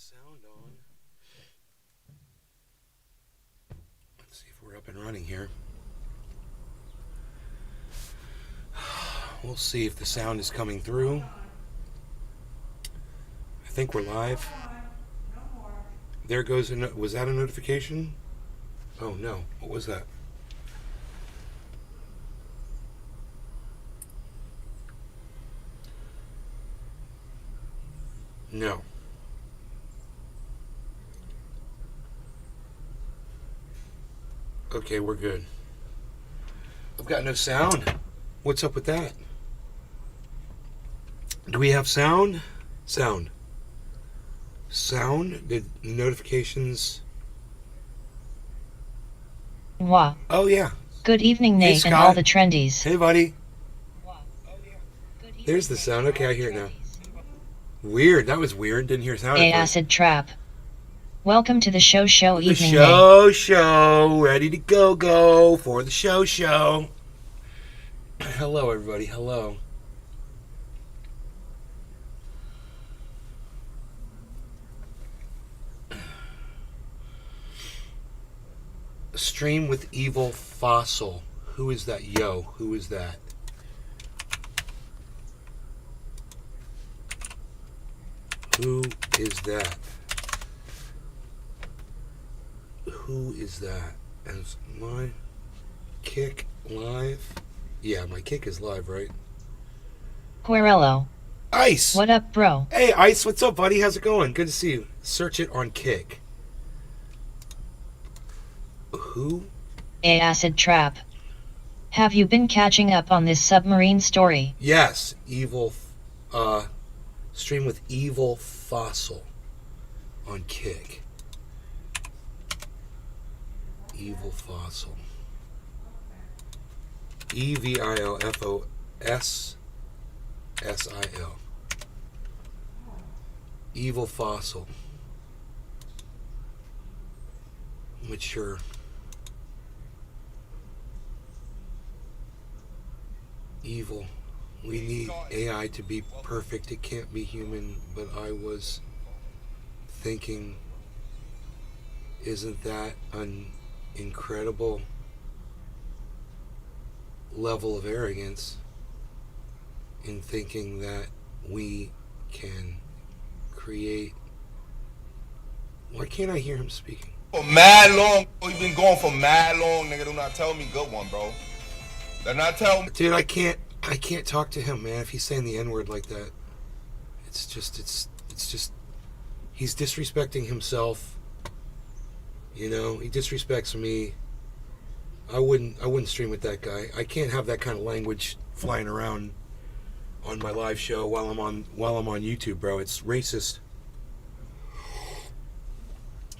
sound on. Let's see if we're up and running here. We'll see if the sound is coming through. I think we're live. There goes was that a notification? Oh no, what was that? No. Okay, we're good. I've got no sound. What's up with that? Do we have sound? Sound. Sound? Did notifications? Mwah. Oh, yeah. Good evening, Hey, Nate, and Scott. all the trendies. Hey, buddy. There's the sound. Okay, I hear it now. Weird. That was weird. Didn't hear sound A at first. acid trap. Welcome to the show The evening, Nate. show. Ready to go for the show. Hello, everybody. Hello. Stream with Evil Fossil. Who is that? Yo, who is that? Who is that? Who is that? Is my kick live? Yeah, my kick is live, right? Querello. Ice! What up, bro? Hey, Ice, what's up, buddy? How's it going? Good to see you. Search it on Kick. Who? A acid trap. Have you been catching up on this submarine story? Yes, stream with Evil Fossil on Kick. Evil Fossil. EVILFOSSIL. Evil Fossil. Mature. Evil. We need AI to be perfect. It can't be human. But I was thinking, isn't that an incredible level of arrogance in thinking that we can create? Why can't I hear him speaking? For mad long, you've been going for mad long, nigga. Do not tell me good one, bro. Do not tell me. Dude, I can't talk to him, man. If he's saying the N-word like that, it's just he's disrespecting himself. You know, he disrespects me. I wouldn't stream with that guy. I can't have that kind of language flying around on my live show while I'm on YouTube, bro. It's racist.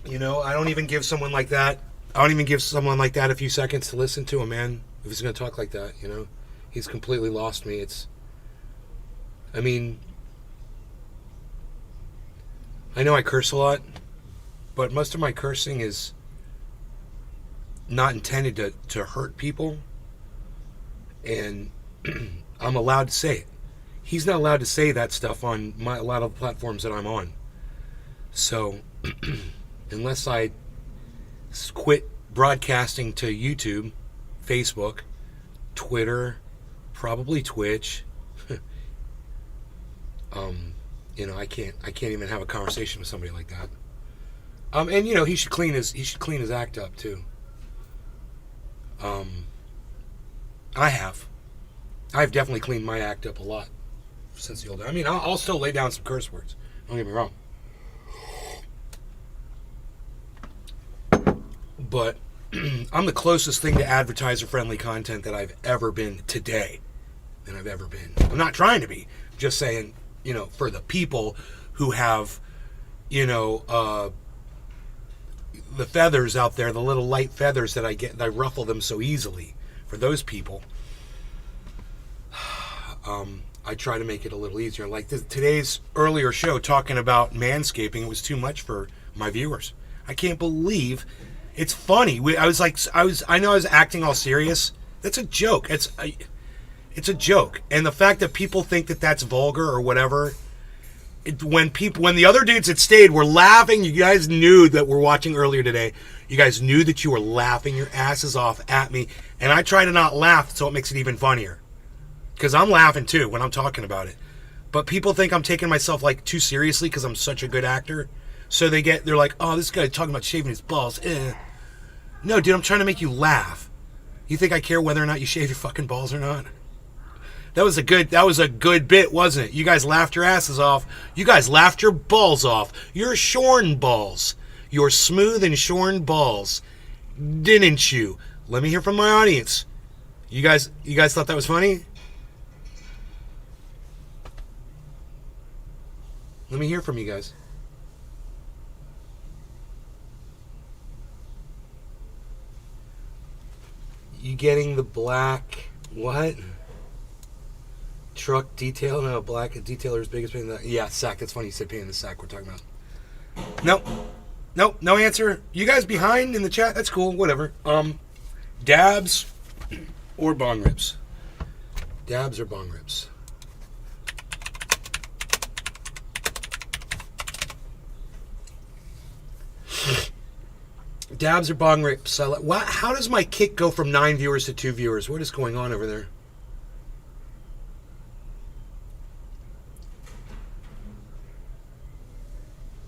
You know, I don't even give someone like that a few seconds to listen to him, man. If he's going to talk like that, you know, he's completely lost me. I know I curse a lot, but most of my cursing is not intended to hurt people, and I'm allowed to say it. He's not allowed to say that stuff on a lot of platforms that I'm on. So, unless I quit broadcasting to YouTube, Facebook, Twitter, probably Twitch, you know, I can't even have a conversation with somebody like that. And you know, he should clean his act up too. I've definitely cleaned my act up a lot since the old days. I mean, I'll still lay down some curse words. Don't get me wrong. But I'm the closest thing to advertiser-friendly content that I've ever been today. I'm not trying to be. I'm just saying, you know, for the people who have, you know, the feathers out there, the little light feathers that I get, that I ruffle them so easily. For those people, I try to make it a little easier. Like today's earlier show talking about manscaping, it was too much for my viewers. I can't believe. It's funny. I know I was acting all serious. That's a joke. It's a joke. And the fact that people think that that's vulgar or whatever, when the other dudes that stayed were laughing, you guys knew that we're watching earlier today. You guys knew that you were laughing your asses off at me, and I try to not laugh so it makes it even funnier. Because I'm laughing too when I'm talking about it. But people think I'm taking myself like too seriously because I'm such a good actor. So they're like, oh, this guy's talking about shaving his balls. No, dude, I'm trying to make you laugh. You think I care whether or not you shave your fucking balls or not? That was a good bit, wasn't it? You guys laughed your asses off. You guys laughed your balls off. Your shorn balls. Your smooth and shorn balls. Didn't you? Let me hear from my audience. You guys thought that was funny? Let me hear from you guys. You getting the black what? Truck detail? No, black detailer's biggest pain in the... Yeah, sack. That's funny you said pain in the sack we're talking about. Nope, no answer. You guys behind in the chat? That's cool, whatever. Dabs or bong rips? Dabs or bong rips? Dabs or bong rips? How does my kick go from 9 viewers to 2 viewers? What is going on over there?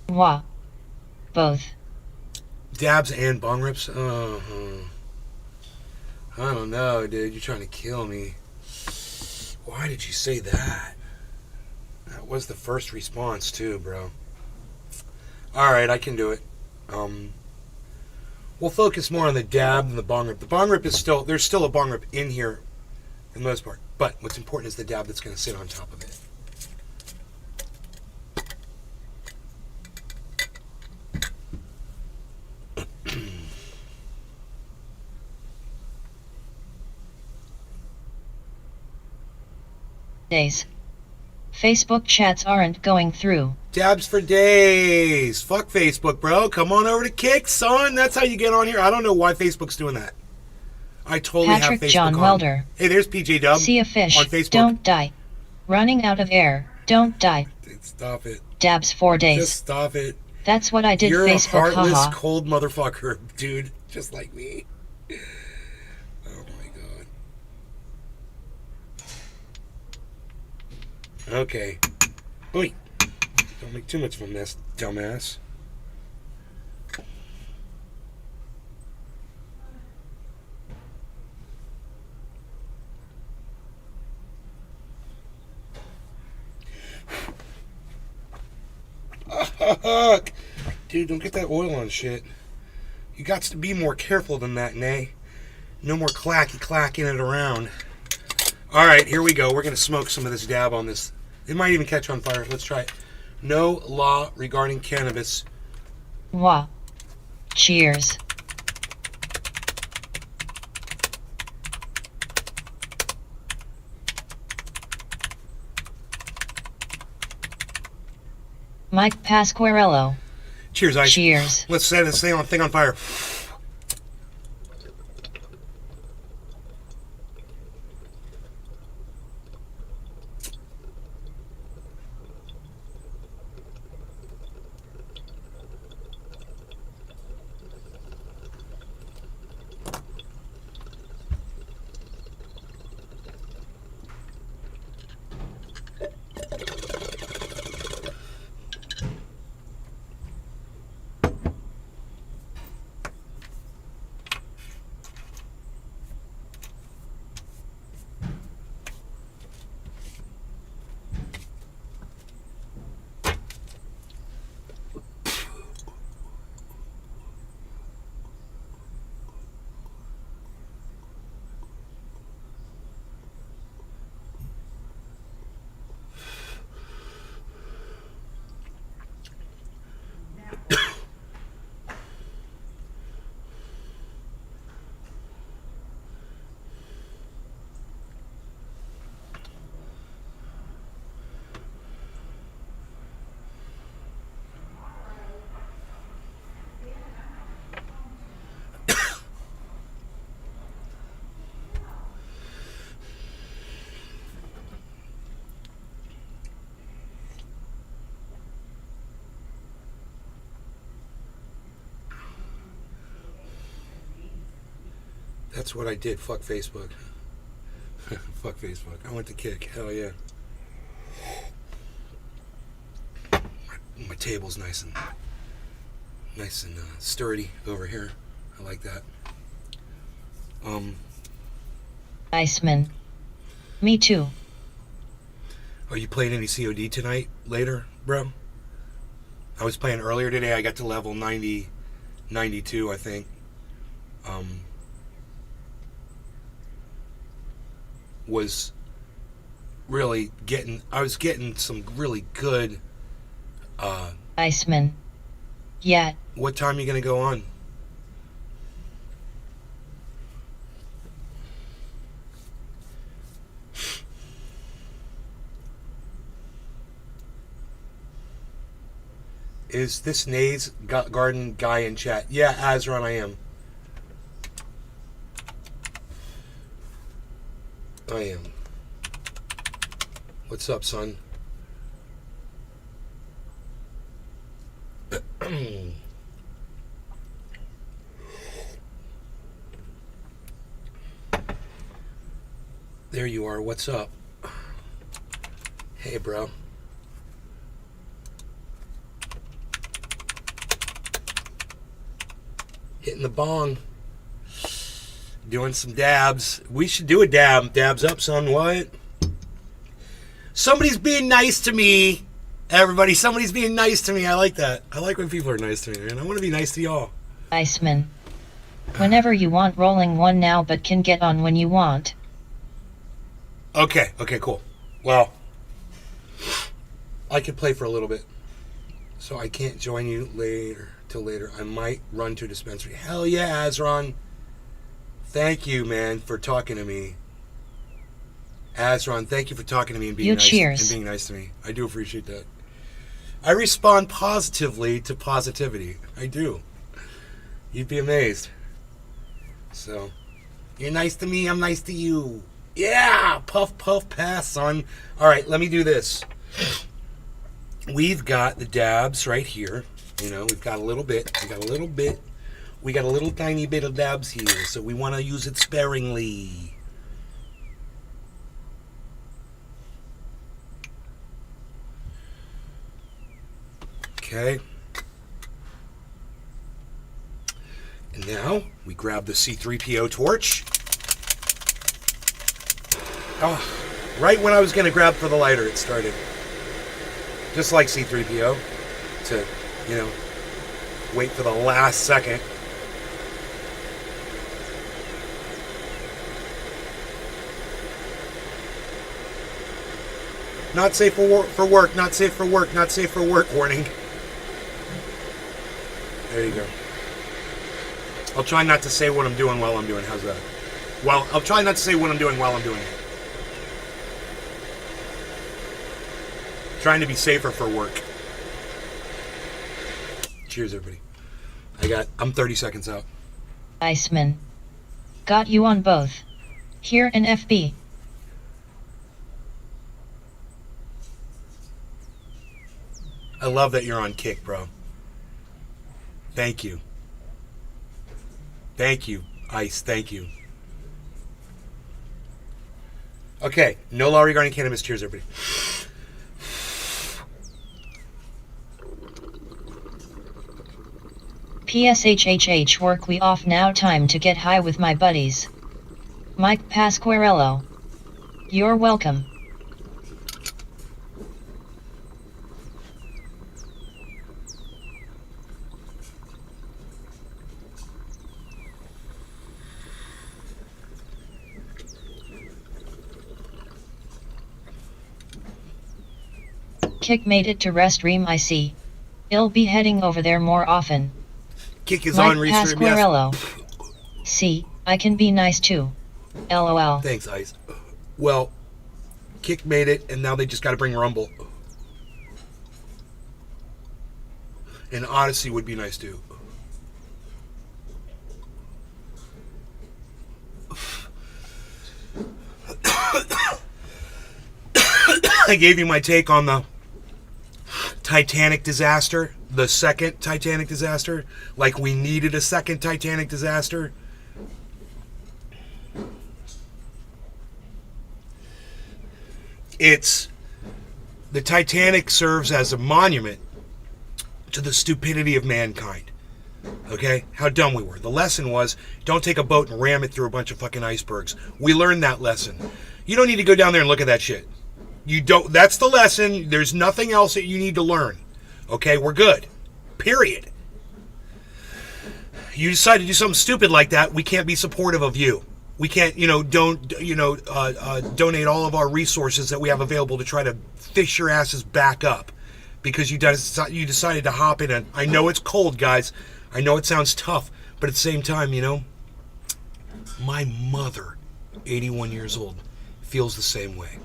Wah. Both. Dabs and bong rips? I don't know, dude. You're trying to kill me. Why did you say that? That was the first response, too, bro. Alright, I can do it. We'll focus more on the dab than the bong rip. The bong rip is still... There's still a bong rip in here, for the most part. But what's important is the dab that's going to sit on top of it. Days. Facebook chats aren't going through. Dabs for days. Fuck Facebook, bro. Come on over to Kick, son. That's how you get on here. I don't know why Facebook's doing that. I totally Patrick have Facebook John on. Welder. Hey, there's PJ Dub. See a fish. On Facebook. Don't die. Running out of air. Don't die. Stop it. Dabs 4 days. Just stop it. That's what I did. You're Facebook. a heartless, Haha. cold motherfucker, dude. Just like me. Oh my god. Okay. Oi. Don't make too much of a mess, dumbass. Dude, don't get that oil on shit. You got to be more careful than that, Nay. No more clacking it around. Alright, here we go. We're going to smoke some of this dab on this. It might even catch on fire. Let's try it. No law regarding cannabis. Wah. Cheers. Mike Pasquarello. Cheers, Ice. Cheers. Let's set this thing on fire. That's what I did. Fuck Facebook. Fuck Facebook. I went to Kick. Hell yeah. My table's nice and sturdy over here. I like that. Iceman. Me too. Are you playing any COD tonight? Later, bro? I was playing earlier today. I got to level 92, I think. Was really getting. I was getting some really good. Iceman. Yeah. What time are you gonna go on? Is this Nays Garden guy in chat? Yeah, Azron, I am. I am. What's up, son? There you are. What's up? Hey, bro. Hitting the bong. Doing some dabs. We should do a dab. Dabs up, son. What? Somebody's being nice to me. Everybody, somebody's being nice to me. I like that. I like when people are nice to me, man. I want to be nice to y'all. Iceman. Whenever you want, rolling one now, but can get on when you want. Okay, cool. Well, I could play for a little bit. So I can't join you till later. I might run to a dispensary. Hell yeah, Azron. Thank you, man, for talking to me. Azron, thank you for talking to me and being nice to me. I do appreciate that. I respond positively to positivity. I do. You'd be amazed. So, you're nice to me, I'm nice to you. Yeah! Puff, puff, pass, son. Alright, let me do this. We've got the dabs right here. You know, we've got a little bit. We got a little tiny bit of dabs here, so we want to use it sparingly. Okay. And now we grab the C3PO torch. Oh, right when I was going to grab for the lighter, it started. Just like C3PO. To, you know, wait for the last second. Not safe for work, not safe for work, not safe for work warning. There you go. I'll try not to say what I'm doing while I'm doing. How's that? Well, I'll try not to say what I'm doing while I'm doing it. Trying to be safer for work. Cheers, everybody. I'm 30 seconds out. Iceman. Got you on both. Here in FB. I love that you're on Kick, bro. Thank you. Thank you, Ice. Thank you. Okay, no law regarding cannabis. Cheers, everybody. PSHHH work we off now, time to get high with my buddies. Mike Pasquarello. You're welcome. Kick made it to Restream, I see. I'll be heading over there more often. Kick is Mike on Restream, Pasquarello. yes. See, I can be nice too. LOL. Thanks, Ice. Well, Kick made it, and now they just got to bring Rumble. And Odyssey would be nice too. I gave you my take on the Titanic disaster, the second Titanic disaster. Like we needed a second Titanic disaster. It's the Titanic serves as a monument to the stupidity of mankind. Okay? How dumb we were. The lesson was, don't take a boat and ram it through a bunch of fucking icebergs. We learned that lesson. You don't need to go down there and look at that shit. You don't. That's the lesson. There's nothing else that you need to learn. Okay? We're good. Period. You decide to do something stupid like that, we can't be supportive of you. We can't, donate all of our resources that we have available to try to fish your asses back up because you decided to hop in. And I know it's cold, guys. I know it sounds tough, but at the same time, my mother, 81 years old, feels the same way.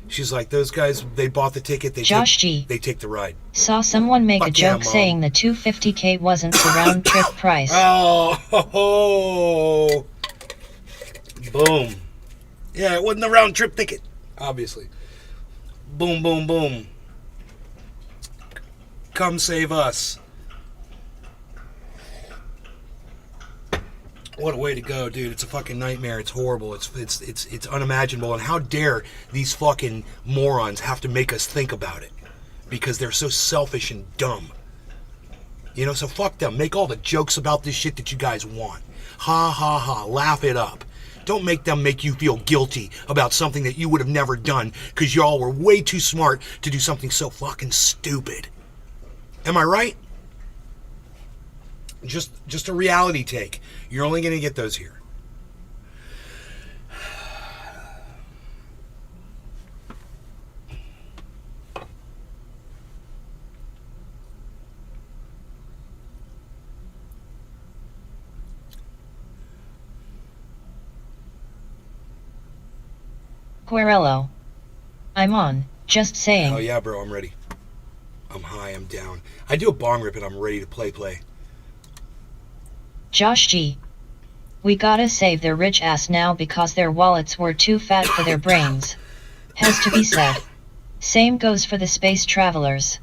She's like, those guys, they bought the ticket, they take the ride. Saw someone make Fuck a joke yeah, Mom. saying the $250K wasn't the round trip price. Oh, boom. Yeah, it wasn't the round trip ticket, obviously. Boom, boom, boom. Come save us. What a way to go, dude. It's a fucking nightmare. It's horrible. It's unimaginable. And how dare these fucking morons have to make us think about it? Because they're so selfish and dumb. So fuck them. Make all the jokes about this shit that you guys want. Ha ha ha. Laugh it up. Don't make them make you feel guilty about something that you would have never done because y'all were way too smart to do something so fucking stupid. Am I right? Just a reality take. You're only going to get those here. Querello. I'm on, just saying. Oh yeah, bro, I'm ready. I'm high, I'm down. I do a bong rip and I'm ready to play. Josh G. We gotta save their rich ass now because their wallets were too fat for their brains. Has to be said. Same goes for the space travelers.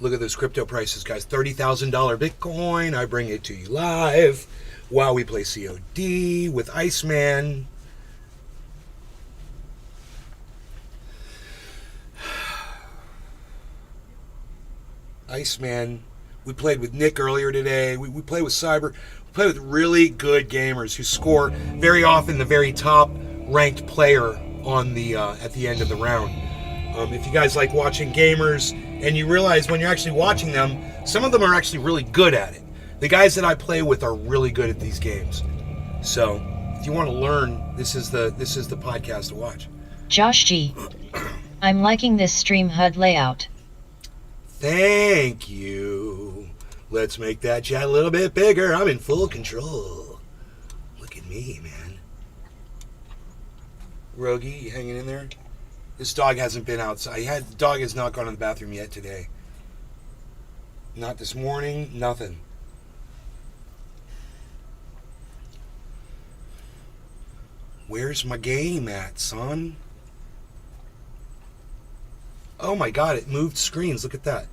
Look at those crypto prices, guys. $30,000 Bitcoin. I bring it to you live while we play COD with Iceman. Iceman. We played with Nick earlier today. We played with Cyber. We played with really good gamers who score very often the very top ranked player on the at the end of the round. If you guys like watching gamers and you realize when you're actually watching them, some of them are actually really good at it. The guys that I play with are really good at these games. So if you want to learn, this is the podcast to watch. Josh G. I'm liking this stream HUD layout. Thank you. Let's make that chat a little bit bigger. I'm in full control. Look at me, man. Rogie, you hanging in there? This dog hasn't been outside. The dog has not gone to the bathroom yet today. Not this morning, nothing. Where's my game at, son? Oh my god, it moved screens. Look at that.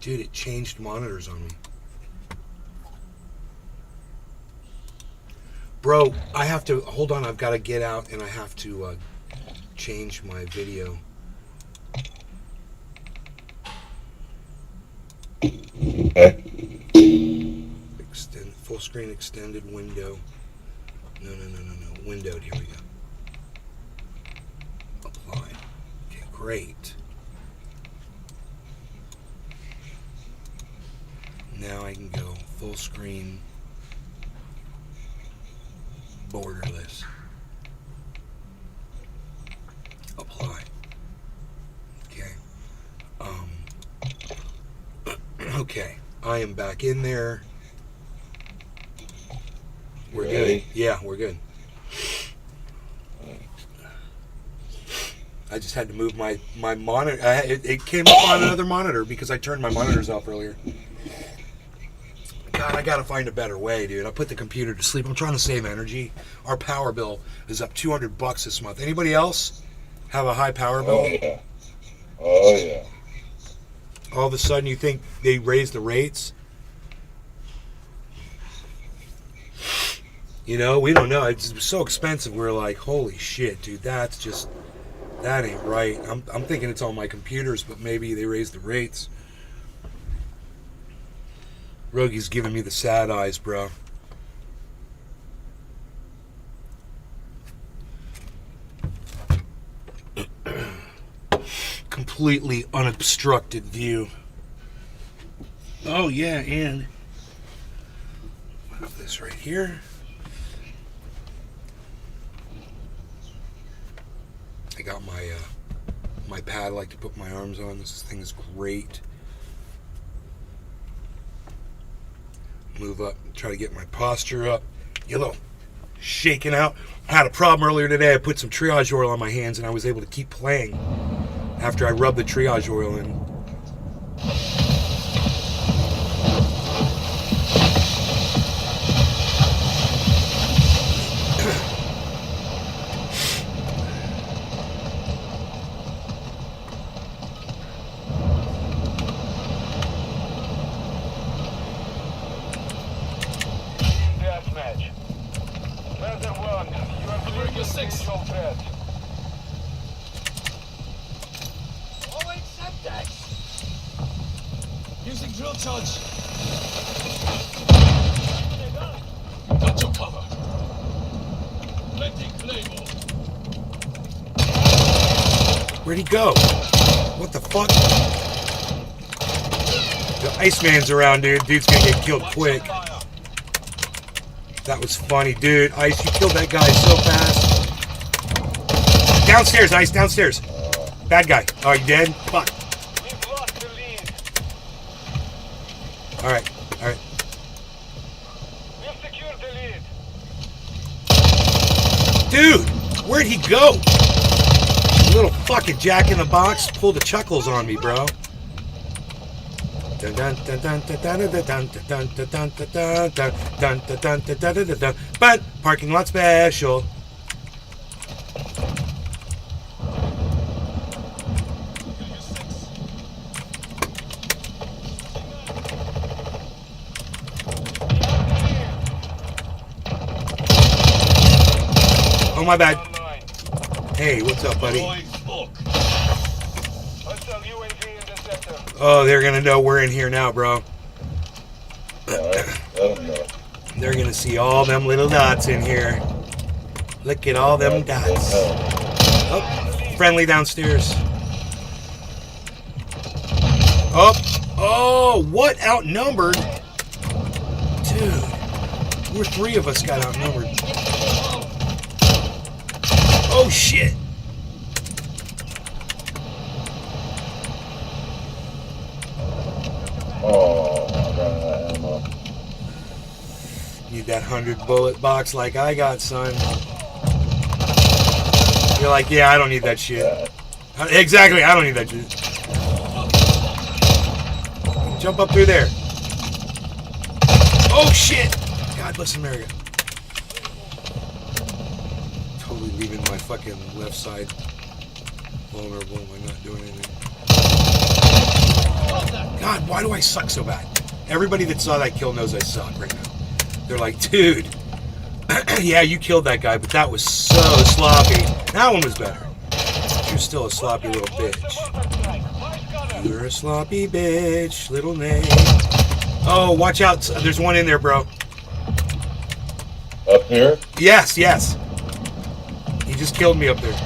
Dude, it changed monitors on me. Bro, I have to... Hold on, I've got to get out and I have to change my video. Full screen extended window. No. Windowed, here we go. Apply. Okay, great. Now I can go full screen, borderless. Apply. Okay. Okay. I am back in there. We're good. Yeah, we're good. I just had to move my monitor. It came up on another monitor because I turned my monitors off earlier. God, I gotta find a better way, dude. I put the computer to sleep. I'm trying to save energy. Our power bill is up $200 this month. Anybody else have a high power bill? Oh yeah. All of a sudden you think they raised the rates? You know, we don't know. It's so expensive. We're like, holy shit, dude, that ain't right. I'm thinking it's on my computers, but maybe they raised the rates. Rogi's giving me the sad eyes, bro. Completely unobstructed view. Oh yeah, and I have this right here. I got my my pad I like to put my arms on. This thing is great. Move up, try to get my posture up. Get a little shaking out. I had a problem earlier today. I put some triage oil on my hands and I was able to keep playing after I rubbed the triage oil in. Deathmatch. Further one, you are clear to finish your threat. All except that. Using drill charge. Got your cover. Planting Claymore. Where'd he go? What the fuck? The Iceman's around, dude. Dude's gonna get killed quick. That was funny, dude. Ice, you killed that guy so fast. Downstairs, Ice, downstairs. Bad guy. Oh, you dead? Fuck. We've lost the lead. Alright, alright. We've secured the lead. Dude, where'd he go? Little fucking Jack in the Box pulled the chuckles on me, bro. Dun dun dun dun dun dun dun dun dun dun dun dun dun dun dun dun dun. But parking lot special. Oh my bad. Hey, what's up, buddy? Hostile UAV in the sector. Oh, they're gonna know we're in here now, bro. They're gonna see all them little dots in here. Look at all them dots. Oh, friendly downstairs. Oh, oh, what outnumbered? Dude, we're three of us got outnumbered. Oh shit. Oh, I ran out of ammo. Need that 100 bullet box like I got, son. You're like, yeah, I don't need that shit. Exactly, I don't need that shit. Jump up through there. Oh shit! God bless America. Totally leaving my fucking left side vulnerable. Am I not doing anything? God, why do I suck so bad? Everybody that saw that kill knows I suck right now. They're like, dude, yeah, you killed that guy, but that was so sloppy. That one was better. You're still a sloppy little bitch. You're a sloppy bitch, little name. Oh, watch out. There's one in there, bro. Up here? Yes, yes. He just killed me up there.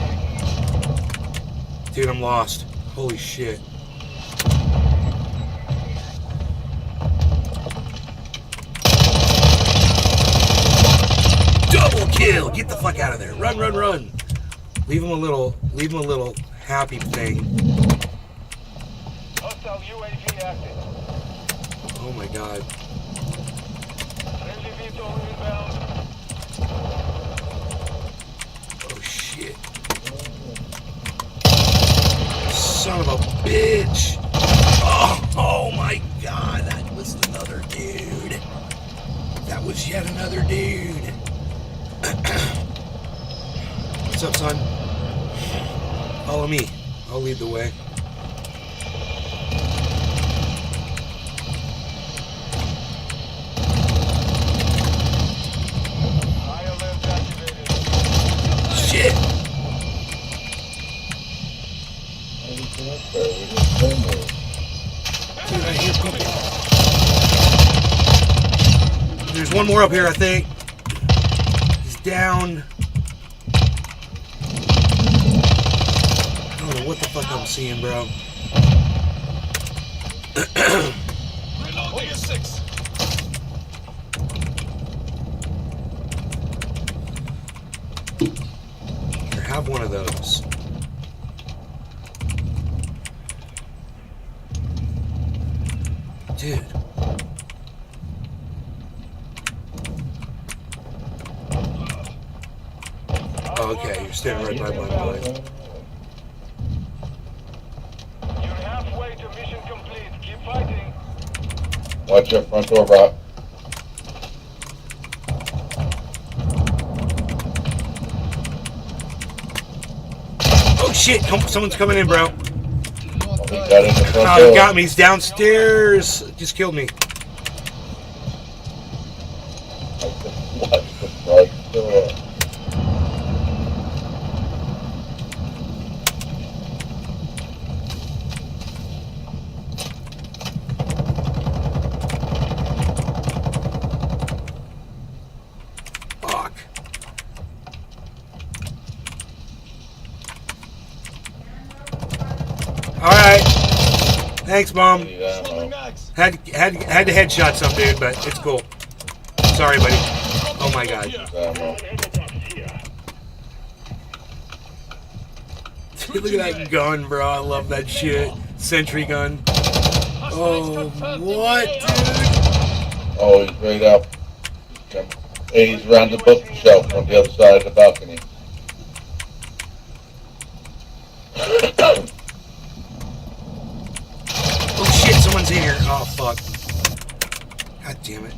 Dude, I'm lost. Holy shit. Double kill! Get the fuck out of there. Run, run, run. Leave him a little happy thing. Hostile UAV active. Oh my god. Friendly vehicle inbound. Oh shit. Son of a bitch. Oh my god, that was another dude. That was yet another dude. What's up, son? Follow me. I'll lead the way. Dude, I hear people. There's one more up here, I think. He's down. I don't know what the fuck I'm seeing, bro. Reload your 6. Here, have one of those. Dude. Oh, okay, you're standing right by my boy. You're halfway to mission complete. Keep fighting. Watch your front door, Rock. Oh shit, someone's coming in, bro. He got in the front Oh, door. he got me. He's downstairs. Just killed me. Watch the front door. Fuck. Alright. Thanks, Mom. Need ammo. Max. Had to headshot some dude, but it's cool. Sorry, buddy. Oh my god. Ammo. Look at that gun, bro. I love that shit. Sentry gun. Oh, what, dude? Oh, he's right up. Hey, he's around the bookshelf on the other side of the balcony. Oh shit, someone's in here. Oh fuck. God damn it.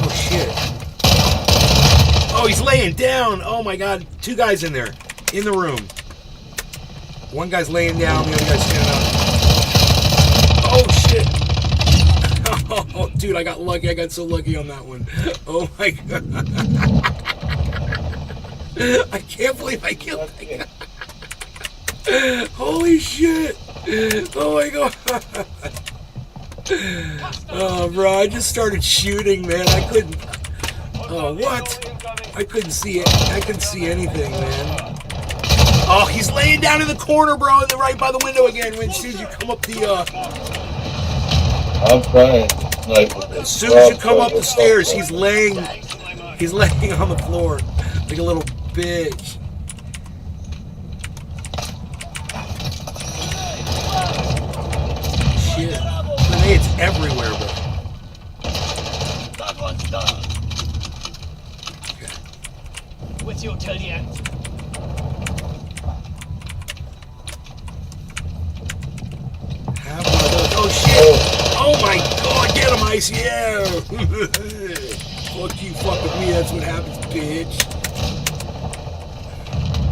Oh shit. Oh, he's laying down. Oh my god. Two guys in there. In the room. One guy's laying down, the other guy's standing up. Oh shit. Oh dude, I got lucky. I got so lucky on that one. Oh my god. I can't believe I killed that guy. Holy shit. Oh my god. Oh, bro, I just started shooting, man. I couldn't. Oh, what? I couldn't see it. I couldn't see anything, man. Oh, he's laying down in the corner, bro, right by the window again. As soon as you come up the, I'm trying to snipe with this. as soon as you come up the stairs, he's laying on the floor like a little bitch. Shit. Grenades everywhere, bro. That one's done. Okay. With you till the end. Have one of those. Oh shit! Oh my god, get him, Ice! Yeah! Fuck you, fuck with me, that's what happens, bitch.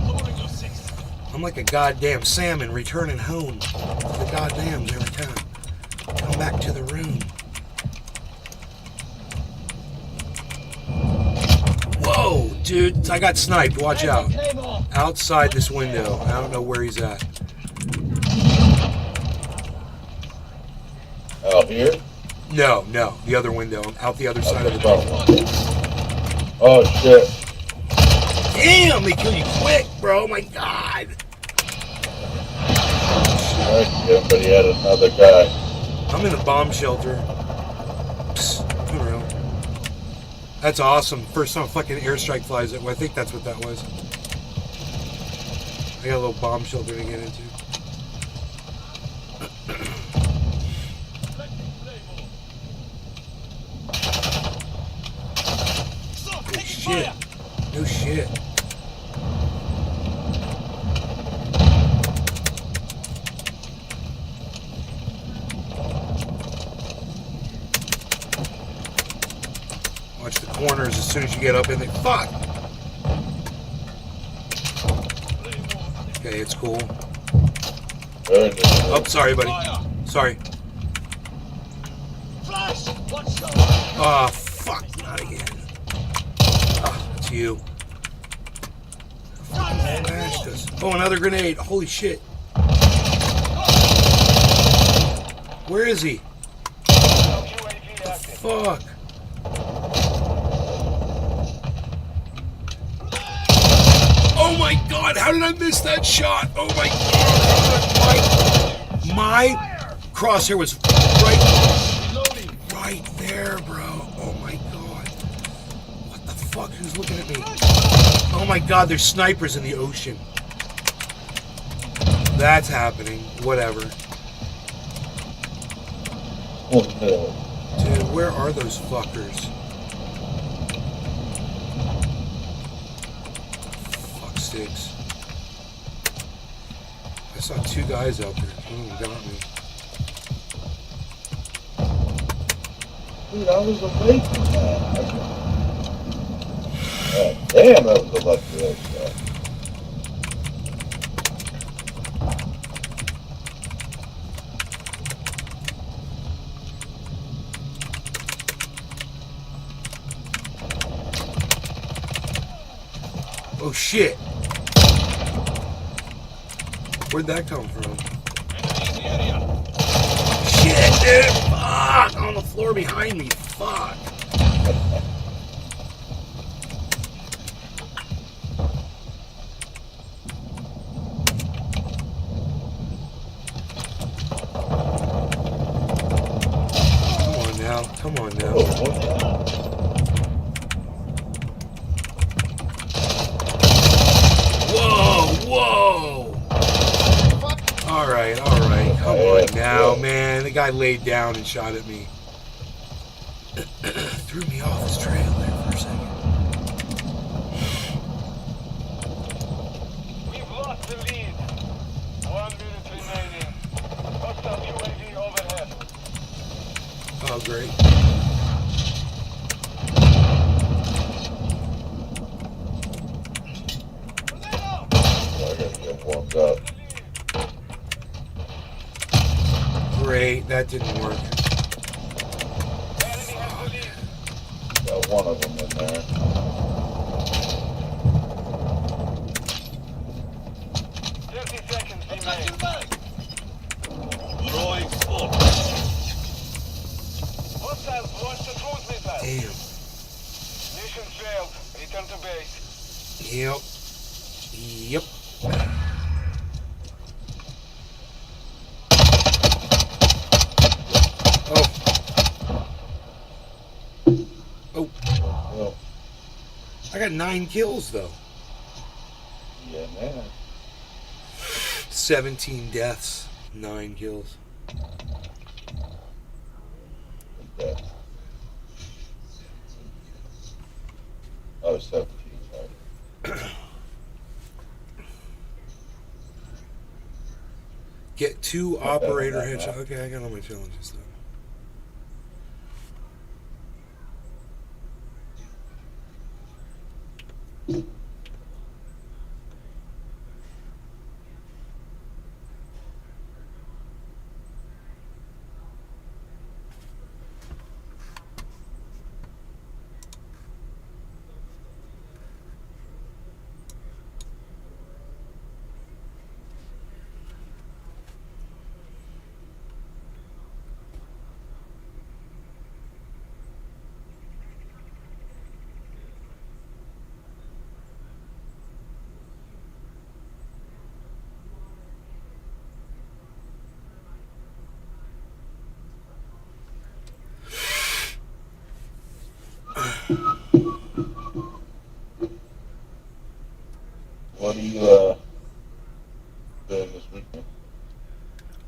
Lowering your 6. I'm like a goddamn salmon returning home to the goddams every time. Come back to the room. Whoa, dude, I got sniped, watch out. Outside this window. I don't know where he's at. Out here? No, the other window. Out the other side of the Front door. one. Oh shit. Damn, they kill you quick, bro. My god. I hit him, but he had another guy. I'm in the bomb shelter. Psst, turn around. That's awesome. First time a fucking airstrike flies it. Well, I think that's what that was. I got a little bomb shelter to get into. Oh shit. No shit. Watch the corners as soon as you get up in there. Fuck! Okay, it's cool. Oh, sorry, buddy. Sorry. Flash! One shot! Oh, fuck. Not again. you. Fucking smashed us. Oh, another grenade. Holy shit. Where is he? UAV active. Fuck. Oh my god, how did I miss that shot? Oh my god. My crosshair was right there, bro. Oh my god. What the fuck? Who's looking at me? Oh my god, there's snipers in the ocean. That's happening. Whatever. Oh, no. Dude, where are those fuckers? Fuck sticks. I saw two guys out there. Oh, got me. Dude, I was away from that. God damn, that was a lucky ass shot. Oh shit! Where'd that come from? Shit, dude! Fuck! On the floor behind me. Fuck! Come on now. Come on now. Oh, what? Whoa! Alright, come on now, man. The guy laid down and shot at me. Threw me off his trail there for a second. We've lost the lead. 1 minute remaining. Hostile UAV overhead. Oh, great. I gotta get warmed up. Great, that didn't work. Enemy has the lead. Got one of them in there. 30 seconds remain. Throwing smoke. Hostiles launched a cruise missile. Damn. Mission failed. Return to base. Yep. Yep. Oh. Well, I got 9 kills, though. yeah, man. 17 deaths, 9 kills. Okay. Oh, 17, sorry. Get 2 operator headshots. Okay, I got all my challenges, though. What are you, doing this weekend?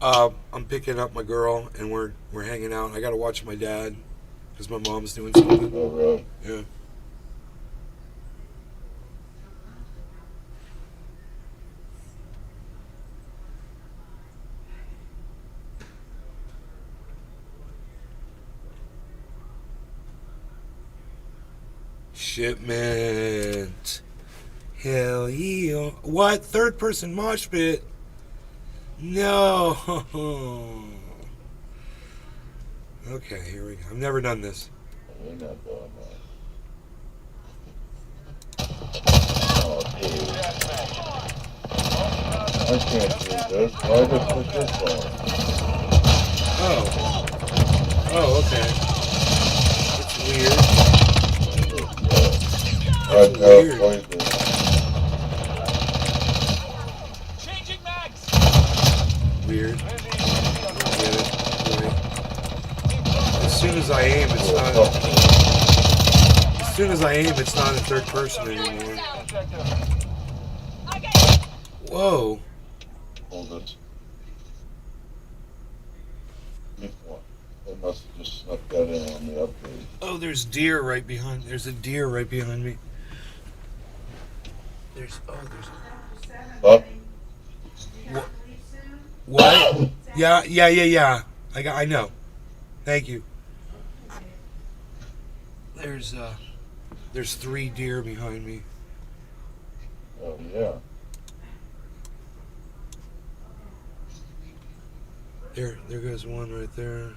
I'm picking up my girl, and we're hanging out. I gotta watch my dad because my mom's doing something. Oh, really? Yeah. Shipment. Hell yeah. What? Third person mosh pit? No. Okay, here we go. I've never done this. We're not doing that. I can't do this. Why did I put this on? Oh. Oh, okay. That's weird. I That's know, weird. play this. Changing mags. Weird. I don't get it. Wait. As soon as I aim, it's not. As soon as I aim, it's not in third person anymore. Whoa. Hold this. They must have just snuck that in on the upgrade. Oh, there's deer right behind. There's a deer right behind me. There's. Up. What? Yeah. I know. Thank you. There's 3 deer behind me. Oh, yeah. There goes one right there.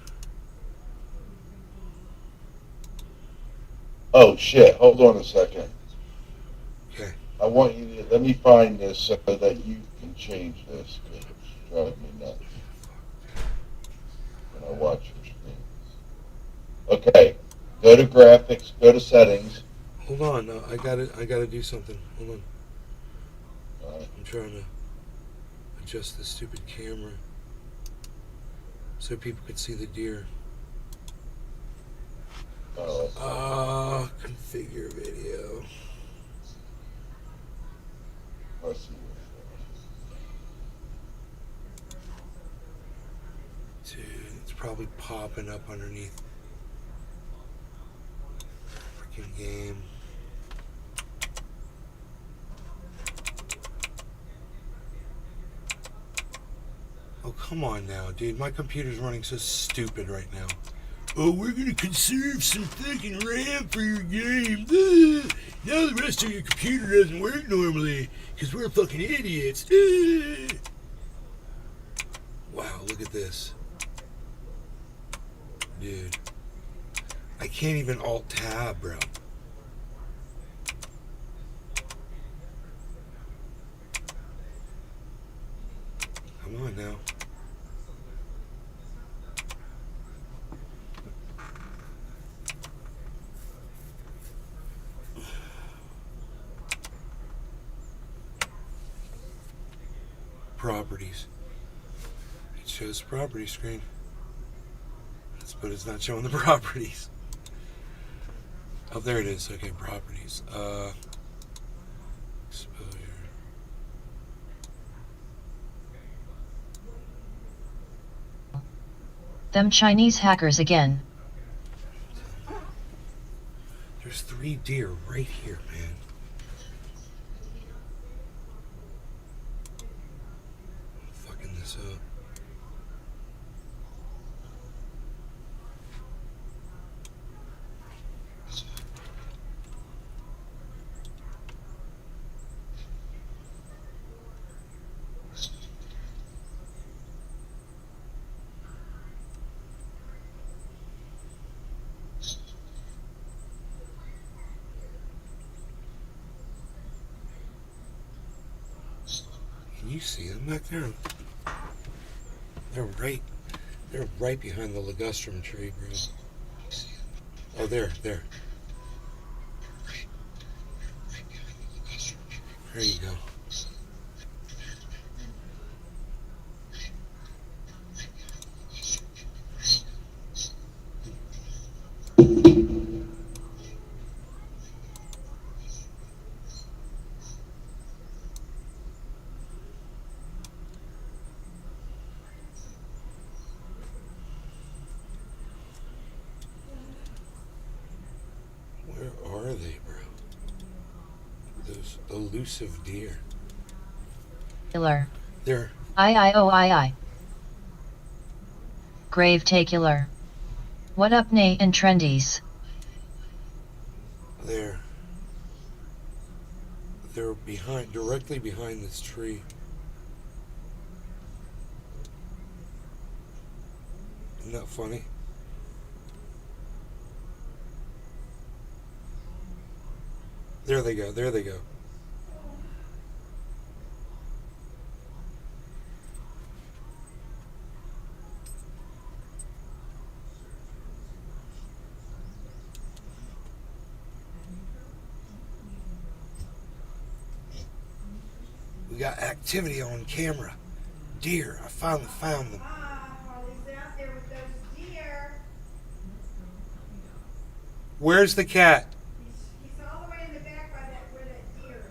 Oh, shit. Hold on a second. Okay. I want you to, let me find this so that you can change this. 'Cause it's driving me nuts when I watch your screen. Okay. Go to graphics, go to settings. Hold on. I gotta do something. Hold on. Alright. I'm trying to adjust this stupid camera so people could see the deer. Configure video. I see. Dude, it's probably popping up underneath. Freaking game. Oh, come on now, dude. My computer's running so stupid right now. Oh, we're gonna conserve some fucking RAM for your game. Now the rest of your computer doesn't work normally because we're fucking idiots. Wow, look at this. Dude. I can't even alt-tab, bro. Come on now. Properties. It shows property screen. But it's not showing the properties. Oh, there it is. Okay, properties. Exposure. Them Chinese hackers again. There's 3 deer right here, man. I'm fucking this up. Can you see them back there? They're right behind the ligustrum tree, bro. Oh, there. There you go. Where are they, bro? Those elusive deer. Killer. They're I. Grave tacular. What up, Nate and Trendies? They're directly behind this tree. Isn't that funny? There they go. We got activity on camera. Deer. I finally found them. Harley's out there with those deer. Where's the cat? He's all the way in the back by that where that deer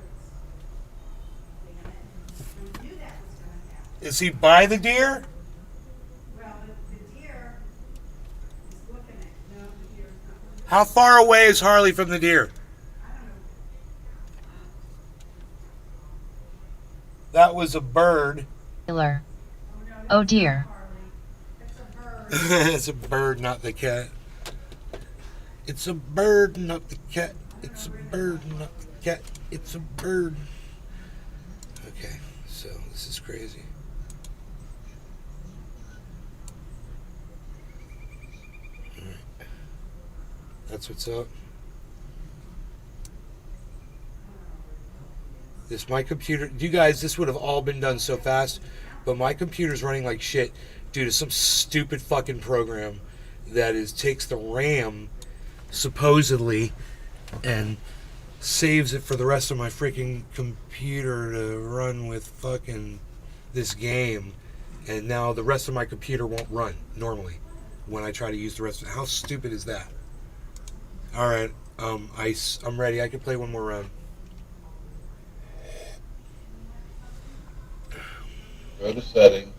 is. I knew that was gonna happen. Is he by the deer? Well, the deer is looking at. No, the deer is not looking. How far away is Harley from the deer? I don't know. That was a bird. Killer. Oh no. Oh dear. Harley. It's a bird. It's a bird, not the cat. It's a bird, not the cat. It's a bird, not the cat. It's a bird. Okay, so this is crazy. Alright. That's what's up. My computer, you guys, this would have all been done so fast, but my computer's running like shit due to some stupid fucking program that takes the RAM supposedly and saves it for the rest of my freaking computer to run with fucking this game, and now the rest of my computer won't run normally when I try to use the rest of it. How stupid is that? Alright, I'm ready. I can play one more round. Go to settings.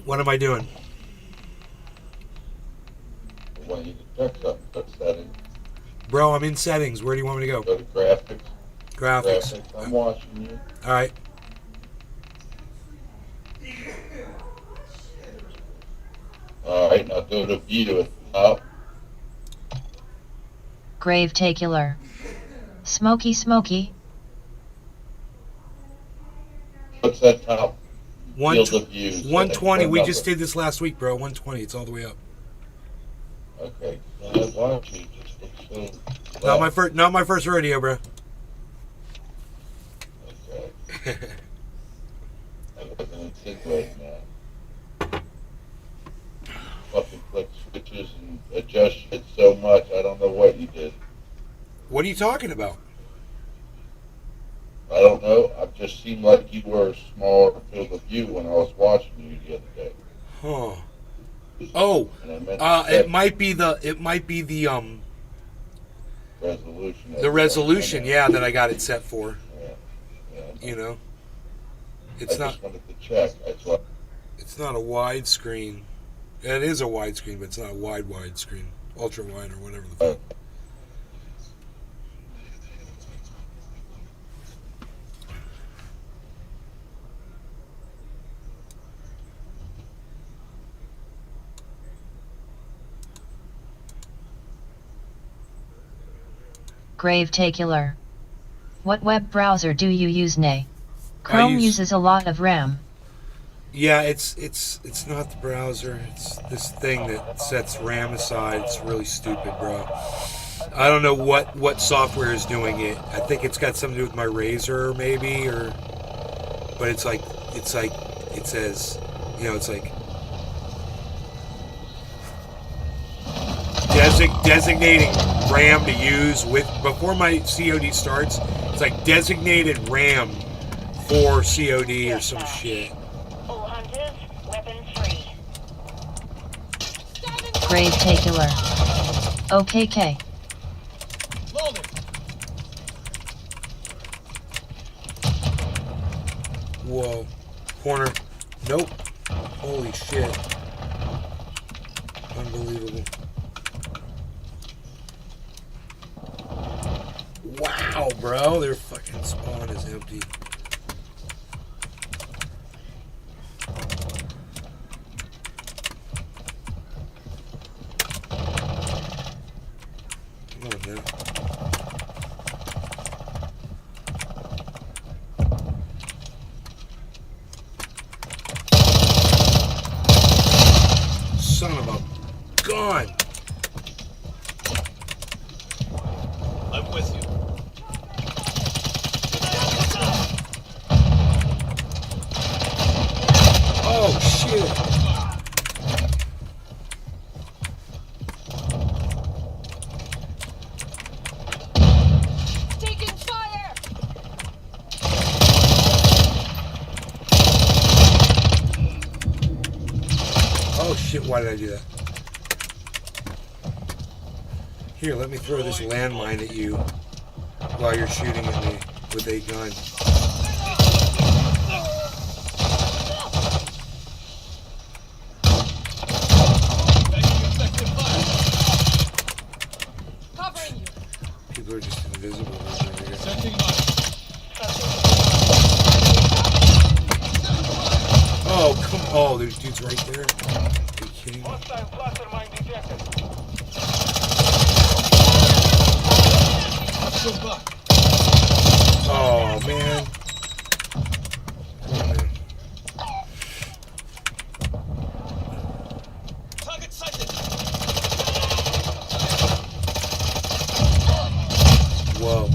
What am I doing? I want you to check something. Go to settings. Bro, I'm in settings. Where do you want me to go? Go to graphics. Graphics. I'm watching you. Alright. Alright, now go to view at the top. Grave tacular. Smoky smoky. What's that top One field of view? 120. We What just number? did this last week, bro. 120. It's all the way up. Okay. Now, why don't you just assume Not my first rodeo, bro. Okay. I wasn't insinuating that. Fucking click switches and adjust shit so much, I don't know what you did. What are you talking about? I don't know. It just seemed like you were a smaller field of view when I was watching you the other day. Huh. Oh, And I meant it might be the resolution. the resolution, yeah, that I got it set for. Yeah. You know, I it's not just wanted to check. That's what. it's not a widescreen. It is a widescreen, but it's not a widescreen, ultra wide or whatever the fuck. Grave tacular. What web browser do you use, Nay? Chrome uses a lot of RAM. Yeah, it's not the browser. It's this thing that sets RAM aside. It's really stupid, bro. I don't know what software is doing it. I think it's got something to do with my Razer, maybe, but it's like it says, you know, it's like designating RAM to use before my COD starts. It's like designated RAM for COD or some shit. All hunters, weapons free. Grave tacular. OKK. Loaded. Whoa. Corner. Nope. Holy shit. Unbelievable. Wow, bro. Their fucking spawn is empty. Come on now. Son of a gun. I'm with you. Oh shit. shit, why did I do that? Here, let me throw this landmine at you while you're shooting at me with a gun. Taking effective fire. Covering you. People are just invisible over here. Setting mine. Oh, come on. Oh, there's dudes right there. Are you kidding me? Hostile cluster mine detected. Go back. Oh, man. Oh, man. Target sighted. Whoa.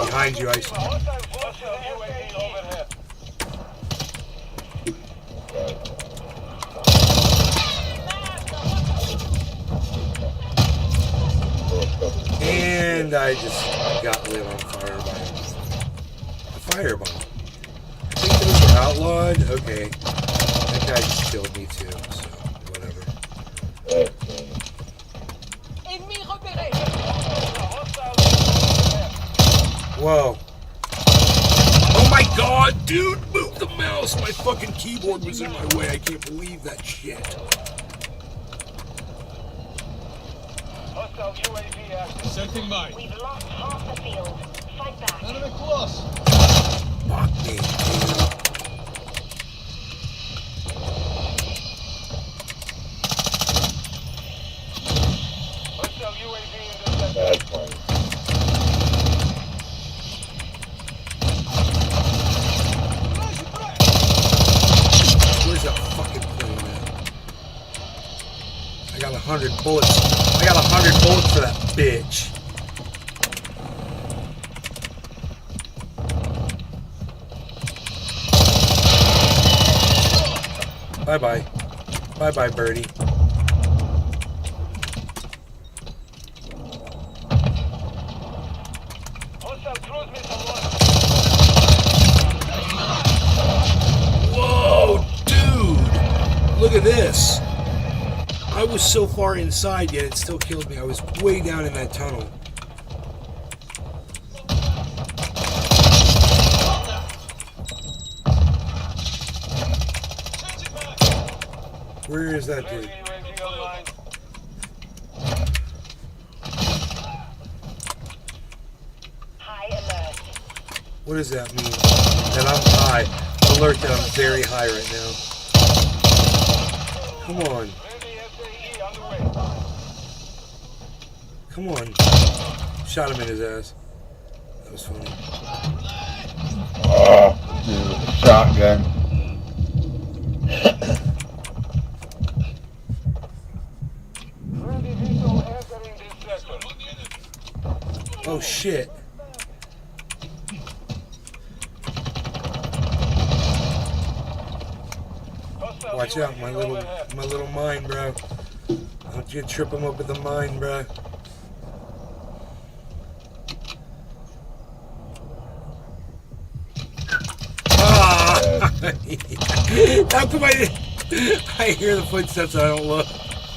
Behind you, Ice. Hostile UAV overhead. And I just got lit on fire by a firebomb. I think those were outlawed. Okay. That guy just killed me too, so whatever. Ennemi repéré. Whoa. Oh my god, dude! Move the mouse! My fucking keyboard was in my way. I can't believe that shit. Hostile UAV active. Setting mine. We've lost half the field. Fight back. Enemy close. Fuck me, dude. Hostile UAV in the sector. Bad point. Where's that fucking plane at? I got 100 bullets. I got 100 bullets for that bitch. Bye-bye. Bye-bye, birdie. Hostile cruise missile launched. Whoa, dude! Look at this. I was so far inside, yet it still killed me. I was way down in that tunnel. Where is that dude? UAV online. High alert. What does that mean? That I'm high. Alert that I'm very high right now. Come on. Friendly SAE on the way. Come on. Shot him in his ass. That was funny. Oh, dude, shotgun. Friendly missile entering this sector. Oh shit. Hostile Watch out, UAV my overhead. little mine, bro. Don't you trip him up with the mine, bro. Ah! How come I hear the footsteps and I don't look?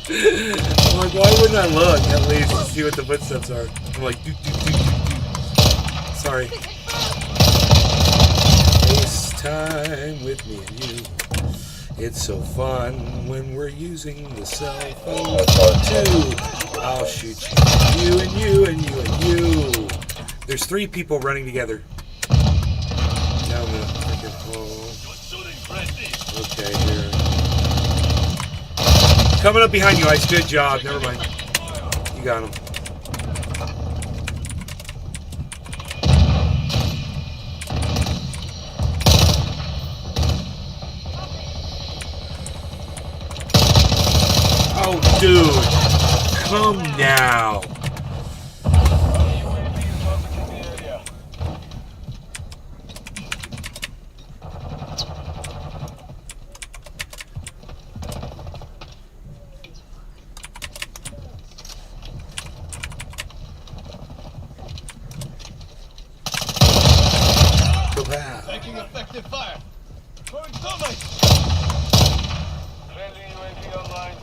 I'm like, why wouldn't I look at least to see what the footsteps are? I'm like, doo, doo, doo, doo, doo. Sorry. FaceTime with me and you. It's so fun when we're using the cell phone too. I'll shoot you and you and you and you. There's 3 people running together. Down the freaking hall. Okay, here. Coming up behind you, Ice. Good job. Never mind. You got him. Oh, dude. Come now. UAV is orbiting the area. Kapow. Taking effective fire. Throwing thermite. Friendly UAV online.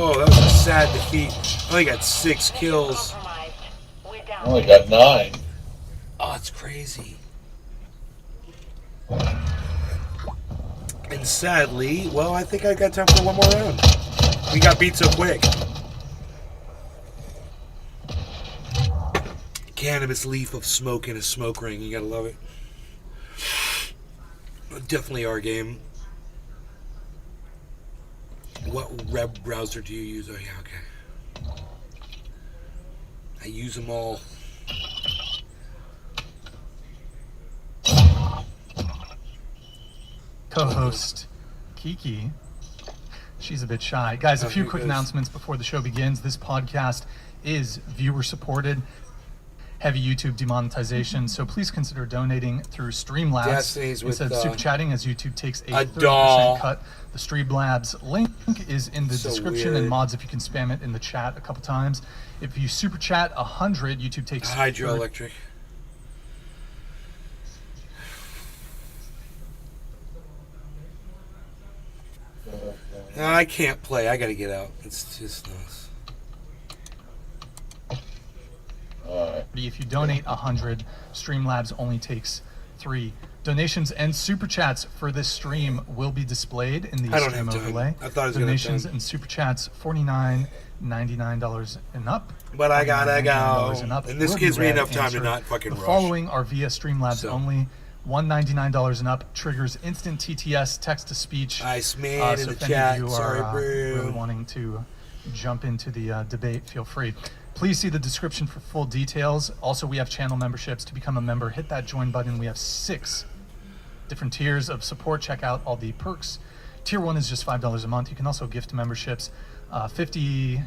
Oh, that was a sad defeat. I only got 6 kills. Compromised. We're I down. only got 9. Oh, it's crazy. And sadly, well, I think I got time for one more round. We got beat so quick. Cannabis leaf of smoke in a smoke ring. You gotta love it. Definitely our game. What web browser do you use? Oh, yeah, okay. I use them all. Co-host Kiki. She's a bit shy. Guys, a few quick announcements before the show begins. This podcast is viewer supported. Heavy YouTube demonetization, so please consider donating through Streamlabs Destiny's with, instead of super chatting, as YouTube takes a a 30% doll. cut. The Streamlabs link is in the So description, weird. and mods, if you can spam it in the chat a couple times. If you super chat 100, YouTube takes Hydroelectric. No, I can't play. I gotta get out. It's just nuts. Alright. If you donate 100, Streamlabs only takes 3. Donations and super chats for this stream will be displayed in the I don't stream have time. overlay. I thought I was gonna have Donations time. and super chats $49.99 and up. But I gotta $49.99 and go. up And this will be gives me read enough time to answered. not fucking The rush. following are via Streamlabs So. only. $199 and up triggers instant TTS, text to speech. Ice man So in the if any chat. of you Sorry, are really bro. wanting to jump into the debate, feel free. Please see the description for full details. Also, we have channel memberships. To become a member, hit that join button. We have 6 different tiers of support. Check out all the perks. Tier 1 is just $5 a month. You can also gift memberships. 50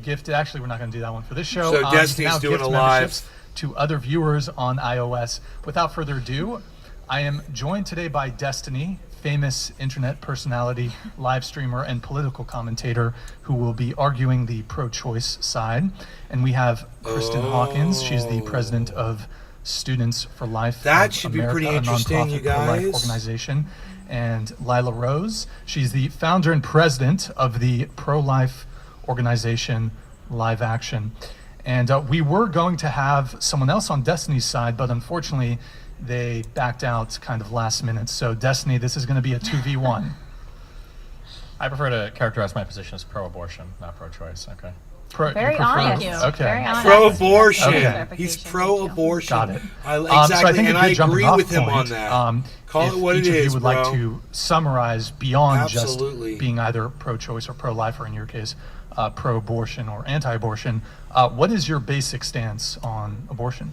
gifted. Actually, we're not going to do that one for this show. So You can Destiny's now doing gift a live. memberships to other viewers on iOS. Without further ado, I am joined today by Destiny, famous internet personality, live streamer, and political commentator who will be arguing the pro-choice side. And we have Kristen Hawkins. She's the president of Students for Life That of should be America, pretty a interesting, nonprofit you pro-life guys. organization. And Lila Rose. She's the founder and president of the pro-life organization Live Action. And we were going to have someone else on Destiny's side, but unfortunately, they backed out kind of last minute. So, Destiny, this is going to be a 2v1. I prefer to characterize my position as pro-abortion, not pro-choice. Okay. Very you prefer- honest. Okay. Very honest. Pro-abortion. Okay. He's Clarification. pro-abortion. Got it. Exactly, So I think and a I good jumping agree off with him point, on that. Call if it what each it of you is, would bro. like to summarize beyond Absolutely. just being either pro-choice or pro-life, or in your case, pro-abortion or anti-abortion, what is your basic stance on abortion?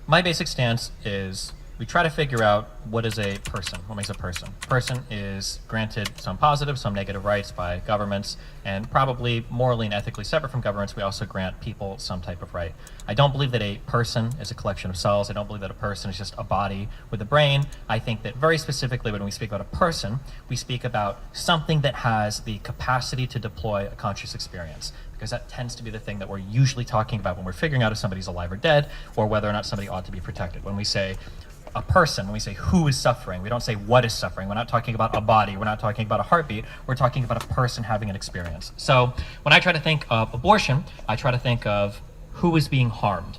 My basic stance is we try to figure out what is a person, what makes a person. Person is granted some positive, some negative rights by governments, and probably morally and ethically separate from governments, we also grant people some type of right. I don't believe that a person is a collection of cells. I don't believe that a person is just a body with a brain. I think that very specifically when we speak about a person, we speak about something that has the capacity to deploy a conscious experience, because that tends to be the thing that we're usually talking about when we're figuring out if somebody's alive or dead, or whether or not somebody ought to be protected. When we say a person, when we say who is suffering, we don't say what is suffering. We're not talking about a body. We're not talking about a heartbeat. We're talking about a person having an experience. So when I try to think of abortion, I try to think of who is being harmed.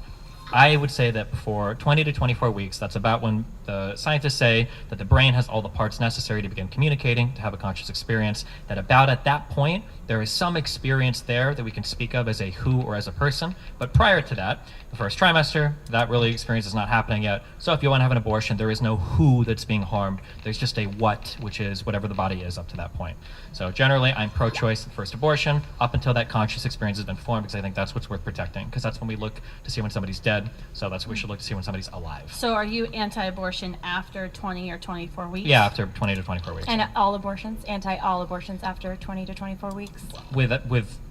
I would say that for 20 to 24 weeks, that's about when the scientists say that the brain has all the parts necessary to begin communicating, to have a conscious experience, that about at that point, there is some experience there that we can speak of as a who or as a person. But prior to that, the first trimester, that really experience is not happening yet. So if you want to have an abortion, there is no who that's being harmed. There's just a what, which is whatever the body is up to that point. So generally, I'm pro-choice in first abortion up until that conscious experience has been formed, because I think that's what's worth protecting, because that's when we look to see when somebody's dead. So that's what we should look to see when somebody's alive. So are you anti-abortion after 20 or 24 weeks? Yeah, after 20 to 24 weeks. And all abortions, anti-all abortions after 20 to 24 weeks? With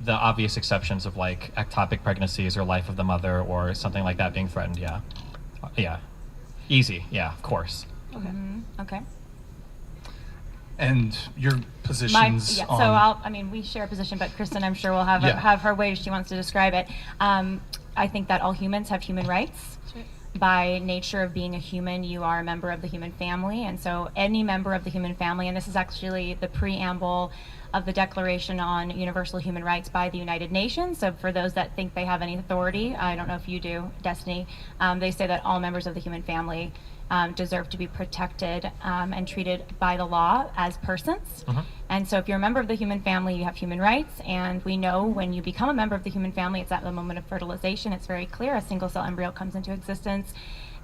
the obvious exceptions of like ectopic pregnancies or life of the mother or something like that being threatened, yeah. Yeah. Easy, yeah, of course. Okay. Okay. And your positions on... So we share a position, but Kristen, I'm sure will have her way she wants to describe it. I think that all humans have human rights. by nature of being a human, you are a member of the human family. And so any member of the human family, and this is actually the preamble of the Declaration on Universal Human Rights by the United Nations. So for those that think they have any authority, I don't know if you do, Destiny, they say that all members of the human family deserve to be protected and treated by the law as persons. And so if you're a member of the human family, you have human rights. And we know when you become a member of the human family, it's at the moment of fertilization. It's very clear a single cell embryo comes into existence.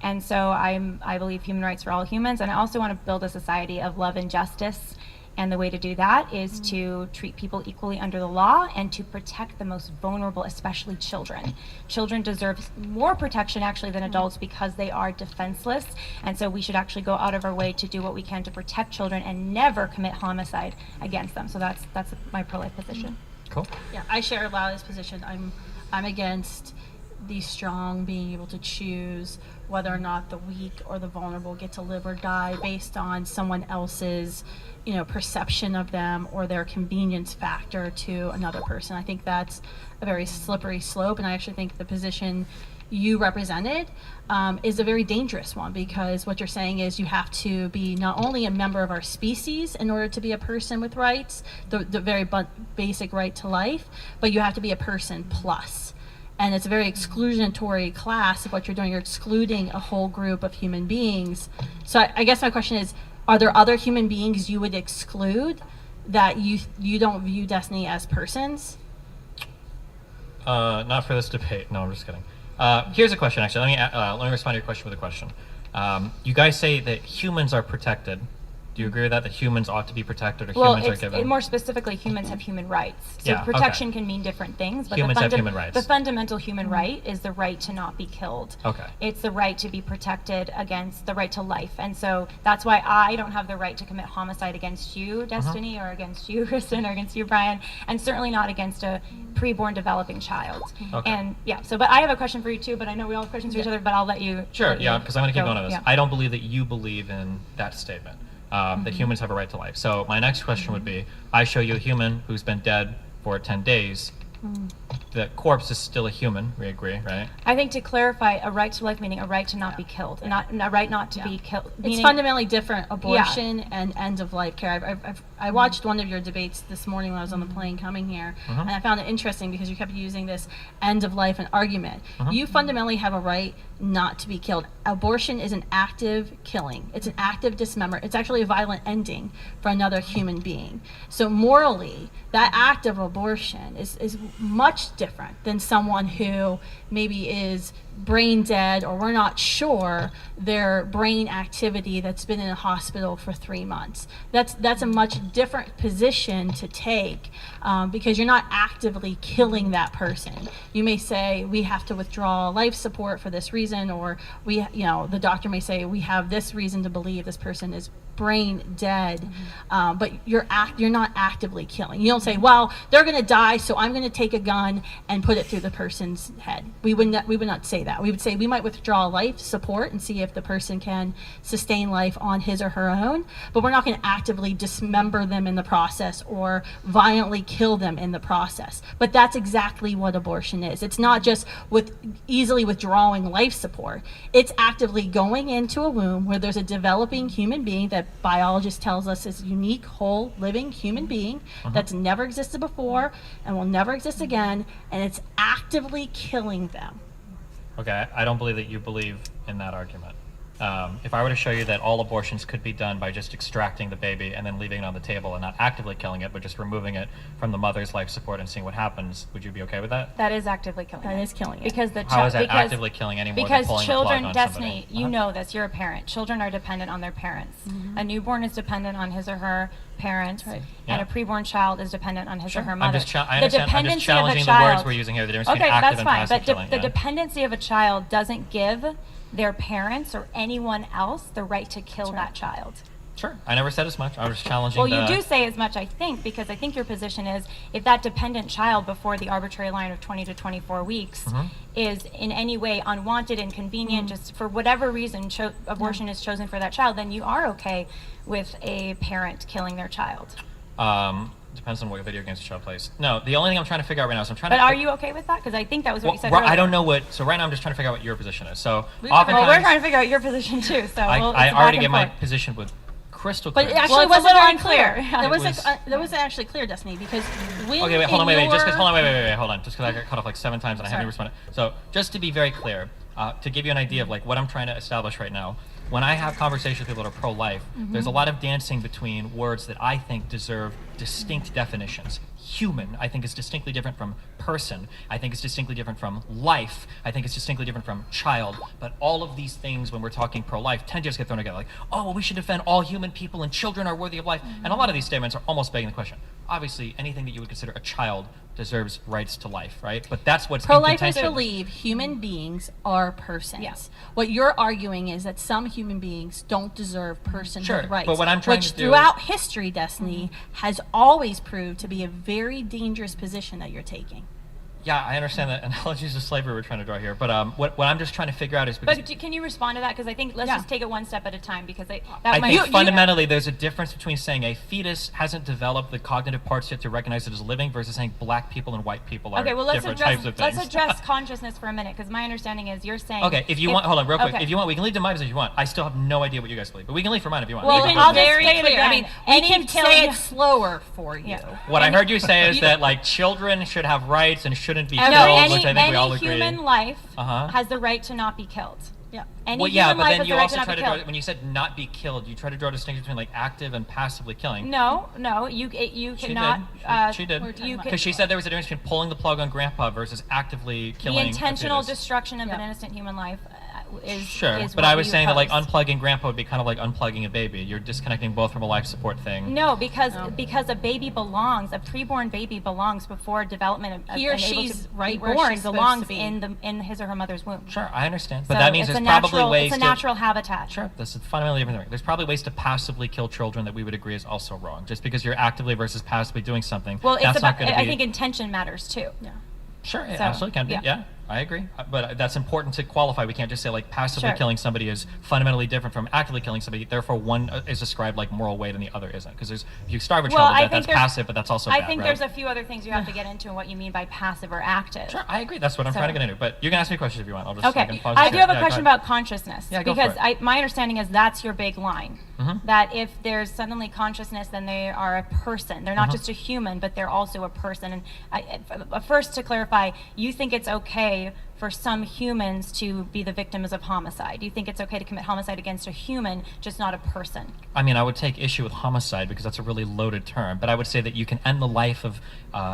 And so I believe human rights for all humans. And I also want to build a society of love and justice. And the way to do that is to treat people equally under the law and to protect the most vulnerable, especially children. Children deserve more protection actually than adults because they are defenseless. And so we should actually go out of our way to do what we can to protect children and never commit homicide against them. So that's my pro-life position. Cool. Yeah, I share Lali's position. I'm against the strong being able to choose whether or not the weak or the vulnerable get to live or die based on someone else's, perception of them or their convenience factor to another person. I think that's a very slippery slope, and I actually think the position you represented is a very dangerous one, because what you're saying is you have to be not only a member of our species in order to be a person with rights, the very basic right to life, but you have to be a person plus. And it's a very exclusionatory class of what you're doing. You're excluding a whole group of human beings. So I guess my question is, are there other human beings you would exclude that you don't view Destiny as persons? Not for this debate. No, I'm just kidding. Here's a question, actually. Let me respond to your question with a question. You guys say that humans are protected. Do you agree with that? That humans ought to be protected, or humans are given? More specifically, humans have human rights. So Yeah, protection can mean different things, but Humans have human rights. the fundamental human right is the right to not be killed. Okay. It's the right to be protected against the right to life. And so that's why I don't have the right to commit homicide against you, Destiny, or against you, Kristen, or against you, Brian, and certainly not against a preborn developing child. Okay. And yeah, but I have a question for you too, but I know we all have questions for each other, but I'll let you. Sure, yeah, because I'm going to keep go. going on this. Yeah. I don't believe that you believe in that statement, that humans have a right to life. So my next question would be, I show you a human who's been dead for 10 days. The corpse is still a human, we agree, right? I think to clarify, a right to life meaning a right to not be killed, not a right not to be killed. It's fundamentally different, abortion and end of life care. I watched one of your debates this morning when I was on the plane coming here, and I found it interesting because you kept using this end of life and argument. You fundamentally have a right not to be killed. Abortion is an active killing. It's an active dismemberment. It's actually a violent ending for another human being. So morally, that act of abortion is much different than someone who maybe is brain dead, or we're not sure their brain activity that's been in a hospital for 3 months. That's a much different position to take, because you're not actively killing that person. You may say we have to withdraw life support for this reason, or the doctor may say we have this reason to believe this person is brain dead, but you're not actively killing. You don't say, well, they're going to die, so I'm going to take a gun and put it through the person's head. We would not say that. We would say we might withdraw life support and see if the person can sustain life on his or her own, but we're not going to actively dismember them in the process or violently kill them in the process. But that's exactly what abortion is. It's not just easily withdrawing life support. It's actively going into a womb where there's a developing human being that biologist tells us is unique, whole, living human being that's never existed before and will never exist again, and it's actively killing them. Okay, I don't believe that you believe in that argument. If I were to show you that all abortions could be done by just extracting the baby and then leaving it on the table and not actively killing it, but just removing it from the mother's life support and seeing what happens, would you be okay with that? That is actively killing. That is killing it. Because How is that actively killing any more than pulling the plug on Destiny, somebody? you know this. You're a parent. Children are dependent on their parents. A newborn is dependent on his or her parents, and Yeah. a preborn child is dependent on his or her mother. I understand. I'm just challenging the words we're using here. The difference between Okay, active that's and fine. passive But killing. the dependency of a child doesn't give their parents or anyone else the right to kill that child. Sure, I never said as much. I was challenging. Well, you do say as much, I think, because I think your position is if that dependent child before the arbitrary line of 20 to 24 weeks is in any way unwanted, inconvenient, just for whatever reason abortion is chosen for that child, then you are okay with a parent killing their child. Depends on what video games the child plays. No, the only thing I'm trying to figure out right now is I'm trying But to. are you okay with that? Because I think that was what you said Well, earlier. I don't know what. So right now I'm just trying to figure out what your position is. So Well, oftentimes we're trying to figure out your position too. So I it's already back get and my forth. position with crystal clear. But it actually Well, it's a wasn't little very unclear. clear. Yeah. There It was, was- there wasn't actually clear, Destiny, because when Okay, wait, hold on, wait, just your- because, hold on, wait, hold on, just because I got cut off like 7 times and I haven't Sorry. responded. So just to be very clear, to give you an idea of like what I'm trying to establish right now, when I have conversations with people that are pro-life, there's a lot of dancing between words that I think deserve distinct definitions. Human, I think, is distinctly different from person. I think it's distinctly different from life. I think it's distinctly different from child. But all of these things, when we're talking pro-life, tend to just get thrown together. Like, oh, well, we should defend all human people and children are worthy of life. And a lot of these statements are almost begging the question. Obviously, anything that you would consider a child deserves rights to life, right? But that's what's in Pro-lifers contention. believe human beings are persons. Yeah. What you're arguing is that some human beings don't deserve personhood Sure, rights. but what I'm trying which to do- throughout history, Destiny, has always proved to be a very dangerous position that you're taking. Yeah, I understand that analogies to slavery we're trying to draw here, but what I'm just trying to figure out is because But can you respond to that? Because I think let's Yeah. just take it one step at a time. Because that I might. think fundamentally there's a difference between saying a fetus hasn't developed the cognitive parts yet to recognize it as living versus saying black people and white people are Okay, well let's different address types of things. let's address consciousness for a minute. Because my understanding is you're saying. Okay, if you want, hold on, real quick. okay. If you want, we can leave to my position if you want. I still have no idea what you guys believe, but we can leave for mine if you want. Well, You can I'll go for it. just Very say it clear. I again. mean, we Any can kid- say it slower for you. Yeah. What I heard you say is that like children should have rights and shouldn't be No, killed, which I think we all any agree. human life Uh-huh. has the right to not be killed. Yeah. Any Well, yeah, human but life then has you the right also to not try be to draw, killed. when you said not be killed, you try to draw a distinction between like active and passively killing. No, you She cannot. did. She did. You Because she said there was a difference between pulling the plug on grandpa versus actively the killing. a intentional fetus. destruction of an Yeah. innocent human life is Sure, is but what I was you saying that like oppose. unplugging grandpa would be kind of like unplugging a baby. You're disconnecting both from a life support thing. No, because a baby belongs, a preborn baby belongs before development of He or and able she's to right be where born she's supposed belongs to be. in his or her mother's womb. Sure, I understand, but So that means it's there's a probably natural, ways it's a to. natural habitat. Sure, this is fundamentally different thing. There's probably ways to passively kill children that we would agree is also wrong. Just because you're actively versus passively doing something, Well, that's it's not about. going to be. I think intention matters too. Yeah. Sure, it So, absolutely can be. yeah. Yeah, I agree. But that's important to qualify. We can't just say like passively Sure. killing somebody is fundamentally different from actively killing somebody. Therefore, one is ascribed like moral weight and the other isn't. Because there's if you starve a Well, child to I death, think that's there's- passive, but that's also I bad, think right? there's a few other things you have to get into and what you mean by passive or active. Sure, I agree. That's what I'm trying to get into. But you can ask me questions if you want. I'll just Okay, can pause I it. do have a Yeah, go question ahead. about consciousness Yeah, go for because it. my understanding is that's your big line. Mhm. That if there's suddenly consciousness, then they are a person. They're not Mhm. just a human, but they're also a person. And first, to clarify, you think it's okay for some humans to be the victims of homicide? You think it's okay to commit homicide against a human, just not a person? I mean, I would take issue with homicide because that's a really loaded term. But I would say that you can end the life of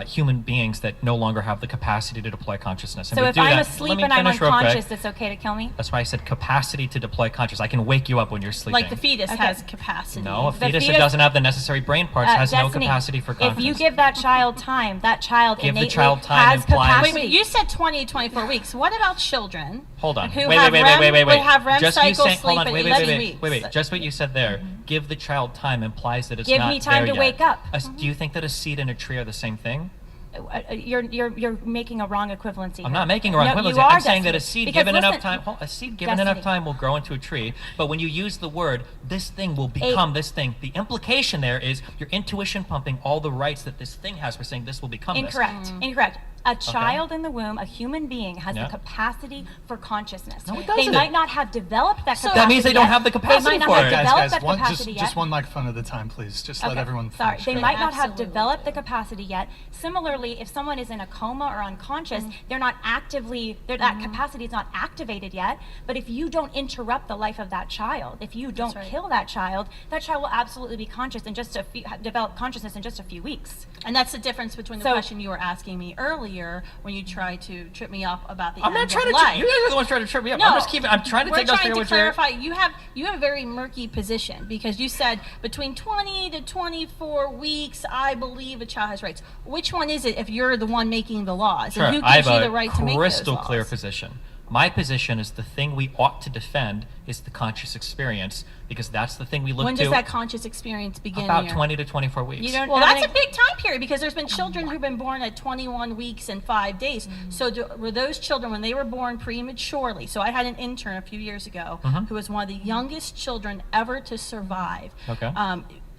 human beings that no longer have the capacity to deploy consciousness. And So we if do I'm that. asleep Let me and I'm finish real quick. unconscious, it's okay to kill me? That's why I said capacity to deploy consciousness. I can wake you up when you're sleeping. Like the fetus Okay. has capacity. No, a The fetus that fetus- doesn't have the necessary brain parts has no Destiny, capacity for consciousness. If you give that child time, that child Give the innately child time has implies- capacity. Wait, you said 20 to 24 weeks. What about children? Hold on. Who Wait, have wait, REM, wait, wait, wait, would have REM Just you cycle saying, sleep hold on, at wait, 11 wait, weeks. wait, wait. Just what you said there. Give the child time implies that it's Give not me time there to yet. wake up. Do you think that a seed and a tree are the same thing? You're making a wrong equivalency. I'm here. not making a wrong No, equivalency. you are, I'm saying that a Destiny. seed Because given enough listen, time, a seed given enough Destiny. time will grow into a tree. But when you use the word, this thing will become this thing. The implication there is your intuition pumping all the rights that this thing has for saying this will become Incorrect. this. Incorrect. A child in the womb, a human being, has Yeah. the capacity for consciousness. No, it They doesn't. might not have developed that capacity. That means they don't yet. have the capacity They might for not it. have Guys, developed guys, that capacity yet. just one microphone at a time, please. Just let everyone Sorry, finish. they Go might ahead. not have Absolutely. developed the capacity yet. Similarly, if someone is in a coma or unconscious, they're not actively, that capacity is not activated yet. But if you don't interrupt the life of that child, if you don't right. kill that child will absolutely be conscious in just develop consciousness in just a few weeks. And that's the difference between the So- question you were asking me earlier when you tried to trip me up about the I'm not end trying of to. life. You guys are the ones trying to trip me up. No, I'm just keeping. I'm trying to we're take us trying through to what you're. clarify. You have a very murky position because you said between 20 to 24 weeks, I believe a child has rights. Which one is it if you're the one making the laws? Sure, And who I gives have you a the right to make those crystal laws? clear position. My position is the thing we ought to defend is the conscious experience because that's the thing we look When to. does that conscious experience begin? About Your- 20 to 24 weeks. You don't Well, have that's any- a big time period because there's been children who've been born at 21 weeks and 5 days. So were those children, when they were born prematurely, so I had an intern a few years ago who was one of the youngest children ever to survive. Okay.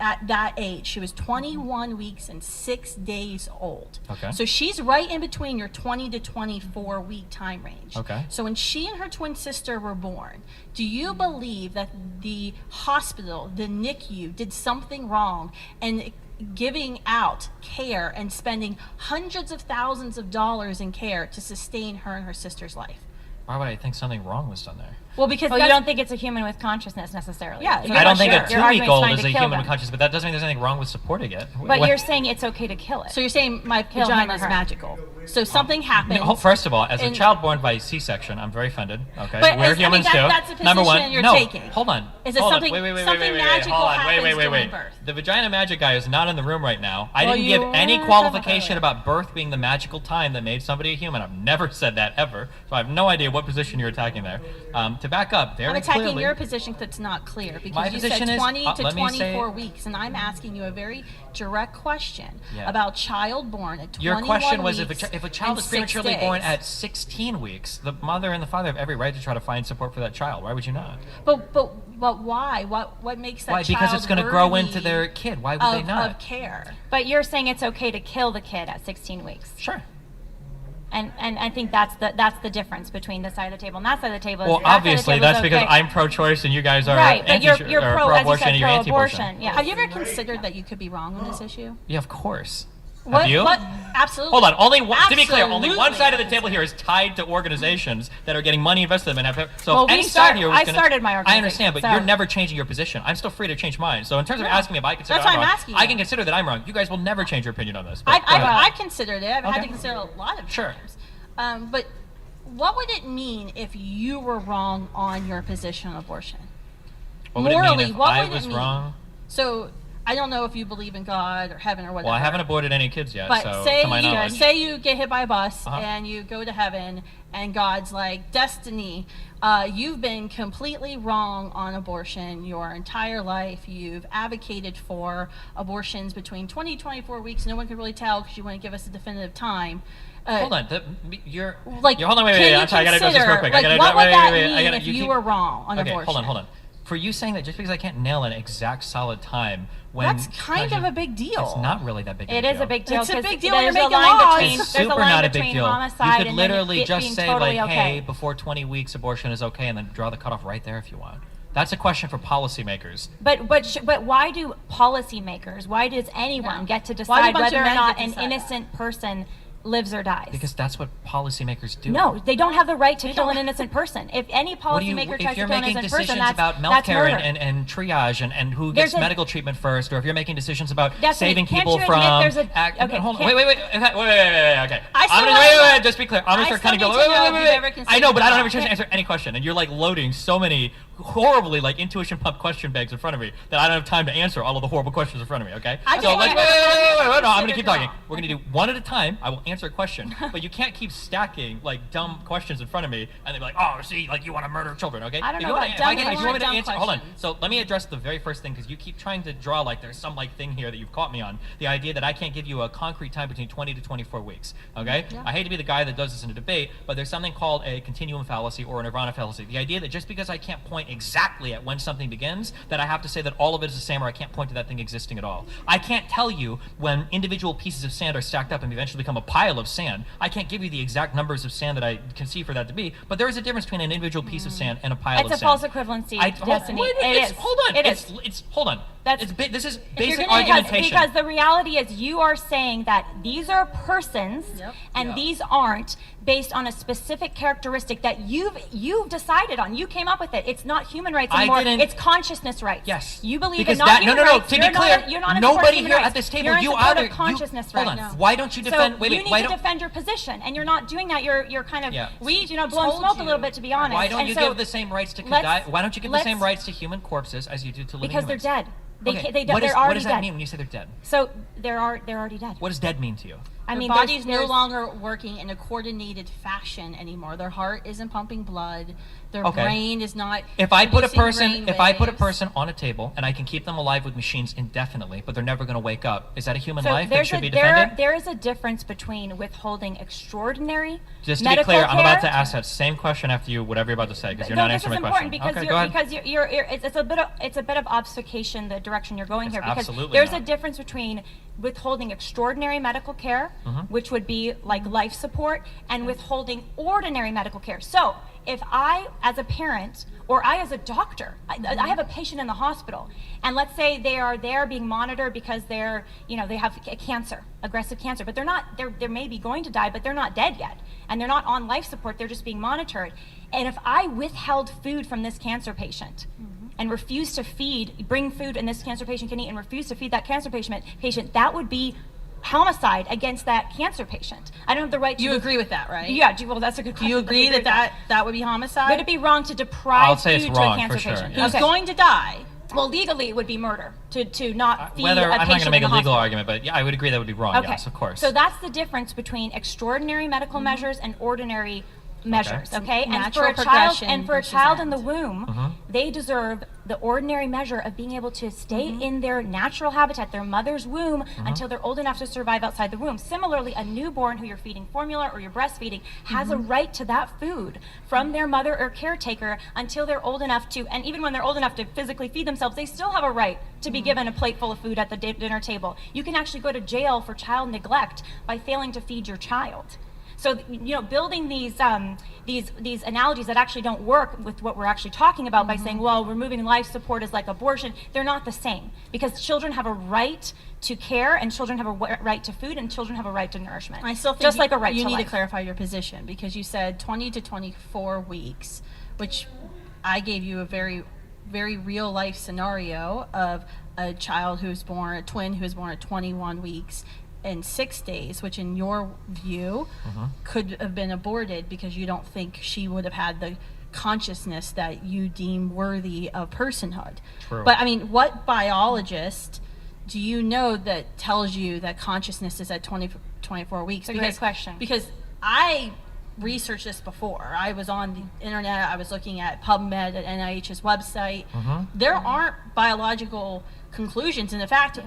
at that age. She was 21 weeks and 6 days old. Okay. So she's right in between your 20 to 24 week time range. Okay. So when she and her twin sister were born, do you believe that the hospital, the NICU, did something wrong and giving out care and spending hundreds of thousands of dollars in care to sustain her and her sister's life? Why would I think something wrong was done there? Well, because Well, you don't think it's a human with consciousness necessarily. Yeah, You're I don't not think sure. a Your 2-week argument's old trying is to a kill human them. with consciousness, but that doesn't mean there's anything wrong with supporting it. But What- you're saying it's okay to kill it. So you're saying my Kill him vagina or is her. magical. So something happens. No, first of all, as a and- child born by C-section, I'm very offended. Okay, But we're I mean, humans that- too. that's a Number one, position you're no, taking. hold on. Is it hold something- on. Wait, something wait, magical hold on. happens Wait. during birth? The vagina magic guy is not in the room right now. I Well, didn't you give any were qualification talking about birth being the magical time that made somebody a human. I've never said that ever, so I have no idea what position you're attacking there. To back up, very I'm attacking clearly, your position that's not clear because My you said position is- 20 to let me say- 24 weeks, and I'm asking you a very direct question Yeah. about child born at 21 Your question was weeks if a child and is 6 prematurely born days. at 16 weeks, the mother and the father have every right to try to find support for that child. Why would you not? But why? What makes that Why? child Because it's going to grow worthy into their kid. Why would they not? of care? But you're saying it's okay to kill the kid at 16 weeks. Sure. And I think that's the difference between this side of the table and that side of the table. Well, That side of the obviously, table is that's because okay. I'm pro-choice and you guys are Right, but you're or pro, as you pro-abortion said, and you're anti-abortion. pro-abortion. Yes. Have you ever considered that you could be wrong on this issue? Yeah, of course. What, Have you? What? Absolutely. Hold on. Only one, to be clear, only one Absolutely. side of the table here is tied to organizations that are getting money invested in them. And have, so Well, if we any start- side here was I gonna, started my I organization, understand, but so- you're never changing your position. I'm still free to change mine. So in terms of Yeah. asking me if I consider That's I'm why I'm wrong, asking I you. can consider that I'm wrong. You guys will never change your opinion on this. But go ahead. I've considered it. I've had Okay. to consider a lot of Sure. times. But what would it mean if you were wrong on your position on abortion? What would it Morally, mean if what I would was it mean? wrong? So I don't know if you believe in God or heaven or whatever. Well, I haven't aborted any kids yet, But so say to my you knowledge. say you get hit by a bus Uh-huh. and you go to heaven, and God's like, Destiny, you've been completely wrong on abortion your entire life. You've advocated for abortions between 20 and 24 weeks. No one could really tell because you wouldn't give us a definitive time. Hold on, you're Like, hold on, wait, can you I'm sorry, I gotta address this real quick. Like, I gotta, what would wait, that wait, mean I gotta, if you you keep- were wrong on okay, abortion? hold on. For you saying that just because I can't nail an exact solid time when That's kind of a big deal. It's not really that big. It of is a big deal. It's a 'cause big deal when There's you're a making line laws. between It's there's a super line not a big between deal. You homicide could and literally then it just being say totally like, okay. "Hey, before 20 weeks, abortion is okay," and then draw the cutoff right there if you want. That's a question for policymakers. But why do policymakers? Why does anyone get to Why do a decide bunch of whether or men not get to an decide that? innocent person lives or dies? Because that's what policymakers do. No, they don't have the right to kill an innocent person. If any What do you, policymaker if tries to you're kill an making innocent decisions person, about that's healthcare murder. and triage and who There's gets a- medical treatment first, or if you're making decisions about Destiny, saving can't people you from admit there's a- okay, hold on, can't- wait, okay. I still I'm gonna, wanna- wait, just be clear. I'm gonna I start kind of still go, need to know if you've ever I considered know, but I don't have a that. chance to answer any question, and you're like loading so many horribly like intuition pump question banks in front of me that I don't have time to answer all of the horrible questions in front of me. Okay, I so just like, wanna- wait, no, I'm gonna considered keep talking. wrong. We're gonna do one at a time. I will answer a question, but you can't keep stacking like dumb questions in front of me and they'll be like, oh, see, like you want to murder children, okay? I don't If know you wanna- about if I dumb can- if you want me to dumb answer, hold on. questions. So let me address the very first thing because you keep trying to draw like there's some like thing here that you've caught me on. The idea that I can't give you a concrete time between 20 to 24 weeks. Okay? Yeah. I hate to be the guy that does this in a debate, but there's something called a continuum fallacy or a nirvana fallacy. The idea that just because I can't point exactly at when something begins, that I have to say that all of it is the same or I can't point to that thing existing at all. I can't tell you when individual pieces of sand are stacked up and eventually become a pile of sand. I can't give you the exact numbers of sand that I can see for that to be, but there is a difference between an individual piece of sand and a pile It's of a sand. false equivalency, Destiny. Wait, It is. Hold on. It it's, is. It's hold on. That's- This is you're basic gonna- argumentation. Because the reality is you are saying that these are persons Yep. and Yeah. these aren't based on a specific characteristic that you've decided on. You came up with it. It's not human rights I anymore. didn't- It's consciousness rights. Yes. You believe because in not that, human no. rights. To You're be clear, not, you're not in support of nobody human here rights. at this table, You're in you support either of consciousness hold right on. now. Why don't you defend? So wait, you wait. need Why to don't? defend your position, and you're not doing that. You're kind of Yeah. blowing told smoke a you. little bit, to be honest. Why don't And you so give the same rights to let's- why don't you give the same let's- rights to human corpses as you do to living Because they're humans? dead. They Okay. can't, they, What they're is- already What does that dead. mean when you say they're dead? So they're already dead. What does dead mean to you? I mean, their body's there's no longer working in a coordinated fashion anymore. Their heart isn't pumping blood. Their Okay. brain is not. If I put a producing person, brain waves. on a table and I can keep them alive with machines indefinitely, but they're never going to wake up, is that a human So life that there's should be there defended? there is a difference between withholding extraordinary Just to be medical clear, I'm about to care- ask that same question after you, whatever you're about to say, because you're No, not this answering is my important question. because Okay, go ahead. it's a bit of obfuscation. The direction you're going It's here, because absolutely there's a not. difference between withholding extraordinary medical care, which would be like life support, and withholding ordinary medical care. So if I, as a parent, or I as a doctor, I have a patient in the hospital, and let's say they are there being monitored because they're, you know, they have a cancer, aggressive cancer, but they're maybe going to die, but they're not dead yet, and they're not on life support, they're just being monitored. And if I withheld food from this cancer patient and refused to bring food, and this cancer patient can eat, and refuse to feed that cancer patient, that would be homicide against that cancer patient. I don't have the right to. You agree with that, right? Yeah. Well, that's a good question. Do you agree that would be homicide? Would it be wrong to deprive I'll say it's food to a wrong, cancer for sure, patient? yeah. Who's going to die? Well, legally it would be murder to not feed Whether a I'm not patient going to make in a the legal hospital. argument, but yeah, I would agree that would be wrong. Okay. Yes, of course. So that's the difference between extraordinary medical measures and ordinary measures, okay? And Natural for a child, progression and for a versus child in end. the womb, they deserve the ordinary measure of being able to stay in their natural habitat, their mother's womb, until they're old enough to survive outside the womb. Similarly, a newborn who you're feeding formula or you're breastfeeding has a right to that food from their mother or caretaker until they're old enough to, and even when they're old enough to physically feed themselves, they still have a right to be given a plate full of food at the dinner table. You can actually go to jail for child neglect by failing to feed your child. So, you know, building these analogies that actually don't work with what we're actually talking about by saying, well, removing life support is like abortion, they're not the same, because children have a right to care, and children have a right to food, and children have a right to nourishment. I still think just like a right you to need life. to clarify your position, because you said 20 to 24 weeks, which I gave you a very, very real life scenario of a child who's born, a twin who was born at 21 weeks and 6 days, which in your view could have been aborted because you don't think she would have had the consciousness that you deem worthy of personhood. True. But I mean, what biologist do you know that tells you that consciousness is at 24 weeks? It's a great question. Because I researched this before. I was on the internet, I was looking at PubMed at NIH's website. There aren't biological conclusions, and in fact,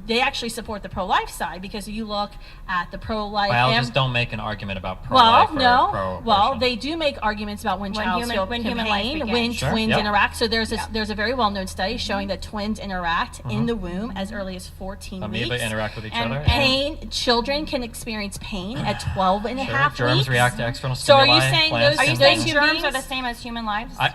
they actually support the pro-life side, because you look at the pro-life. Biologists don't make an argument about pro-life or pro-abortion. Well, they do make arguments about when child feel human life pain, begins. when Sure, twins yep. interact. So there's a very well-known study showing that twins interact in the womb as early as 14 Amoeba weeks. interact with each and other. Pain, children can experience pain at 12 and a Sure, half germs weeks. react to external So are stimuli. you saying plants those- Are you can- saying those germs beings- are the same as human lives? I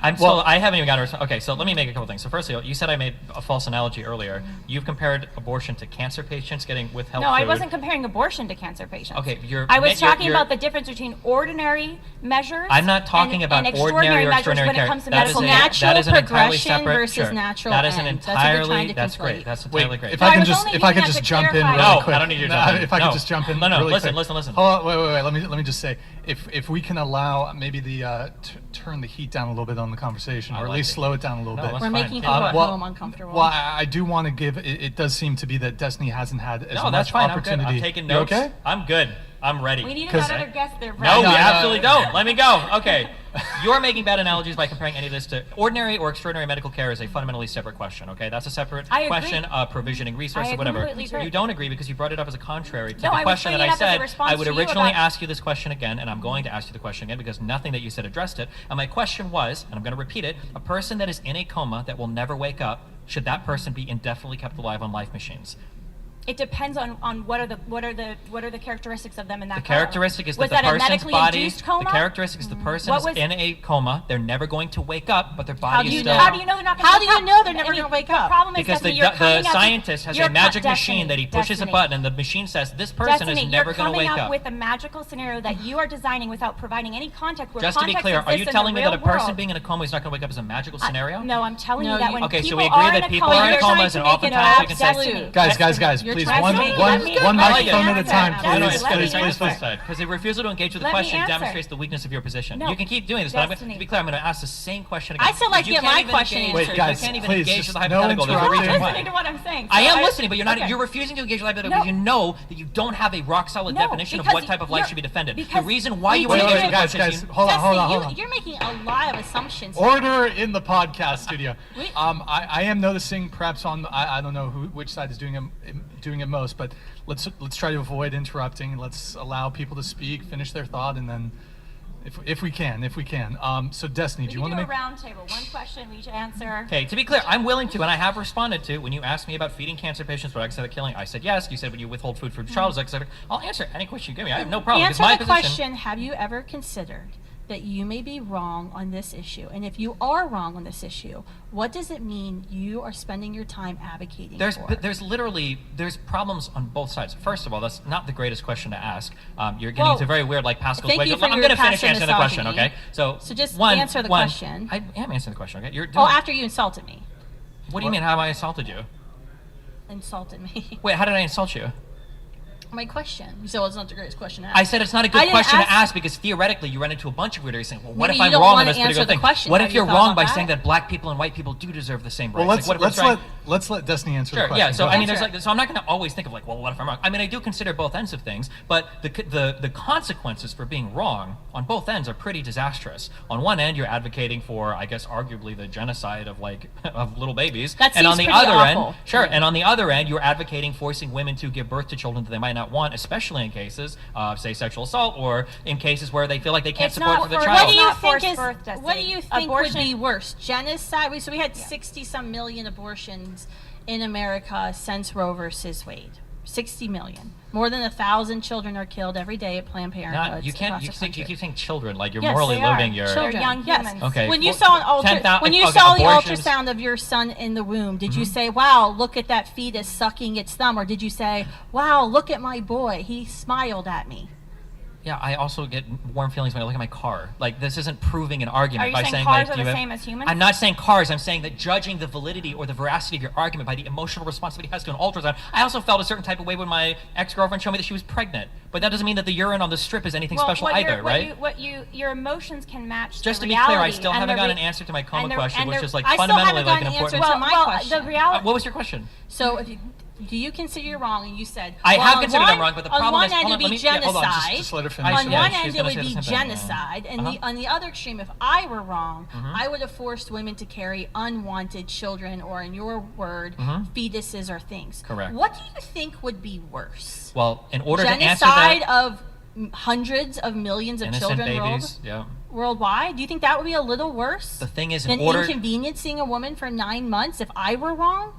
haven't even gotten a response. Okay, so let me make a couple things. So firstly, you said I made a false analogy earlier. You've compared abortion to cancer patients getting withheld No, food. I wasn't comparing abortion to cancer patients. Okay, I was talking about the difference between ordinary measures. I'm not talking about and ordinary or measures extraordinary when care. it comes to That is medical a- care. Natural that is an entirely progression separate, versus sure. natural That is an end. That's what they're entirely, trying to that's conflate. great. That's Wait, entirely great. if So I I can was just only if I using can that just to jump in clarify. really No, quick. I don't need you to jump in. If I could No. just jump in. No, really listen, quick. listen. Hold on, wait. Let me just say, if we can allow maybe the turn the heat down a little bit on the conversation, I or at like least it. slow it down a little No, bit. that's We're fine. making people at well- home uncomfortable. Well, I do want to give. It does seem to be that Destiny hasn't had as No, much that's fine. I'm good. opportunity. I'm taking You notes. okay? I'm good. I'm ready. We need 'Cause- another guest there. No, No, we no, absolutely no. don't. Let me go. Okay. You're making bad analogies by comparing any of this to ordinary or extraordinary medical care is a fundamentally separate question, okay? That's a separate I agree. question of provisioning resources, I whatever. completely agree. You don't agree because you brought it up as a contrary to No, I the was question that bringing it I up as a said. response I would to you originally about- ask you this question again, and I'm going to ask you the question again because nothing that you said addressed it. And my question was, and I'm going to repeat it, a person that is in a coma that will never wake up, should that person be indefinitely kept alive on life machines? It depends on what are the characteristics of them in that The coma. characteristic is that Was the that a person's medically body. induced coma? The characteristic is the person What is was- in a coma. They're never going to wake up, but their How body do is you still. know? How do you know they're not going to How do you know they're never I mean, gonna wake the up? problem is, Because Destiny, you're the coming up scientist has you're a magic Destiny, machine that he pushes Destiny. a button, and the machine says this person Destiny, is never going to wake You're coming up. up with a magical scenario that you are designing without providing any context. Where Just to be context clear, are you exists in telling the me that a real person world. being in a coma is not going to wake up is a magical scenario? No, I'm telling No, you that you- when Okay, so people we agree are that in a people coma, are in you're comas trying and to make it oftentimes we can say- absolute. Guys, You're please, trying one to make- one let me- one I like it. microphone at a time, Let please, me please, answer. please. Because the refusal to engage with the Let me question answer. demonstrates the weakness of your position. No. You can keep doing this, but I'm, Destiny. to be clear, I'm going to ask the same question again. I still like You to get can't my even question engage- answered. Wait, guys, you can't even please, engage with the just no hypothetical. There's a interrupting. reason Listening why. to what I'm saying. I So am listening, but you're not. okay. You're refusing to engage with hypothetical No. because you know that you don't have a rock solid No, definition of because what type of life you're- should be defended. The because reason why you we want to did engage it. with the guys, question. hold on. Destiny, you're making a lot of assumptions. Order in the podcast studio. We- I am noticing perhaps on I don't know which side is doing it most, but let's try to avoid interrupting. Let's allow people to speak, finish their thought, and then if we can. So Destiny, do you want to do make? a round table? One question, we each answer. Okay, to be clear, I'm willing to, and I have responded to, when you asked me about feeding cancer patients with exotic killing, I said yes. You said, when you withhold food from child, I'll answer any question you give me. I have no problem. It's Answer my the position. question, have you ever considered that you may be wrong on this issue? And if you are wrong on this issue, what does it mean you are spending your time advocating for? There's problems on both sides. First of all, that's not the greatest question to ask. You're getting into very weird, like Pascal's thank way. you for I'm your going to finish passive answering the question, misogyny. okay? So just answer the question. I am answering the question, okay? After you insulted me. What do you mean, how have I insulted you? Insulted me. Wait, how did I insult you? My question. You said, well, it's not the greatest question to ask. I said it's not a good question to ask because theoretically you run into a bunch of weird areas saying, well, what Maybe if you I'm don't wrong on wanna this particular answer the thing? question. What Have if you you're thought wrong about by that? saying that black people and white people do deserve the same rights? Well, Like, what if we're let's let Destiny answer the Sure, question. yeah. So Go I mean, ahead. so I'm not going to always think of like, well, what if I'm wrong? I mean, I do consider both ends of things, but the consequences for being wrong on both ends are pretty disastrous. On one end, you're advocating for, I guess, arguably the genocide of of little babies, That and on seems the pretty other awful end, to sure, me. and on the other end, you're advocating forcing women to give birth to children that they might not want, especially in cases of, say, sexual assault, or in cases where they feel like they can't It's support not for the for- child. What do you Not think forced is? birth, Destiny. What do you think Abortion- would be worse? Genocide. So we had 60-some million abortions in America since Roe versus Wade. 60 million. More than 1,000 children are killed every day at Planned Parenthood. You keep saying children like you're Yes, morally they are. loading your. Children. They're young Yes. humans. Okay. When you well, saw 10,000 when you okay, saw the abortions- ultrasound of your son in the womb, did you say, "Wow, look at that fetus sucking its thumb," or did you say, "Wow, look at my boy, he smiled at me"? Yeah, I also get warm feelings when I look at my car. Like, this isn't proving an argument Are you by saying saying cars like, are do you the have- same as humans? I'm not saying cars. I'm saying that judging the validity or the veracity of your argument by the emotional response somebody has to an ultrasound. I also felt a certain type of way when my ex-girlfriend showed me that she was pregnant. But that doesn't mean that the urine on the strip is anything special either, right? Your emotions can match. Just the to be clear, I reality still and haven't the gotten re- an answer to my and coma the- question, and which the- is like I still fundamentally haven't like an gotten an important. answer to my well, question. the reality. What was your question? So if you, do you consider you're wrong? And you said I well, have on considered one, I'm wrong, but the on problem one is, end hold it on, would let be me- yeah, hold on, genocide. just let her finish. On Yeah, one she's end it gonna would say the be same thing, yeah. genocide, and Uh-huh. on the other extreme, if I were wrong, I would have forced women to carry unwanted children, or in your word, fetuses or things. Correct. What do you think would be worse? Well, in order to answer Genocide that, of hundreds of millions of innocent children babies, yeah. worldwide. Do you think that would be a little worse? The thing is, in than order inconveniencing a woman for 9 months if I were wrong?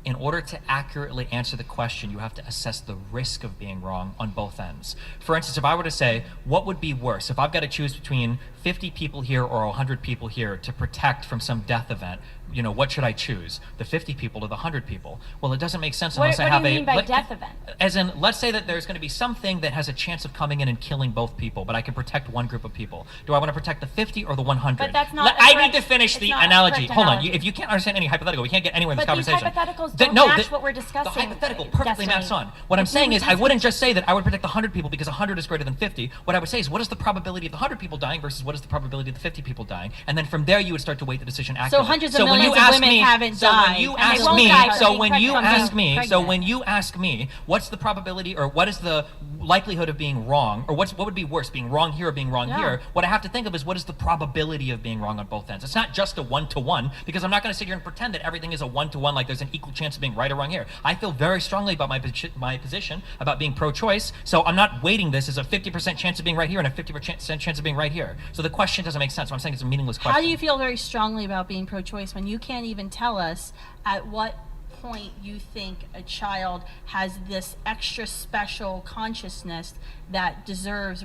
in order to accurately answer the question, you have to assess the risk of being wrong on both ends. For instance, if I were to say, what would be worse? If I've got to choose between 50 people here or 100 people here to protect from some death event, you know, what should I choose? The 50 people or the 100 people? Well, it doesn't make sense unless I have What do you mean by let- death event? As in, let's say that there's going to be something that has a chance of coming in and killing both people, but I can protect one group of people. Do I want to protect the 50 or the 100? But that's not a I correct- need to finish it's the not a analogy. correct Hold on. analogy. If you can't understand any hypothetical, we can't get anywhere in this But these conversation. hypotheticals Then- don't no, match the- what we're discussing. The hypothetical perfectly Destiny. maps on. What I'm saying is, I Destiny. wouldn't just say that I would protect the 100 people because 100 is greater than 50. What I would say is, what is the probability of the 100 people dying versus what is the probability of the 50 people dying? And then from there, you would start to weight the decision accurately. hundreds of when millions you of ask women me- haven't so died, when you and they ask won't me, die so from when being you pregnant. ask me, so Pregnant. when you ask me, what's the probability or what is the likelihood of being wrong, or what would be worse, being wrong here or being wrong Yeah. here? What I have to think of is, what is the probability of being wrong on both ends? It's not just a one-to-one, because I'm not going to sit here and pretend that everything is a one-to-one, like there's an equal chance of being right or wrong here. I feel very strongly about my position about being pro-choice, so I'm not weighting this as a 50% chance of being right here and a 50% chance of being right here. So the question doesn't make sense. So I'm saying it's a meaningless question. How do you feel very strongly about being pro-choice when you can't even tell us at what point you think a child has this extra special consciousness that deserves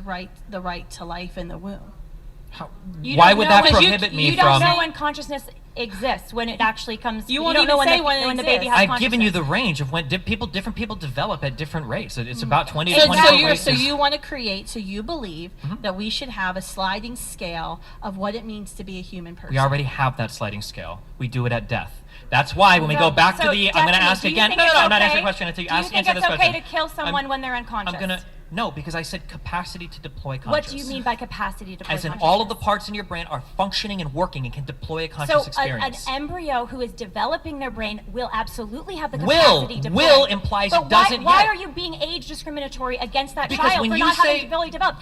the right to life in the womb? You Why don't would know, that 'cause prohibit me You from... don't know when consciousness exists, when it actually comes. You won't don't know even say when when it the baby exists. has I've given you the consciousness. range of when different people develop at different rates. It's about 20 to So, 24 so, weeks. so you want to create, so you believe that we should have a sliding scale of what it means to be a human person. We already have that sliding scale. We do it at death. That's why when we go back to the... I'm going to Destiny, ask do you again... think No, it's I'm not okay- answering the question until you do you answer think this it's question. okay to kill someone when they're unconscious? I'm going to... No, because I said capacity to deploy conscious. What do you mean by capacity to? As in all of the parts in your brain are functioning and working and can deploy a conscious So an experience. embryo who is developing their brain will absolutely have the Will. capacity to Will play. implies but it doesn't why yet. are you being age discriminatory against that Because child when for you not say- having fully developed?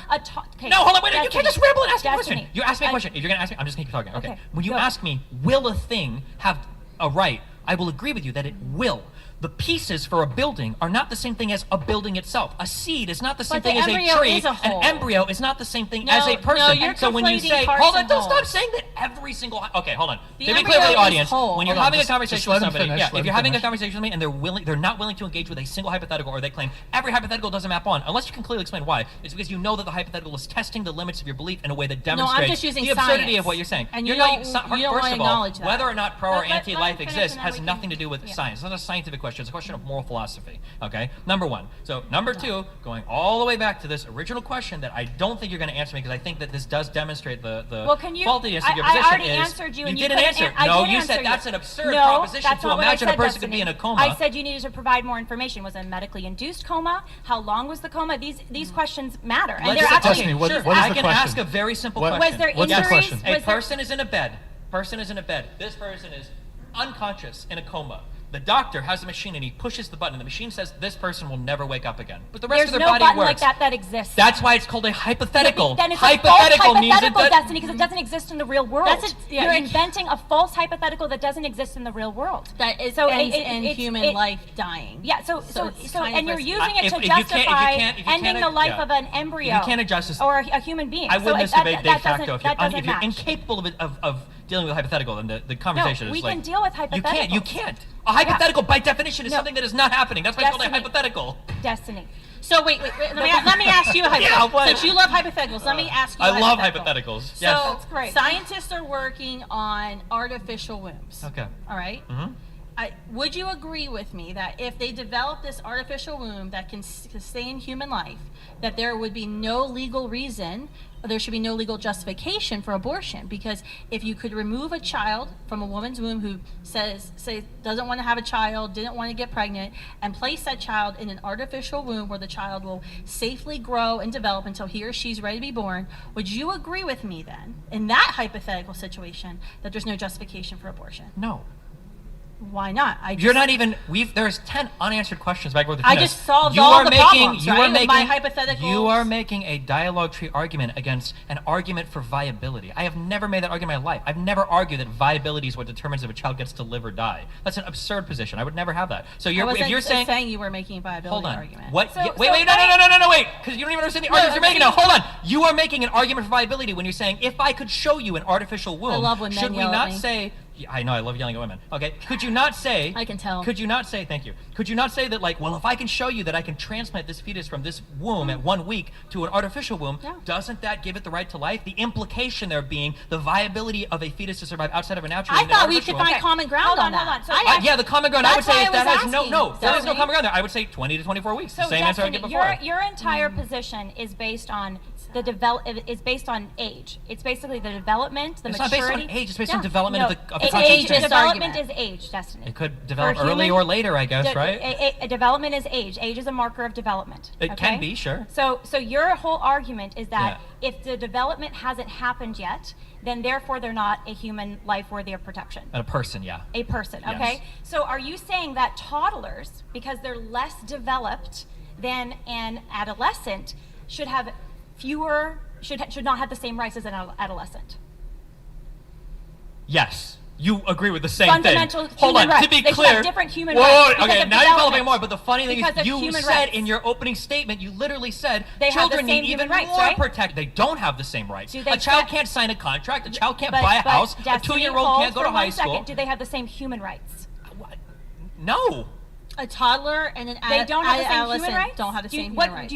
Okay, No, hold on, wait, you Destiny. can't just ramble and ask me a Destiny. question. You ask me a I- question. If you're going to ask me, I'm just going to keep talking. Okay. Okay, When you go. ask me, will a thing have a right? I will agree with you that it will. The pieces for a building are not the same thing as a building itself. A seed is not the same But the thing as a embryo tree. is a whole. An embryo is not the same thing No, as a no, person. you're So when you conflating say, parts hold on, and don't stop wholes. saying that every single. Okay, hold on. The To be clear to the embryo is audience, whole. when you're Hold on, having just a conversation let with him somebody, finish, yeah, let if him you're having a finish. conversation with me and they're not willing to engage with a single hypothetical, or they claim every hypothetical doesn't map on, unless you can clearly explain why, it's because you know that the hypothetical is testing the limits of your belief in a way that demonstrates just using the absurdity science. of what you're saying. And You're you not- don't- so- you don't first wanna of all, acknowledge that. whether or not pro or Let- let anti-life him finish exists and then has we can- nothing to do with yeah. science. It's not a scientific question. It's a question of moral philosophy. Okay, number one. So number two, going all the way back to this original question that I don't think you're going to answer me because I think that this does demonstrate the Well, can you? faultiness of your I position. already is answered you, and didn't couldn't answer. I No, did you answer said that's an absurd No, proposition that's to not what I imagine a said, person could be in a Destiny. coma. I said you needed to provide more information. Was it a medically induced coma? How long was the coma? These questions matter, and Let's they're say- actually. Destiny, what- sure, what is I the can question? ask a very simple What- question. Was there What's the injuries? question? A Was there- person is in a bed. Person is in a bed. This person is unconscious in a coma. The doctor has a machine and he pushes the button. And the machine says this person will never wake up again. But the rest There's of their no body button works. like that exists. That's why it's called a hypothetical. Then it's hypothetical a false means it hypothetical, does. Destiny, because it doesn't exist in the real world. That's yeah, You're you- inventing a false hypothetical that doesn't exist in the real world. That is So ends it- in it's- human it- life dying. Yeah, so it's kind and of you're a- using it If- to if you can't- if you justify can't- if you ending can't- the life yeah. of an embryo. If you can't adjust this- or a human being. I So wouldn't it- that- debate de that facto. doesn't- If you're, that doesn't if you're match. incapable of dealing with hypothetical, then the conversation No, is we like can deal with You can't. You hypotheticals. can't. A hypothetical, by definition, is No. something that is not happening. That's why it's called a Destiny. hypothetical. Destiny. So wait. Let me ask you a hypothetical. Yeah, what? Since you love hypotheticals, let me ask you. I a love hypothetical. hypotheticals. So Yes. That's great. scientists are working on artificial wombs. Okay. All right. Mhm. Would you agree with me that if they develop this artificial womb that can sustain human life, that there would be no legal reason, or there should be no legal justification for abortion? Because if you could remove a child from a woman's womb who say doesn't want to have a child, didn't want to get pregnant, and place that child in an artificial womb where the child will safely grow and develop until he or she's ready to be born, would you agree with me then, in that hypothetical situation, that there's no justification for abortion? No. Why not? You're not even. There's 10 unanswered questions back with the I tennis. just solved You all are the making, problems, you right, are with making, my hypotheticals. You are making a dialogue tree argument against an argument for viability. I have never made that argument in my life. I've never argued that viability is what determines if a child gets to live or die. That's an absurd position. I would never have that. So I if wasn't you're saying you were making a viability hold on. argument. What? So- wait, so wait, no, wait. Because you don't even understand the arguments you're making now. Hold on. You are making an argument for viability when you're saying, if I could show you an artificial womb, I love when men should we yell at not me. say? Yeah, I know, I love yelling at women. Okay, could you not say? I can tell. Could you not say? Thank you. Could you not say that, like, well, if I can show you that I can transplant this fetus from this womb at 1 week to an artificial womb, Yeah. doesn't that give it the right to life? The implication there being the viability of a fetus to survive outside of a natural I womb than thought we artificial could womb. find common ground Hold on on, that. hold on. So I Yeah, the common ground. I would That's say why if that I was has no, asking, there is no Stephanie. common ground there. I would say 20 to 24 weeks. The So same answer I Destiny, gave before. your entire position is based on is based on age. It's basically the development, the It's not based maturity. on age. It's based on development of the it's consciousness. age. Development argument. is age, Destiny. It could develop For early human- or later, I guess, right? A development is age. Age is a marker of development. It okay? can be, sure. So your whole argument is that if the development hasn't happened yet, then therefore they're not a human life worthy of protection. And a person, yeah. A person, Yes. okay? So are you saying that toddlers, because they're less developed than an adolescent, should have should not have the same rights as an adolescent? Yes. You agree with the same Fundamental thing. Hold on, human to be rights. They should clear. have different human Whoa, rights because okay, of now you're developing development. more, but the funny thing Because is of you human said rights. in your opening statement, you literally said They have the children same need human even rights, more right? protection. They don't have the same rights. Do they A child set- can't sign a contract, a child can't But- buy a but house, a Destiny, 2-year-old hold can't go for to high 1 second. school. Do they have the same human rights? No. A toddler and an They don't have the same adolescent human rights. don't have the Do you- same what, human rights.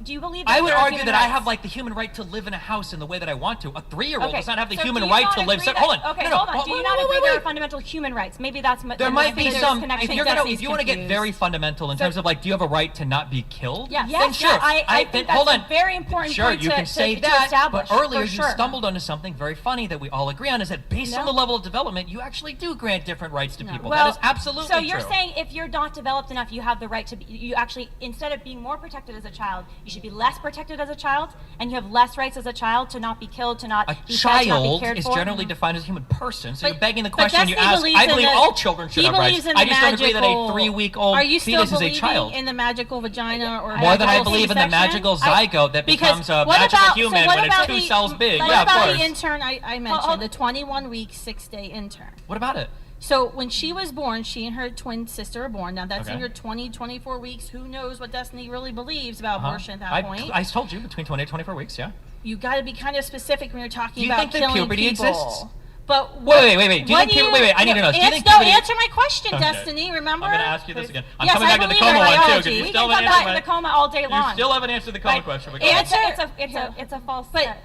Do you believe? I that would there are argue human that I rights? have like the human right to live in a house in the way that I want to. A 3-year-old Okay, does not have the so human do you right not to live. agree Hold that- on. Okay, no, hold on. Do you not agree there are wait. fundamental human rights? Maybe that's There might be some. Connection. If you're gonna, if you want to get very fundamental in terms of like, do you have a right to not be killed? Yes, Then yes, sure. yeah, I think that's hold a on. very important Sure, point you to- can say to that. establish, But earlier for you sure. stumbled onto something very funny that we all agree on: is that based on No. the level of development, you actually do grant different rights to people. Well, that is absolutely so you're true. saying if you're not developed enough, you have the right to be, you actually, instead of being more protected as a child, you should be less protected as a child, and you have less rights as a child to not be killed, to not A be fed, to not be child cared is for. generally defined as a human person, so But- you're begging the but question you Destiny ask. believes I in believe the- all children should he have rights. believes in I the just don't agree that a magical- 3-week-old Are you still fetus is a believing child. in the magical vagina or More than I magical believe in the C-section? magical zygote that Because becomes a what magical about- so human what when it's about 2 the- cells big. What Yeah, of about course. the intern I mentioned, hold- the 21-week, 6-day intern? What about it? So when she was born, she and her twin sister were born. Now that's in Okay. your 20, 24 weeks. Who knows what Destiny really believes about abortion at that I, point? I told you between 20 and 24 weeks. Yeah. You got to be kind of specific when you're talking Do you about think that killing puberty people. exists? But Wait. Do you what think do puberty? Wait. I need to know. Do you think puberty? answer my question, Okay. Destiny. Remember? I'm going to ask you this again. I'm Yes, coming I back to the believe coma in one too. biology. Because you We still can haven't come back to answered the coma all day You long. still haven't answered the coma But question. But Answer- It's a false. But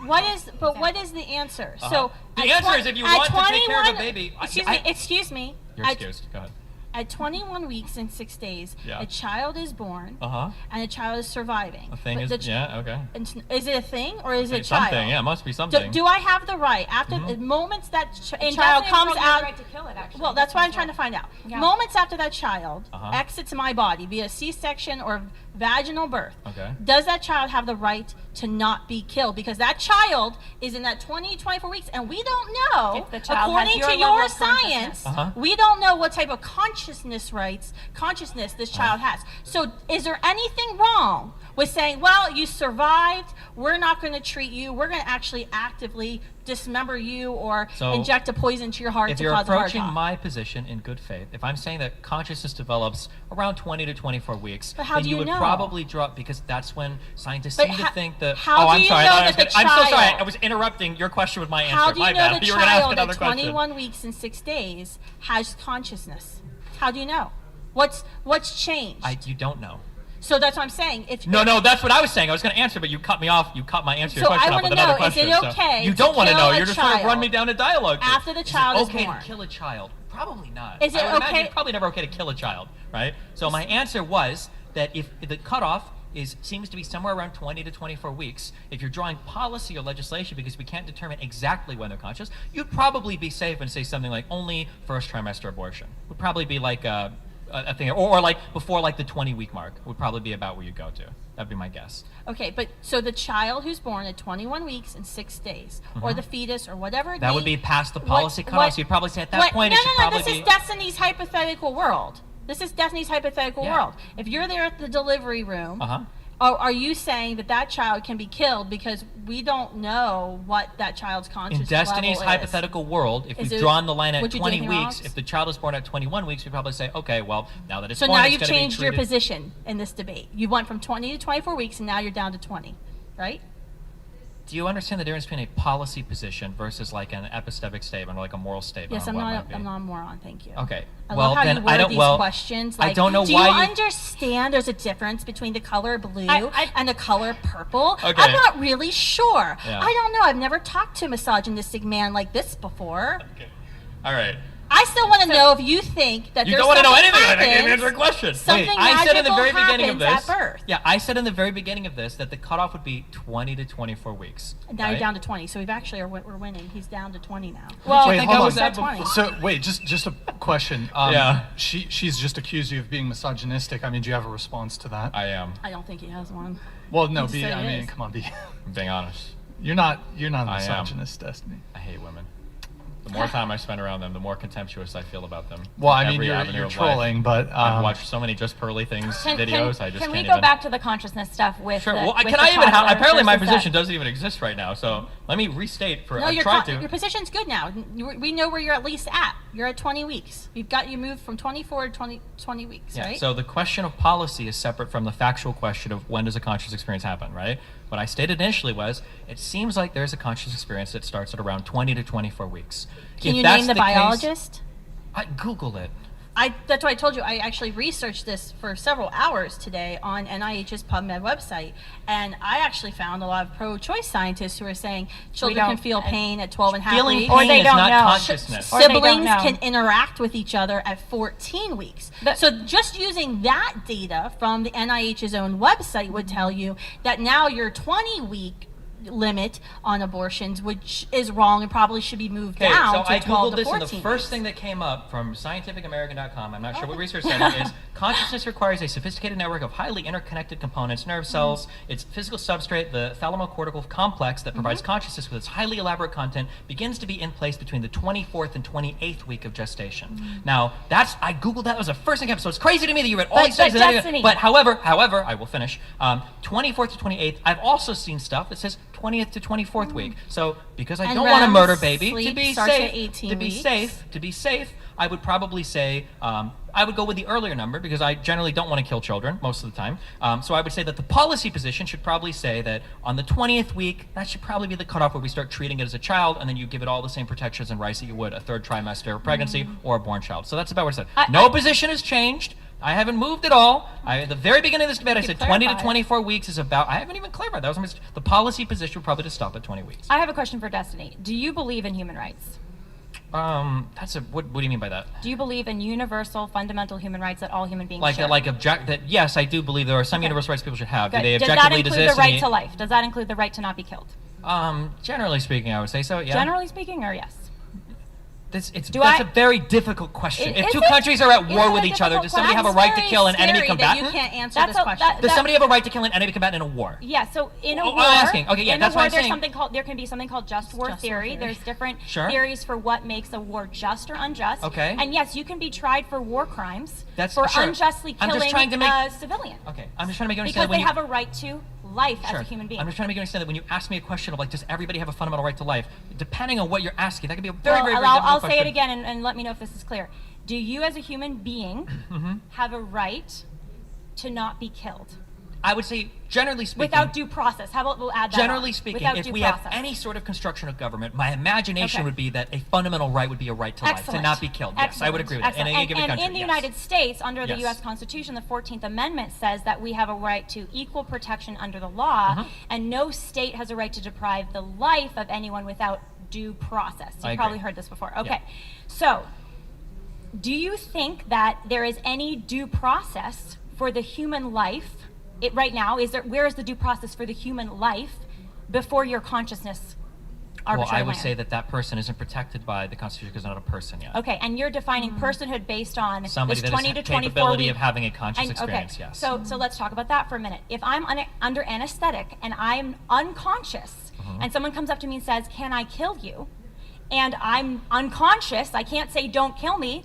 what is example. the answer? Uh-huh. So The at answer is if you at want to take care of a 21 baby. Excuse me. You're At- excused. Go ahead. At 21 weeks and 6 days, Yeah. a child is born, Uh-huh. and a child is surviving. A thing But is. the ch- Yeah. Okay. Is it a thing or is it a child? Something. Yeah. It must be something. Do I have the right after the moments that In child Destiny's comes world, you have out? the right to kill it, actually. Well, that's what I'm trying to find out. Yeah. Moments after that child Uh-huh. exits my body via C-section or vaginal birth, Okay. does that child have the right to not be killed? Because that child is in that 20, 24 weeks, and we don't know, If the child has according your to level your of consciousness. science, Uh-huh. we don't know what type of consciousness this child has. So is there anything wrong with saying, well, you survived, we're not going to treat you, we're going to actually actively dismember you or So, inject a poison to your heart If to you're cause a heart approaching attack? my position in good faith, if I'm saying that consciousness develops around 20 to 24 weeks, But how then do you you would know? probably draw because that's when scientists But seem to think that. how oh, do I'm you sorry. know I thought I was that the gonna- I'm so sorry. child- I was interrupting your question with my answer. How do you my know bad. the But you were going to ask child another at question. 21 weeks and 6 days has consciousness? How do you know? What's changed? You don't know. So that's what I'm saying. No, that's what I was saying. I was going to answer, but you cut me off. You cut my answer to So your question I off with wanna another know, is question. it So okay you to don't want to kill know. a You're just trying to run child me down a dialogue. here. after the child is okay born? to kill a child? Probably not. Is it I would imagine okay- it's probably never okay to kill a child, right? So my answer was that if the cutoff seems to be somewhere around 20 to 24 weeks. If you're drawing policy or legislation because we can't determine exactly when they're conscious, you'd probably be safe and say something like only first trimester abortion. Would probably be like a thing, or like before like the 20-week mark would probably be about where you go to. That'd be my guess. Okay, but so the child who's born at 21 weeks and 6 days, or the fetus, or whatever it That would be past the policy cutoff. So you'd probably say at that point it should probably this be. is Destiny's hypothetical world. This is Destiny's hypothetical world. If you're there at the delivery room, are you saying that child can be killed because we don't know what that child's conscious In Destiny's level is? hypothetical world, if Is we've it- drawn the line at would you do 20 anything weeks, wrong? if the child is born at 21 weeks, we'd probably say, okay, well, now that it's So born, now it's you've gonna be changed your treated- position in this debate. You went from 20 to 24 weeks, and now you're down to 20, right? Do you understand the difference between a policy position versus like an epistemic statement or like a moral statement? Yes, on I'm what not. might be? I'm not a moron. Thank you. Okay. I well, love how then you word I don't. these Well, questions. I Like, don't know do why you understand there's a difference between the color blue and the color purple? Okay. I'm not really sure. Yeah. I don't know. I've never talked to a misogynistic man like this before. All right. I still want to know if you think that You there's don't want to know something anything. I happens, can't answer a question. Something I said in the very magical beginning of happens this. at birth. Yeah, I said in the very beginning of this that the cutoff would be 20 to 24 weeks. And now right? you're down to 20. So we've actually we're winning. He's down to 20 now. Well, Wait, think hold I on. was at before? So wait, just a question. Yeah. She's just accused you of being misogynistic. I mean, do you have a response to that? I am. I don't think he has one. Well, no, He B. said I it mean, is. come on, B. I'm being honest. You're not a I am. misogynist, Destiny. I hate women. The more time I spend around them, the more contemptuous I feel about them. Well, In I mean, every you're avenue of trolling, life. but I've watched so many Just Pearly Things videos. I just can we can't go even. back to the consciousness stuff with Sure. the, Well, with can the I even have? toddler Apparently, my versus the- position doesn't even exist right now. So let me restate. No, your try to. position's good now. We know where you're at least at. You're at 20 weeks. You moved from 24 to 20 weeks, Yeah. right? So the question of policy is separate from the factual question of when does a conscious experience happen, right? What I stated initially was it seems like there's a conscious experience that starts at around 20 to 24 weeks. Can If you that's name the case- biologist? I Google it. That's what I told you. I actually researched this for several hours today on NIH's PubMed website, and I actually found a lot of pro-choice scientists who are saying children can don't- feel pain at 12 and a half Feeling weeks. pain Or they is don't not know. consciousness. Or they don't Siblings know. can interact with each other at 14 weeks. So just using that data from the NIH's own website would tell you that now your 20-week limit on abortions, which is wrong and probably should be moved Okay, down so to I 12 googled to this, 14 and the first weeks. thing that came up from scientificamerican.com, I'm not sure what research said it is, consciousness requires a sophisticated network of highly interconnected components, nerve cells, its physical substrate, the thalamocortical complex that provides consciousness with its highly elaborate content, begins to be in place between the 24th and 28th week of gestation. Now, I googled that, was the first thing that came up, so it's crazy to me that you read all But- these things. but and then- Destiny- But however, I will finish, 24th to 28th, I've also seen stuff that says 20th to 24th week. So because I And don't want to murder REM baby, to sleep be starts at safe, 18 to be weeks. safe, I would probably say I would go with the earlier number because I generally don't want to kill children most of the time. So I would say that the policy position should probably say that on the 20th week, that should probably be the cutoff where we start treating it as a child, and then you give it all the same protections and rights that you would a third trimester pregnancy or a born child. So that's about what I said. No position has changed. I haven't moved at all. At the very beginning of this debate, I said 20 to 24 weeks is about. I haven't even clarified. That was the policy position would probably just stop at 20 weeks. I have a question for Destiny. Do you believe in human rights? What do you mean by that? Do you believe in universal, fundamental human rights that all human beings share? Yes, I do believe there are some universal rights people should have. Good. Do they Does that objectively include the right to life? Does that include the right to not be killed? Generally speaking, I would say so. Yeah. Generally speaking, or yes? That's a very difficult question. If two countries are at war with each other, does somebody have a right to kill an enemy combatant? You can't answer this question. Does somebody have a right to kill an enemy combatant in a war? Yeah. So in a war, I'm asking. Okay, yeah, in that's a war, what I'm saying. there can be something called just war theory. There's different Sure. theories for what makes a war just or unjust. Okay. And yes, you can be tried for war crimes for sure. unjustly I'm just killing trying to make- a civilian. Okay, I'm just trying to make you Because understand they have a right to life as a human being. I'm just trying to make you understand that when you ask me a question of does everybody have a fundamental right to life? Depending on what you're asking, that could be a very, very difficult I'll question. say it again and let me know if this is clear. Do you as a human being have a right to not be killed? I would say, generally speaking, without due process. How about we'll add that generally on. speaking, Without if due we process. have any sort of construction of government, my imagination Okay. would be that a fundamental right would be a right to life, to not be killed. Yes, I would agree with that. In Excellent. any given And country, in the yes. United States, under the Yes. U.S. Constitution, the 14th Amendment says that we have a right to equal protection under the law, and no state has a right to deprive the life of anyone without due process. I You've agree. probably heard this before. Okay. Yeah. So, do you think that there is any due process for the human life? Right now, where is the due process for the human life before your consciousness Well, arbitrarily I would land? say that person isn't protected by the Constitution because they're not a person yet. Okay, and you're defining personhood based on Somebody this that 20 has to 24 capability week. of having a conscious experience, okay. yes. So let's talk about that for a minute. If I'm under anesthetic and I'm unconscious, and someone comes up to me and says, "Can I kill you?" and I'm unconscious, I can't say, "Don't kill me."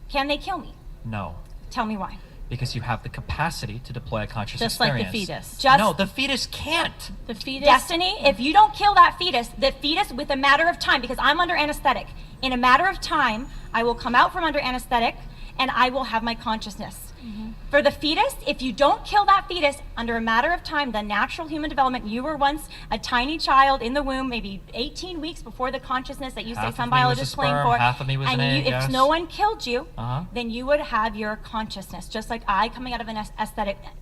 Can they kill me? No. Tell me why. Because you have the capacity to deploy a conscious Just like the experience. fetus. No, the fetus can't. The fetus. Destiny, if you don't kill that fetus, the fetus with a matter of time, because I'm under anesthetic, in a matter of time, I will come out from under anesthetic and I will have my consciousness. For the fetus, if you don't kill that fetus under a matter of time, the natural human development, you were once a tiny child in the womb, maybe 18 weeks before the consciousness that you say Half some of me was a biologists playing sperm, for. half of me was and an egg, if yes. no one killed you, Uh-huh. then you would have your consciousness, just like I coming out of an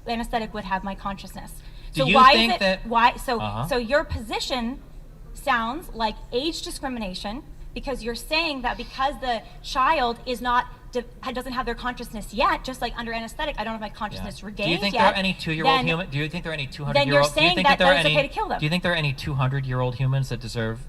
anesthetic would have my consciousness. Do So you why think is it that- why so Uh-huh. so your position sounds like age discrimination because you're saying that because the child is not doesn't have their consciousness yet, just like under anesthetic, I don't have my consciousness regained Do you think yet. there are any 2-year-old then- human? Do you think there are any 200-year-old? Then you're do you saying think that there are it's any? okay to kill them. Do you think there are any 200-year-old humans that deserve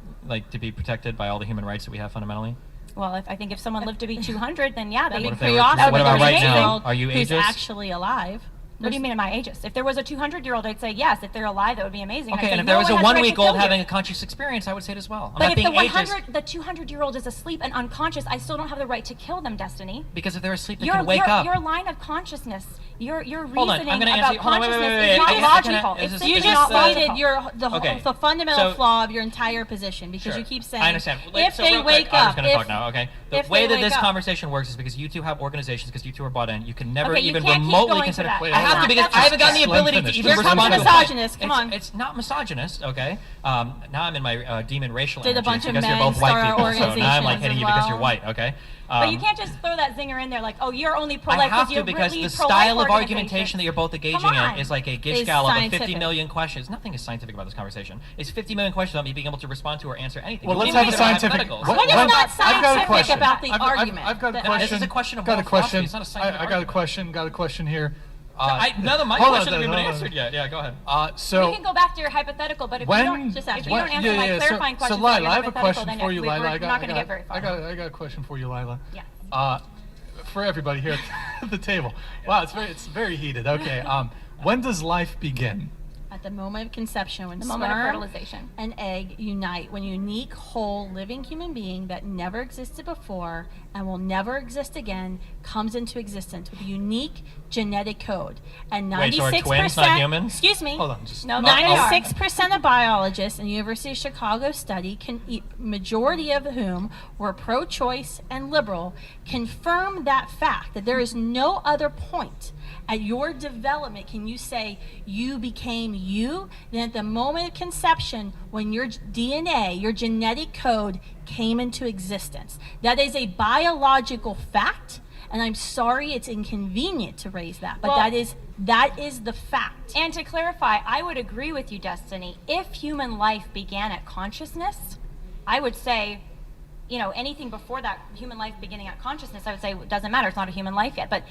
to be protected by all the human rights that we have fundamentally? Well, I think if someone lived to be 200, then yeah, That'd they'd be if they pretty were- awesome. what about There's right an now? 8-year-old Are you who's ageist? actually alive? What do you mean, am I ageist? If there was a 200-year-old, I'd say yes. If they're alive, that would be amazing. Okay, I'd and say if there no was a one has the right to 1-week-old kill you. having a conscious experience, I would say it as well. I'm But not if the being ageist. 200-year-old is asleep and unconscious, I still don't have the right to kill them, Destiny. Because if they're asleep, they can wake up. Your line of consciousness, your Hold on, reasoning I'm gonna about answer you. Hold on, wait, consciousness wait, wait, is not wait. logical. Is It's this- simply You is just not stated logical. Okay. the fundamental So- flaw of your entire position because Sure. you keep saying I understand. if So they real quick, wake I'm up, just going to talk now, okay? The if way they that wake this up- conversation works is because you two have organizations, because you two are bought in. You can never Okay, you even can't keep remotely going consider. for that. Wait, That's I have not- to because that's I haven't gotten the Let him ability to finish. even Here respond comes to a point. misogynist. Come on. It's not misogynist, okay? Now I'm in my demon racial Did a energy bunch of because you're men both white start people. So now I'm like organizations hitting as you because you're well? white, okay? But you can't just throw that zinger in there like, oh, you're only I pro-life have you're to because really the pro-life style of organization. argumentation that you're both engaging Come on. in is like a gauge Is scale of 50 scientific. million questions. Nothing is scientific about this conversation. It's 50 million questions without me being able to respond to or answer anything. Well, You let's can't have a make it about scientific. hypotheticals. What is not I've got a scientific question. about the I've argument? got a That- question. This is a question of got a moral philosophy. question. It's not a scientific I got a argument. question. Got a question here. None of my hold on, questions have even been hold on. answered yet. Yeah, go ahead. So We can go back to your hypothetical, but if when you don't, Just if answer you it. don't answer my clarifying so questions about Lila, your I have a hypothetical, question then for you, we're Lila. not going to get very far. I got a question for you, Lila. Yeah. For everybody here at the table. Wow, it's very heated. Okay. When does life begin? at the moment of conception, when The moment of sperm fertilization. and egg unite, when a unique, whole, living human being that never existed before and will never exist again comes into existence with a unique genetic code. And 96%, Wait, so are twins not human? Excuse me. Hold on, just No, they are. 96% of biologists in the University of Chicago study, majority of whom were pro-choice and liberal, confirm that fact, that there is no other point at your development can you say you became you than at the moment of conception when your DNA, your genetic code came into existence. That is a biological fact, and I'm sorry it's inconvenient to raise that, but Well, that is the fact. And to clarify, I would agree with you, Destiny. If human life began at consciousness, I would say, you know, anything before that, human life beginning at consciousness, I would say it doesn't matter. It's not a human life yet. But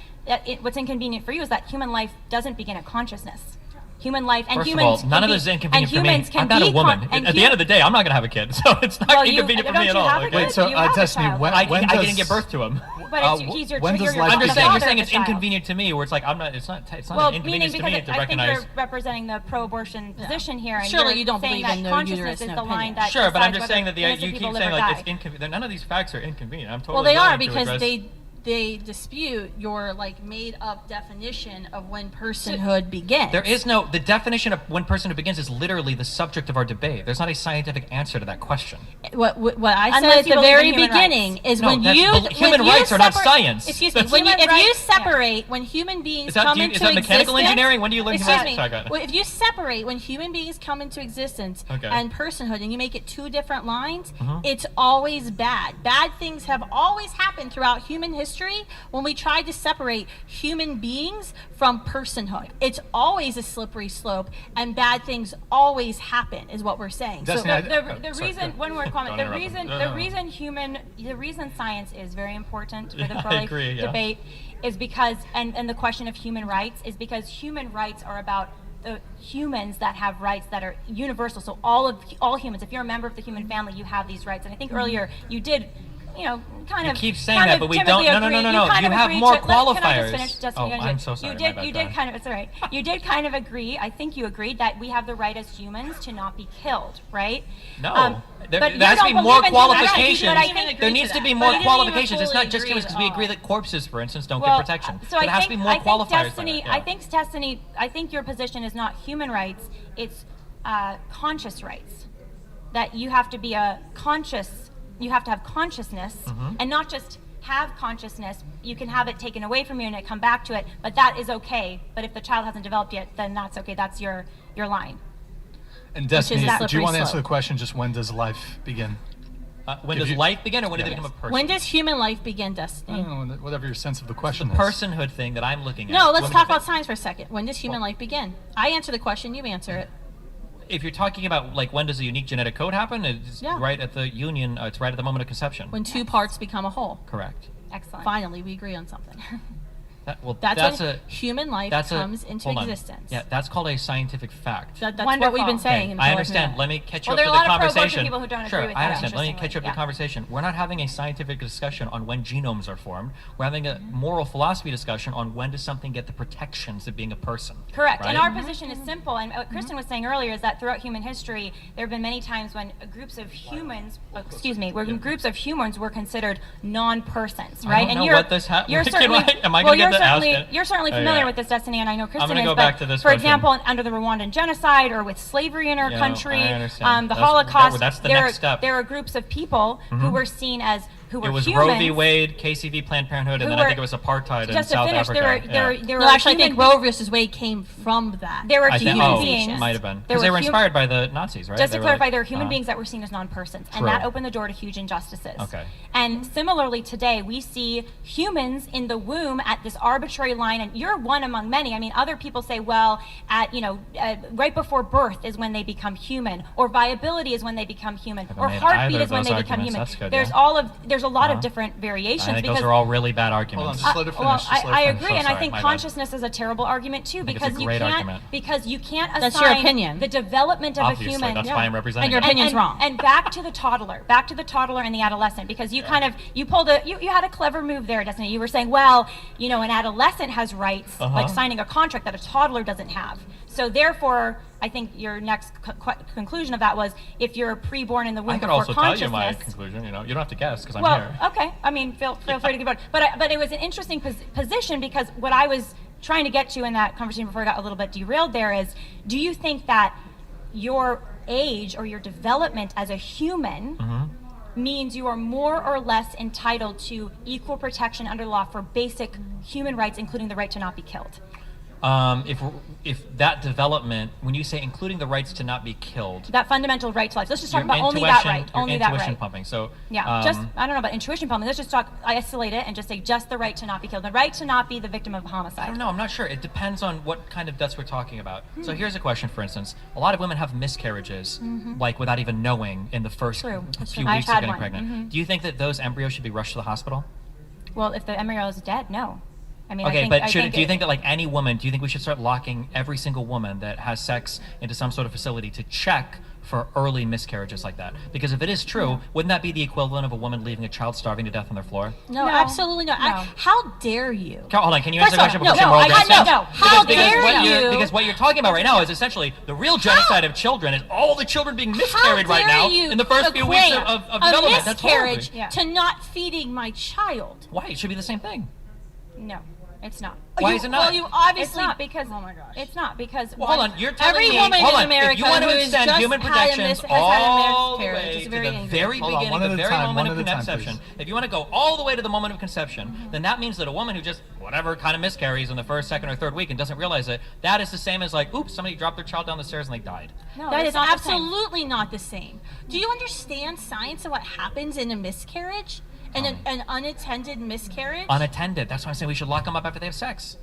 what's inconvenient for you is that human life doesn't begin at consciousness. Human life and First humans. of all, none of this is inconvenient for me. I'm not a woman. At the end of the day, I'm not going to have a kid, so it's not inconvenient for me at all. Wait, so Destiny, I when didn't give birth to him. But he's your when does you're life I'm just begin? saying, you're saying it's inconvenient to me, where it's like I'm not. It's not well, an meaning inconvenience to me because to I think recognize. you're representing the pro-abortion position here, and Surely you're you don't saying believe in that no consciousness uterus, is no the line opinion. that Sure, but I'm decides just saying that whether innocent you people keep live saying or like die. it's inconvenient. None of these facts are inconvenient. I'm totally. Well, they are willing to because address- they dispute your like made up definition of when personhood begins. There is no. The definition of when personhood begins is literally the subject of our debate. There's not a scientific answer to that question. What I said Unless at you the believe in very human beginning rights. is No, when that's you human when you rights are not separate- science. Excuse me. That's- When you, Human if you rights- separate when human beings Is that come do- into is that mechanical existence- engineering? When do you learn Excuse human me. rights? Sorry, go ahead. Well, if you separate when human beings come into existence Okay. and personhood, and you make it two different lines, Mhm. it's always bad. Bad things have always happened throughout human history when we tried to separate human beings from personhood. It's always a slippery slope, and bad things always happen, is what we're saying. Destiny, The sorry, reason, go. one more comment. Don't The interrupt reason, him. the reason science is very important for the Yeah, I pro-life agree, yeah. debate is because, and the question of human rights is because human rights are about the humans that have rights that are universal. So all humans, if you're a member of the human family, you have these rights. And I think earlier you did, you know, kind You of. keep saying kind that, of but we timidly don't- no, agree- no, no, no, kind you of have agreed more to- Can I just qualifiers. finish, Justin? Oh, You're gonna I'm do it. so sorry, You my did. bad, You go did ahead. kind of. It's all right. You did kind of agree. I think you agreed that we have the right as humans to not be killed, right? No. There but you has to don't be believe more in human rights, qualifications. but I think There needs to be But more you didn't even qualifications. It's fully not just agree because at we agree all. that corpses, for instance, don't Well, get protection. so So there I has think, to be more I think qualifiers. Destiny, than that, yeah. I think Destiny, I think your position is not human rights; it's conscious rights. That you have to be you have to have consciousness, Mhm. and not just have consciousness. You can have it taken away from you and it come back to it, but that is okay. But if the child hasn't developed yet, then that's okay. That's your line. And Destiny, that do you slippery want to answer slope. the question? Just when does life begin? When If does you- life begin, or when did Yeah. they become a person? When does human life begin, Destiny? Whatever your sense of the the question is. personhood thing that I'm looking at. No, let's Women talk defend- about science for a second. When does human life begin? I answer the question, you answer it. If you're talking about like when does a unique genetic code happen, it's Yeah. right at the union. It's right at the moment of conception. When two parts become a whole. Correct. Excellent. Finally, we agree on something. That's when human life comes into hold on. existence. Yeah, that's called a scientific fact. That's what we've been saying. in I pro-life understand. movement. Let me catch you Well, up there to are the a lot of pro-abortion conversation. people who don't Sure, agree with I that, understand. Let me catch you up to interestingly, the conversation. We're not having a scientific discussion on when genomes are formed. We're having a moral philosophy discussion on when does something get the protections of being a person. Correct. Right? And our position is simple. And what Kristen was saying earlier is that throughout human history, there have been many times when groups of humans, groups of humans were considered non-persons, I right? don't and know you're, what this you're can certainly, am I well, gonna you're get the certainly, ask it? you're certainly Oh, familiar yeah. with this, Destiny, and I know Kristen gonna is. go but back to this for question. example, under the Rwandan genocide or with slavery in our Yeah, country, I understand. the That's- Holocaust, that's the there, next step. there are groups of people who Mhm. were seen as who were It was humans. Roe v. Wade, KCV, Planned Parenthood, and Who then I were- think it was apartheid in just to South finish, Africa. there No, were actually, I human think Roe versus Wade came from that. There were I think, human beings. might have been. There Because they were hum- inspired by the Nazis, right? Just They to were clarify, like- there were human beings that were seen as non-persons, and True. that opened the door to huge injustices. Okay. And similarly today, we see humans in the womb at this arbitrary line, and you're one among many. I mean, other people say, well, right before birth is when they become human, or viability is when they become human, Haven't or made heartbeat either is of when those they become arguments. human. That's good, There's yeah. there's a lot of Uh-huh. different variations. I think because those are all really bad arguments. Just let her finish. well, Just let her I finish. agree, and I sorry, think my bad. consciousness is a terrible argument too, think it's a because you great can't argument. assign That's your opinion. the development of Obviously, a human. that's why I'm representing And your it. opinion's wrong. And back to the toddler and the adolescent, because you kind of you had a clever move there, Destiny. You were saying, well, an adolescent has rights, like signing a contract that a toddler doesn't have. So therefore, I think your next conclusion of that was if you're preborn in the womb I could before also tell you my consciousness. conclusion. You don't have to guess because I'm Well, here. okay. I mean, feel free to give it. But it was an interesting position because what I was trying to get to in that conversation before I got a little bit derailed there is, do you think that your age or your development as a human means you are more or less entitled to equal protection under law for basic human rights, including the right to not be killed? If that development, when you say including the rights to not be killed, That fundamental right to life. Let's just talk your about only that right. your Only that intuition right. pumping. So Yeah, just, I don't know about intuition pumping. Let's just isolate it and just say just the right to not be killed. The right to not be the victim of homicide. I don't know. I'm not sure. It depends on what kind of deaths we're talking about. So here's a question, for instance. A lot of women have miscarriages, like without even knowing in the first True. few I've weeks of had getting one. pregnant. Do you think that those embryos should be rushed to the hospital? Well, if the embryo is dead, no. I mean, Okay, I think, but I do you think that like any woman, do you think we should start locking every single woman that has sex into some sort of facility to check for early miscarriages like that? Because if it is true, wouldn't that be the equivalent of a woman leaving a child starving to death on their floor? No, No. absolutely not. No. How dare you? Carol, hold on, can you First answer the of all, question before no, she rolls I- down? no, no. How dare you? Because what you're talking about right now is essentially the real genocide of children, is all the children being miscarried right now in the first few weeks of a development. That's horrible. miscarriage Yeah. to not feeding my child. Why? It should be the same thing. No, it's not. Why is it not? Well, you obviously It's not because oh my gosh. it's not because Well, hold on, you're telling Every me, woman hold in on, America if you want to who has extend just human had a protections has had a all the miscarriage. way It's to very the angry. very Hold on, beginning, one the at a very time, moment one of at a time, conception, please. if you want to go all the way to the moment of conception, then that means that a woman who just, whatever kind of miscarries in the first, second, or third week and doesn't realize it, that is the same as like, oops, somebody dropped their child down the stairs and they died. no, That it's is not the same. absolutely not the same. Do you understand science of what happens in a miscarriage? And an unattended miscarriage? Unattended. That's why I'm saying we should lock them up after they have sex.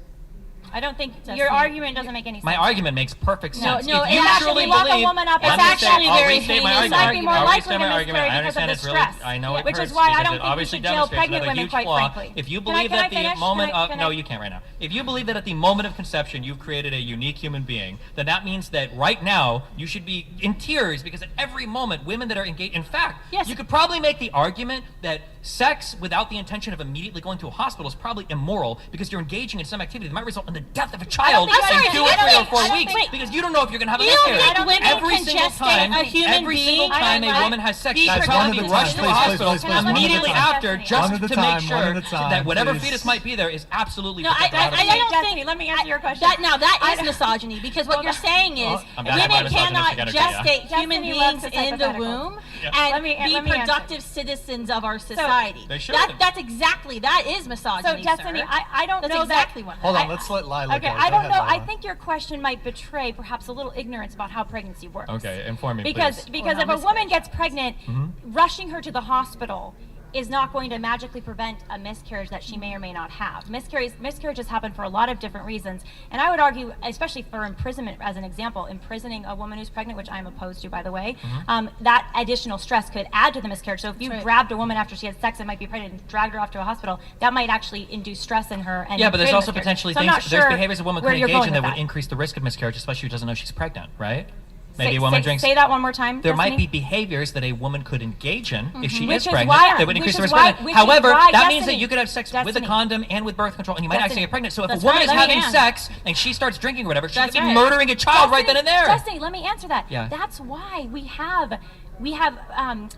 I don't think Doesn't- your argument doesn't make any sense. My argument makes perfect No, sense. no, if you it's actually truly lock a believe, woman up, I'm it's gonna actually say, I'll very restate my heinous. argument. Might be more I'll likely restate to my miscarry argument. I because of understand the it's really, stress. I know it Which is hurts why I because don't it think we obviously should jail demonstrates pregnant another women, huge quite flaw. frankly. If you Can I- believe can I that the finish? moment Can I of, no, finish? you can't right now. If you believe that at the moment of conception you've created a unique human being, then that means that right now you should be in tears because at every moment women that are engaged, in fact, Yes. you could probably make the argument that sex without the intention of immediately going to a hospital is probably immoral because you're engaging in some activity that might result in the death of a child think- in I'm sorry, 2 or I don't 3 or think- 4 I don't weeks think- because you don't know if you're going to have a You don't miscarriage. think women Every can single gestate time, a human every single being time a and woman has sex, be she's productive? going to be One at a rushed to time, a please, hospital please, please, one at a immediately time. after One just at a to time, make one sure at a time, that whatever please. fetus might be there is absolutely No, I protected. don't Destiny, think. let me answer your question. That is misogyny because what you're saying is I'm back to my women misogynistic cannot energy, yeah. gestate human Destiny loves beings this in the hypothetical. womb Yeah. and Let me be answer. productive citizens of our society. They should. That's exactly, that is misogyny, So, Destiny, sir. I don't That's know exactly that. what Hold on, I- let's let Lila Okay, go. I Go don't ahead, know. I Lila. think your question might betray perhaps a little ignorance about how pregnancy works. Okay, inform me, Because please. if a woman gets pregnant, Mm-hmm. rushing her to the hospital is not going to magically prevent a miscarriage that she may or may not have. Miscarriages happen for a lot of different reasons, and I would argue, especially for imprisonment as an example, imprisoning a woman who's pregnant, which I'm opposed to, by the way, that additional stress could add to the miscarriage. So if you grabbed a woman after she had sex and might be pregnant and dragged her off to a hospital, that might actually induce stress in her. And Yeah, but there's create a also miscarriage. potentially So I'm things, not there's sure behaviors a woman where could you're engage going in that with would increase the risk of miscarriage, especially if she doesn't know she's pregnant, right? Maybe a woman drinks. Say that one more time. There might be Destiny. behaviors that a woman could engage in if she Which is is pregnant why- that would increase which the is risk of why- pregnant. which is However, why, that means that Destiny, you could have sex with a Destiny. condom and with birth control and you might accidentally Destiny. get pregnant. So if That's a woman right, is let me having answer. sex and she starts drinking or whatever, she could That's be right. murdering a child right then and there. Destiny, let me answer that. Yeah. That's why we have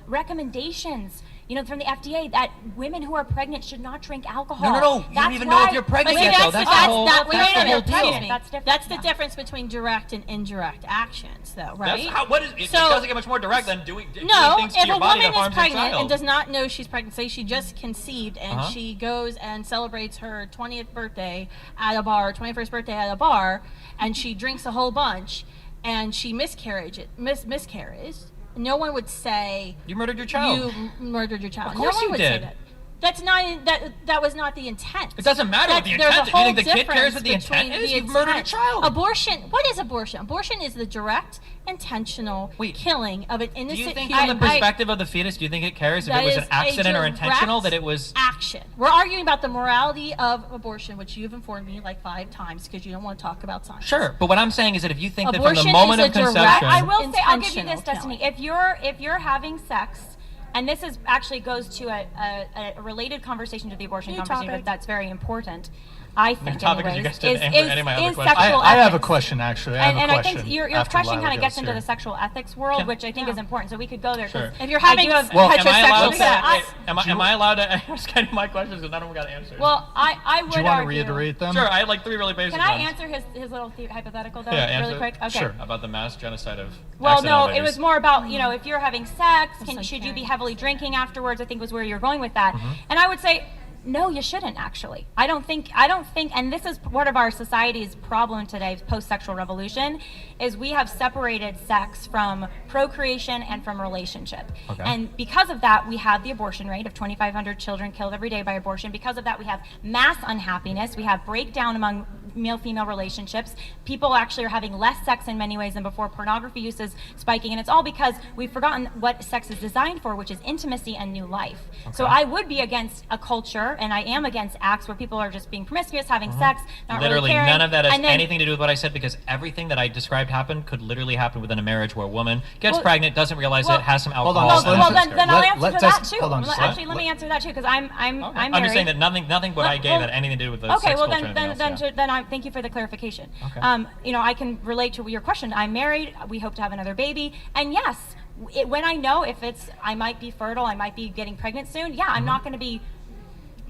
recommendations, from the FDA that women who are pregnant should not drink alcohol. No. You don't That's even know if why- you're pregnant But see, yet, though. that's That's the whole wait a that's the minute, whole excuse deal. me. That's different. That's the No. difference between direct and indirect actions, though, right? That's how, what is, it So- doesn't get much more direct than doing No, things to if your a body woman that is harms your pregnant child. and does not know she's pregnant, say she just conceived and Uh-huh. she goes and celebrates her 20th birthday at a bar, 21st birthday at a bar, and she drinks a whole bunch, and she miscarries, no one would say You murdered your child. you murdered your child. Of course no one you would did. say that. That's not that was not the intent. It doesn't matter what the There's intent a is. You whole think the kid cares difference what the intent between is? the You've murdered a intent. child. Abortion. What is abortion? Abortion is the direct, intentional killing of an Do innocent you think human. from the perspective of the fetus, do you think it cares if That it was is an accident a or intentional, that direct it was... action. We're arguing about the morality of abortion, which you've informed me like 5 times because you don't want to talk about science. Sure, but what I'm saying is that if you think that from Abortion the moment is of a direct- conception... I will say, I'll give you this, intentional Destiny. If you're having sex, and this is actually goes to a related conversation to the abortion New conversation, topic. but that's very important. I think, topic is you anyways, guys didn't answer any of my other is questions. sexual I have a ethics. question, actually. And I think your after question Lila kind of gets goes into here. the sexual ethics world, Yeah. which I think is important. So we could go there. 'cause Sure. If you're I having do have Well, Am I allowed heterosexual to? sex, Am I allowed to ask any of my questions because none of them got answered? Well, I would Do you want to argue. reiterate them? Sure. I had like 3 really basic Can I ones. answer his little hypothetical though, Yeah, answer really quick? Okay. Sure. About the mass genocide of Well, accidental no, it babies. was more about, you know, if you're having sex, like should you be Karen. heavily drinking afterwards? I think was where you're going with that. Mm-hmm. And I would say, no, you shouldn't actually. I don't think, and this is part of our society's problem today, post-sexual revolution, is we have separated sex from procreation and from relationship. Okay. And because of that, we have the abortion rate of 2,500 children killed every day by abortion. Because of that, we have mass unhappiness. We have breakdown among male-female relationships. People actually are having less sex in many ways than before. Pornography use is spiking, and it's all because we've forgotten what sex is designed for, which is intimacy and new life. So I would be against a culture, and I am against acts where people are just being promiscuous, having sex, not Literally, really caring. none of that has And then- anything to do with what I said because everything that I described happened could literally happen within a marriage where a woman gets Well- pregnant, doesn't realize well- it, has some Hold alcohol. on, and Well, is then I'll scared. answer let to that us- too. hold on, Well, just actually, let- let me answer that too, because I'm Okay. married. I'm just saying that nothing what Well, I gave well, had anything to do with the Okay, sex well culture or anything else, yeah. then I thank you for the clarification. Okay. You know, I can relate to your question. I'm married. We hope to have another baby, and yes, when I know if I might be fertile, I might be getting pregnant soon. Yeah, I'm not going to be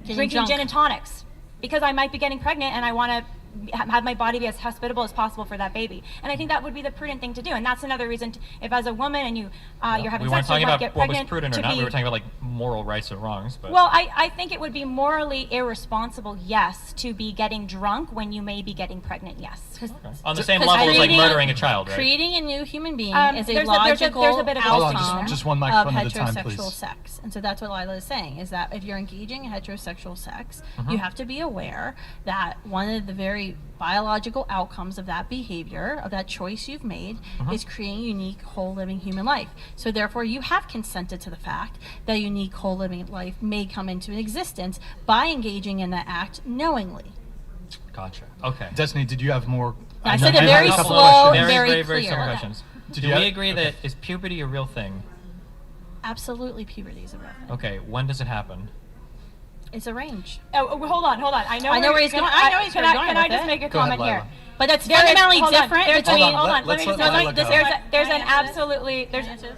drinking drunk. gin and tonics because I might be getting pregnant, and I want to have my body be as hospitable as possible for that baby. And I think that would be the prudent thing to do. And that's another reason, if as a woman and you're having We weren't sex, you talking might about get what was pregnant, prudent or to not. be- We were talking about like moral rights or wrongs. But well, I think it would be morally irresponsible, yes, to be getting drunk when you may be getting pregnant, yes. on the same 'cause level as like creating- murdering a child, right? Creating a new human being is a there's logical there's a bit of Hold on, outcome just one of microphone at a time, heterosexual please. sex. And so that's what Lila is saying, is that if you're engaging in heterosexual sex, Mm-hmm. you have to be aware that one of the very biological outcomes of that behavior, of that choice you've made, Mm-hmm. is creating a unique, whole living human life. So therefore, you have consented to the fact that a unique, whole living life may come into existence by engaging in that act knowingly. Gotcha. Okay. Destiny, did you have more? I know said you it had very a couple slow, questions. very simple clear. questions. Did Do you we have- agree okay. that is puberty a real thing? Absolutely, puberty is a real thing. Okay. When does it happen? It's a range. Oh, hold on. I know where he's going. I know he's can where I, you're going can I with just it. make a Go ahead, comment here? Lila. But that's There is- fundamentally hold on, different there's between. Hold on, hold let- on, let's let me let just Lila like go. there's an Can I answer this? absolutely there's Can I answer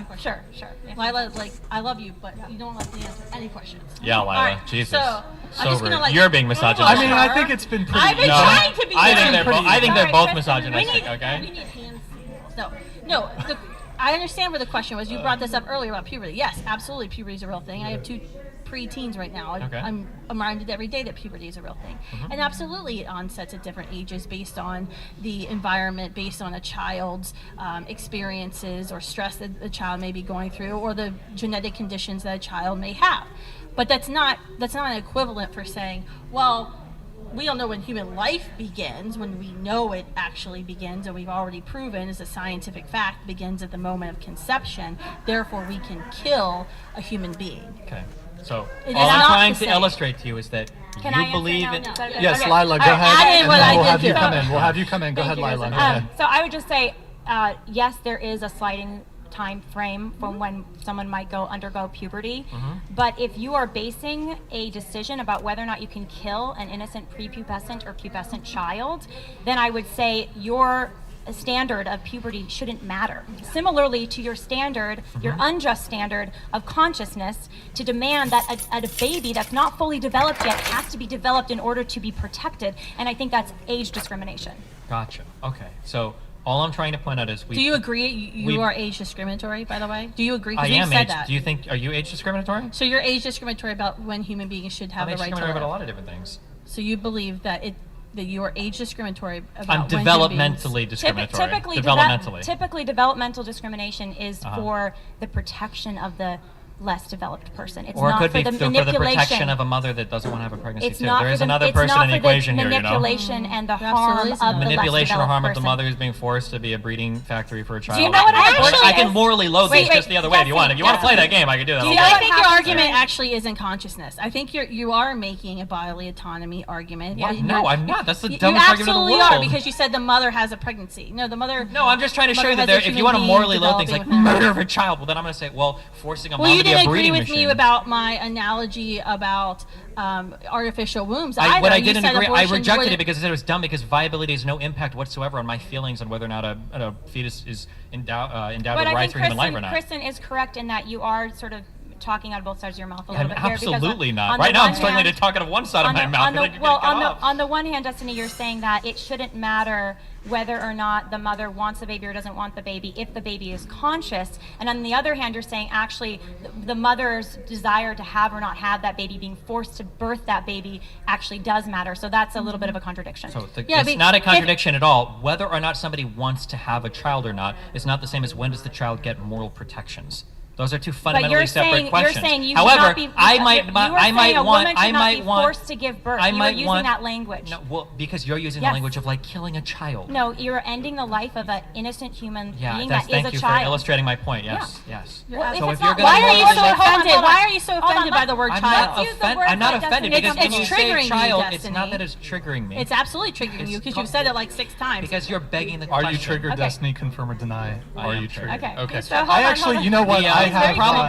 this? sure. Lila, like, I love you, but you don't let me answer any questions. Yeah, Lila. All right, Jesus. So, So I'm just gonna rude. like. You're being misogynistic. I mean, I think it's been pretty. I've been No. trying to be. I think they're different. both. I think they're both Alright, Tristan, We misogynistic. need, Okay. we need hands. No. I understand where the question was. You brought this up earlier about puberty. Yes, absolutely, puberty is a real thing. I have 2 pre-teens right now. Okay. I'm reminded every day that puberty is a real thing. Mm-hmm. And absolutely, it onsets at different ages based on the environment, based on a child's experiences or stress that the child may be going through, or the genetic conditions that a child may have. But that's not an equivalent for saying, well, we don't know when human life begins, when we know it actually begins, and we've already proven as a scientific fact begins at the moment of conception. Therefore, we can kill a human being. Okay. So It all is I'm not trying the to same. illustrate to you is that Can I you answer believe now? in. No. Is that okay? Yes, Okay. Lila, go All right, ahead. add in and what then I we'll did have you too. come in. We'll have you come in. Go ahead, Thank you, Lila. Go Tristan. ahead. So I would just say, yes, there is a sliding time frame from when someone might undergo puberty. But if you are basing a decision about whether or not you can kill an innocent prepubescent or pubescent child, then I would say your standard of puberty shouldn't matter. Similarly to your standard, your unjust standard of consciousness to demand that a baby that's not fully developed yet has to be developed in order to be protected. And I think that's age discrimination. Gotcha. Okay. So all I'm trying to point out is we. Do you agree you we- are age discriminatory, by the way? Do you agree? 'Cause I you've am said age. that. Do you think? Are you age discriminatory? So you're age discriminatory about when human beings should have I'm the age right to discriminatory live. about a lot of different things. So you believe that you are age discriminatory about I'm when human beings- developmentally discriminatory. Typically, developmental discrimination is Uh-huh. for the protection of the less developed person. It's Or it not could for be the for the manipulation. protection of a mother that doesn't want to have a pregnancy It's too. not There for is the, another it's person not in the for the equation here, you know. manipulation and the There harm absolutely of is the a Manipulation or less harm developed of the person. mother is being forced to be a breeding factory for a child. Do you know what I actually can is? morally loathe Wait, this just the other way if you want. If you want to Jesse, play that game, I can do that. Do all you day. know I what think your happens argument when- actually isn't consciousness. I think you are making a bodily autonomy argument. Yeah. You're- No, I'm not. That's the you dumbest argument in the absolutely world. are, because you said the mother has a pregnancy. No, the mother. No, I'm just trying to show you that mother has a if you human want to being morally loathe things like developing within her. murder of a child, well then I'm going to say, well, forcing a Well, mom you to be a didn't breeding agree with machine. me about my analogy about artificial wombs. What I either. You didn't said agree, I abortion rejected wouldn't- it because I said it was dumb because viability has no impact whatsoever on my feelings on whether or not a fetus is endowed But with I rights think for human life or not. Kristen is correct in that you are sort of talking out of both sides of your mouth a little I'm bit here. because absolutely on not. the Right now, one I'm struggling to hand- talk out of one side of my mouth. and I can get cut off. on the one hand, Destiny, you're saying that it shouldn't matter whether or not the mother wants the baby or doesn't want the baby if the baby is conscious. And on the other hand, you're saying actually the mother's desire to have or not have that baby, being forced to birth that baby, actually does matter. So that's a little bit of a contradiction. So Yeah, it's but not a if- contradiction at all. Whether or not somebody wants to have a child or not is not the same as when does the child get moral protections. Those are two fundamentally separate questions. You're saying you However, should not be. I might you want. are saying a woman should I not might be want. forced to give birth. I You are might using want that language. No, well, because you're using Yes. the language of like killing a child. No, you're ending the life of an innocent human Yeah, being that's, that is thank a you child. for illustrating my point. Yes, yes. Well, So it's if you're not- gonna Why are you so hold on, offended? hold on. Why are you so Hold on, offended by let's- the word I'm child? not, use the offend- words I'm not like offended Destiny. because It's when you triggering say you, child, it's Destiny. not that it's triggering me. It's absolutely triggering you because you've said it like 6 times. because you're begging the Are question. you triggered, Okay. Destiny? Confirm or deny? I Are am you triggered. triggered? Okay. Okay. So hold I on, actually, hold on. you know what? The, I the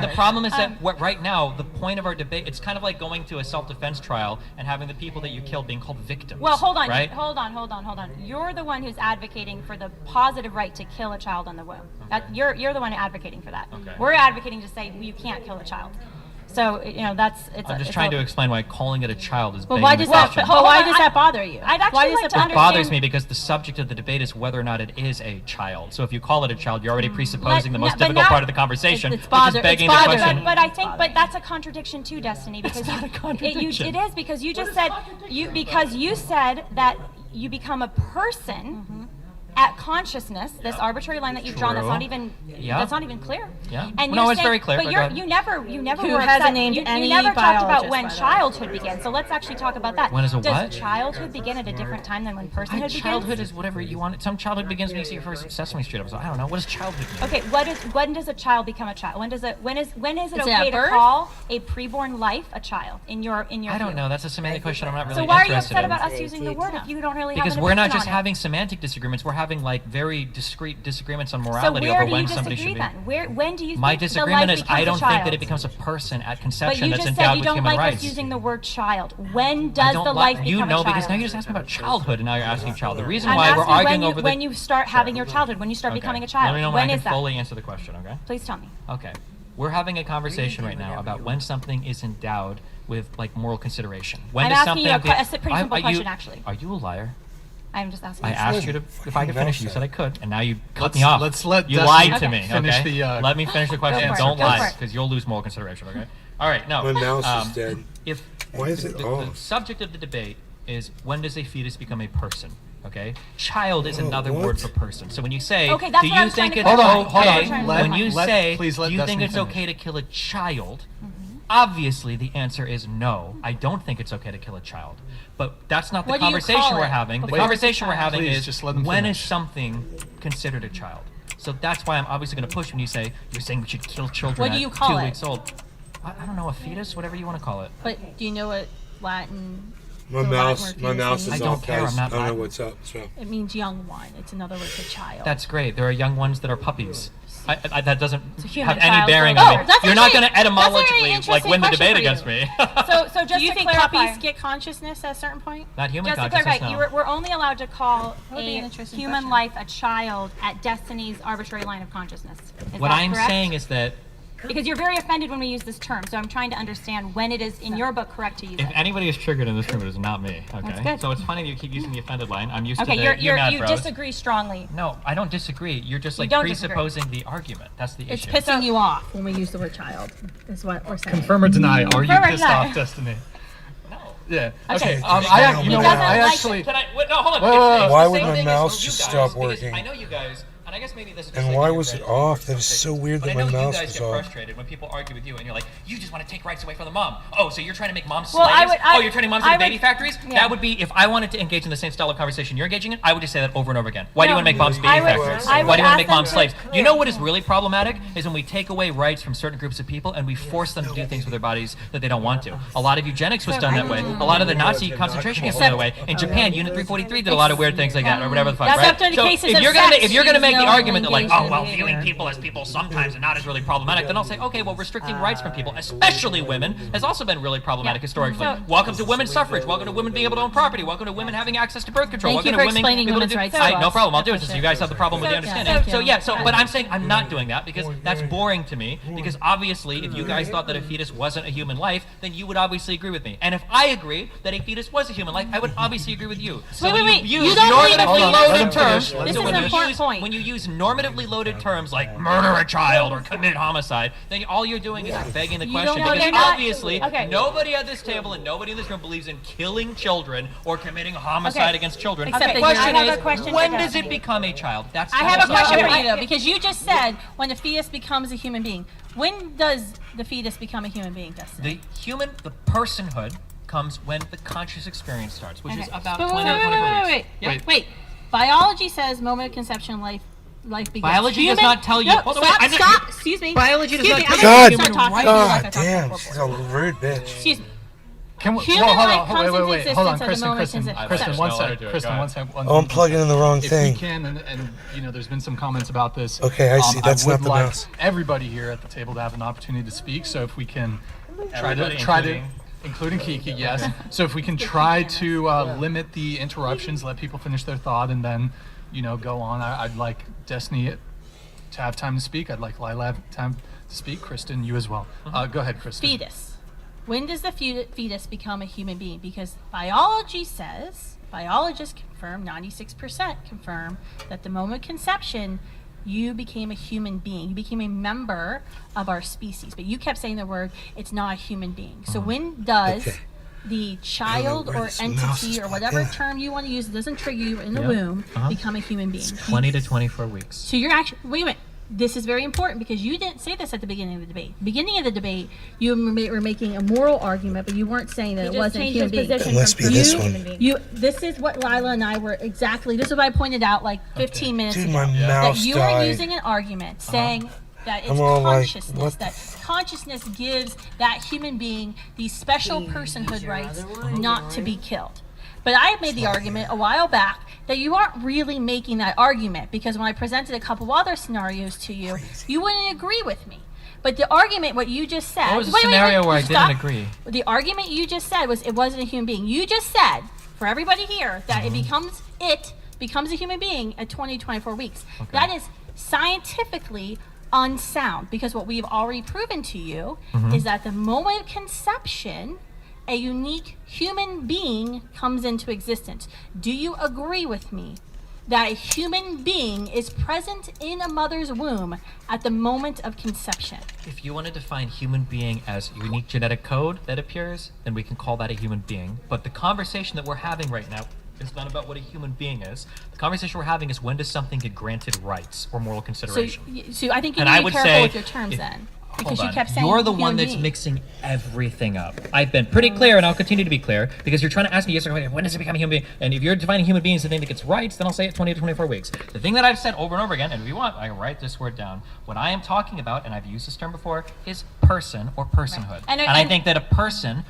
have. problem is that right now the point of our debate, it's kind of like going to a self-defense trial and having the people that you killed being called victims. Well, hold on, right? hold on. You're the one who's advocating for the positive right to kill a child in the womb. You're the one advocating for that. Okay. We're advocating to say you can't kill a child. So that's it's. I'm just trying to explain why calling it a child is. But begging why the does that? question. But why Hold on, does that bother you? I'd actually Why does like it to bother It bothers understand- me because the subject of the debate is whether or not it is a child. So if you call it a child, you're already presupposing the most but difficult now- part of the conversation, It's which bother- is begging it's the bothering question. me. But I think, but that's a contradiction too, Destiny, because not a contradiction. It is because you just said you said that you become a person at consciousness. This arbitrary line that you've drawn that's True. not even Yeah. that's not even clear. Yeah. And No, you're it's saying- very clear, But but you're, go ahead. you never Who were hasn't upset. named you any never talked about biologist, when by the way. childhood began. So let's actually talk about that. When is a Does what? childhood begin at a different time than when personhood begins? Childhood is whatever you want. Some childhood begins when you see your first Sesame Street episode. I don't know. What does childhood mean? Okay, when does a child become a child? When is it Is it okay at to birth? call a preborn life a child in your I don't view? know. That's a semantic question I'm not really So why are you interested upset in. about us using the word if you don't really Because have an we're not opinion just on it? having semantic disagreements. We're having like very discrete disagreements on So morality where over do when you somebody disagree should be. then? When do you My think the disagreement life is I becomes don't a think that child? it becomes a person at But conception you that's just said endowed you with don't human like rights. us using the word child. When I does don't the life become you know a child? because now you just asked me about childhood and now you're asking child. The reason I'm why we're asking arguing when over when you start having your childhood, when you start Okay. becoming a Let child. me know When I is can that? fully answer the question, okay? Please tell me. Okay. We're having a conversation right now about when something is endowed with like moral consideration. When I'm does asking you something a pretty simple are question, you, actually. Are you a liar? I'm just asking. I you. asked you to if I could finish. You said I could, and now you cut Let's- me off. let's let you Destiny lied to me. finish Okay, the, let me finish the question. Go for it, Don't go lie, for it. because you'll lose moral consideration. Okay. All right. No. My mouse is dead. If Why is it the off? subject of the debate is when does a fetus become a person? Okay. Child is another what? word for person. So when you say, Okay, that's do what I you was trying think to it's clarify. Hold on, okay? hold on. When you say, please let do you think Destiny it's finish. okay to kill a child? Obviously, the answer is no. I don't think it's okay to kill a child. But that's not the What do you conversation call we're it having. The before conversation it's a we're having Please, is just let him when is finish. something considered a child? So that's why I'm obviously going to push when you say you're saying we should kill children What do at you call 2 it? weeks old. I don't know, a fetus, whatever you want to call it. But do you know what Latin? My the mouse, Latin my word mouse means? is I don't off, care, guys. I'm not I don't know Latin. what's up. So It means young one. It's another word for child. That's great. There are young ones that are puppies. That doesn't human have any child, bearing so- on Oh, me. that's You're not actually- going to that's a very etymologically like interesting win the question debate for you. against me. So just Do you to think clarify, puppies get consciousness at a certain point? Not human just to consciousness, clarify, no. we're only allowed to call That would be an a interesting human question. life a child at Destiny's arbitrary line of consciousness. Is What that I'm correct? saying is that Because you're very offended when we use this term, so I'm trying to understand when it is in your book correct to use if it. anybody is triggered in this room, it is not me. Okay. That's good. So it's funny that you keep using the offended line. I'm used Okay, to the mad you bros. disagree strongly. No, I don't disagree. You're just You like don't disagree. presupposing the argument. That's the It's issue. pissing you off when we use the word child. Is what we're saying. Confirm or deny? Are you Confirm or pissed deny? off, Destiny? No. Yeah. Okay. Okay. just I calm you know it what? down. I Like actually. Can I? Wait, no, hold on. Wait, wait, wait. It's Why the would same my thing as mouse you just guys, stop because working? I know you guys, and I guess maybe this is just And like why a was it different off? That is conversation. so weird But that I my know you mouse guys was get off. frustrated when people argue with you, and you're like, you just want to take rights away from the mom. Oh, so you're trying to make moms Well, slaves? I Oh, you're turning moms I into would- baby factories? yeah. That would be if I wanted to engage in the same style of conversation you're engaging in. I would just say that over and over again. Why do you No. want to make moms baby I would- factories? I would Why do you want ask to make them moms to- slaves? You know what is really problematic is when we take away rights from certain groups of people and we force them to do things with their bodies that they don't want to. A lot of eugenics was done that way. A lot of the Nazi concentration camps were that way. In Japan, Unit 343 did a lot of weird things like that, or whatever the fuck. That's right? after the So cases if of you're gonna sex, if you're gonna she make was argument that like, engaged oh, in well, behavior. viewing people as people sometimes and not as really problematic, then I'll say, okay, well, restricting rights from people, especially women, has also been really problematic historically. So- Welcome to women's suffrage. Welcome to women being able to own property. Welcome to women having access to birth control. Thank you Welcome for to women explaining being able to women's do- rights to No us. problem. I'll do it Appreciate since you guys have the problem with the So- understanding. so- But I'm saying I'm not doing that because that's boring to me. Because obviously, if you guys thought that a fetus wasn't a human life, then you would obviously agree with me. And if I agree that a fetus was a human life, I would obviously agree with you. So when wait. you You use don't believe normatively that fetus- loaded terms, This so is when an you important use- point. when you use normatively loaded terms like murder a child or commit homicide, then all you're doing is begging the You question. don't know Because they're not- obviously, Okay. nobody at this table and nobody in this room believes in killing children or committing homicide Okay. against children. Except the that question I have is, a question when for does it Destiny. become a child? That's I have a that's all. question for Okay. you though, because you just said when a fetus becomes a human being. When does the fetus become a human being, Dustin? The personhood comes when the conscious experience starts, which is Okay. about But 20 to 24 weeks. Wait. Biology says moment of conception, life begins. Biology does not tell you- No, Hold on, stop, wait, stop. Excuse me. Biology does Excuse not me, tell I'm you gonna human start talking rights. to you like I God talked damn, before. she's a rude bitch. Excuse me. Can we, Human hold life on, comes into hold on, existence hold on, at the Kristen, moment Kristen, it's Kristen, accepted. one I'll let her second, do it. Kristen, Go one ahead. second. Oh, I'm plugging in the wrong If thing. we can, and you know, there's been some comments about this. Okay, I see. That's I would not the like mouse. everybody here at the table to have an opportunity to speak. So if we can Everybody, including Kiki, yes. So if we can try to limit the interruptions, let people finish their thought, and then, you know, go on. I'd like Destiny to have time to speak. I'd like Lila to have time to speak. Kristen, you as well. Go ahead, Kristen. Fetus. When does the fetus become a human being? Because biology says, biologists confirm, 96% confirm, that the moment of conception, you became a human being. You became a member of our species. But you kept saying the word, it's not a human being. So when does Okay. the child where or this mouse is entity or whatever plugged in. term you want to use, it doesn't trigger you in the Yeah. womb, Uh-huh. become a human being? 20 to 24 weeks. So you're actually, wait a minute. This is very important because you didn't say this at the beginning of the debate. Beginning of the debate, you were making a moral argument, but you weren't saying that it wasn't a human being. It must be this one. This is what Lila and I were exactly. This is what I pointed out like 15 minutes Dude, ago. my That mouse you were died. using an argument saying that it's I'm all like, consciousness. what the That consciousness gives that human being these special personhood rights not to be killed. But I made the argument a while back that you aren't really making that argument because when I presented a couple other scenarios to you, you wouldn't agree with me. But the argument, what you just said. What was the scenario where I stop. didn't agree? The argument you just said was it wasn't a human being. You just said, for everybody here, that it becomes a human being at 20, 24 weeks. Okay. That is scientifically unsound because what we've already proven to you is that the moment of conception, a unique human being comes into existence. Do you agree with me that a human being is present in a mother's womb at the moment of conception? If you want to define human being as unique genetic code that appears, then we can call that a human being. But the conversation that we're having right now is not about what a human being is. The conversation we're having is when does something get granted rights or moral consideration. So I think you And need I to be would careful say with your terms if- then. Hold Because you on. kept saying You're the one human that's being. mixing everything up. I've been pretty clear, and I'll continue to be clear, because you're trying to ask me, yes or no, when does it become a human being? And if you're defining human being as the thing that gets rights, then I'll say it 20 to 24 weeks. The thing that I've said over and over again, and if you want, I can write this word down. What I am talking about, and I've used this term before, is person or personhood. And- And I think that a person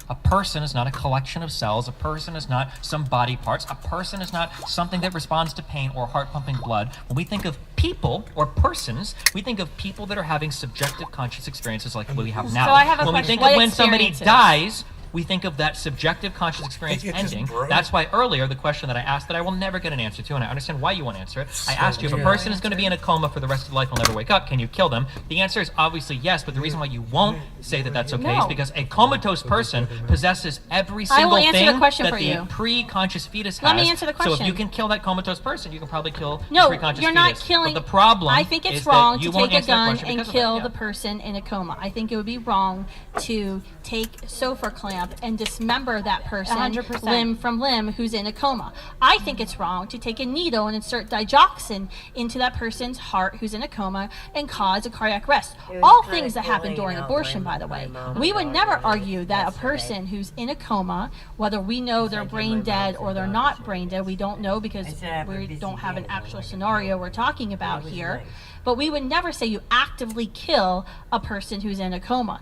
is not a collection of cells. A person is not some body parts. A person is not something that responds to pain or heart pumping blood. When we think of people or persons, we think of people that are having subjective conscious experiences like we have now. So I have a when we question. think What of when somebody experiences? dies, we think of that subjective conscious experience think it just ending. broke. That's why earlier the question that I asked that I will never get an answer to, and I understand why you won't answer it. I asked you if a person is going to be in a coma for the rest of their life and will never wake up, can you kill them? The answer is obviously yes, but the reason why you won't say that that's okay is No. because a comatose person possesses every I will single answer thing the question that for the you. pre-conscious fetus has. Let me answer the So if question. you can kill that comatose person, you can probably kill the No, pre-conscious you're fetus. not killing. But the problem I think it's is wrong that to you won't take a answer that gun question and because of that, kill yeah. the person in a coma. I think it would be wrong to take sofa clamp and dismember that person 100%. limb from limb who's in a coma. I think it's wrong to take a needle and insert digoxin into that person's heart who's in a coma and cause a cardiac arrest. All things that happen during abortion, by the way. We would never argue that a person who's in a coma, whether we know they're brain dead or they're not brain dead, we don't know because we don't have an actual scenario we're talking about here. But we would never say you actively kill a person who's in a coma.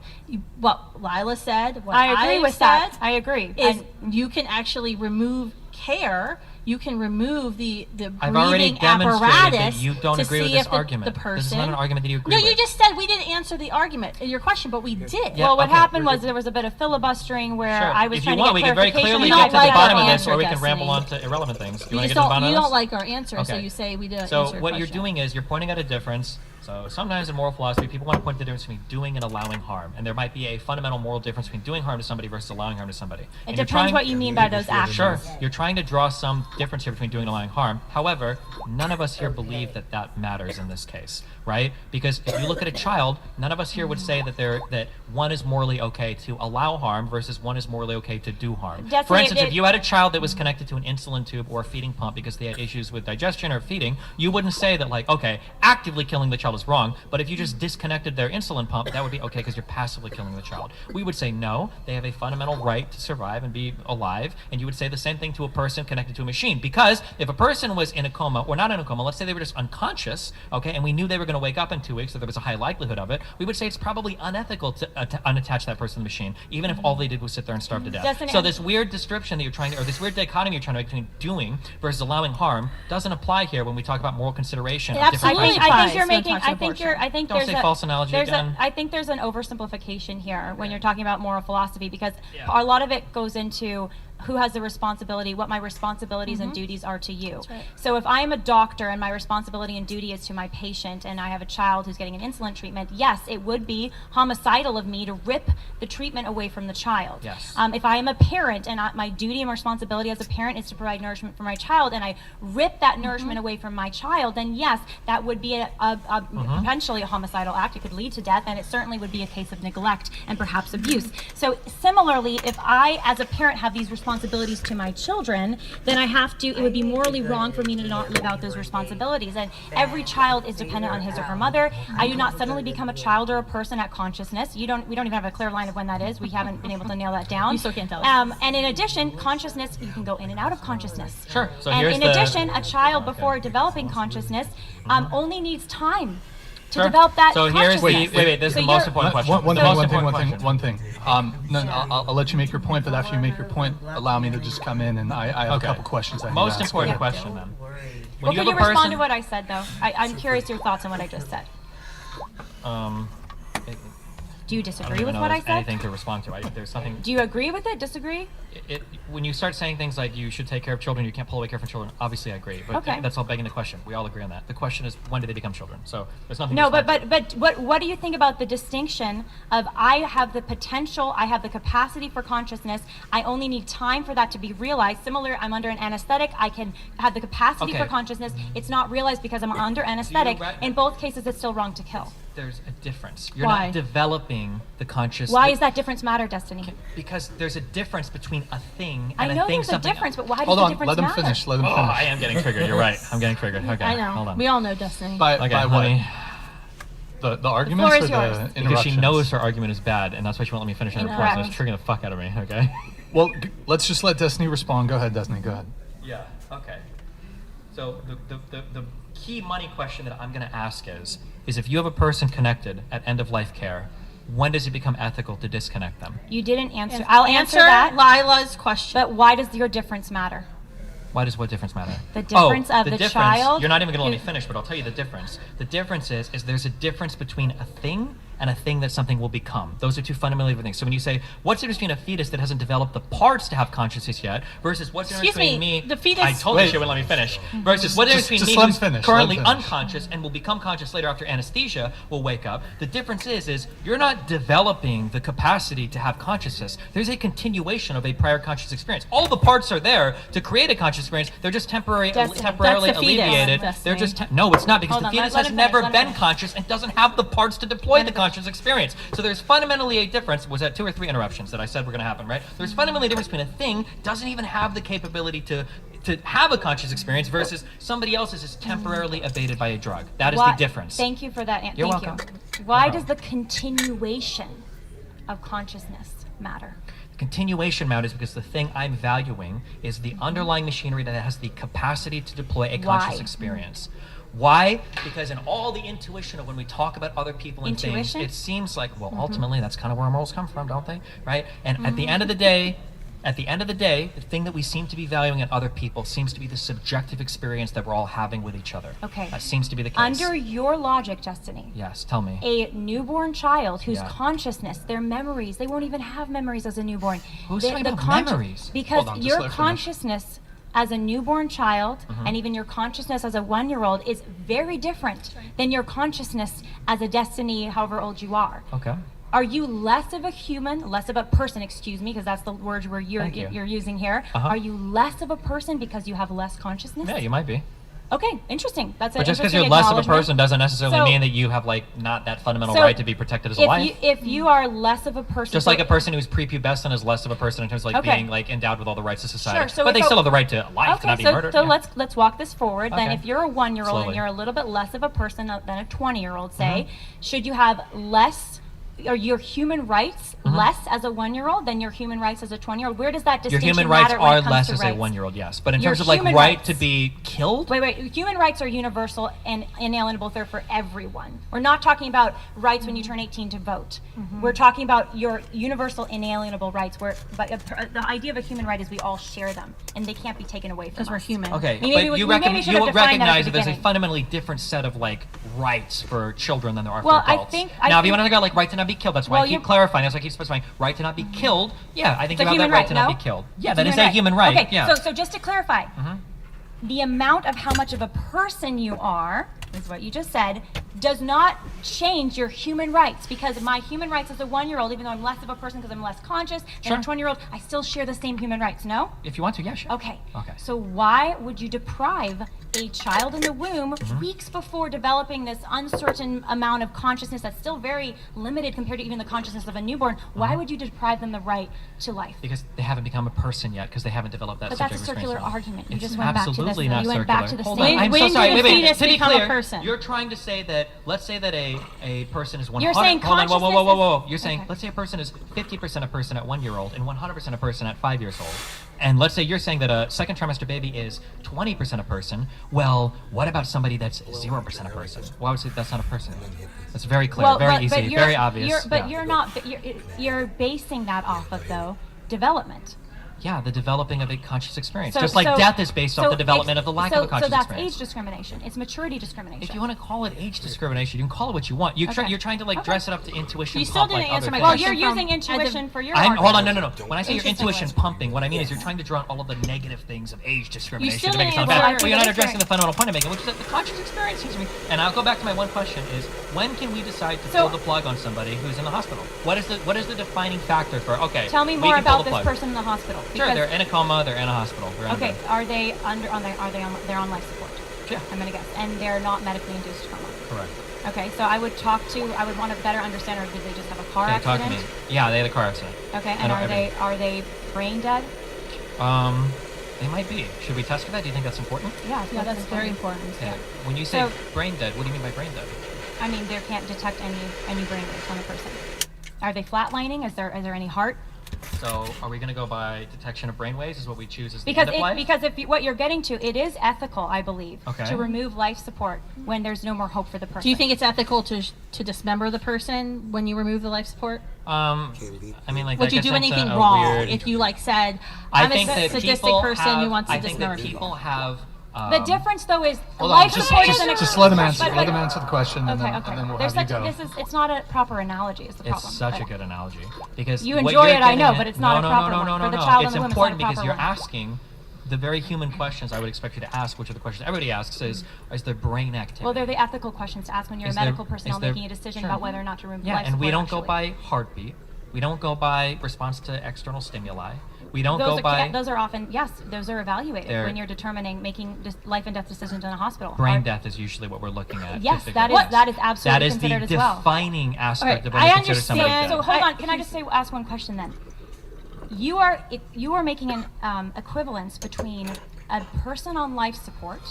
What Lila said, what I agree with said, that. I agree. is you can actually remove care you can remove the I've already breathing demonstrated apparatus that you don't to agree with see this if the argument. person. This is not an argument that you agree No, with. you just said we didn't answer the argument, your question, but we did. Yeah, Well, what okay. happened was there was a bit of filibustering where Sure. I was If you trying want, to we get can very clarification. clearly You get don't to the like bottom our of this, or answer, we can ramble on Destiny. to irrelevant things. Do you You want to just get to the don't. bottom You of don't this? like our answer, so Okay. you say we didn't So answer your what you're question. doing is you're pointing out a difference. So sometimes in moral philosophy, people want to point the difference between doing and allowing harm, and there might be a fundamental moral difference between doing harm to somebody versus allowing harm to somebody. It And you're depends trying- what you mean by those actions. Sure, you're trying to draw some difference here between doing and allowing harm. However, none of us here believe that that matters in this case, right? Because if you look at a child, none of us here would say that one is morally okay to allow harm versus one is morally okay to do harm. For Definitely, instance, if it- you had a child that was connected to an insulin tube or a feeding pump because they had issues with digestion or feeding, you wouldn't say that, like, okay, actively killing the child is wrong, but if you just disconnected their insulin pump, that would be okay because you're passively killing the child. We would say no, they have a fundamental right to survive and be alive, and you would say the same thing to a person connected to a machine, because if a person was in a coma, or not in a coma, let's say they were just unconscious, okay, and we knew they were going to wake up in 2 weeks, or there was a high likelihood of it, we would say it's probably unethical to unattach that person to the machine, even if all they did was sit there and starve to death. Destiny, So this weird description that you're trying to, or this weird dichotomy you're trying to make between doing versus allowing harm doesn't apply here when we talk about moral consideration It of different absolutely principles. I think you're applies when it making. talks to I think abortion. you're. I think Don't there's say a false analogy there's again. I think there's an oversimplification here when you're talking about moral philosophy, because Yeah. a lot of it goes into who has the responsibility, what my responsibilities and duties are to you. right. So if I am a doctor and my responsibility and duty is to my patient, and I have a child who's getting an insulin treatment, yes, it would be homicidal of me to rip the treatment away from the child. Yes. If I am a parent and my duty and responsibility as a parent is to provide nourishment for my child, and I rip that nourishment away from my child, then yes, that would be potentially a homicidal act. It could lead to death, and it certainly would be a case of neglect and perhaps abuse. So similarly, if I, as a parent, have these responsibilities to my children, then it would be morally wrong for me to not live out those responsibilities. And every child is dependent on his or her mother. I do not suddenly become a child or a person at consciousness. We don't even have a clear line of when that is. We haven't been able to nail that down. You still can't tell us. And in addition, consciousness, you can go in and out of consciousness. Sure. So And here's in the- addition, a child Okay. before developing consciousness only needs time to Sure. develop that So here's consciousness. the wait. This is So the most you're- important question. One The thing, most one thing, important one thing, question. one thing. No, I'll let you make your point, but after you make your point, allow me to just come in, and I have Okay. a couple questions I need Most to ask. important Okay. question then. Well, When can you you have a respond to person, what I said, though? I'm curious your thoughts on what I just said. Do you I don't disagree even with know what I there's said? anything to respond to. There's something. Do you agree with it? Disagree? When you start saying things like you should take care of children, you can't pull away care from children, obviously I agree. But Okay. that's all begging the question. We all agree on that. The question is, when do they become children? So there's nothing. No, to but what do you think about the distinction of I have the potential, I have the capacity for consciousness, I only need time for that to be realized. Similar, I'm under an anesthetic, I can have the capacity Okay. for consciousness, it's not realized because I'm under anesthetic. re- In both cases, it's still wrong to kill. There's a difference. You're Why? not developing the conscious. Why is that difference matter, Destiny? Because there's a difference between a thing I and know a thing. there's a something difference, but why does Hold the on, difference let them matter? finish. Let them Oh, finish. I am getting triggered. You're right. I'm getting triggered. Okay. I know. Hold on. We all know Destiny. By Okay, what? honey. The arguments floor or is yours. the Because she interruptions? knows her argument is bad, and that's why she won't let me finish her point. So it's Incorrect. triggering the fuck out of me. Okay. Well, let's just let Destiny respond. Go ahead, Destiny. Go ahead. Yeah. Okay. So the key money question that I'm going to ask is if you have a person connected at end of life care, when does it become ethical to disconnect them? You didn't answer. I'll answer that. Lila's question. But why does your difference matter? Why does what difference matter? The difference of the difference, child You're not even going to let me who- finish, but I'll tell you the difference. The difference is there's a difference between a thing and a thing that something will become. Those are two fundamentally different things. So when you say, what's the difference between a fetus that hasn't developed the parts to have consciousness yet versus what's the difference Excuse between me, me? the fetus- I told you she wouldn't let me finish. Versus what's the difference just between let me him finish, who's let him currently finish. unconscious and will become conscious later after anesthesia will wake up. The difference is you're not developing the capacity to have consciousness. There's a continuation of a prior conscious experience. All the parts are there to create a conscious experience. They're just temporarily That's the fetus, alleviated. Destiny. They're just no, it's not, because Hold the on, fetus let has him never finish, let him been finish. conscious and doesn't have the parts to deploy the conscious experience. So there's fundamentally a difference. Was that 2 or 3 interruptions that I said were going to happen, right? There's fundamentally a difference between a thing doesn't even have the capability to have a conscious experience versus somebody else's is temporarily abated by a drug. That is Why- the difference. Thank you for that. You're Thank welcome. you. Why No does the continuation of consciousness matter? Continuation matters because the thing I'm valuing is the underlying machinery that has the capacity to deploy a conscious Why? experience. Why? Because in all the intuition of when we talk about other people and Intuition? things, it seems like, well, ultimately that's kind of where our morals come from, don't they? Right? And at the end of the day, At the end of the day, the thing that we seem to be valuing in other people seems to be the subjective experience that we're all having with each other. Okay. That seems to be the case. Under your logic, Destiny, Yes, tell me. a newborn child whose Yeah. consciousness, their memories, they won't even have memories as a newborn. Who's The- talking the about consci- memories? Because Hold on, just your let her finish. consciousness as a newborn child Mm-hmm. and even your consciousness as a 1-year-old is very different than your consciousness as a Destiny, however old you are. Okay. Are you less of a human, less of a person, excuse me, because that's the word Thank you. you're using here. Uh-huh. Are you less of a person because you have less consciousness? Yeah, you might be. Okay, interesting. That's an But just because interesting you're less of a acknowledgement. person doesn't necessarily So- mean that you have like not that fundamental So, right to be protected as a life. If you are less of a person, Just like a person who's prepubescent is less of a person in terms of like Okay. being like endowed with all the rights of society. Sure, so but they if still a- have the right to life, to not be murdered. So yeah. let's walk this forward. Then, Okay. if you're a 1-year-old and Slowly. you're a little bit less of a person than a 20-year-old, say, Mm-hmm. should you have less? Are your human rights less as a 1-year-old than your human rights as a 20-year-old? Where does that Your distinction human rights matter when are it comes less to as rights? a 1-year-old, yes. But in Your terms of like human right rights. to be killed, Wait. Human rights are universal and inalienable. They're for everyone. We're not talking about rights when you turn 18 to vote. We're talking about your universal inalienable rights. But the idea of a human right is we all share them, and they can't be taken away from us. Because we're human. okay, Maybe but we- you, we maybe should have you defined that at recognize the that there's a beginning. fundamentally different set of like rights for children than there are Well, for I adults. think- now, if you think- want to go like right to not be killed, that's why Well, I keep you- clarifying. That's why I keep specifying right to not be killed. Yeah, I think It's a you have that human right right, to no? not be killed. Yeah, It's that is a human right. Okay, Yeah. so just to clarify, the amount of how much of a person you are, is what you just said, does not change your human rights, because my human rights as a 1-year-old, even though I'm less of a person because I'm less conscious than Sure. a 20-year-old, I still share the same human rights, no? If you want to, yeah, sure. Okay. Okay. So why would you deprive a child in the womb Mm-hmm. weeks before developing this uncertain amount of consciousness that's still very limited compared to even the consciousness of a newborn? Why Mm-hmm. would you deprive them the right to life? Because they haven't become a person yet, because they haven't developed that But that's a subjective circular experience. argument. You It's just went back to this. absolutely not You went circular. back to the Hold same. on, I'm When so did sorry. the Wait, fetus to be become a clear, person? you're trying to say that, let's say that a person is 100. You're saying hold on, whoa, whoa, whoa, whoa, whoa. consciousness You're saying, okay. let's say a person is 50% a person at 1-year-old and 100% a person at 5 years old. And let's say you're saying that a second trimester baby is 20% a person. Well, what about somebody that's 0% a person? Well, I would say that's not a person. That's very clear, very easy, you're- very obvious. But Yeah. you're not. But you're basing that off of though development. Yeah, the developing of a conscious experience. So- Just like so- death is based so off the development ex- of the lack so- of a conscious So that's experience. age discrimination. It's maturity discrimination. If you want to call it age discrimination, you can call it what you want. You're Okay. trying to like Okay. dress it up to intuition. You still pump didn't like answer other my things. Well, question. you're from- using as a- intuition for your. Hold on, argument. no. When I say your Interesting intuition way. pumping, what I mean is you're trying to draw on all of the negative things of age discrimination still to make it didn't sound answer bad. my But you're not question. addressing the fundamental point I'm making, which is that the conscious experience seems to me. And I'll go back to my one question: is when can we decide to So- pull the plug on somebody who's in the hospital? What is the defining factor for okay? Tell me we more can pull about the this plug. person in the hospital. Sure, because- they're in a coma. They're in a hospital. We're in a Okay, bed. are they they're on life support? Yeah. I'm gonna guess, and they're not medically induced coma. Correct. Okay, so I would want to better understand, or did they just have a car They talk accident? to me. Yeah, they had a car accident. Okay, I and know are they brain dead? They might be. Should we test for that? Do you think that's important? Yeah, Yeah, that's very important. Yeah. When you say So- brain dead, what do you mean by brain dead? I mean, they can't detect any brain waves on the person. Are they flatlining? Is there any heart? So, are we going to go by detection of brainwaves? Is what we choose as the Because end of life? what you're getting to, it is ethical, I believe, Okay. to remove life support when there's no more hope for the person. Do you think it's ethical to dismember the person when you remove the life support? I mean, like, Would that you gets do into anything a wrong weird- if you like said, I I'm think a that sadistic people person have, who wants to I think dismember that people? people have. The difference, though, is Hold on, life just support is an let them answer. but- Let them answer the question, and Okay, then, okay. and then we'll There's have you such go. it's not a proper analogy. Is the problem? It's such a But- good analogy because You what enjoy you're it, I know, getting but at- it's not no, a proper no, one. no, no, For the no. child in It's the womb, it's important not a because you're proper one. asking the very human questions I would expect you to ask, which are the questions everybody asks: is there brain activity? Well, they're the ethical questions to ask when you're Is a there- medical personnel is there- making a decision sure. about whether or not to remove Yeah, life and we support, don't go actually. by heartbeat. We don't go by response to external stimuli. We don't go by Those are often, yes, those are evaluated They're- when you're determining making life and death decisions in a hospital. brain Are- death is usually what we're looking at. to Yes, figure that out is this. that is absolutely That is the considered as well. defining aspect Alright, of when I we consider somebody understand. dead. So hold on, can I just ask one question then? You are making an equivalence between a person on life support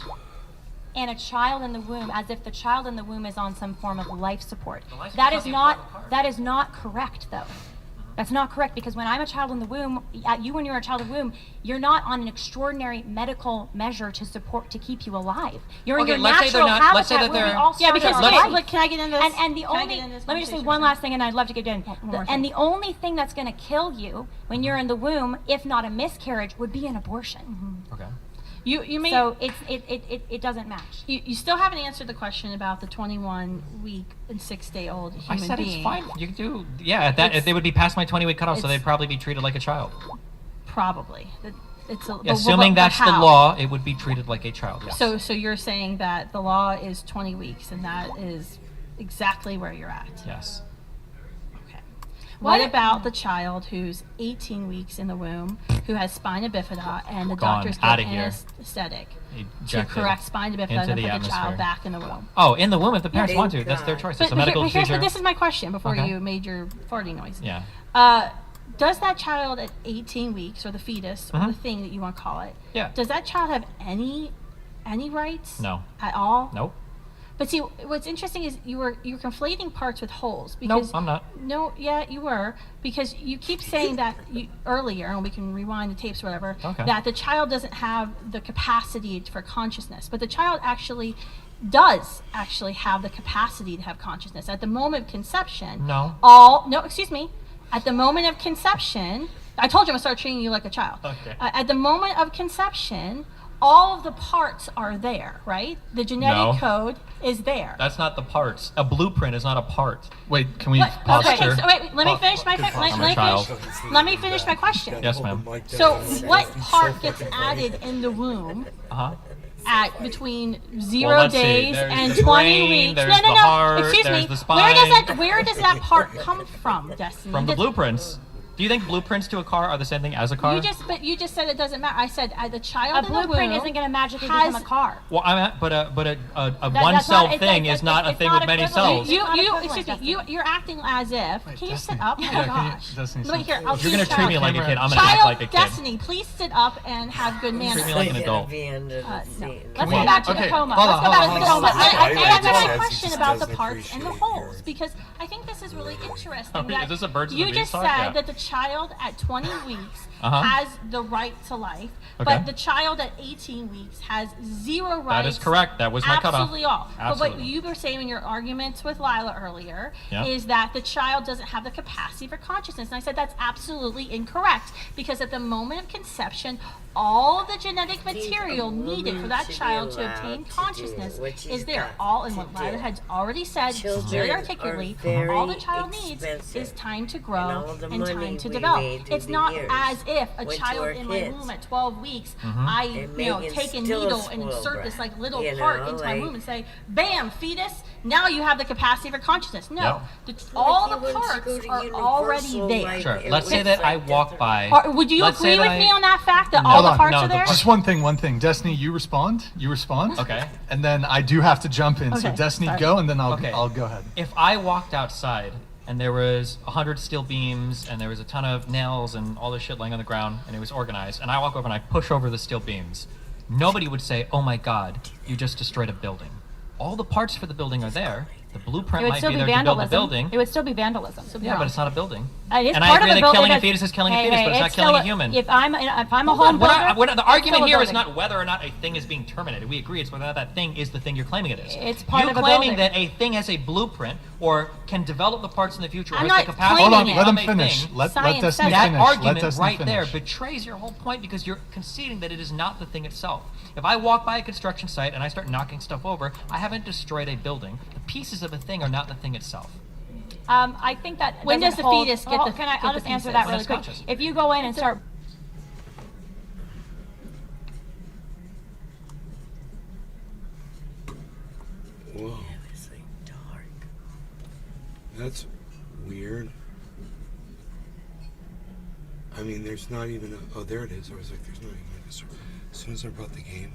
and a child in the womb, as if the child in the womb is on some form of life support. The life That support's is not the important part. that is not correct, though. That's not correct, because when I'm a child in the womb, when you're a child in the womb, you're not on an extraordinary medical measure to keep you alive. You're in your natural habitat where we all started our life. Look, can I get into this? And the only, let me just say one last thing, and I'd love to get in. And the only thing that's going to kill you when you're in the womb, if not a miscarriage, would be an abortion. Okay. You may, so it doesn't match. You still haven't answered the question about the 21-week and 6-day-old human I said being. it's fine. You can do, yeah, they would be past my 20-week cutoff, so they'd probably be treated like a child. Probably. Assuming that's the law, it would be treated like a child, yes. So you're saying that the law is 20 weeks, and that is exactly where you're at? Yes. What about the child who's 18 weeks in the womb, who has spina bifida, and the doctors give anesthetic to correct spina bifida and put the child back in the womb? Oh, in the womb, if the parents want to, that's their choice. It's a medical procedure. But this is my question before you made your farting noise. Yeah. Does that child at 18 weeks, or the fetus, or the thing that you want to call it, does that child have any rights? No. At all? Nope. But see, what's interesting is you're conflating parts with wholes. Because nope, I'm not. No, yeah, you were, because you keep saying that earlier, and we can rewind the tapes or whatever, that the child doesn't have the capacity for consciousness, but the child actually does have the capacity to have consciousness. At the moment of conception, at the moment of conception, I told you I'm gonna start treating you like a child. Okay. At the moment of conception, all of the parts are there, right? The genetic code is there. That's not the parts. A blueprint is not a part. Wait, can we pause okay, here? so wait, let me finish my let me finish my question. Yes, ma'am. So what part gets added in the womb at between 0 days and 20 weeks? No. Excuse me. Where does that part come from, Destiny? From the blueprints. Do you think blueprints to a car are the same thing as a car? You just said it doesn't matter. I said the child in the womb blueprint isn't going to magically become a car. Well, but a one-cell thing is not a thing with many cells. Excuse me. You're acting as if. Can you sit up? Oh my gosh. Look here. If you're going to treat me like a kid, I'm going to act like a kid. Destiny, please sit up and have good manners. Treat me like an adult. Let's go back to the coma. Let's go back to the coma. I have a question about the parts and the holes, because I think this is really interesting. Is this a birds and the You bees just talk? said that the child at 20 weeks has the right to life, but the child at 18 weeks has 0 rights. That is correct. That was my cutoff. Absolutely all. Absolutely. But what you were saying in your arguments with Lila earlier is that the child doesn't have the capacity for consciousness. And I said that's absolutely incorrect, because at the moment of conception, all of the genetic material needed for that child to obtain consciousness is there. All in what Lila had already said very articulately. All the child needs is time to grow and time to develop. It's not as if a child in my womb at 12 weeks, I take a needle and insert this like little part into my womb and say, bam, fetus, now you have the capacity for consciousness. No, all the parts are already there. Sure. Let's say that I walk by. Would you agree with me on that fact that all the parts are there? Just one thing. Destiny, you respond. Okay. And then I do have to jump in. So Destiny, go, and then I'll go ahead. If I walked outside and there was 100 steel beams and there was a ton of nails and all this shit laying on the ground and it was organized, and I walk over and I push over the steel beams, nobody would say, "Oh my God, you just destroyed a building." All the parts for the building are there. The blueprint might be there to build the building. It would still be vandalism. Yeah, but it's not a building. And I agree that killing a fetus is killing a fetus, but it's not killing a human. If I'm a home builder, the argument here is not whether or not a thing is being terminated. We agree it's whether or not that thing is the thing you're claiming it is. It's part of a building. You claiming building. that a thing has a blueprint or can develop the parts in the future or I'm has the not capacity claiming to it. Let him become a finish. thing. Let Science Destiny says That finish. Let argument Destiny right there finish. betrays your whole point, because you're conceding that it is not the thing itself. If I walk by a construction site and I start knocking stuff over, I haven't destroyed a building. The pieces of a thing are not the thing itself. I think that When does the fetus get the I'll just answer that really quick. If you go in and start. Whoa. That's weird. I mean, there's not even a... Oh, there it is. I was like, there's not even a... As soon as I brought the game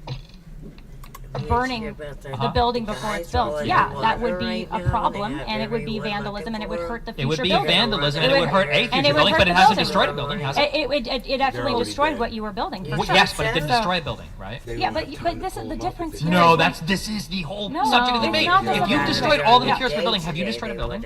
up. Burning the building before it's built. Yeah, that would be a problem, and it would be vandalism, and it would hurt the future building. It would be vandalism, and it would hurt a future building, but it hasn't destroyed a building, has it? It actually destroyed what you were building, for sure. Yes, but it didn't destroy a building, right? Yeah, but this is the difference here. No, this is the whole subject of the debate. If you've destroyed all the materials for a building, have you destroyed a building?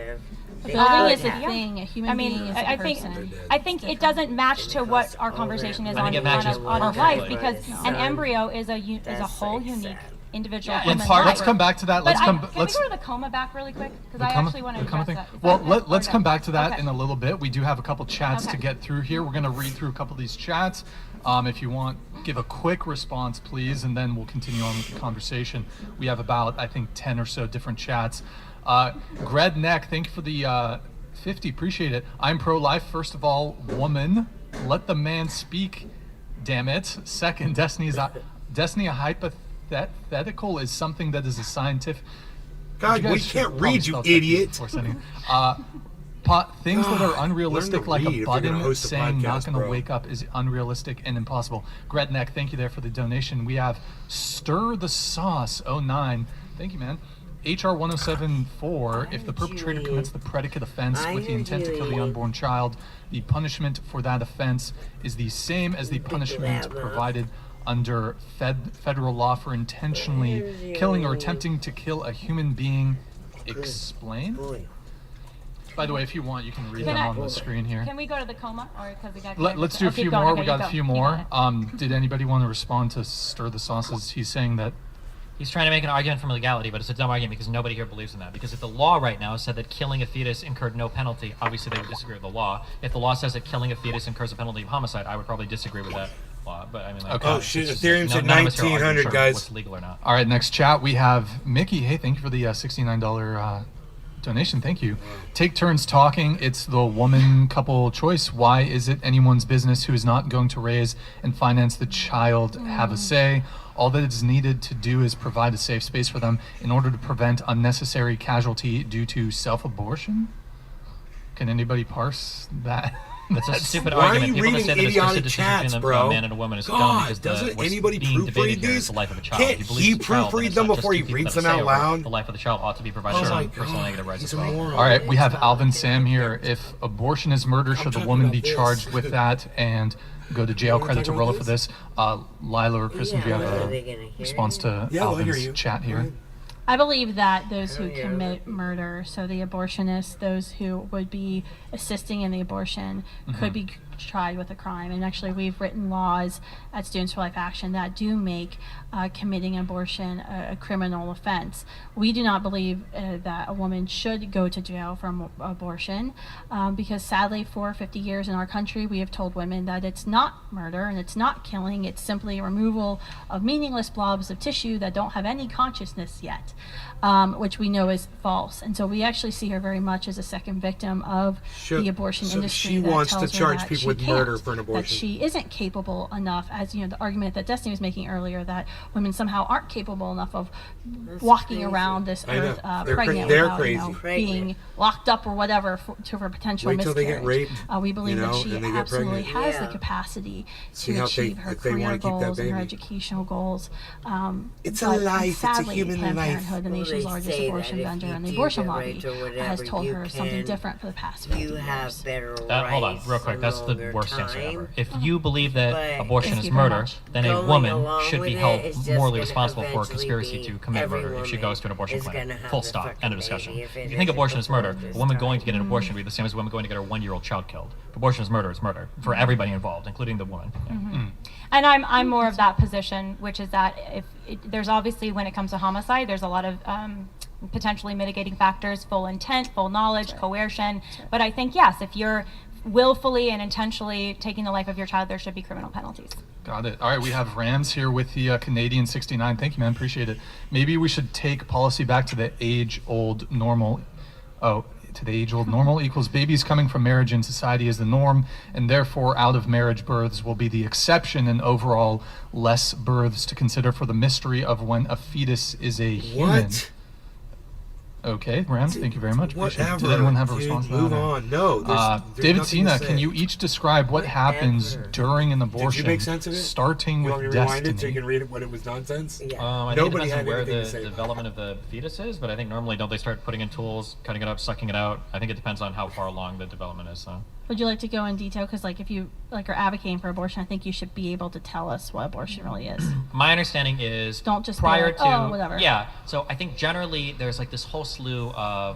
A building is a Yeah. thing. A human I mean, being is a I person. think it doesn't match to what our conversation is I on, think it matches on a life, perfectly. because an embryo is a whole unique individual Yeah, human in part- life. Let's come back to that. But Let's come. can Let's we go to the coma back really quick? Because I the coma- actually want to the coma address thing? that. Is Well, that good? let's Okay. come back to that Okay. in a little bit. We do have a couple chats to Okay. get through here. We're going to read through a couple of these chats. If you want, give a quick response, please, and then we'll continue on with the conversation. We have about, I think, 10 or so different chats. Gredneck, thank you for the 50. Appreciate it. I'm pro-life. First of all, woman, let the man speak. Damn it. Second, Destiny a hypothetical is something that is a scientific. God, You we guys can't should read, you probably spell check these idiot. before sending. Things that are unrealistic, to like read if a you're gonna button host a saying not podcast, going to bro. wake up is unrealistic and impossible. Gredneck, thank you there for the donation. We have Stir the Sauce 09. Thank you, man. HR 1074, if the perpetrator commits the predicate offense with the intent to kill the unborn child, the punishment for that offense is the same as the punishment provided under federal law for intentionally killing or attempting to kill a human being. Explain? By the way, if you want, you can read them on the screen here. Can we go to the coma, or because we got? Let's do a keep few going. more. Okay, We you got go. a few You more. got it. Did anybody want to respond to Stir the Sauces? He's saying that He's trying to make an argument from legality, but it's a dumb argument because nobody here believes in that. Because if the law right now said that killing a fetus incurred no penalty, obviously they would disagree with the law. If the law says that killing a fetus incurs a penalty of homicide, I would probably disagree with that law. But I mean, like, Okay. Oh, shit, Ethereum's at 1900, guys. What's legal or not? All right, next chat we have Mickey. Hey, thank you for the $69 donation. Thank you. Take turns talking. It's the woman couple choice. Why is it anyone's business who is not going to raise and finance the child have a say? All that is needed to do is provide a safe space for them in order to prevent unnecessary casualty due to self-abortion. Can anybody parse that? That's a stupid Why are argument. you People that reading say that it's just a idiotic decision chats, between bro? a man and a woman is dumb God, because doesn't what's anybody being debated proofread here is these? the life of a child. Can't If you believe he it's a child, then proofread it's them not before just he two people reads that them say out it. loud? The life of the child ought to be provided Oh for my them. Personal God, negative rights he's as a well. moron. All right, we have Alvin Sam here. If abortion is murder, should the talking woman about be this. charged with that and go to jail? wanna Credit to talk about Rolla for this. Lila or Kristen, do you have a response to Yeah, they'll hear Alvin's you. chat here? I believe that those who commit murder, so the abortionists, those who would be assisting in the abortion, could be tried with a crime. And actually, we've written laws at Students for Life Action that do make committing abortion a criminal offense. We do not believe that a woman should go to jail for abortion because sadly for 50 years in our country we have told women that it's not murder and it's not killing, it's simply removal of meaningless blobs of tissue that don't have any consciousness yet, which we know is false. And so we actually see her very much as a second victim of the abortion industry. She that wants to tells her charge that people she with murder can't, for an that abortion. she isn't capable enough, as you know, the argument that Destiny was making earlier, that women somehow aren't capable enough of walking around this I know. earth They're pregnant they're without crazy. being locked up or whatever for potential Wait till they miscarriage. get raped, We believe you know, that she and they get absolutely pregnant. has the capacity See to how achieve her if they wanna career keep that goals and her baby. educational goals. It's a but life, it's a sadly, human Planned life. Parenthood, the Well, nation's they largest say abortion that if vendor you and the do abortion get lobby, raped or has whatever, told you her something can- different for the past 50 You years. have better Hold on, rights real quick. and That's the longer worst answer time. ever. If you believe that But abortion Thank is you very murder, much. then a Going woman along should be with held it is just morally gonna responsible for a eventually conspiracy be to commit every murder if she woman goes to an abortion is clinic. gonna have Full the stop. fucking End of discussion. baby if it If you think isn't abortion is murder, before a woman this going to get an time. abortion would be the same as a woman going to get her 1-year-old child killed. Abortion is murder for everybody involved, including the woman. Yeah. And I'm more of that position, which is that there's obviously, when it comes to homicide, there's a lot of potentially mitigating factors, full intent, full knowledge, coercion. But I think, yes, if you're willfully and intentionally taking the life of your child, there should be criminal penalties. Got it. All right, we have Rams here with the Canadian 69. Thank you, man. Appreciate it. Maybe we should take policy back to the age-old normal. To the age-old normal equals babies coming from marriage in society is the norm, and therefore out-of-marriage births will be the exception, and overall less births to consider for the mystery of when a fetus is a human. What? Okay, Rams, thank you very much. Appreciate it. Whatever. Did anyone have a dude, response to that? move or- on. No, there's David nothing to Sina, say. can you each describe what happens during an abortion, make sense of it? starting You want me with to rewind Destiny? it so you can read it when it was nonsense? I think it Nobody depends had on where anything to the say about development of the fetus is, but I think normally don't they start putting in tools, cutting it up, sucking it out? I think it depends on how far along the development is. So. Would you like to go in detail? Because like if you are advocating for abortion, I think you should be able to tell us what abortion really is. My understanding is Don't just be prior like, to "Oh, whatever." Yeah, so I think generally there's like this whole slew of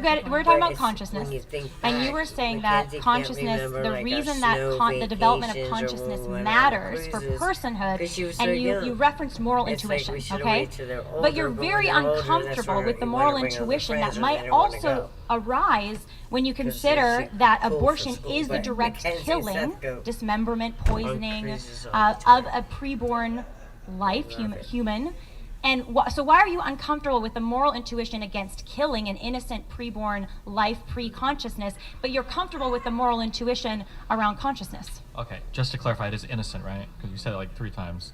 we're talking about consciousness. think And you back, were saying Mackenzie that can't consciousness, remember, the like, our reason that snow the development of vacations or consciousness when we went on matters for cruises, personhood, 'cause she was so and you young. referenced moral It's like intuition, we should've okay? waited till they're older, But you're but when very they're older, that's uncomfortable when with the you moral wanna bring over intuition friends that when they might don't wanna also go. arise when you 'Cause consider she's that cool for abortion school, is the but direct Mackenzie and killing, Seth go dismemberment, poisoning cruises all the of a preborn life, human. And so why are you uncomfortable with the moral intuition against killing an innocent preborn life pre-consciousness, but you're comfortable with the moral intuition around consciousness? Okay, just to clarify, it is innocent, right? Because you said it like 3 times.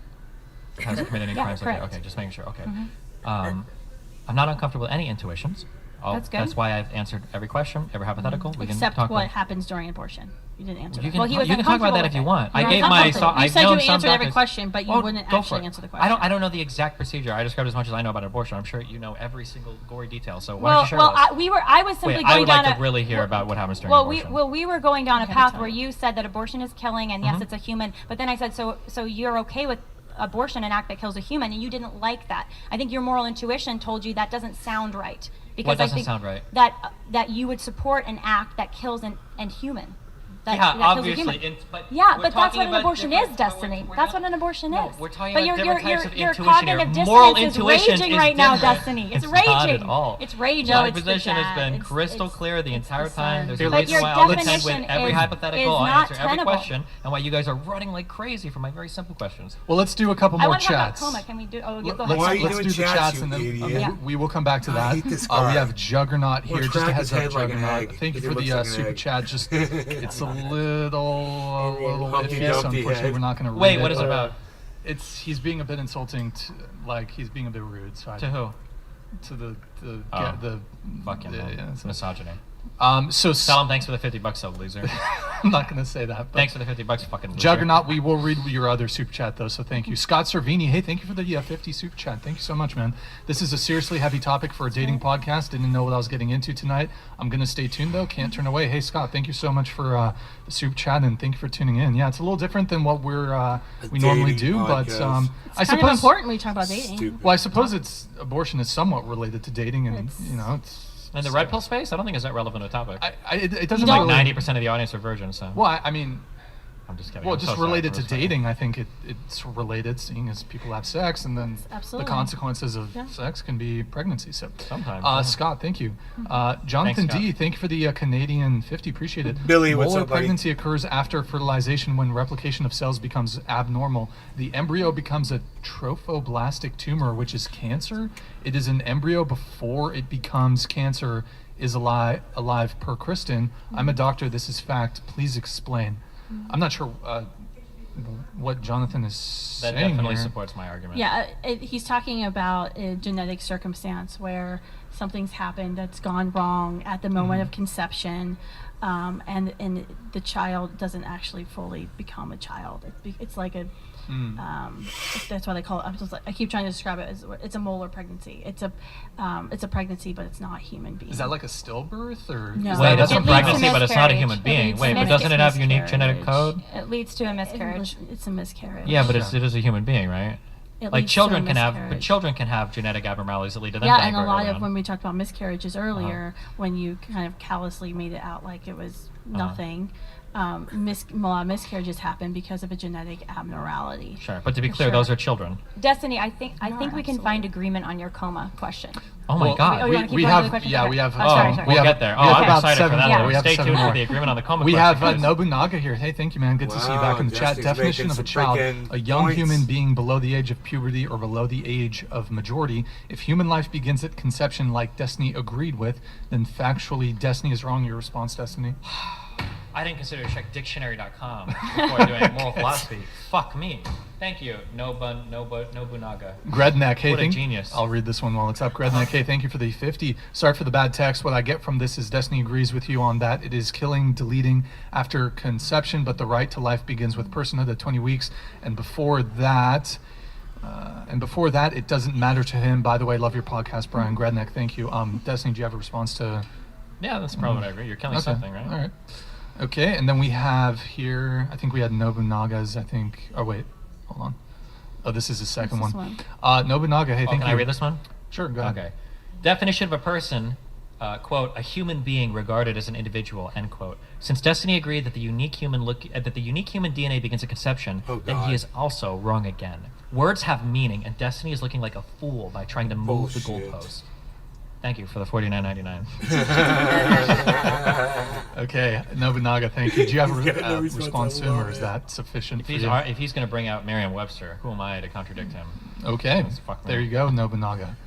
It hasn't committed any Yeah, crimes. correct. Okay, just making sure. Okay. Mhm. I'm not uncomfortable with any intuitions. That's good. That's why I've answered every question, every hypothetical. We Except can talk what about. happens during abortion. You didn't answer You that. can, you can talk about that if you want. I gave my. You said you known answered some every doctors- question, but you Well, wouldn't go for actually it. answer the question. I don't know the exact procedure. I described as much as I know about abortion. I'm sure you know every single gory detail. So why don't you share with us? I was simply Wait, going I would down like a, to really hear about what happens during well, abortion. we were going down a Okay, path tell where me. you said that abortion is killing, and yes, it's a human. But then I said, so you're okay with abortion, an act that kills a human, and you didn't like that. I think your moral intuition told you that doesn't sound right. Because What doesn't I think sound right? That you would support an act that kills an human. That Yeah, kills a obviously, human. but Yeah, we're but that's talking what an about abortion different- is, but Destiny. we're That's not- what an abortion No, is. we're talking but about different types of your intuition cognitive here. Moral dissonance is intuition raging is right now, different. Destiny. It's It's raging. not at all. It's raging. My It's the position has been dad. crystal clear the entire time. There's a But reason your why I'll attend definition with every is hypothetical. I'll not answer every tenable. question, and why you guys are running like crazy for my very simple questions. Well, let's do a couple I more want to talk about chats. coma. Can we do? Oh, yeah, go Let's, ahead. let's do the chats and then we will come back to that. hate this We guy. have Juggernaut here. We'll Just a crack heads his up, head like an Juggernaut. egg. Thank you It for looks the like an super egg. chat. Just it's a little Humpty iffy, so Dumpty unfortunately head. we're not going to read Wait, it. what is it about? He's being a bit insulting. He's being a bit rude. So To who? To the Fucking misogyny. So tell him thanks for the $50, though, loser. I'm not going to say that. But Thanks for the $50, fucking loser. Juggernaut, we will read your other super chat though, so thank you. Scott Servini, hey, thank you for the 50 super chat. Thank you so much, man. This is a seriously heavy topic for a dating podcast. Didn't know what I was getting into tonight. I'm gonna stay tuned though. Can't turn away. Hey, Scott, thank you so much for the super chat and thank you for tuning in. Yeah, it's a little different than what we normally do, but It's I kind of suppose important when you talk about dating. Well, I suppose abortion is somewhat related to dating, and it's. In the red pill space, I don't think it's that relevant a topic. It doesn't like really- 90% of the audience are virgins. So. Well, I mean, I'm just kidding. well, I'm just so sorry related for to dating, I think it's related, seeing as people have sex, and then the Absolutely. consequences of sex can be pregnancy. So sometimes. Yeah. Scott, thank you. Jonathan Thanks, Scott. D, thank you for the Canadian 50. Appreciate it. Billy, what's Molar up, buddy? pregnancy occurs after fertilization when replication of cells becomes abnormal. The embryo becomes a trophoblastic tumor, which is cancer. It is an embryo before it becomes cancer. Is alive per Kristen. I'm a doctor. This is fact. Please explain. I'm not sure what Jonathan is That saying definitely here. supports my argument. Yeah, he's talking about a genetic circumstance where something's happened that's gone wrong at the moment of conception, and the child doesn't actually fully become a child. It's like a that's why they call it. I keep trying to describe it as it's a molar pregnancy. It's a pregnancy, but it's not a human being. Is that like a stillbirth or? No. Is Wait, that it's a something pregnancy, else? but it's not a miscarriage. human It being. leads Wait, to but doesn't it have unique miscarriage. genetic code? It leads to a miscarriage. It's a miscarriage. Yeah, but it is a human being, right? It Like leads to children a can have, miscarriage. but children can have genetic abnormalities that lead to them Yeah, dying and a very lot early of on. when we talked about miscarriages earlier, when you kind of callously made it out like it was nothing, a lot of miscarriages happen because of a genetic abnormality. Sure, but to be clear, those are children. Destiny, I think No, we can find agreement on your coma question. Oh my God. Oh, you wanna keep we going have, to the question? yeah, Okay. we have. Oh, sorry, sorry. We'll get there. We Oh, have I'm about excited for 7 that more. one. We have Stay 7 tuned more. for the agreement on the coma We question, have please. Nobunaga here. Hey, thank you, man. Good to see you back Wow, in the chat. Justin's Definition making of a some child: freaking a young points. human being below the age of puberty or below the age of majority. If human life begins at conception, like Destiny agreed with, then factually Destiny is wrong. Your response, Destiny? I didn't consider to check dictionary.com before doing moral philosophy. Fuck me. Thank you, Nobunaga. Gredneck, hey, What a genius. I'll read this one while it's up. Gredneck, hey, thank you for the 50. Sorry for the bad text. What I get from this is Destiny agrees with you on that. It is killing, deleting after conception, but the right to life begins with personhood at 20 weeks. And before that, it doesn't matter to him. By the way, love your podcast, Brian Gredneck. Thank you. Destiny, do you have a response to? Yeah, that's probably what I agree. You're killing Okay, something, right? All right. Okay, and then we have here, I think we had Nobunaga's, oh wait, hold on. Oh, this is the second What's one. this Nobunaga, hey, thank Can you. I read this one? Sure, go ahead. Okay. Definition of a person quote, a human being regarded as an individual, end quote. Since Destiny agreed that the unique human DNA begins at conception, then he is also wrong again. Words have meaning, and Destiny is looking like a fool by trying to move the goalpost. Thank you for the $49.99. Okay, Nobunaga, thank you. Do you have a response to him, or is that sufficient for you? If he's going to bring out Merriam-Webster, who am I to contradict him? Okay, there you go, Nobunaga.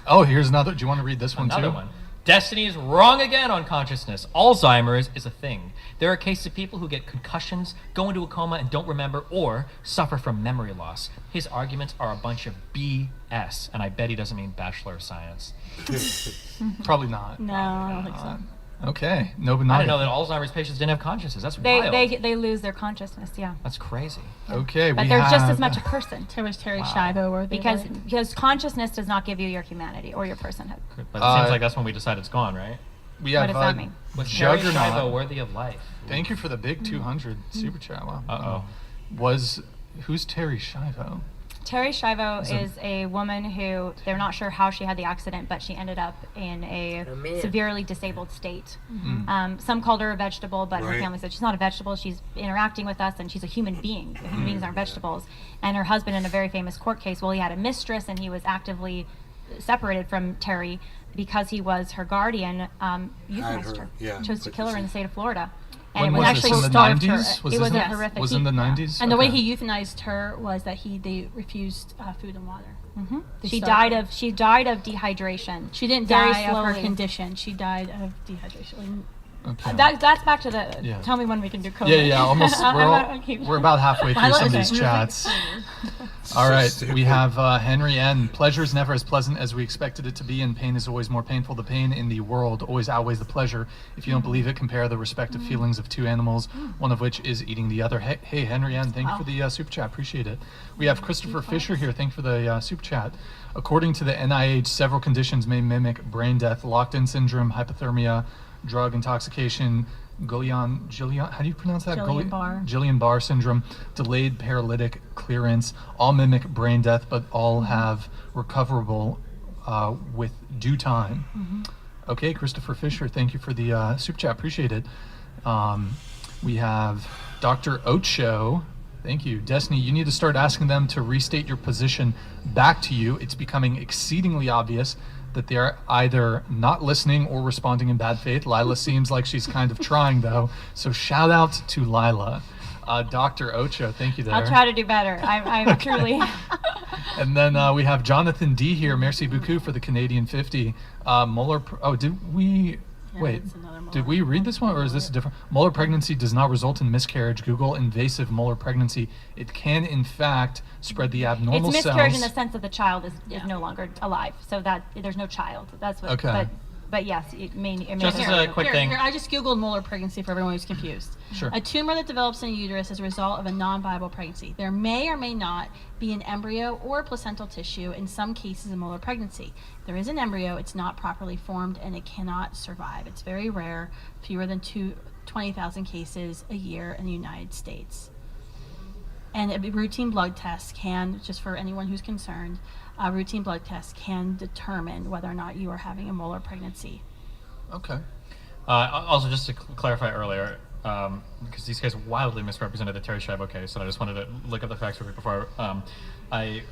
Oh, here's another. Do you want to read this one too? Another one. Destiny is wrong again on consciousness. Alzheimer's is a thing. There are cases of people who get concussions, go into a coma, and don't remember or suffer from memory loss. His arguments are a bunch of BS, and I bet he doesn't mean Bachelor of Science. Probably not. No, I don't think so. Okay, Nobunaga. I didn't know that Alzheimer's patients didn't have consciousness. That's wild. They lose their consciousness, yeah. That's crazy. Okay, but they're just as much a person. Terry Schiavo were because consciousness does not give you your humanity or your personhood. But it seems like that's when we decide it's gone, right? We have what does that mean? Was Terry Schiavo worthy of life? Thank you for the big 200 super chat. Wow. Uh-oh. Who's Terry Schiavo? Terry Schiavo is a woman who, they're not sure how she had the accident, but she ended up in a severely disabled state. Some called her a vegetable, but her family said she's not a vegetable. She's interacting with us, and she's a human being. Human beings aren't vegetables. And her husband, in a very famous court case, well, he had a mistress, and he was actively separated from Terry because he was her guardian, euthanized her. Chose to kill her in the state of Florida. And when it was actually in the starved 90s? her. It was a horrific. Was in the 90s? And the way he euthanized her was that they refused food and water. She died of dehydration. She didn't die of her condition. She died of dehydration. Okay. That's back to the. Tell me when we can do COVID. Yeah, almost. We're about halfway through some of these chats. All right, we have Henry N. Pleasure is never as pleasant as we expected it to be, and pain is always more painful. The pain in the world always outweighs the pleasure. If you don't believe it, compare the respective feelings of two animals, one of which is eating the other. Hey Henry N., thank you for the super chat. Appreciate it. We have Christopher Fisher here. Thank you for the super chat. According to the NIH, several conditions may mimic brain death: locked-in syndrome, hypothermia, drug intoxication, how do you pronounce that? Guillain-Barré syndrome, delayed paralytic clearance, all mimic brain death, but all have recoverable with due time. Okay, Christopher Fisher, thank you for the super chat. Appreciate it. We have Dr. Ocho. Thank you. Destiny, you need to start asking them to restate your position back to you. It's becoming exceedingly obvious that they're either not listening or responding in bad faith. Lila seems like she's kind of trying, though. So shout out to Lila. Dr. Ocho, thank you there. I'll try to do better. I'm truly. And then we have Jonathan D here. Merci beaucoup for the Canadian 50. Did we... Wait, did we read this one, or is this a different? Molar pregnancy does not result in miscarriage. Google invasive molar pregnancy. It can, in fact, spread the abnormal cells. It's miscarriage in the sense that the child is no longer alive, so that there's no child. That's what. Okay. But yes, it may. Just as a quick thing. Here, I just Googled molar pregnancy for everyone who's confused. Sure. A tumor that develops in a uterus as a result of a non-viable pregnancy. There may or may not be an embryo or placental tissue in some cases of molar pregnancy. If there is an embryo, it's not properly formed and it cannot survive. It's very rare, fewer than 20,000 cases a year in the United States. And a routine blood test can, just for anyone who's concerned, a routine blood test can determine whether or not you are having a molar pregnancy. Okay. Also, just to clarify earlier, because these guys wildly misrepresented the Terry Schiavo case, and I just wanted to look up the facts before I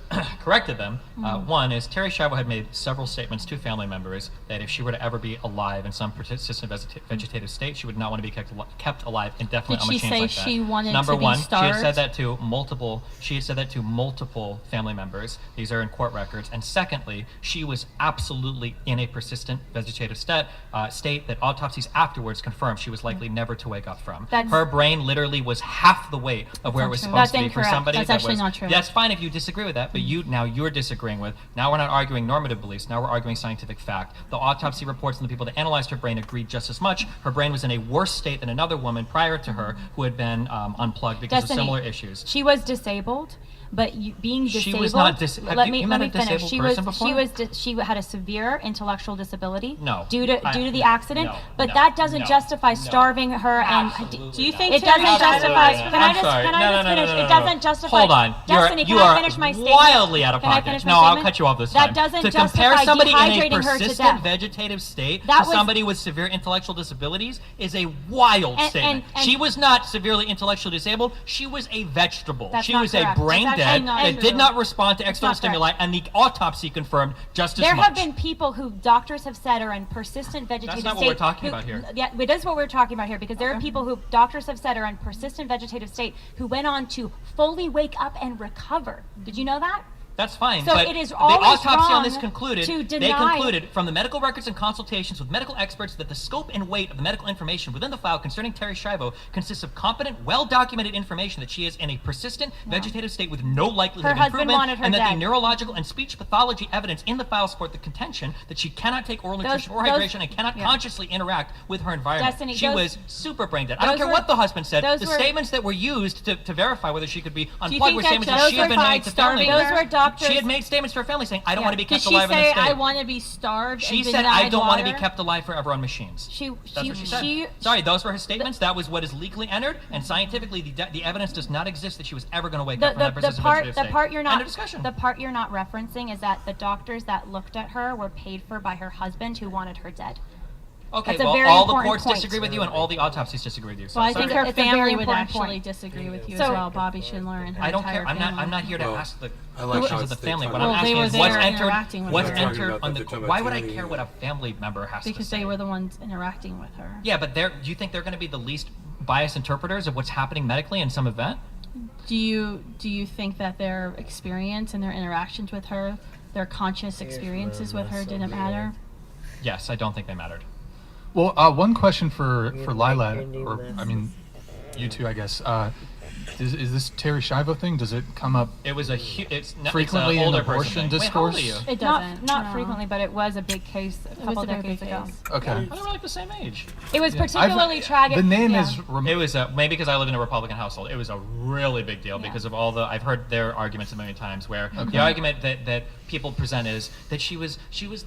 corrected them. One is Terry Schiavo had made several statements to family members that if she were to ever be alive in some persistent vegetative state, she would not want to be kept alive indefinitely on machines like that. Did she say she wanted Number to be one, starved? she had said that to multiple. She had said that to multiple family members. These are in court records. And secondly, she was absolutely in a persistent vegetative state that autopsies afterwards confirmed she was likely never to wake up from. Her brain literally was half the weight of where it was supposed to be for somebody. That's actually not true. That's fine if you disagree with that, but you're disagreeing with. Now we're not arguing normative beliefs. Now we're arguing scientific fact. The autopsy reports and the people that analyzed her brain agreed just as much. Her brain was in a worse state than another woman prior to her who had been unplugged because of similar issues. She was disabled, but being She disabled. was not dis- have let you me met a finish. disabled She person was before? she had a severe intellectual disability. No. Due to the accident, no, but no, that doesn't no, justify no. starving her. Absolutely And Do you think it doesn't Terry justify? Schiavo- Can I I'm just sorry. can I No, just no, no, finish? no, no, It no. doesn't justify. Hold on. Destiny, You can are I finish my statement? wildly out of Can I pocket. finish my No, I'll statement? cut you off this That time. doesn't To compare justify somebody in a dehydrating her to persistent death. vegetative state That to was- somebody with severe intellectual disabilities is a wild And- statement. and- She was not severely intellectually disabled. She was a vegetable. That's She not was correct. a brain That's dead actually not that true. did not respond to external not correct. stimuli, and the autopsy confirmed just as There much. have been people who doctors have said are in persistent vegetative not what state. we're talking about here. Yeah, but that's what we're talking about here because there are people who doctors have said are in persistent vegetative state who went on to fully wake up and recover. Did you know that? That's fine. So but it is the always autopsy on this wrong concluded. to They deny- concluded from the medical records and consultations with medical experts that the scope and weight of the medical information within the file concerning Terry Schiavo consists of competent, well-documented information that she is in a persistent vegetative state with no likelihood Her of husband improvement, wanted her and that the dead. neurological and speech pathology evidence in the file support the contention that she cannot take oral nutrition or those- hydration and cannot yeah. consciously interact with her environment. Destiny, she those- was super brain dead. I don't those care were- what the husband said. those The were- statements that were used to verify whether she could be you unplugged think were that statements that those she had been were made to family. starving Those were doctors. She had made statements to her family saying, I don't Yeah. want to be Did kept she alive in say, this state. I want to be starved She and said, I denied don't want to be water? kept alive forever on machines. That's what she said. Sorry, those were her statements. That was what is legally entered, and scientifically, the evidence does not exist that she was ever going to wake up from that persistent vegetative state. End of discussion. The part you're not referencing is that the doctors that looked at her were paid for by her husband who wanted her dead. Okay, That's a well, very all the important courts point. disagree with you, and all the autopsies disagree with you. So Well, I sorry. think her It's a very family would important actually point. disagree with you So- as well. Bobby Schindler and her I don't entire care. family. I'm not here to Well, ask the I like questions how of the they family. talk What about I'm Well, they asking were is there what's interacting entered. with What's her. They're talking entered about on that the. they're talking Why about would I Tammy. care what a family member has to Because say? they were the ones interacting with her. Yeah, but do you think they're going to be the least biased interpreters of what's happening medically in some event? Do you think that their experience and their interactions with her, their conscious experiences with her didn't matter? Yes, I don't think they mattered. Well, one question for Lila, or I mean, you two, I guess. Is this Terry Schiavo thing? Does it come up? It was it's frequently it's an in older abortion person thing. Wait, how old are discourse? you? It doesn't. Not no. frequently, but it was a big case a was couple a very decades big ago. case. Okay. I think we're like the same age. It was Yeah. particularly tragic. The name yeah. is. It was maybe because I live in a Republican household. It was a really big deal because of all the. I've heard their arguments a million times. Where the argument that people present is that she was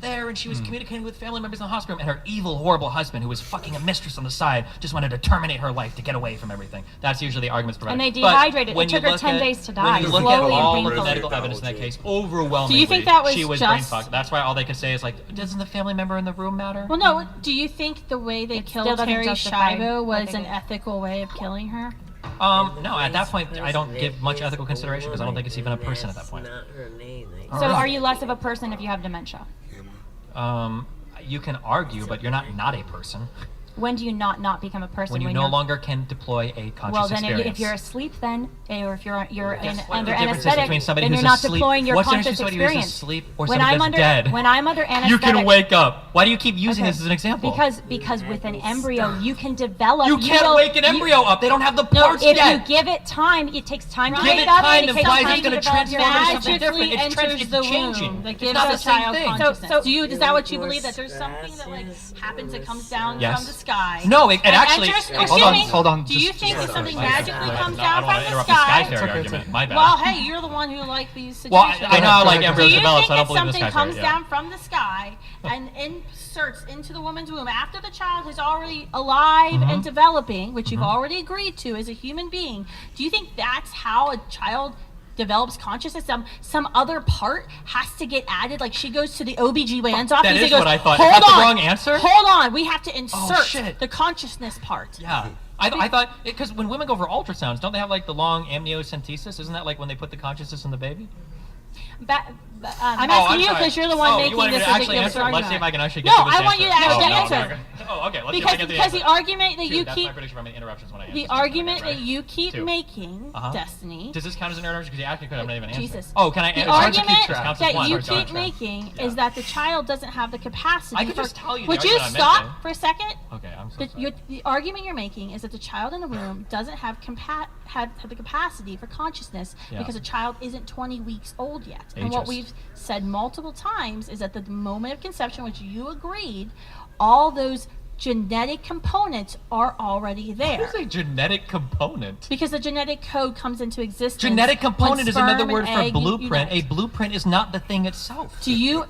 there and she was communicating with family members in the hospital, and her evil, horrible husband, who was fucking a mistress on the side, just wanted to terminate her life to get away from everything. That's usually the arguments provided. And they But dehydrated. when It you took her look 10 at- days to die, When you look at slowly and all of the painfully. medical evidence in that case, overwhelmingly, Do you think that was she was brain just- fucked. That's why all they could say is like, doesn't the family member in the room matter? Well, no. Do you think the way they It still killed doesn't Terry justify Schiavo what was they an did. ethical way of killing her? No. At that point, I don't give much ethical consideration because I don't think it's even a person at that point. So are you less of a person if you have dementia? You can argue, but you're not a person. When do you not become a person? When you no longer can deploy a conscious well, then experience. if you're asleep, then or if you're Guess what under the difference is anesthetic, between somebody then who's you're not asleep- deploying your what's the difference conscious between somebody who's experience. asleep or when somebody I'm that's under dead? when I'm under anesthetic, You can wake up. Why do you keep using Okay. this as an example? Because with an embryo you can develop. you can't will- wake an embryo up. They don't have the No, parts if yet. you give it time, it takes time to Give wake it up. time, and it then takes why is time it gonna to develop your transform into mind. something different? Magically It's enters the changing. womb that It's gives not the the same child thing. consciousness. So- is that what you believe, that there's something that like happens that comes down Yes. from the sky? No, it and actually. enters- Hold excuse on, me, hold on, Do you just- think that just- something sorry. magically comes I down don't want from to the interrupt the sky sky? fairy argument. My bad. Well, hey, you're the one who like these Well, situations. I know how like Do embryos Do you develop, think so I don't that believe this something guy comes fairy. Yeah. down from the sky and inserts into the woman's womb after the child is already alive Mm-hmm. and developing, which you've already agreed to as a human being? Do you think that's how a child develops consciousness? Some other part has to get added, like she goes to the OBGYN's office and is goes, what I thought. Is hold that the on, wrong answer? Hold on, we have to insert shit. the consciousness part. Yeah. I thought, because when women go for ultrasounds, don't they have like the long amniocentesis? Isn't that like when they put the consciousness in the baby? I'm Oh, asking I'm you sorry. because you're the one you making wanted me this to actually ridiculous answer? argument. Let's see if I can actually get No, to this I want you to answer. actually Oh, no, answer. okay. Oh, okay. Let's see if I Because can get the because answer. the argument that Two, you that's keep my prediction for my interruptions when I answer. the something, argument right? that you keep Two. making, Uh-huh. Destiny. Does this count as an interruption? Because you asked me, I'm not even answering. Jesus. Oh, can I The answer? It's argument counts as that one. you Sorry, keep sorry. making Yeah. is that the child doesn't have the capacity. I could for- just tell you the Would you argument I'm making. stop for a second? Okay, I'm so The, sorry. the argument you're making is that the child in the womb doesn't have have the capacity for consciousness Yeah. because a child isn't 20 weeks old yet. And what Ages. we've said multiple times is that the moment of conception, which you agreed, all those genetic components are already there. What is a genetic component? Because the genetic code comes into existence. Genetic component is another sperm word and for egg blueprint. unite. A blueprint is not the thing itself. Do you?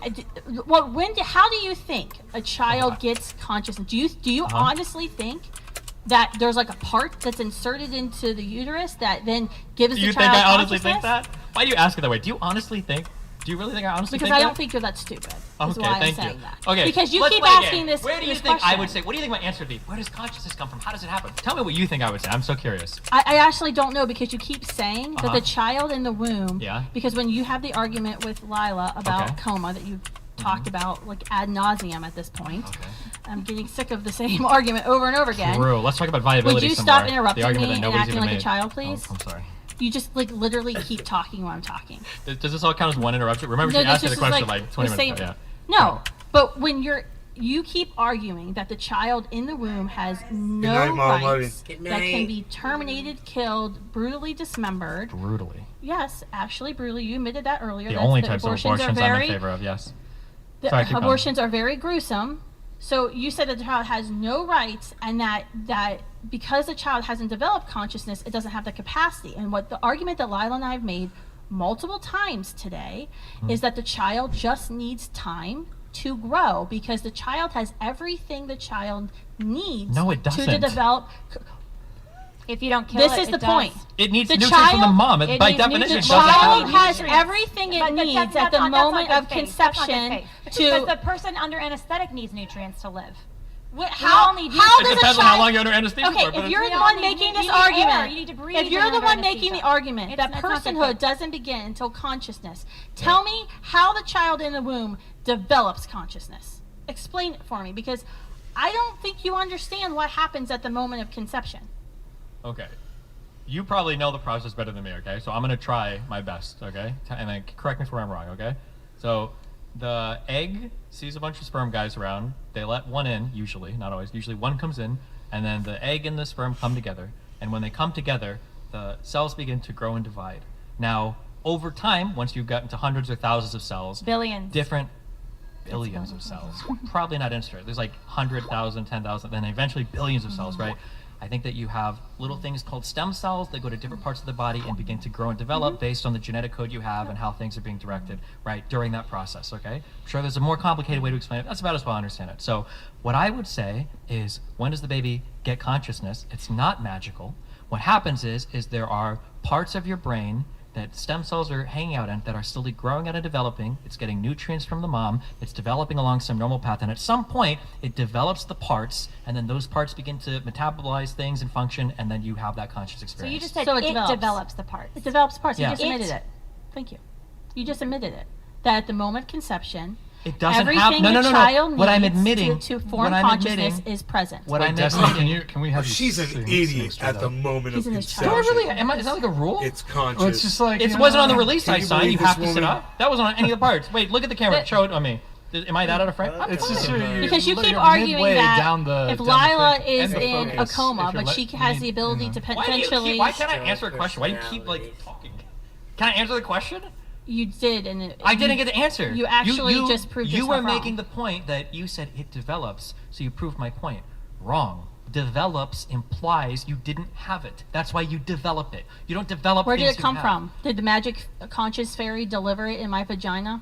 Well, how do you think a child gets consciousness? Do you honestly think that there's like a part that's inserted into the uterus that then gives Do the you child think I honestly think consciousness? that? Why do you ask it that way? Do you honestly think? Do you really think I honestly Because think I that? don't think you're that stupid. Is Okay, why I'm thank saying you. that. Okay, Because you let's keep play a game. asking this. Where do you this think I question. would say? What do you think my answer would be? Where does consciousness come from? How does it happen? Tell me what you think I would say. I'm so curious. I actually don't know because you keep saying that the child in the womb. Yeah. Because when you have the argument with Lila about Okay. coma that you talked about like ad nauseum at this point, Okay. I'm getting sick of the same argument over and over again. True. Let's talk about viability. Would you some stop more. interrupting the argument me that and nobody's acting even like a made. child, please? Oh, I'm sorry. You just like literally keep talking while I'm talking. Does this all count as one interruption? Remember, No, she this asked me the is question like like 20 the minutes same- ago. No, but when you keep arguing that the child in the womb has no night, Mom. Love you. rights, that can be terminated, killed, brutally dismembered. Brutally. Yes, actually brutally. You admitted that earlier. The That's only that types of abortions abortions are I'm very, in favor of. Yes. the Sorry, keep going. abortions are very gruesome. So you said that the child has no rights, and that because the child hasn't developed consciousness, it doesn't have the capacity. And what the argument that Lila and I have made multiple times today is that the child just needs time to grow, because the child has everything the child needs No, it to doesn't. develop. If you don't kill This it, is it the does. point. It needs The nutrients from the child- mom. it By needs definition, nutrients. it doesn't Child have. has Nutrients. everything it But needs that's at the not moment good of faith. That's not good conception faith. to. Because the person under anesthetic needs nutrients to live. How all need how nutrients. It does a depends child? on how long you're under anesthesia Okay, for. But if you're We the all one need- making you this need air, argument, you need to breathe if you're the under one making the anesthesia. argument that It's not good personhood faith. doesn't begin until consciousness, tell me how the child in the womb develops consciousness. Explain it for me, because I don't think you understand what happens at the moment of conception. Okay. You probably know the process better than me, okay? So I'm going to try my best, okay? And then correct me if I'm wrong, okay? So the egg sees a bunch of sperm guys around. They let one in, usually, not always. Usually one comes in, and then the egg and the sperm come together. And when they come together, the cells begin to grow and divide. Now, over time, once you've gotten to hundreds or thousands of cells, Billions. different billions of cells. Probably not insert. There's like 100,000, 10,000, then eventually billions of cells, right? I think that you have little things called stem cells that go to different parts of the body and begin to grow and develop based on the genetic code you have and how things are being directed, right, during that process, okay? I'm sure there's a more complicated way to explain it. That's about as well I understand it. So what I would say is, when does the baby get consciousness? It's not magical. What happens is there are parts of your brain that stem cells are hanging out in that are slowly growing out and developing. It's getting nutrients from the mom. It's developing along some normal path. And at some point, it develops the parts, and then those parts begin to metabolize things and function, and then you have that conscious So experience. you just said So it it develops. develops the parts. It develops parts. Yeah. You just admitted It- it. Thank you. You just admitted it. That at the moment of conception, It doesn't everything have... No, no, the no, child no. What I'm needs admitting... to what form I'm consciousness admitting... is present. What I'm Destiny, admitting... can we have you She's an sing idiot straight at the up? moment He's of in his Do conception. I really... Is that like a rule? It's conscious. Well, it's just like It you wasn't know, on the release Can I you signed. believe You have this to sit woman- up. That wasn't on any of the parts. Wait, look at the camera. Show it on me. Am I that out of frame? I'm It's just fine. you're Because you keep you're arguing midway that down the, if down the Lila thing, is and the in a focus. coma, If you're but she you has need- the ability to Why do you potentially, keep... Why can't I answer a question? Why do you keep, like, talking? Can I answer the question? you did, and I didn't get the answer. You actually just proved You yourself were making wrong. the point that you said it develops, so you proved my point. Wrong. Develops implies you didn't have it. That's why you develop it. You don't develop Where did things it come you have. from? Did the magic conscious fairy deliver it in my vagina?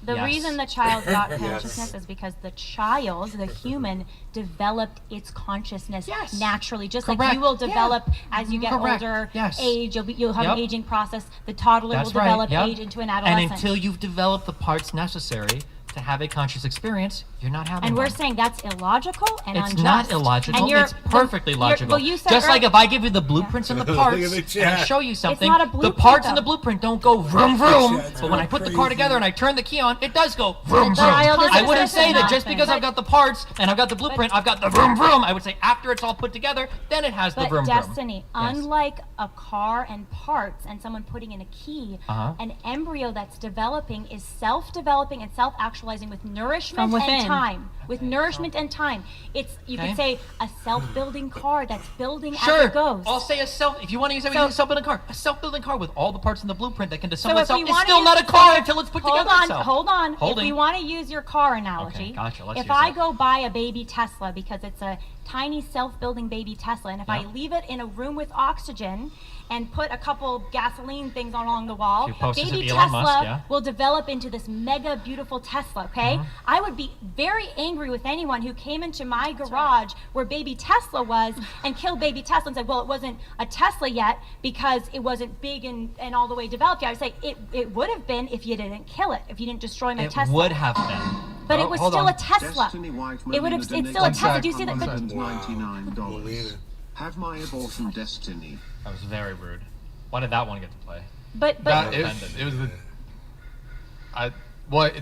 The Yes. reason the child got Yes. consciousness is because the child, the human, developed its consciousness Yes. naturally. Just Correct. like you will Yeah. develop as you get Correct. older, Yes. age, you'll have Yep. an aging process. The toddler That's will right. develop Yep. age into an And adolescent. until you've developed the parts necessary to have a conscious experience, you're not having And we're one. saying that's illogical and It's unjust. not illogical. And you're- It's perfectly you're- logical. well, you said Just like earlier- if I give you the blueprints and the Look parts at the and I chat. show you something, not a the blueprint, parts in though. the blueprint don't go vroom vroom. chat's But when I put the crazy. car together and I turn the key on, it does go vroom vroom. child is I wouldn't say that just nothing. because I've got the parts and I've got the blueprint, I've got the vroom vroom. I would say after it's all put together, then it has the But vroom vroom. Destiny, Yes. unlike a car and parts and someone putting in a key, Uh-huh. an embryo that's developing is self-developing and self-actualizing socializing with nourishment From within. and time. With nourishment and time. It's, you Okay. could say, a self-building car that's building Sure. as it goes. I'll say if you want to use a self-building car, a self-building car with all the parts in the blueprint that can So disassemble if itself we is wanna still use- not a car until it's put together itself. Hold on. If Holding. we want to use your car analogy, Okay, gotcha. Let's if use I it. go buy a baby Tesla because it's a tiny self-building baby Tesla, and if I Yeah. leave it in a room with oxygen and put a couple gasoline things along the wall, Few posters baby of Elon Tesla Musk, yeah. will develop into this mega beautiful Tesla, okay? Mm-hmm. I would be very angry with anyone who came into my garage where baby Tesla was and killed baby Tesla and said, well, it wasn't a Tesla yet because it wasn't big and all the way developed yet. I would say it would have been if you didn't kill it, if you didn't destroy my It Tesla. would have been. But Oh, it was hold still on. a Tesla. It would have. It's still a Tesla. Do you see that? But $199. Have my abortion destiny. That was very rude. Why did that one get to play? But It was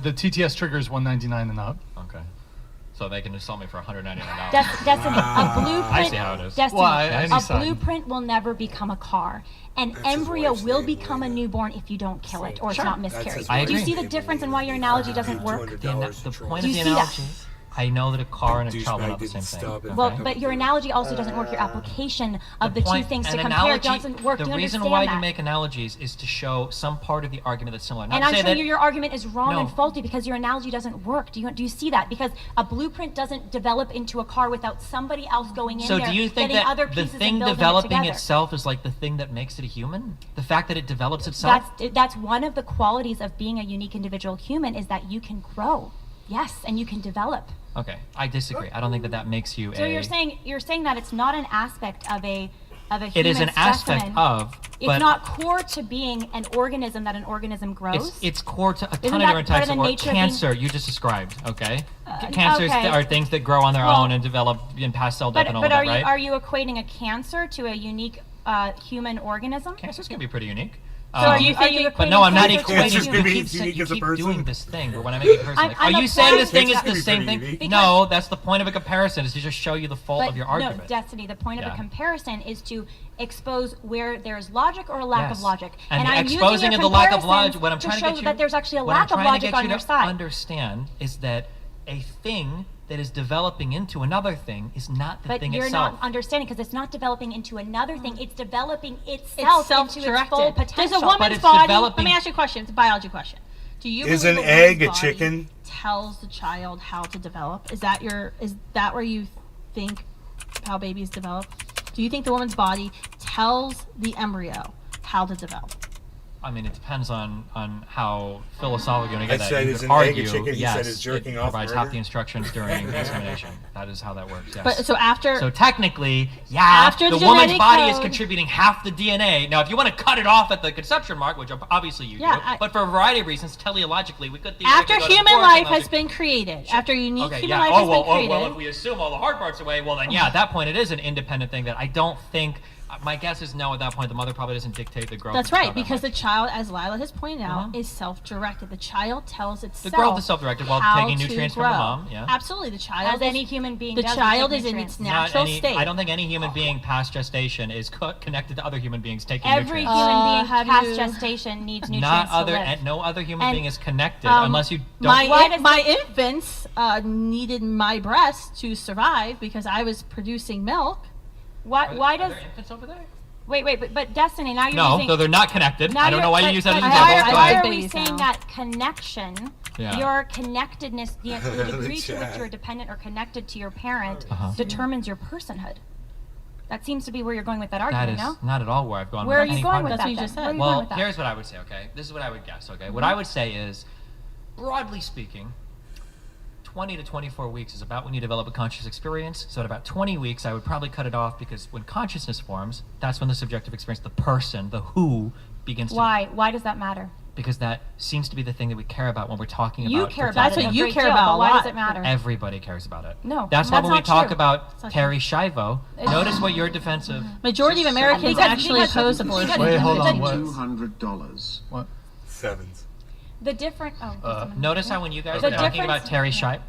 the TTS trigger is $199 and up. Okay. So they can just sell me for $199. Destiny, a blueprint. I see how it is. Destiny, Well, any a side. blueprint will never become a car. An embryo will become a newborn if you don't kill it or it's not miscarried. I Do you agree. see the difference in why your analogy doesn't work? The point Do of you the see that? analogy, I know that a car and a child are Douchebag not the didn't same stop thing. it. Well, okay? but your analogy also doesn't work. Your application of the two point- things to an compare analogy- doesn't work. The Do you reason understand why that? you make analogies is to show some part of the argument that's similar. Not And to I'm say showing that you your argument is wrong No. and faulty because your analogy doesn't work. Do you see that? Because a blueprint doesn't develop into a car without somebody else going in So there, do you think getting other that the pieces thing and building developing it together. itself is like the thing that makes it a human? The fact that it develops itself? That's one of the qualities of being a unique individual human is that you can grow. Yes, and you can develop. Okay, I disagree. I don't think that makes you So a... you're saying that it's not an aspect of a human It is an aspect specimen. of, It's but not core to being an organism that an organism grows. it's core to a Isn't ton of that different part types of of the work. nature of being- Cancer, you just described, okay? Cancers okay. are things that grow on their Well, own and develop and pass cell death But and all but of are that, right? are you equating a cancer to a unique human organism? Cancers can be pretty unique. So do you think you But no, I'm not cancer to a equating. Cancer's You gonna be keep, as unique you as a keep person? doing this thing where when I make it personal, I'm are you saying this thing is applying- the same Cancer's thing? pretty unique. No, that's the point of a comparison, is to just show you the fault But of your no, argument. Destiny, the point of Yeah. a comparison is to expose where there's logic or a lack of Yes. logic. And I'm exposing using of your the lack of comparisons logic, what I'm to trying to show get you that there's actually a what I'm lack of trying to logic get on you your to side. understand is that a thing that is developing into another thing is not the But thing you're itself. not understanding because it's not developing into another thing. It's developing It's itself into its self-directed. full potential. Does a But woman's it's body? developing- Let me ask you a question. It's a biology question. Do you Is believe an a woman's egg a body chicken? tells the child how to develop? Is that where you think how babies develop? Do you think the woman's body tells the embryo how to develop? I mean, it depends on how philosophical you I get that. said, You is could an egg a argue, chicken? He yes, said, is jerking it off provides murder? half the instructions during insemination. That is how that works, yes. But so after So technically, yeah, After the the woman's genetic body is code- contributing half the DNA. Now, if you want to cut it off at the conception mark, which obviously you Yeah, do, but for a variety of reasons, teleologically, we could after theoretically go to human the life fourth has been created, after unique Okay, human yeah. life Oh has well, been created. well, if we assume all the hard parts away, well then, yeah, at that point it is an independent thing that I don't think. My guess is no. At that point, the mother probably doesn't dictate the growth. That's of the right, child that because much. the child, as Lila has pointed out, Uh-huh. is self-directed. The child tells itself The growth is self-directed while how taking to nutrients grow. from the mom. Yeah. Absolutely, the child. As any human being the does, child take is in nutrients. its Not natural any, state. I don't think any human being past gestation is connected to other human beings taking Every nutrients. human being have past you- gestation needs nutrients Not to other, live. and no other human And, being is connected Um, unless you don't. My infants needed my breast to survive because I was producing milk. Why does? Are there infants over there? Wait, but Destiny, now you're No, using. though they're not connected. Now I don't know why you but- use that as but an why- example. Go Why ahead. are we Babies saying now. that connection, Yeah. your connectedness, the degree to which chat. you're dependent or connected to your parent Uh-huh. determines your personhood? That seems to be where you're going with that That argument, is no? not at all where I've gone. Where are with you any going part with of that? That's what you then? just Where are said. you going Well, with that? here's what I would say, okay? This is what I would guess, okay? What I would say is, broadly speaking, 20 to 24 weeks is about when you develop a conscious experience. So at about 20 weeks, I would probably cut it off because when consciousness forms, that's when the subjective experience, the person, the who, begins to... Why? Why does that matter? Because that seems to be the thing that we care about when we're talking You about... care about That's it. what a you great care deal, about but a why lot. does it matter? Everybody cares about it. No, That's why that's when we not talk true. about not Terry Schiavo, It's- notice what your defensive... Majority of Americans Because- actually because- oppose abortion. because- Wait, hold on. because- What? $200. What? Sevens. The different. Oh, just a minute. Notice how when you guys The are talking difference- about Terry Schiavo...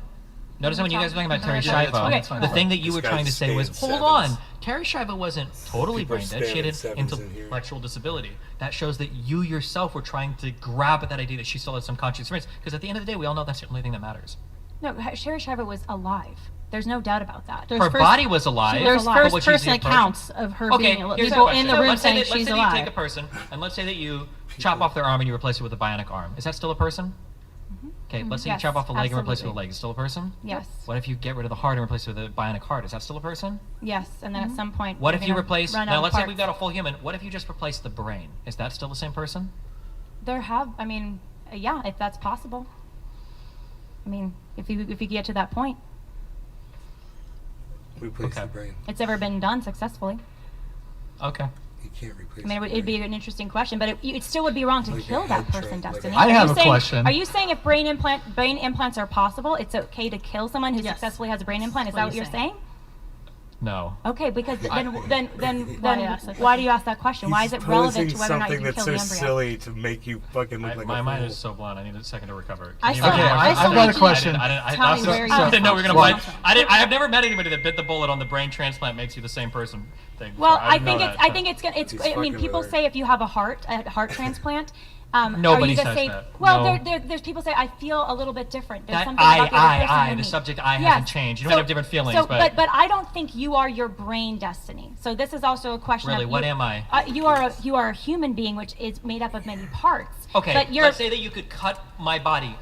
Notice when you guys were talking about Terry Yeah, that's fine, Schiavo, that's fine. the thing that you This were guy's trying to say was, spamming hold sevens. on, Terry Schiavo wasn't totally People are brain dead. She had spamming sevens in here. intellectual disability. That shows that you yourself were trying to grab at that idea that she still had some conscious experience. Because at the end of the day, we all know that's the only thing that matters. No, Terry Schiavo was alive. There's no doubt about that. There's Her first- body was alive. There's but first was she person a person? accounts of her Okay, being alive. here's the People question. in the room Let's say saying that, let's she's say that you alive. take a person, and let's say that you chop off their arm and you replace it with a bionic arm. Is that still a person? Okay, let's say you Yes, chop off a leg and replace it with a absolutely. leg. Is it still a person? Yes. What if you get rid of the heart and replace it with a bionic heart? Is that still a person? Yes, and then at some point. What we're if you gonna replace, run out now of let's say parts. we've got a full human, what if you just replace the brain? Is that still the same person? I mean, yeah, if that's possible. I mean, if you get to that point, Replace Okay. the brain. it's ever been done successfully. Okay. You can't replace I mean, the it'd be brain. an interesting question, but it still would be wrong to Like a kill that head person, tra- like a Destiny. head I have you a saying, question. Are you saying if brain implants are possible, it's okay to kill someone who Yes. successfully has a brain implant? Is What that are what you you're saying? No. Okay, because then Why ask that why do you ask that question? Why is it relevant to whether or not you something can that's kill so the embryo? silly to make you fucking look like My a mind fool. is so blunt. I need a second to recover. I Can you still- repeat Okay, the I question? still I've got a need you to question. tell me where I didn't know we were going to So- play. I have never met anybody that bit the bullet on the brain transplant makes you the same person thing. Well, before. I didn't know think it's. that, I so- think it's gonna. It's. He's I mean, fucking people with her. say if you have a heart transplant. Nobody are you says gonna say, that. Well, No. there's people say I feel a little bit different. There's That something about the other person in the me. subject I Yes. hasn't changed. You might have different feelings, so, but but I don't think you are your brain destiny. So this is also a question. Really, of what you, am I? You are a human being, which is made up of many parts. Okay, But you're let's say that you could cut my body,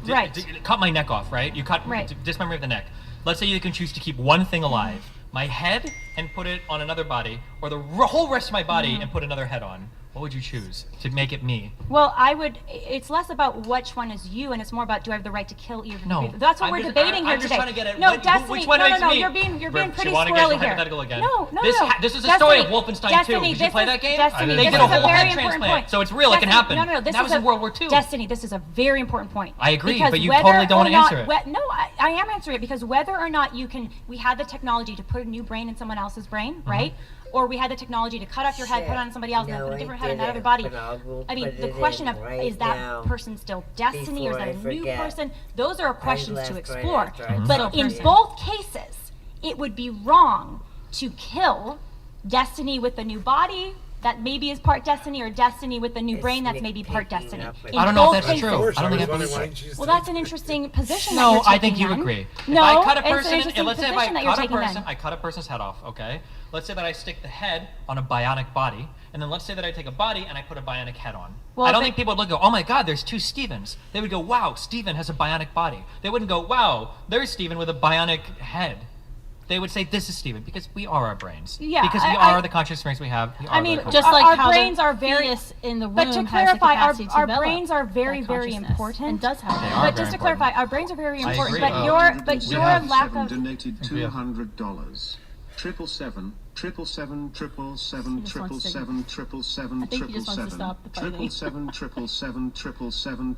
Right. cut my neck off, right? You cut Right. dismember of the neck. Let's say you can choose to keep one thing alive, my head, and put it on another body, or the whole rest of my body Mm-hmm. and put another head on. What would you choose to make it me? Well, I would. It's less about which one is you, and it's more about do I have the right to kill either. No, That's what I'm we're just- debating here I'm just today. trying to get at no, what- Destiny. which one no, makes no, me. You're being You pretty wanna get squirrely here. hypothetical again? No, no, this, no. This is a story of Destiny, Wolfenstein 2. Destiny, Did you play that game? Destiny, They this did a is whole very head important transplant, point. so it's real. It can Destiny, happen. No, this That is was in World War II. Destiny, this is a very important point. I agree, Because but you whether totally don't or wanna not- answer it. No, I am answering it because whether or not we had the technology to put a new brain in someone else's brain, Mm-hmm. right? Or we had the technology to cut off your head, put it on somebody else, and then put a different head on another body. I mean, the question of is that person still destiny or is that a new person? Those are questions to explore. But in both cases, it would be wrong to kill destiny with a new body that maybe is part destiny or destiny with a new brain that's maybe part destiny. In I don't know both if that's cases. true. Of course, I don't I think was that's wondering true. why you just Well, that's an interesting position. that No, you're I think taking you then. agree. No, if I cut a it's an person, interesting let's say if position I that you're cut a taking person, then. I cut a person's head off, okay? Let's say that I stick the head on a bionic body, and then let's say that I take a body and I put a bionic head on. Well, I don't but- think people would look and go, oh my god, there's two Stevens. They would go, wow, Steven has a bionic body. They wouldn't go, wow, there's Steven with a bionic head. They would say, this is Steven, because we are our brains. Yeah, because we I- are the conscious experience we have. We I are mean, the conscious- Just like our how brains the are very. fetus in the womb But to has clarify, the capacity to our develop brains are very, that very consciousness, important. and does have They that. are But very just to important. clarify, our brains are very I important. agree. But your lack of donated $200. 777 777 777 777 777 I think he just wants to stop the fighting. 777 777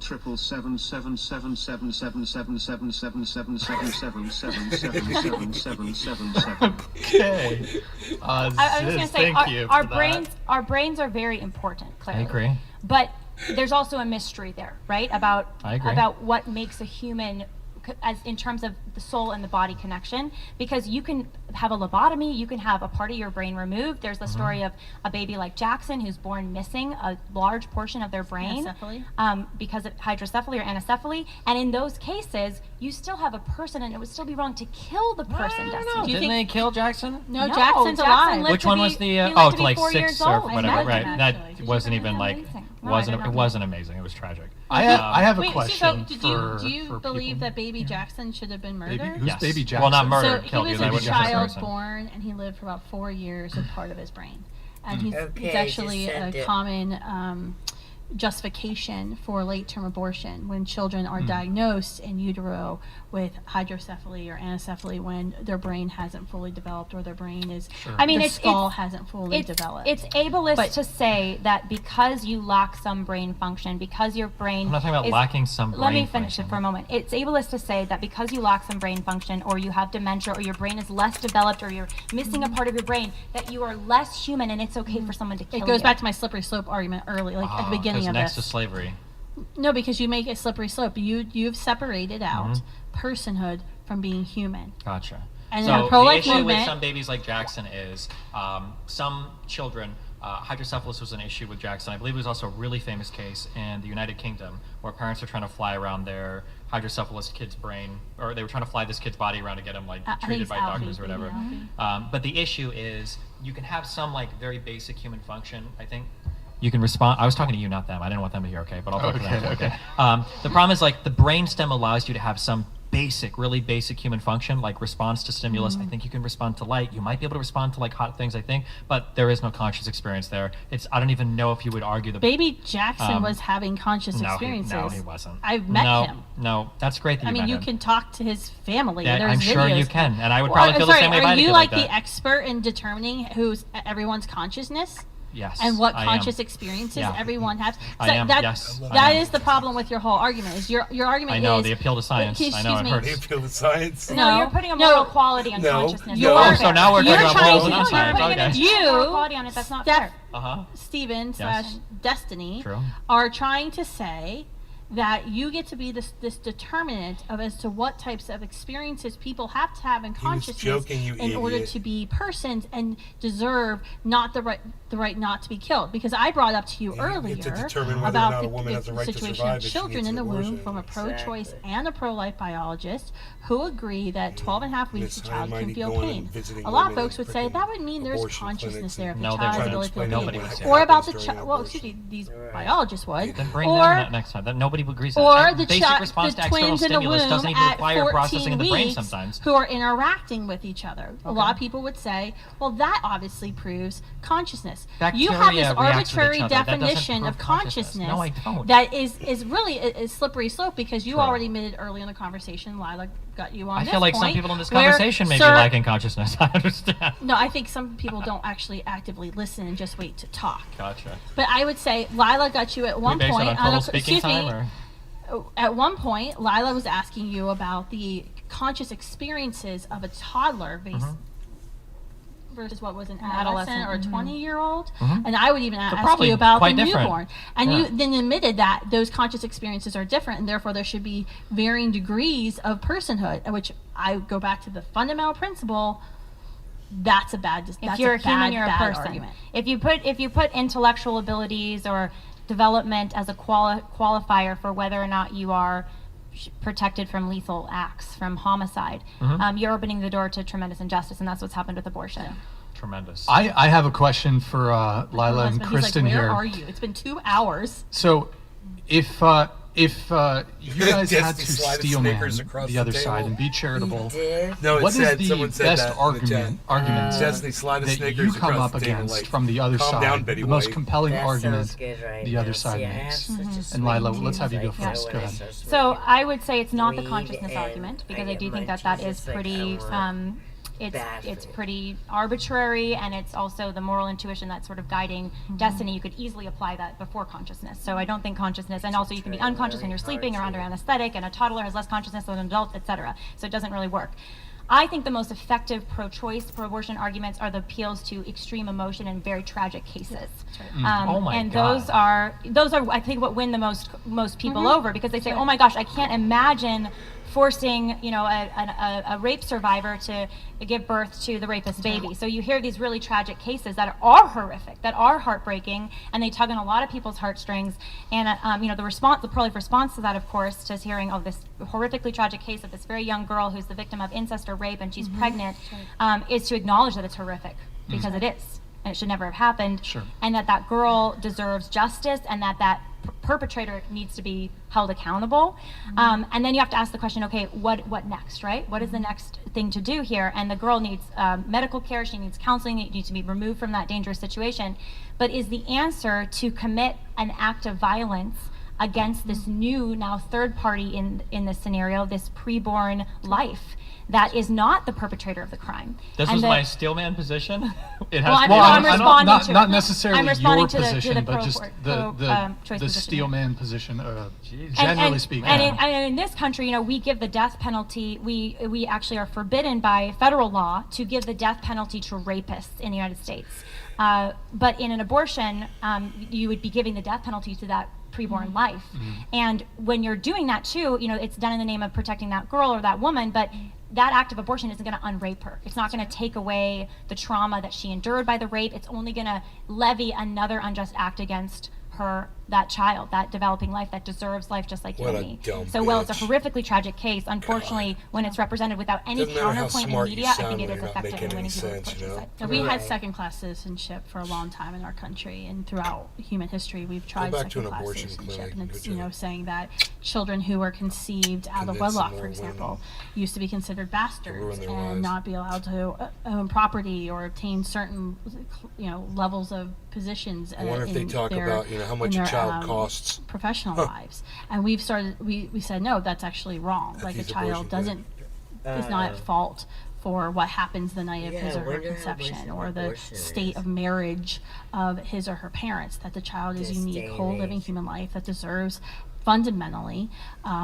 777 777 777 Okay. I was just gonna Ziz, say, thank you our for that. our brains are very important. I Clearly. agree. But there's also a mystery there, right? About I agree. about what makes a human, as in terms of the soul and the body connection, because you can have a lobotomy, you can have a part of your brain removed. There's the Mm-hmm. story of a baby like Jackson who's born missing a large portion of their brain Anencephaly? Because of hydrocephaly or anencephaly, and in those cases, you still have a person, and it would still be wrong to kill the person. Destiny. Didn't they kill Jackson? No, No, Jackson's Jackson alive. lived Which to one be- was the he lived oh to to be like 4 6 years or old. whatever, Imagine right? actually. That wasn't even like amazing. No, I did not it know. wasn't amazing. It was tragic. I have a Wait, question so for do you for believe people. that baby Jackson should have been murdered? Baby, who's Yes. Baby Jackson? Well, not So murder, he killed was because I a wouldn't trust the child person. born, and he lived for about 4 years with part of his brain. And he's Okay, actually just a sent it. common justification for late-term abortion when children are diagnosed in utero with hydrocephaly or anencephaly when their brain hasn't fully developed or their brain is I mean, the it's skull hasn't fully it's, developed. It's ableist But- to say that because you lack some brain function, because your brain. I'm not talking about is- lacking some Let me brain finish function. it for a moment. It's ableist to say that because you lack some brain function, or you have dementia, or your brain is less developed, or you're missing a part of your brain, that you are less human, and it's okay for someone to kill it you. goes back to my slippery slope argument early, like at the beginning of next this. to slavery. No, because you make it slippery slope. You've separated out personhood from being human. Gotcha. And so the pro-life issue with movement- some babies like Jackson is some children, hydrocephalus was an issue with Jackson. I believe it was also a really famous case in the United Kingdom where parents were trying to fly around their hydrocephalus kid's brain, or they were trying to fly this kid's body around to get him like treated by doctors or whatever. But the issue is you can have some like very basic human function, I think. You can respond. I was talking to you, not them. I didn't want them to hear, okay? But I'll talk to them. Okay. The problem is like the brainstem allows you to have some basic, really basic human function, like response to stimulus. I think you can respond to light. You might be able to respond to like hot things, I think, but there is no conscious experience there. I don't even know if you would argue the Baby Jackson was having conscious experiences. No, he wasn't. I've met him. No, that's great that you met him. you can talk to his family. Yeah, There's I'm sure videos. you can, and I would probably feel the same way if I Are did you like like that. the expert in determining who's everyone's consciousness? Yes. And what I conscious am. experiences Yeah. everyone has. I am, yes, I That am. is the problem with your whole argument. Is your argument I know, is the appeal to science. I know, I've heard The appeal to science. No, you're putting a moral quality on consciousness. No. Oh, so now we're talking You're about trying morals to- and not science. You're putting Okay. a moral quality on it. That's not fair. Steven Yes. / Destiny True. are trying to say that you get to be this determinant of as to what types of experiences people have to have in consciousness joking, you in order idiot. to be persons and deserve not the right not to be killed. Because I brought up to you earlier to determine whether or about not a woman has a right to situation survive of if she children needs in the an womb abortion. from a pro-choice and a pro-life biologist who agree that 12 and a half weeks Miss a child can Almighty feel going and pain. visiting A lot of women folks in would say freaking that would mean there's abortion consciousness clinics there if and the No, they child is wouldn't. really feeling Nobody pain. would say Or that. about the During child. an Well, abortion. excuse me, these biologists would. Then bring or them in next time. That nobody agrees with or that. the, Basic response the to external twins in the stimulus womb doesn't even at require 14 processing in the brain weeks sometimes. who are interacting with each other. A lot of people would say, well, that obviously proves consciousness. You have this Bacteria react with arbitrary each other. That doesn't definition prove of consciousness No, I don't. that is really a slippery slope because you True. already admitted early in the conversation, Lila got you on I this feel like some point, people in this where conversation may be Sir- lacking consciousness. I understand. No, I think some people don't actually actively listen and just wait to talk. Gotcha. But I would say Lila got you at one we base point it on total speaking excuse time, me. or? At one point, Lila was asking you about the conscious experiences of a toddler versus what was an adolescent or a 20-year-old. And I would even ask probably you about the quite different. newborn. And Yeah. you then admitted that those conscious experiences are different, and therefore there should be varying degrees of personhood, which I go back to the fundamental principle. That's a bad. If you're a human, you're a bad person. argument. If you put intellectual abilities or development as a qualifier for whether or not you are protected from lethal acts, from homicide, you're opening the door to tremendous injustice, and that's what's happened with abortion. Tremendous. I have a question for Lila and Husband, Kristen he's like, here. Where are you? It's been 2 hours. So, if you guys had to Destiny slided steel man Snickers across the the other table. side and be charitable, No, it what is said, the someone said best that in the chat. argument Destiny slided that Snickers you come across up the table, against like, from the other calm side? down, Betty the most White. compelling That argument sounds good right the now. other side See, I makes. have such a sweet And Lila, tooth, let's have you go like, first. no Go way, ahead. so sweet. So I would say it's not the Weed consciousness and argument because I I do get think my that is Jesus, like, pretty. I want It's pretty arbitrary, and it's also the moral intuition that's sort of guiding destiny. You could easily apply that before consciousness. So I don't think consciousness, and also you can be unconscious when you're sleeping or under anesthetic, and a toddler has less consciousness than an adult, etc. So it doesn't really work. I think the most effective pro-choice, pro-abortion arguments are the appeals to extreme emotion in very tragic cases. Oh my and God. those are I think what win the most people over, because they say, oh my gosh, I can't imagine forcing a rape survivor to give birth to the rapist baby. So you hear these really tragic cases that are horrific, that are heartbreaking, and they tug on a lot of people's heartstrings. And the pro-life response to that, of course, to hearing of this horrifically tragic case of this very young girl who's the victim of incest or rape, and she's pregnant, is to acknowledge that it's horrific, because it is, and it should never have happened. Sure. And that girl deserves justice, and that perpetrator needs to be held accountable. And then you have to ask the question, okay, what next, right? What is the next thing to do here? And the girl needs medical care, she needs counseling, it needs to be removed from that dangerous situation. But is the answer to commit an act of violence against this new, now third party in this scenario, this preborn life that is not the perpetrator of the crime? This And was the- my steelman position. It Well, has I'm to be. responding to not it. necessarily I'm responding your to the position, but pro- just pro- choice the position, steel yeah. man position, And- generally speaking. And in this country, we give the death penalty. We actually are forbidden by federal law to give the death penalty to rapists in the United States. But in an abortion, you would be giving the death penalty to that preborn life. And when you're doing that too, it's done in the name of protecting that girl or that woman, but that act of abortion isn't going to unrape her. It's not going to take away the trauma that she endured by the rape. It's only going to levy another unjust act against her, that child, that developing life that deserves life just like you What and a me. dumb So while it's a bitch. horrifically tragic case, unfortunately, when it's represented without any Doesn't matter how counterpoint in smart you media, I sound think it when is you're not effective in making winning any people's sense, you know? side. So we had second-class citizenship for a long time in our country, and throughout human history, we've tried back to an second-class abortion citizenship, clinic. and it's Good job. saying that children who were conceived out of Convince wedlock, some for more example, women used to be considered bastards ruin their and lives. not be allowed to own property or obtain certain, levels of positions. I wonder if they in talk their- about, how much in a their, child costs. professional lives, and we said no, that's actually wrong. At Like a these child abortion is not at fault for what happens the night of his or her wonder how conception, much or the abortion state is. of marriage of his or her parents. That the child is This unique, day and whole living age. human life that deserves fundamentally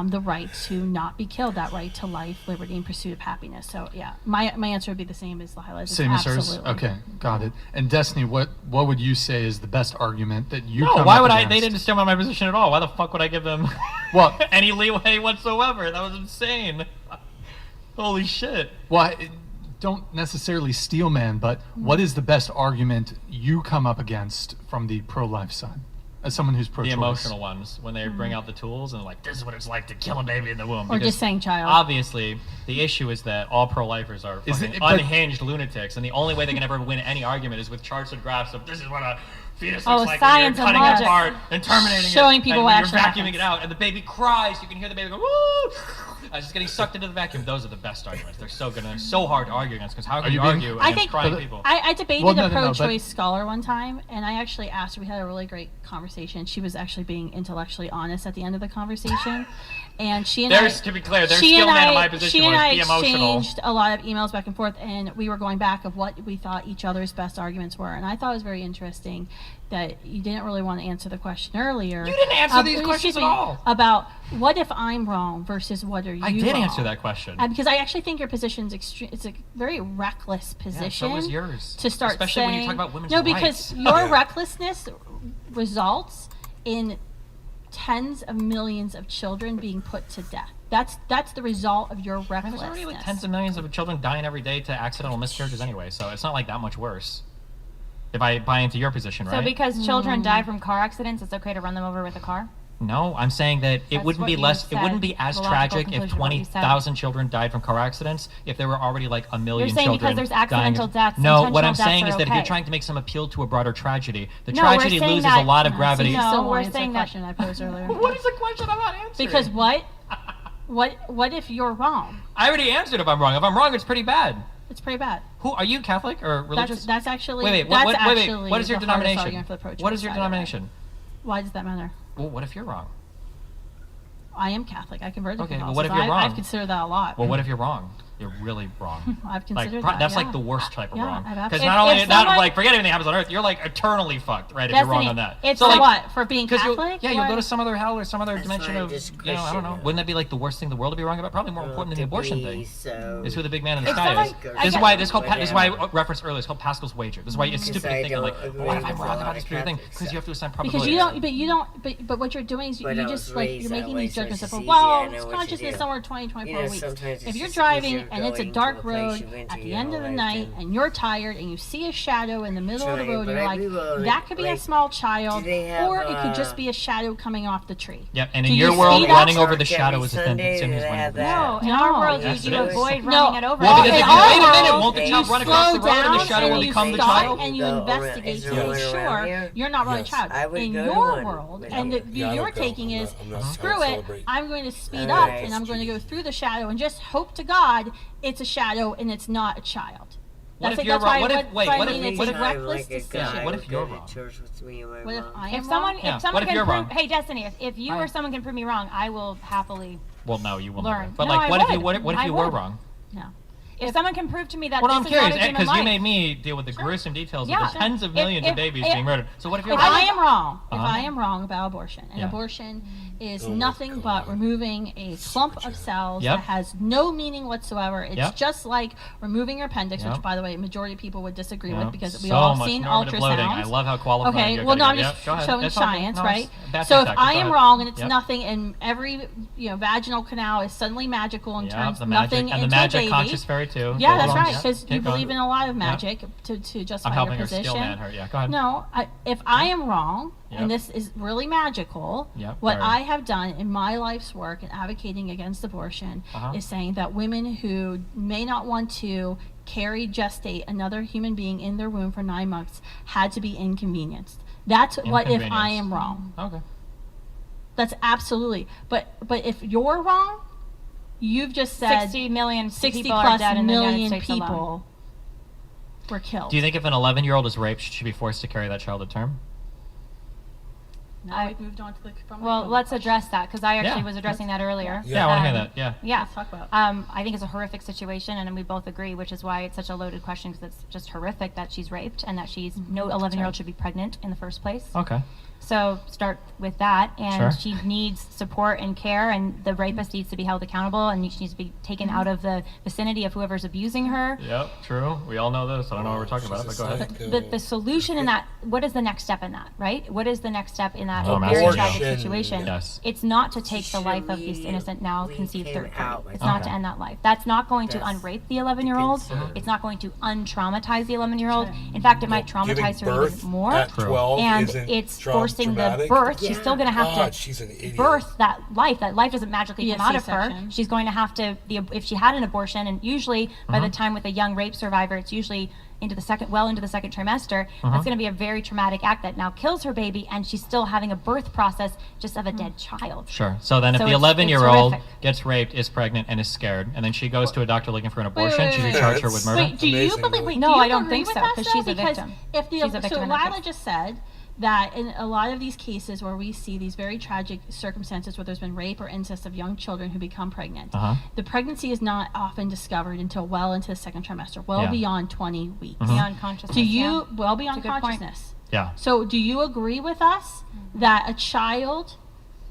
the right to not be killed, that right to life, liberty, and pursuit of happiness. So yeah, my answer would be the same as Lila's. Same as hers? Absolutely. Okay, got it. And Destiny, what would you say is the best argument that you No, come why up would I? against? They didn't stand by my position at all. Why the fuck would I give them Well, any leeway whatsoever? That was insane. Holy shit. well, don't necessarily steel man, but what is the best argument you come up against from the pro-life side? As someone who's The pro-choice. emotional ones, when they bring out the tools and like, this is what it's like to kill a baby in the womb. Or Because just saying child. Obviously, the issue is that all pro-lifers are Is fucking it- but- unhinged lunatics, and the only way they can ever win any argument is with charts and graphs of this is what a fetus Oh, looks like science when and you're cutting it logic. apart and terminating Showing it, people and what when you're actually vacuuming happens. it out, and the baby cries. You can hear the baby go, woo! It's just getting sucked into the vacuum. Those are the best arguments. They're so good and they're so hard to argue against, because how can you you being- argue I against think crying people? I debated Well, no, a no, no, but- pro-choice scholar one time, and I actually asked her. We had a really great conversation. She was actually being intellectually honest at the end of the conversation, and she and To be clear, their she skill and man I, in my position she and was I be emotional. exchanged a lot of emails back and forth, and we were going back of what we thought each other's best arguments were. And I thought it was very interesting that you didn't really want to answer the question earlier. You didn't answer these excuse questions at me, all. About what if I'm wrong versus what are you I did wrong? answer that question. Because I actually think your position's extreme. It's a very reckless position. so was yours. To start Especially saying, when you talk about women's no, rights. because your recklessness results in tens of millions of children being put to death. That's the result of your There's recklessness. already like tens of millions of children dying every day to accidental miscarriages anyway, so it's not like that much worse. If I buy into your position, right? So because children die from car accidents, it's okay to run them over with a car? No, I'm saying that it That's wouldn't what be you less. It said, wouldn't be as the logical tragic if conclusion of what you said. 20,000 children died from car accidents. If there were already like a million You're saying children because there's dying accidental of- deaths, No, what intentional I'm saying deaths is are that if you're okay. trying to make some appeal to a broader tragedy, the No, we're tragedy saying loses that- a lot of gravity. You No, still we're won't answer saying the that- question I posed earlier. What is the question I'm not answering? Because what if you're wrong? I already answered. If I'm wrong, it's pretty bad. It's pretty bad. Who are you, Catholic or religious? That's actually wait. that's What actually is your the hardest denomination? argument for the pro-choice What is your side of it. denomination? Why does that matter? Well, what if you're wrong? I am Catholic. I converted to Okay, well, Catholicism. what if you're wrong? I've considered that a lot. Well, what if you're wrong? You're really wrong. I've Like, considered that. that's yeah. like the worst type of Yeah, wrong. I've Because absolutely- not only if not someone- like forget everything that happens on earth, you're like eternally fucked, right? If you're wrong on that. It's so, like, what for being 'cause Catholic. you'll Why? go to some other hell or some other dimension why I of, just I don't question know. it. Wouldn't that be like the worst thing in the world to be wrong about? Probably more important than the abortion thing. So Is who the big man in the If sky is. someone- This is why this is why I referenced earlier. It's called Pascal's wager. This is why it's Because stupid to I think of like, don't well, what if agree I'm with wrong a about lot this of particular thing? Catholics. Because you have to assign probability. Because you don't, but what you're doing is But you I just was like raised you're that making way, these so judgments it's of just well, easy. I know it's what to consciousness do. somewhere 20, 24 You know, weeks. sometimes If it's you're just driving easier and it's a going dark to a place road you've been to at the your end of whole the life night and- and you're tired and you see a shadow in the middle of the Trying, road, but and you're I like, do, that could be a like, small child, do they have, or it could just be a shadow coming off the tree. Yep, and in Do your you world, see that? running over the Church shadow every is a Sunday, sin. do they have No, that? in our world, Yes, you it is. avoid No. running it over. Well, because in if you our wait a minute, world, won't the you child run across the slow road and the down shadow will and you become the stop child? and you Go around- investigate is to there make one sure around here? you're not running Yes. child. I would In go to your one. world, Yeah. and the Yeah, view I you're don't go. taking I'm is not- I'm not- I screw don't it. celebrate. I'm going to speed All up right. and I'm going to go through the shadow and just hope to God it's a shadow and it's not a child. What That's if it. you're That's wrong? why What if- what wait, I what if- mean, it's what a if- reckless like a decision. guy What if would you're go to wrong? church with me, am I What if wrong? I If am someone, wrong? Yeah, if someone what if can you're prove, wrong? hey Destiny, if you or someone can prove me wrong, I will happily. Well, no, you will Learn. never. But No, like, I what if would. you what if I you were would. wrong? No. If someone can prove to me that Well, this I'm is curious not a human because life, you made me deal with the gruesome details Yeah. of the tens of If- millions of if- babies if- being murdered. So what if you're If wrong? I am wrong, if Uh-huh. I am wrong about abortion, and Yeah. abortion is Oh my nothing but removing a clump of cells Yep. that has no meaning whatsoever. It's Yep. just like removing your appendix, Yep. which, by the way, a majority of people would disagree Yep. with because we So all much seen normative loading. I ultrasounds. love how qualified Okay, you're well, no, I'm getting. just Yep, go ahead. showing It's all good. science, No, right? it's bad So if tactics. I Go am ahead. wrong and it's Yep. nothing, and every vaginal canal is suddenly magical and Yep, turns the magic nothing and the into magic a baby. conscious fairy too. Yeah, Go that's on. right, Yep. because you Keep going. believe in a lot of Yep. magic to justify I'm helping your her position. steel man her. Yeah, go ahead. No, if I am wrong, Yep. and this is really magical, Yep, what very. I have done in my life's work in advocating against abortion Uh-huh. is saying that women who may not want to gestate another human being in their womb for 9 months had to be inconvenienced. That's what if I am wrong. Okay. That's absolutely. But if you're wrong, you've just said 60 million 60 people are plus dead in the United million States alone. people were killed. Do you think if an 11-year-old is raped, she should be forced to carry that child to term? Now we've moved on to the Well, let's address that because I actually Yeah. was addressing that earlier. Yeah, I want to hear that. Yeah. Yeah. Let's talk about it. I think it's a horrific situation, and we both agree, which is why it's such a loaded question because it's just horrific that she's raped and that she's no 11-year-old should be pregnant in the first place. Okay. So start with that, and Sure. she needs support and care, and the rapist needs to be held accountable, and she needs to be taken out of the vicinity of whoever's abusing her. Yep, true. We all know this. I don't know what we're talking about, but go ahead. The solution in that, what is the next step in that, right? What is the next step in that Oh, I'm very asking tragic you. situation? Yes. It's not to take the life of this innocent now conceived third party. It's not to Okay. end that life. That's not going to unrape the 11-year-old. It's not going to untraumatize the 11-year-old. In fact, it might traumatize her birth even more. at 12 and isn't it's forcing the traumatic? birth. She's still going to have God, to she's an idiot. birth that life. That life doesn't magically Be a come out of her. C-section. She's going to have to, if she had an abortion, and usually by the Mhm. time with a young rape survivor, it's usually into the second trimester. Mhm. That's going to be a very traumatic act that now kills her baby, and she's still having a birth process just of a dead child. Sure. So then if So the it's 11-year-old horrific. gets raped, is pregnant, and is scared, and then she goes to a doctor looking for an Wait, abortion, wait, should wait, you wait. charge her with murder? Wait, do you believe? Wait, No, do you I don't agree think with so, us, 'cause though? she's a Because victim. If the She's a victim so in that Lila case. just said that in a lot of these cases where we see these very tragic circumstances where there's been rape or incest of young children who become pregnant, Uh-huh. the pregnancy is not often discovered until well into the second trimester, well Yeah. beyond 20 weeks. Mhm. Beyond consciousness. Do you yeah. well It's beyond a good point. consciousness? Yeah. So do you agree with us that a child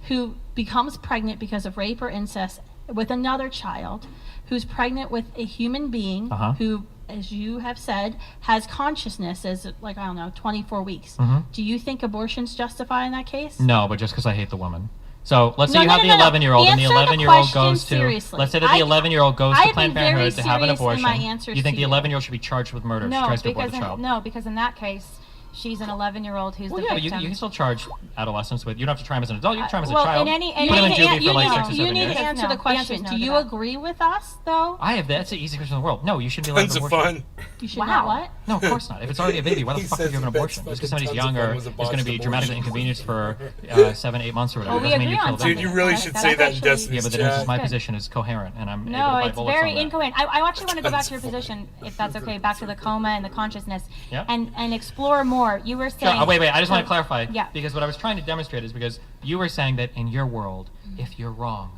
who becomes pregnant because of rape or incest with another child who's pregnant with a human being Uh-huh. who, as you have said, has consciousness as like, I don't know, 24 weeks. Mhm. Do you think abortion's justified in that case? No, but just because I hate the woman. So let's say No, you no, have no, the no. 11-year-old, and the Answer the 11-year-old question goes to. seriously. Let's say that the 11-year-old goes I'd to Planned be very Parenthood to have an serious in abortion. my answers You think to the you. 11-year-old should be charged with murder if she No, tries to abort because the child? no, because in that case, she's an 11-year-old who's Well, the yeah, but you victim. can still charge adolescents with. You don't have to try him as an adult. You can try him as a well, child. in any Put him in need to juvie for like 6 or you 7 need years. to answer No, the the question. answer's no Do to you that. agree with us, though? That's the easiest question in the world. No, you shouldn't be allowed Tons an of abortion. fun. You should Wow. not what? No, of course not. If it's already a baby, why the He fuck would says you have an the abortion? best Just because fucking somebody's tons of younger fun was a is going to botched be dramatically abortion. inconvenienced for 7-8 months or whatever. Well, we Doesn't mean agree you on killed something. Dude, you really That's should actually- say that in Destiny's Yeah, but then it's just my Good. position is coherent, and I'm able to No, bite it's bullets very on that. incoherent. I actually want to go back to your position, if that's okay, back to the coma and the consciousness, Yeah. and explore more. You were Sure. saying. Wait. I just want to clarify. Yeah. Because what I was trying to demonstrate is because you were saying that in your world, if you're wrong,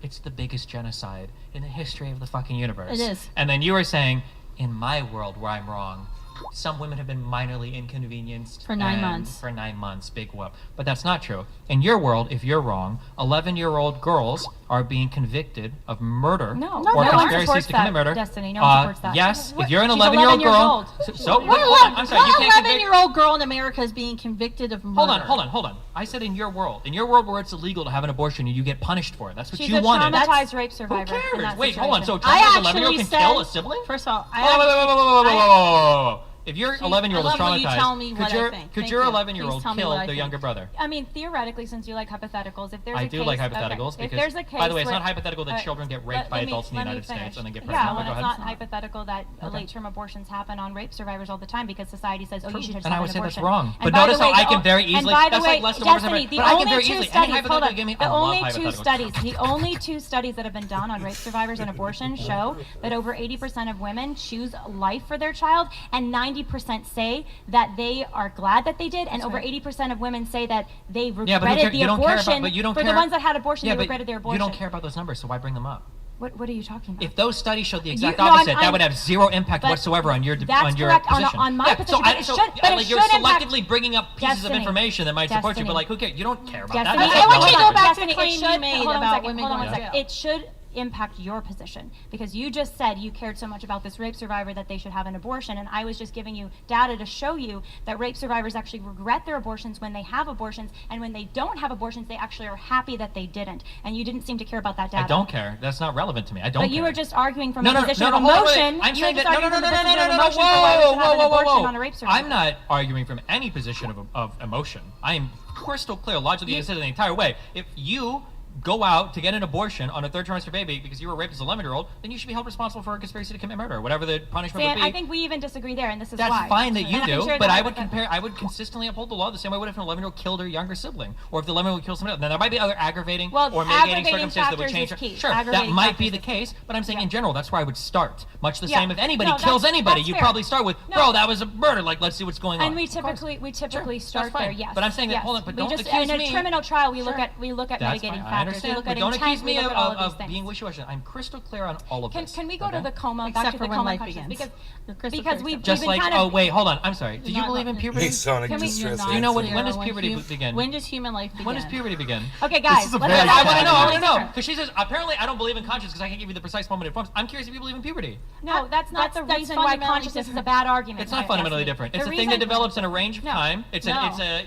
it's the biggest genocide in the history of the fucking universe. It is. And then you were saying, in my world where I'm wrong, some women have been minorly inconvenienced For 9 and months. For 9 months, big whoop. But that's not true. In your world, if you're wrong, 11-year-old girls are being convicted of murder No, or no one conspiracies supports to commit that, murder. Destiny. No one supports that. Yes, What? if you're an She's 11-year-old 11 years girl. old. So wait, hold on. I'm sorry. You What can't convict. 11-year-old girl in America is being convicted of murder? Hold on. I said in your world. In your world where it's illegal to have an abortion and you get punished for it. That's what She's you a wanted. traumatized rape Who survivor. in cares? that Wait, hold on. So situation. I traumatized 11-year-old actually can said, kill a sibling? First of all, Whoa. If your 11-year-old is I love when you traumatized, tell me what I think. could Thank your you. 11-year-old Please tell me kill what I their think. younger brother? I mean, theoretically, since you like hypotheticals, if there's I a do case, like hypotheticals okay, if because, there's a case by the way, it's where- not hypothetical that children get raped by adults in the let me United States finish. and then get Yeah, pregnant. well, But go it's ahead. not hypothetical that Okay. late-term abortions happen on rape survivors all the time because society says, oh, you should just And I have would an say that's abortion. wrong. And But by the notice how way, I can very and easily. by the That's way, like less than 1%. Destiny, the But I can only very two easily. Any studies, hold hypothetical on, you give me, the I love only two hypotheticals. studies, the only two studies that have been done on rape survivors and abortion show that over 80% of women choose life for their child, and 90% say that they are glad that they did, and over 80% of women say that they Yeah, but regretted the you don't care abortion. about. But you don't For care. the ones that had abortion, Yeah, they but regretted their you abortion. don't care about those numbers, so why bring them up? What are you talking about? If those studies showed the exact No, opposite, I'm- that would have zero impact but whatsoever on your that's your correct, position. on my position, So, but it should you're impact- selectively bringing up pieces of Destiny. information that might support you, but Destiny. like, who cares? You don't care about Destiny. that. I That's want you to go irrelevant. back to the Destiny, claim it you should, made hold on one about second, women hold on going one to second. jail. It should impact your position because you just said you cared so much about this rape survivor that they should have an abortion, and I was just giving you data to show you that rape survivors actually regret their abortions when they have abortions, and when they don't have abortions, they actually are happy that they didn't, and you didn't seem to care about that data. I don't care. That's not relevant to me. I don't But care. you were just arguing from No, a no, position no, of no, hold on, wait. emotion. I'm You were saying just that, arguing from a position of no, emotion for why we should have an abortion on a rape survivor. I'm not arguing from any position of emotion. I am crystal clear, logically considered the entire way. If you go out to get an abortion on a third trimester baby because you were raped as an 11-year-old, then you should be held responsible for a conspiracy to commit murder, or whatever the punishment would Dan, be. I think we even disagree there, and this is That's why. fine that you And I'm do, sure but that- I would I would consistently uphold the law the same way I would if an 11-year-old killed her younger sibling, or if the 11-year-old killed somebody else. Now, there might be other aggravating Well, or mitigating aggravating circumstances that would factors change. is key. Sure, that Aggravating might be factors the case, but I'm saying in general, that's where I would start. Much the Yeah. same if anybody No, kills that's- anybody, that's you fair. probably start with, No. bro, that was a murder, like, let's see what's going on. And we Of course. typically Sure, start that's fine. there, yes. But I'm saying that, yes. hold on, but We don't just, accuse in me. a criminal trial, we Sure. look at That's mitigating fine. I factors. understand, We look but at don't intent, accuse we me look at all of these things. being wishy-washy. I'm crystal clear on all of this. Can we go okay? to the coma, Except back to for the when coma life consciousness? begins. Because Christopher we've Just been like, kind of... oh wait, hold on. I'm sorry. Do you Not believe in like- puberty? Masonic Can we- distress. Do you know when Clear does when puberty begin? When does human life begin? When does puberty begin? Okay, guys, is a let's very go back I want to know. I want to know. different. Because she says, apparently I don't believe in consciousness because I can't give you the precise moment it forms. I'm curious if you believe in puberty. No, that's not the that's reason why fundamentally consciousness is a different. bad argument. It's not fundamentally different. It's a thing that develops in a range of No. time. It's No.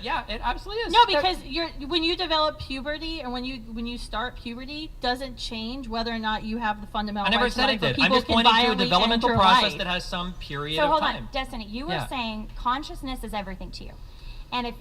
yeah, it absolutely is. No, because when you develop puberty or when you start puberty doesn't change whether or not you have the fundamental. I never rights said life it where did. I'm people just can pointing to a violently developmental enter process life. that has some period So of hold time. on, Destiny, you were Yeah. saying consciousness is everything to you. And if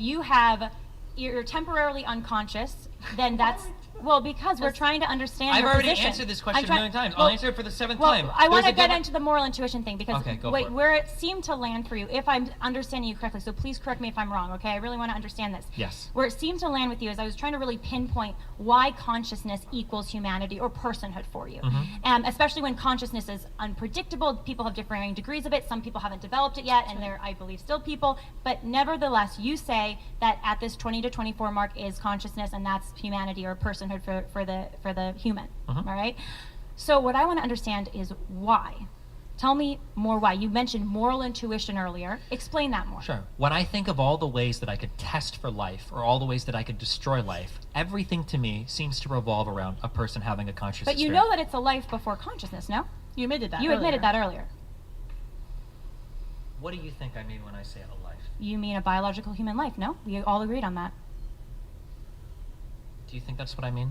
you're temporarily unconscious, then that's, well, because we're trying to understand I've your already position. answered this question I'm a million times. I'll answer it for the seventh well, time. I want There's to a get difference- into the moral intuition thing because Okay, go wait, for it. where it seemed to land for you, if I'm understanding you correctly, so please correct me if I'm wrong, okay? I really want to understand this. Yes. Where it seemed to land with you is I was trying to really pinpoint why consciousness equals humanity or personhood for you. Especially when consciousness is unpredictable. People have differing degrees of it. Some people haven't developed it yet, and they're, I believe, still people. But nevertheless, you say that at this 20 to 24 mark is consciousness, and that's humanity or personhood for the human. All right? So what I want to understand is why. Tell me more why. You mentioned moral intuition earlier. Explain that more. Sure. When I think of all the ways that I could test for life or all the ways that I could destroy life, everything to me seems to revolve around a person having a conscious But you experience. know that it's a life before consciousness, no? You admitted that. You admitted that earlier. What do you think I mean when I say a life? You mean a biological human life, no? We all agreed on that. Do you think that's what I mean?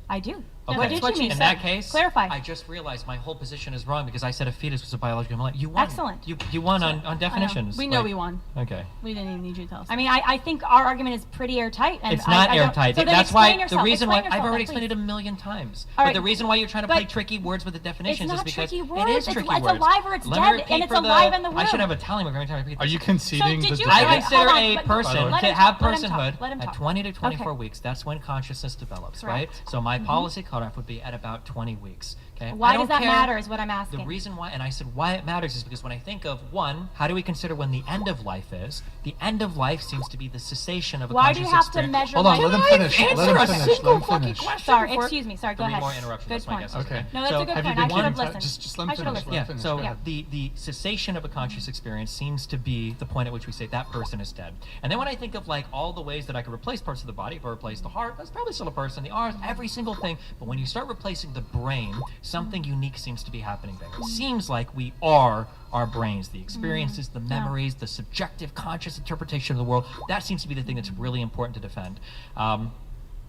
I do. Okay. What did you mean? In that case, clarify. I just realized my whole position is wrong because I said a fetus was a biological human life. You won. Excellent. You won on definitions. We know like- we won. Okay. We didn't even need you to tell us. I mean, I think our argument is pretty airtight. And It's not I don't- airtight. So then That's explain why yourself. the reason why Explain I've yourself, already then, explained it please. a million times. All But right. the reason why you're trying to But play tricky words with the definitions not is because tricky it words. is It's- tricky it's words. alive or it's Let me dead, repeat and it's for alive in the I should room. have a tallying every time I repeat Are this. you conceding did the you- I Okay, consider hold on, a but- person let to him have talk, let him talk, personhood let him at talk. 20 to 24 Okay. weeks. That's when consciousness develops, Correct. right? So my policy cutoff would be at about 20 weeks. Okay. Why I does don't that care. matter is what I'm asking. The reason why, and I said why it matters is because when I think of one, how do we consider when the end of life is? The end of life seems to be the cessation of a Why do conscious you have to experience. measure Hold on, let him life? finish. Let Answer him a finish. single Let him fucking finish. question. Sorry, before- excuse me. Sorry, go Three ahead. more interruptions. Good That's my point. guess. Okay. No, that's So a good have you point. I been should have one time- listened. just let him I should have finish, listened. let Yeah, him finish. so Yeah. the cessation of a conscious experience seems to be the point at which we say that person is dead. And then when I think of like all the ways that I could replace parts of the body, if I replace the heart, that's probably still a person, the arms, every single thing. But when you start replacing the brain, something unique seems to be happening there. It seems like we are our brains, the experiences, the memories, the subjective conscious interpretation of the world. That seems to be the thing that's really important to defend.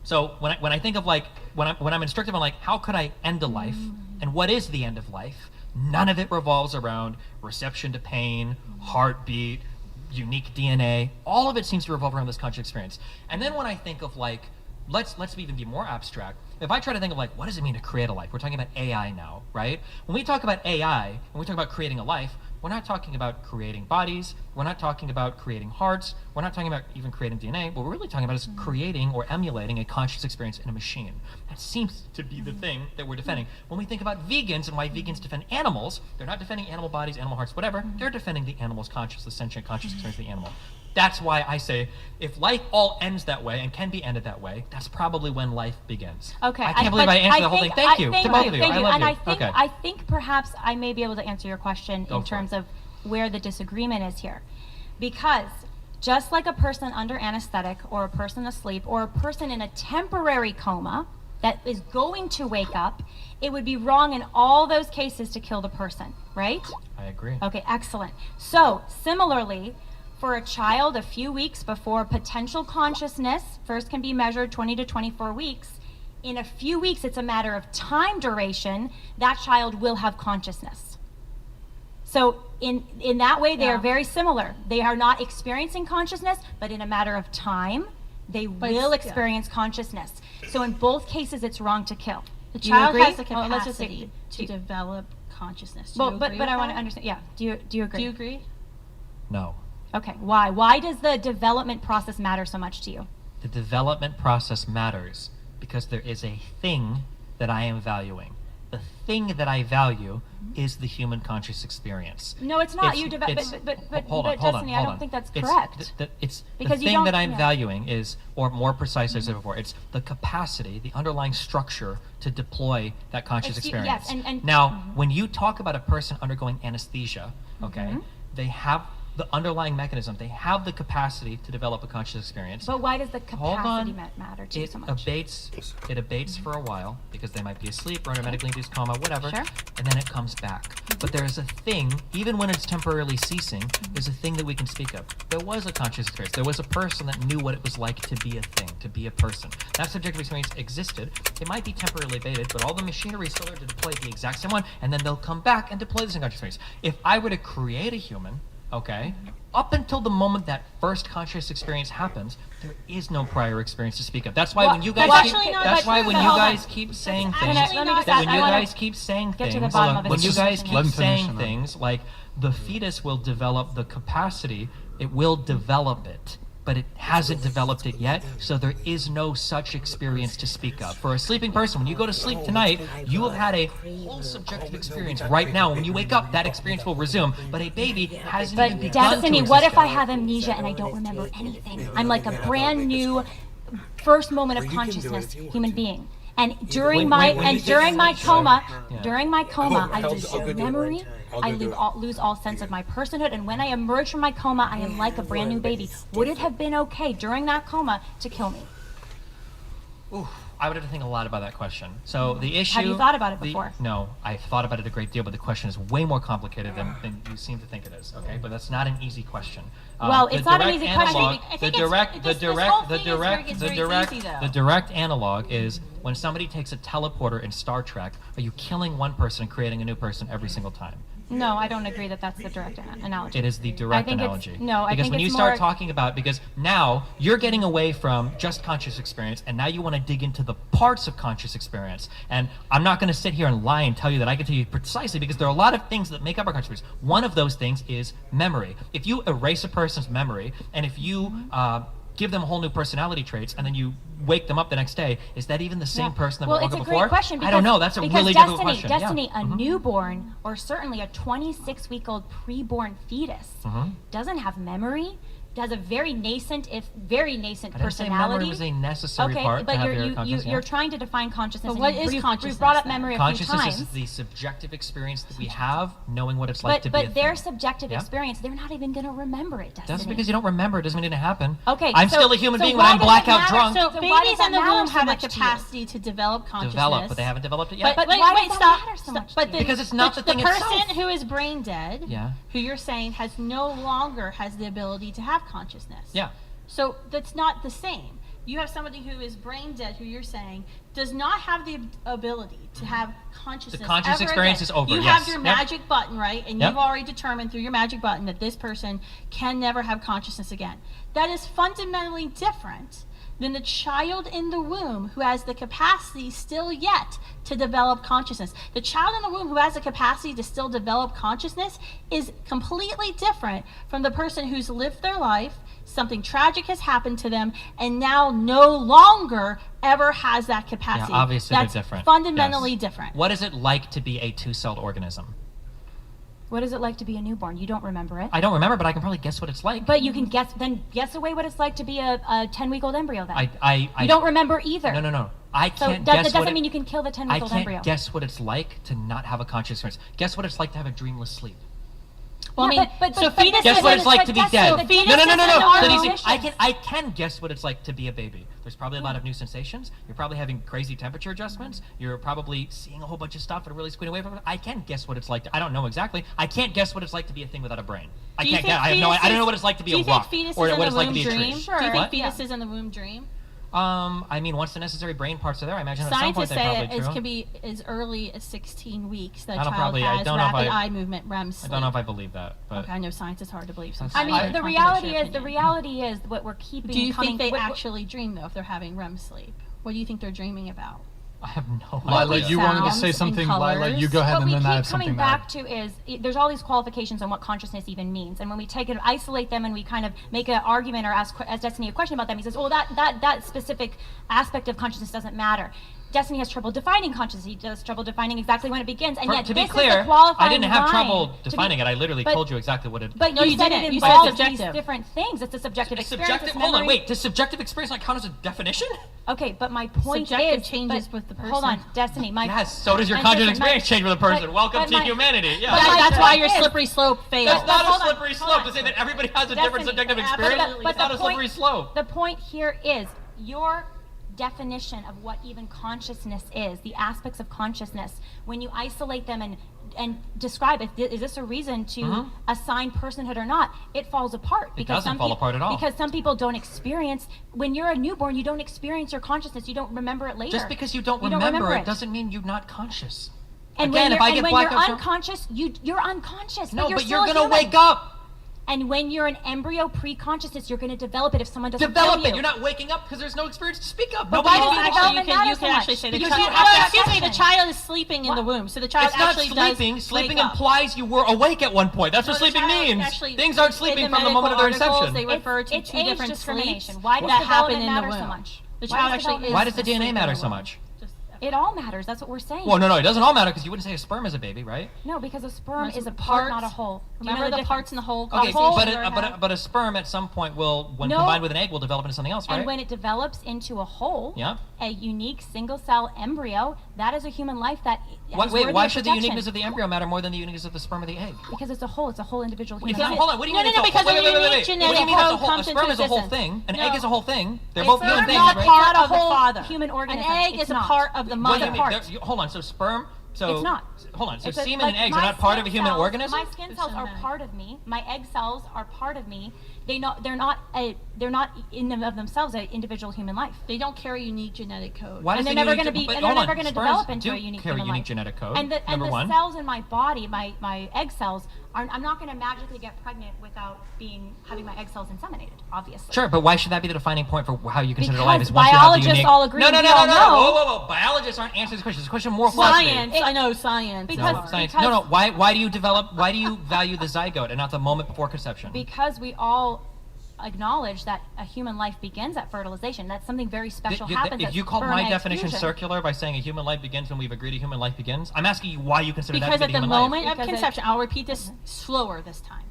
So when I think of like when I'm instructive on like how could I end a life and what is the end of life, none of it revolves around reception to pain, heartbeat, unique DNA. All of it seems to revolve around this conscious experience. And then when I think of like let's even be more abstract. If I try to think of like what does it mean to create a life? We're talking about AI now, right? When we talk about AI and we talk about creating a life, we're not talking about creating bodies. We're not talking about creating hearts. We're not talking about even creating DNA. What we're really talking about is creating or emulating a conscious experience in a machine. That seems to be the thing that we're defending. When we think about vegans and why vegans defend animals, they're not defending animal bodies, animal hearts, whatever. They're defending the animal's conscious, the sentient conscious experience of the animal. That's why I say, if life all ends that way and can be ended that way, that's probably when life begins. Okay. I can't believe I answered the whole thing. Thank you to both of you. Thank I you. love And you. I think perhaps I may be able to answer your question Go in for terms it. of where the disagreement is here. Because just like a person under anesthetic or a person asleep or a person in a temporary coma that is going to wake up, it would be wrong in all those cases to kill the person, right? I agree. Okay, excellent. So, similarly, for a child a few weeks before potential consciousness, first can be measured 20 to 24 weeks, in a few weeks, it's a matter of time duration, that child will have consciousness. So in that way, they are very similar. They are not experiencing consciousness, but in a matter of time, they will experience consciousness. So in both cases, it's wrong to kill. The Do you child agree? has the Oh, let's just say- capacity to develop consciousness. Do Well, you but agree but with I want to that? understand. Yeah. Do you agree? Do you agree? No. Okay. Why? Why does the development process matter so much to you? The development process matters because there is a thing that I am valuing. The thing that I value is the human conscious experience. No, it's not. It's- You develop, it's- but hold on, hold on, Destiny, hold I don't on. think that's It's correct. it's Because the you thing don't- that I'm yeah. valuing is, or more precisely, as I said before, it's the capacity, the underlying structure to deploy that conscious Yes, experience. and- now, when you talk about a person undergoing anesthesia, okay, Mhm. they have the underlying mechanism. They have the capacity to develop a conscious experience. But why does the Hold capacity on. matter to you It so much? abates for a while because they might be asleep or in a medically induced coma, whatever, Sure. and then it comes back. But there is a thing, even when it's temporarily ceasing, there's a thing that we can speak of. There was a conscious experience. There was a person that knew what it was like to be a thing, to be a person. That subjective experience existed. It might be temporarily abated, but all the machinery is still there to deploy the exact same one, and then they'll come back and deploy the same conscious experience. If I were to create a human, okay, up until the moment that first conscious experience happens, there is no prior experience to speak of. That's why when you guys Well, keep, actually not that's true, why when but you hold on. guys keep saying actually things, not- let me just that ask- when you I wanna guys keep saying get to things, the bottom of it. when you guys Let him keep finish saying and then- things like the fetus will develop the capacity, it will develop it, but it hasn't developed it yet, so there is no such experience to speak of. For a sleeping person, when you go to sleep tonight, you have had a whole subjective experience right now. When you wake up, that experience will resume, but a baby hasn't even But begun Destiny, to what exist if I yet. have amnesia and I don't remember anything? I'm like a brand new first moment of consciousness human being. And during my coma, Yeah. during my coma, I I'll lose go do it. memory. I'll I go do lose it. all sense of my personhood, and when I emerge from my coma, I am like a brand new baby. Would it have been okay during that coma to kill me? Ooh, I would have to think a lot about that question. So the issue. Have you thought about it before? No, I've thought about it a great deal, but the question is way more complicated than you seem to think it is. Okay, but that's not an easy question. Well, The it's not an direct easy question. analog- I the think direct, it's- the this whole direct, the thing is very- direct, it's the very direct, easy, though. the direct analog is when somebody takes a teleporter in Star Trek. Are you killing one person and creating a new person every single time? No, I don't agree that that's the direct analogy. It is the direct think it's- analogy. no, I because think when you it's start more- talking about, because now you're getting away from just conscious experience, and now you want to dig into the parts of conscious experience. And I'm not going to sit here and lie and tell you that I can tell you precisely, because there are a lot of things that make up our conscious experience. One of those things is memory. If you erase a person's memory, and if you give them whole new personality traits, and then you wake them up the next day, is that even the same person that Well, woke it's up a before? great question. Because, I don't know. That's a because really Destiny, difficult question. Destiny, Yeah. a newborn or certainly a 26-week-old preborn fetus doesn't have memory. Has a very nascent I didn't say personality. memory was a necessary part but to have you're your conscious, yeah. you're trying to define consciousness. But and what you- is you- consciousness, We've brought up then? memory a few Consciousness times. is the subjective experience that we have, knowing what it's like to be a But their thing. subjective Yeah? experience, they're not even going to remember it, Destiny. Just because you don't remember it doesn't mean it didn't happen. Okay, I'm so- still a human so being when why I'm does it blackout matter? drunk. So So why does babies that in the matter womb so have the much to you? capacity to develop consciousness. Develop, but they haven't developed it yet. But why wait, does that stop. matter so stop. much But to the, you? Because it's not the thing person itself. who is brain dead, Yeah. who you're saying has no longer has the ability to have consciousness. Yeah. So that's not the same. You have somebody who is brain dead, who you're saying does not have the ability to have consciousness. The conscious ever experience again. is over, You yes. have your Yep. magic button, right? And Yep. you've already determined through your magic button that this person can never have consciousness again. That is fundamentally different than the child in the womb who has the capacity still yet to develop consciousness. The child in the womb who has the capacity to still develop consciousness is completely different from the person who's lived their life, something tragic has happened to them, and now no longer ever has that Yeah, capacity. obviously That's they're different. fundamentally Yes. different. What is it like to be a two-celled organism? What is it like to be a newborn? You don't remember it. I don't remember, but I can probably guess what it's like. But you can guess away what it's like to be a 10-week-old embryo then. You don't remember either. No. I can't that guess doesn't mean you can kill the 10-week-old embryo. I can't guess what it's like to not have a conscious experience. Guess what it's like to have a dreamless sleep. Well, Yeah, I mean, but so fetus Guess what it's like to be dead. So the fetus No. isn't our So I can guess what it's like to be a baby. There's probably a lot of new sensations. You're probably having crazy temperature adjustments. You're probably seeing a whole bunch of stuff and really squinting away from it. I can guess what it's like. I don't know exactly. I can't guess what it's like to be a thing without a brain. I can't guess. I don't know what it's like to be a rock or what it's like to be a tree. Do you think fetuses in the womb dream? I mean, once the necessary brain parts are there, I imagine at some point Scientists they say probably it true. can be as early as 16 weeks that a I child has don't know if rapid I- eye movement, REM sleep. I don't know if I believe that, but Okay, I know science is hard to believe sometimes. I mean, the Contradiction reality is what we're keeping. Do you coming, think they what- actually dream though if they're having REM sleep? What do you think they're dreaming about? I have no Lila, idea. you wanted to Sounds say and something. Lila, you colors. go ahead, What and we then I have keep something coming to add. back to is there's all these qualifications on what consciousness even means, and when we take it, isolate them, and we kind of make an argument or ask Destiny a question about them, he says, "Oh, that specific aspect of consciousness doesn't matter." Destiny has trouble defining consciousness. He has trouble defining exactly when it begins, and yet To be this is clear, the qualifying I didn't have line trouble to be- defining it. I literally but- told you exactly what it. But No, you you said didn't. it You said involves these subjective. different things. It's a subjective experience. Subjective. It's Hold on. memory. Wait. Does subjective experience not count as a definition? Okay, but my point Subjective is changes but- with the Hold on, person. Destiny. Yes. So does your and conscious listen, my- experience change with a person? but- Welcome but to my- humanity. Yeah. but my That's why point your is- slippery slope fails. That's not hold a on, slippery hold slope on. to say that everybody has a different Destiny, subjective but experience. but It's not a slippery slope. The point here is your definition of what even consciousness is, the aspects of consciousness, when you isolate them and describe it, is this a reason to assign personhood or not? It falls apart. It doesn't fall apart at all. Because some people don't experience, when you're a newborn, you don't experience your consciousness. You don't remember it later. Just because you don't remember remember it it doesn't mean you're not conscious. And Again, if I get when black you're out- unconscious, you're unconscious. No, but but you're you're still gonna human. wake up. And when you're an embryo pre-consciousness, you're going to develop it if someone doesn't Develop tell you. it. You're not waking up because there's no experience to speak of. But Nobody why does knows the what development matter you so can much? actually say the Because child. you have that Excuse me, the question. child is sleeping in the womb, so the child It's not actually sleeping. does Sleeping wake up. implies you were awake at one point. That's what No, the sleeping child means. actually- Things aren't in sleeping the from the moment of their medical articles, inception. They refer to It's two age different discrimination. sleeps Why does that happen development in the matter so womb. much? The Why child does actually development- is Why does the asleep DNA in matter the so womb. much? It all matters. That's what we're saying. Well, no, it doesn't all matter because you wouldn't say a sperm is a baby, right? No, because a sperm There's is a part, parts. not a whole. Do you Remember know the parts in the whole Okay, whole conversation? but a sperm at some point will, when No. combined with an egg, will develop into something else, right? And when it develops into a whole, Yeah. a unique single-cell embryo, that is a human life that is Wait, worthy why of should the protection. uniqueness of the embryo matter more than the uniqueness of the sperm or the egg? Because it's a whole. It's a whole individual What do you human mean? life. Hold on. What do you No, mean? no, it's a because whole, a unique What do you genetic mean it's a code whole? A comes sperm into is a whole existence. thing. An No. egg is a whole thing. They're A both sperm human is things, not right? part of the whole father. human organism. An egg It's is a not. part of the What mother. do you mean? Hold on. So sperm. So It's not. Hold on. So It's a- semen like, and eggs are my not part of a skin human cells- organism. My skin cells are part of me. My egg cells are part of me. They're not in and of themselves an individual human life. They don't carry unique genetic code. Why does And they're the never unique going to be. but And they're hold never on, going to sperms develop into do a unique carry human unique life. genetic code. And the number one. cells in my body, my egg cells, I'm not going to magically get pregnant without having my egg cells inseminated. Obviously. Sure, but why should that be the defining point for how you consider Because life? Is once you have the biologists unique... all agree, No, no, we no, no, all no. know- Whoa. Biologists aren't answering this question. It's a question more philosophy. Science. I know science. Because- Science. because- No. Why do you develop? Why do you value the zygote and not the moment before conception? Because we all acknowledge that a human life begins at fertilization. That's something very special happens. If at you called sperm my egg definition fusion. circular by saying a human life begins when we've agreed a human life begins, I'm asking you why you consider Because that at to be the human moment life. of Because conception, I'll repeat this slower this time.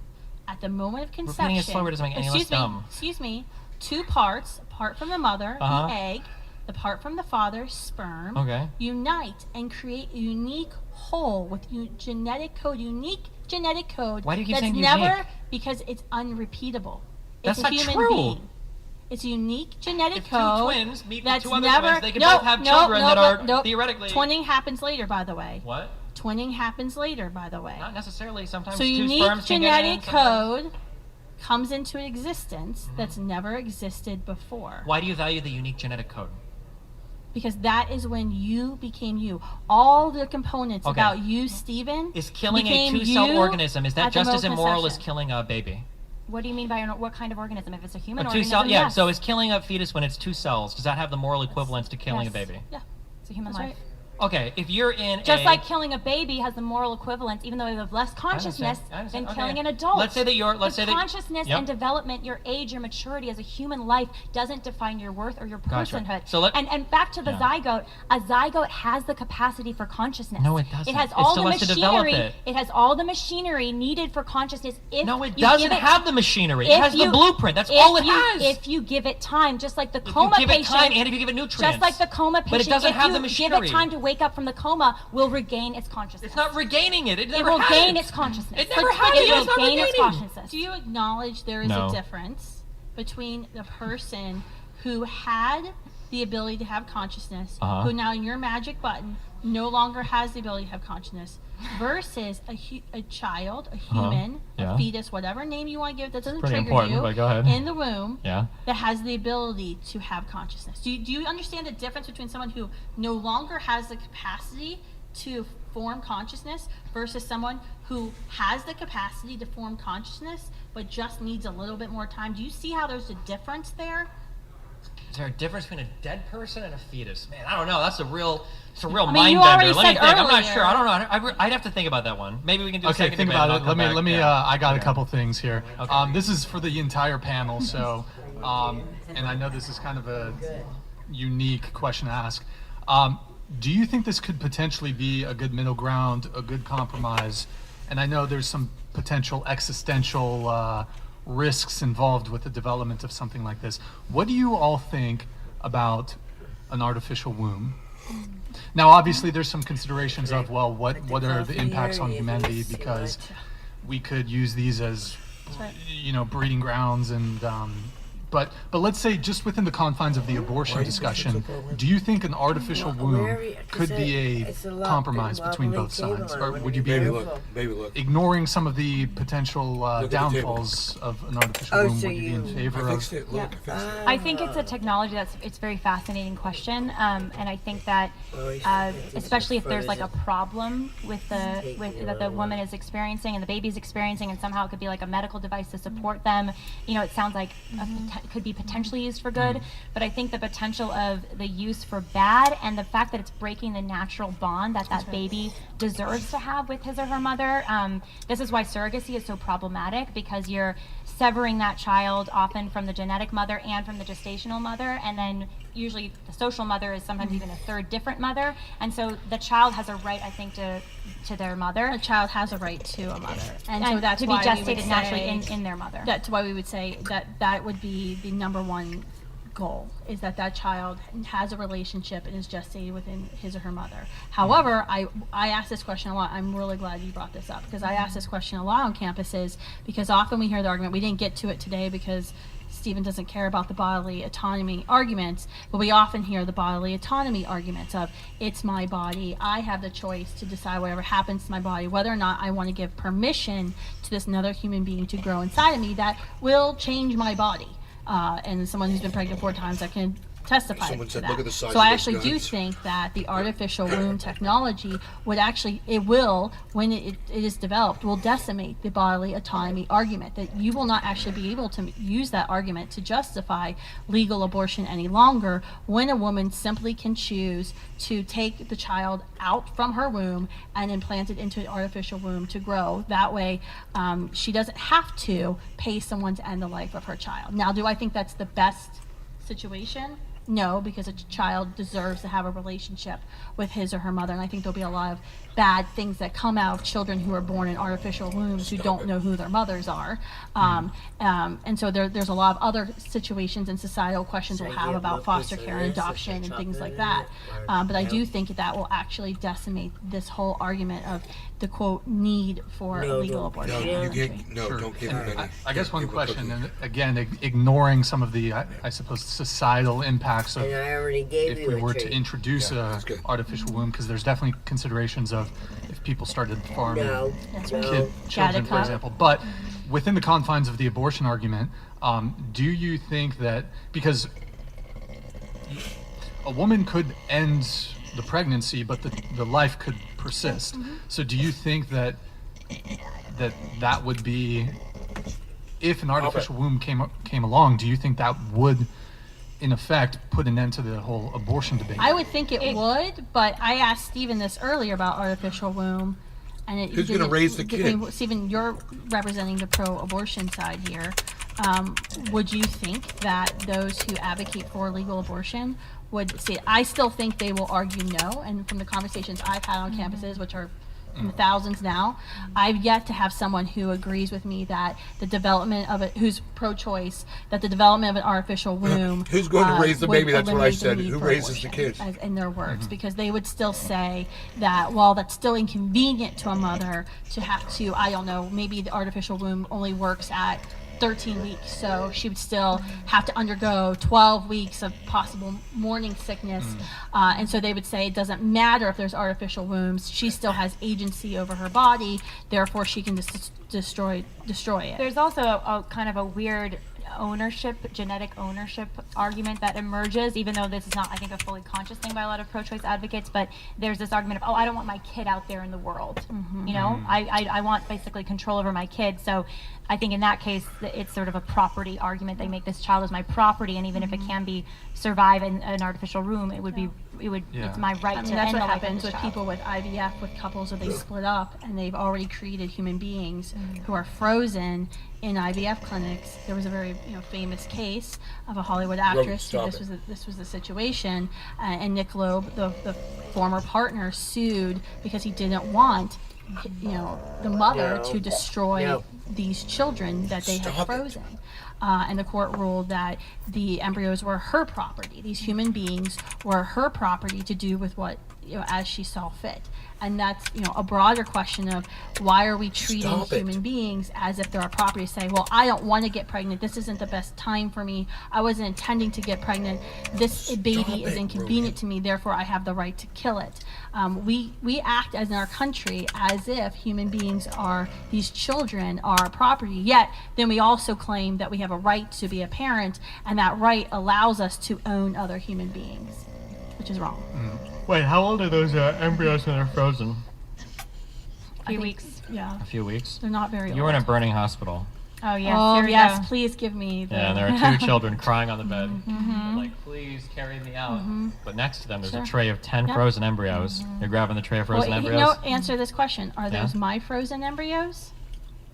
At the moment of conception, Repeating it slower doesn't make any less dumb. Excuse me. Two parts, apart from the mother, Uh-huh. the egg, the part from the father, sperm, Okay. unite and create a unique whole with genetic code, unique genetic code. Why do you keep that's saying never unique? Because it's unrepeatable. That's it's not a human true. being. It's a unique genetic If two code. twins meet with that's two other never, twins, they can both have children that are theoretically... Twinning happens later, by the way. What? Twinning happens later, by the way. Not necessarily. Sometimes So two unique sperms can get in, genetic sometimes- code comes into existence that's never existed before. Why do you value the unique genetic code? Because that is when you became you. All the components Okay. about you, Stephen, Is killing a became two-cell you organism, is that at the just as moment of immoral as conception. killing a baby? What do you mean by what kind of organism? If it's a human A organism, two-cell, yeah. yes. So is killing a fetus when it's two cells, does that have the moral equivalence to killing Yes. a baby? Yeah. It's a human That's life. right. Okay, if you're in Just like killing a baby has the moral equivalence, even though they have less consciousness I understand. than Okay. killing an adult. Let's say that you're. Let's say that consciousness Yep. and development, your age, your maturity as a human life doesn't define your worth or your Gotcha. personhood. So and back to the Yeah. zygote. A zygote has the capacity for consciousness. No, it doesn't. It has It all still the has to develop machinery. it. Has all the machinery needed for consciousness. If No, it you doesn't give it, have the machinery. It if has the you- blueprint. That's if all it you- has. If you give it time, just like the If you coma give it patient, time and if you give it nutrients. just like the coma patient, But it doesn't if have you the machinery. give it time to wake up from the coma, will regain its consciousness. It's not regaining it. It It never will had gain it. its consciousness. It never But had it it. will It's not gain its regaining. consciousness. Do you acknowledge there is No. a difference between the person who had the ability to have consciousness, Uh-huh. who now in your magic button no longer has the ability to have consciousness, versus a child, a human, Yeah. a fetus, whatever name you want to give it that doesn't Pretty trigger important, you, but go ahead. in the womb, Yeah. that has the ability to have consciousness. Do you understand the difference between someone who no longer has the capacity to form consciousness versus someone who has the capacity to form consciousness but just needs a little bit more time? Do you see how there's a difference there? Is there a difference between a dead person and a fetus? Man, I don't know. It's a real I mean, mind you bender. already Let me said think. I'm not earlier. sure. I don't know. I'd have to think about that one. Maybe we can do a Okay, second think debate and about I'll it. come Let me. back. Yeah. I got a Okay. couple things here. Okay. This is for the entire panel, so, and I know this is kind of a unique question to ask. Do you think this could potentially be a good middle ground, a good compromise? And I know there's some potential existential risks involved with the development of something like this. What do you all think about an artificial womb? Now, obviously, there's some considerations of, well, what are the impacts on humanity, because we could use these as, breeding grounds and, but let's say just within the confines of the abortion discussion, do you think an artificial womb could be a compromise between both sides? Or would you be Baby, look. ignoring some of the potential at the table. downfalls of an artificial womb? Would you be in favor I of? fixed it. Look, I fixed it. I think it's a technology it's a very fascinating question, and I think that especially if there's like a problem with that the woman is experiencing and the baby's experiencing, and somehow it could be like a medical device to support them. It sounds like could be potentially used for good, but I think the potential of the use for bad and the fact that it's breaking the natural bond that baby deserves to have with his or her mother. This is why surrogacy is so problematic, because you're severing that child often from the genetic mother and from the gestational mother, and then usually the social mother is sometimes even a third different mother, and so the child has a right, I think, to their mother. A child has a right to a mother, and so And that's to be why we would gestated naturally say- in their mother. That's why we would say that would be the number one goal, is that child has a relationship and is gestated within his or her mother. However, I ask this question a lot. I'm really glad you brought this up, because I ask this question a lot on campuses, because often we hear the argument, we didn't get to it today because Stephen doesn't care about the bodily autonomy arguments, but we often hear the bodily autonomy arguments of, it's my body, I have the choice to decide whatever happens to my body, whether or not I want to give permission to this another human being to grow inside of me that will change my body. And someone who's been pregnant 4 times, I can testify Someone to said, that. "Look at the size So of I those actually do guns." think that the artificial womb technology would actually, it will, when it is developed, will decimate the bodily autonomy argument, that you will not actually be able to use that argument to justify legal abortion any longer, when a woman simply can choose to take the child out from her womb and implant it into an artificial womb to grow. That way, she doesn't have to pay someone to end the life of her child. Now, do I think that's the best situation? No, because a child deserves to have a relationship with his or her mother, and I think there'll be a lot of bad things that come out of children who are born in artificial wombs who don't know who their mothers are. And so there's a lot of other situations and societal questions we'll have about foster care and adoption and things like that. But I do think that will actually decimate this whole argument of the quote need for a legal abortion. No, you can't. No, Sure. don't give him any. I guess one Give him a question, cookie. and again, ignoring some of the, I suppose, societal impacts of And I already gave if you we a were to treat. introduce Yeah, a that's good. artificial womb, because there's definitely considerations of if people started farming No, children, for Gattaca. example. But within the confines of the abortion argument, do you think that, because a woman could end the pregnancy, but the life could persist. So do you think that would be, if an artificial womb came along, do you think that would in effect, put an end to the whole abortion debate. I would think it would, but I asked Stephen this earlier about artificial womb, and it, Who's going to raise the kid? Stephen, you're representing the pro-abortion side here. Would you think that those who advocate for legal abortion would say? I still think they will argue no, and from the conversations I've had on campuses, which are in the thousands now, I've yet to have someone who agrees with me that the development of it, who's pro-choice, that the development of an artificial womb Who's going to raise the would baby? That's what I eliminate the said. need Who for raises the abortion, kid? as in their words, because they would still say that while that's still inconvenient to a mother to have to, I don't know, maybe the artificial womb only works at 13 weeks, so she would still have to undergo 12 weeks of possible morning sickness, and so they would say it doesn't matter if there's artificial wombs, she still has agency over her body, therefore she can just destroy it. There's also a kind of a weird genetic ownership argument that emerges, even though this is not, I think, a fully conscious thing by a lot of pro-choice advocates, but there's this argument of, oh, I don't want my kid out there in the world. You know, I want basically control over my kid. So I think in that case, it's sort of a property argument. They make this child as my property, and even if it can be survive in an artificial room, it's my right to that's end what the life of happens this with child. people with IVF, with couples where they split up and they've already created human beings who are frozen in IVF clinics. There was a very famous case of a Hollywood actress who this was the situation, and Nick Loeb, the former partner, sued because he didn't want the mother to destroy these children that they had frozen. And the court ruled that the embryos were her property. These human beings were her property to do with what, as she saw fit. And that's, a broader question of why are we treating human beings as if they're a property? Say, well, I don't want to get pregnant. This isn't the best time for me. I wasn't intending to get pregnant. This baby is inconvenient to me. Therefore, I have the right to kill it. We act as in our country as if human beings are, these children are property. Yet, then we also claim that we have a right to be a parent, and that right allows us to own other human beings, which is wrong. Wait, how old are those embryos when they're frozen? A few weeks. Yeah. A few weeks? They're not very old. You were in a burning hospital. Oh, yes. Oh, here we yes, go. please give me the... Yeah, and there are 2 children crying on the bed. They're like, please carry me out. But next to them, there's a tray of 10 frozen embryos. They're grabbing the tray of frozen embryos. Answer this question. Are those my frozen embryos?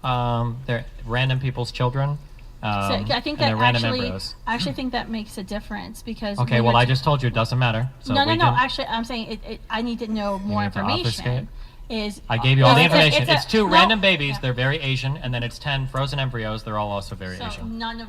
They're random people's children. So I think and that they're random actually, embryos. I actually think that makes a difference because. Okay, well, I just told you it doesn't matter. So No. Actually, I'm saying I need to know more information. I gave you all the information. It's 2 random babies. Yeah. They're very Asian, and then it's 10 frozen embryos. They're all also very So Asian. none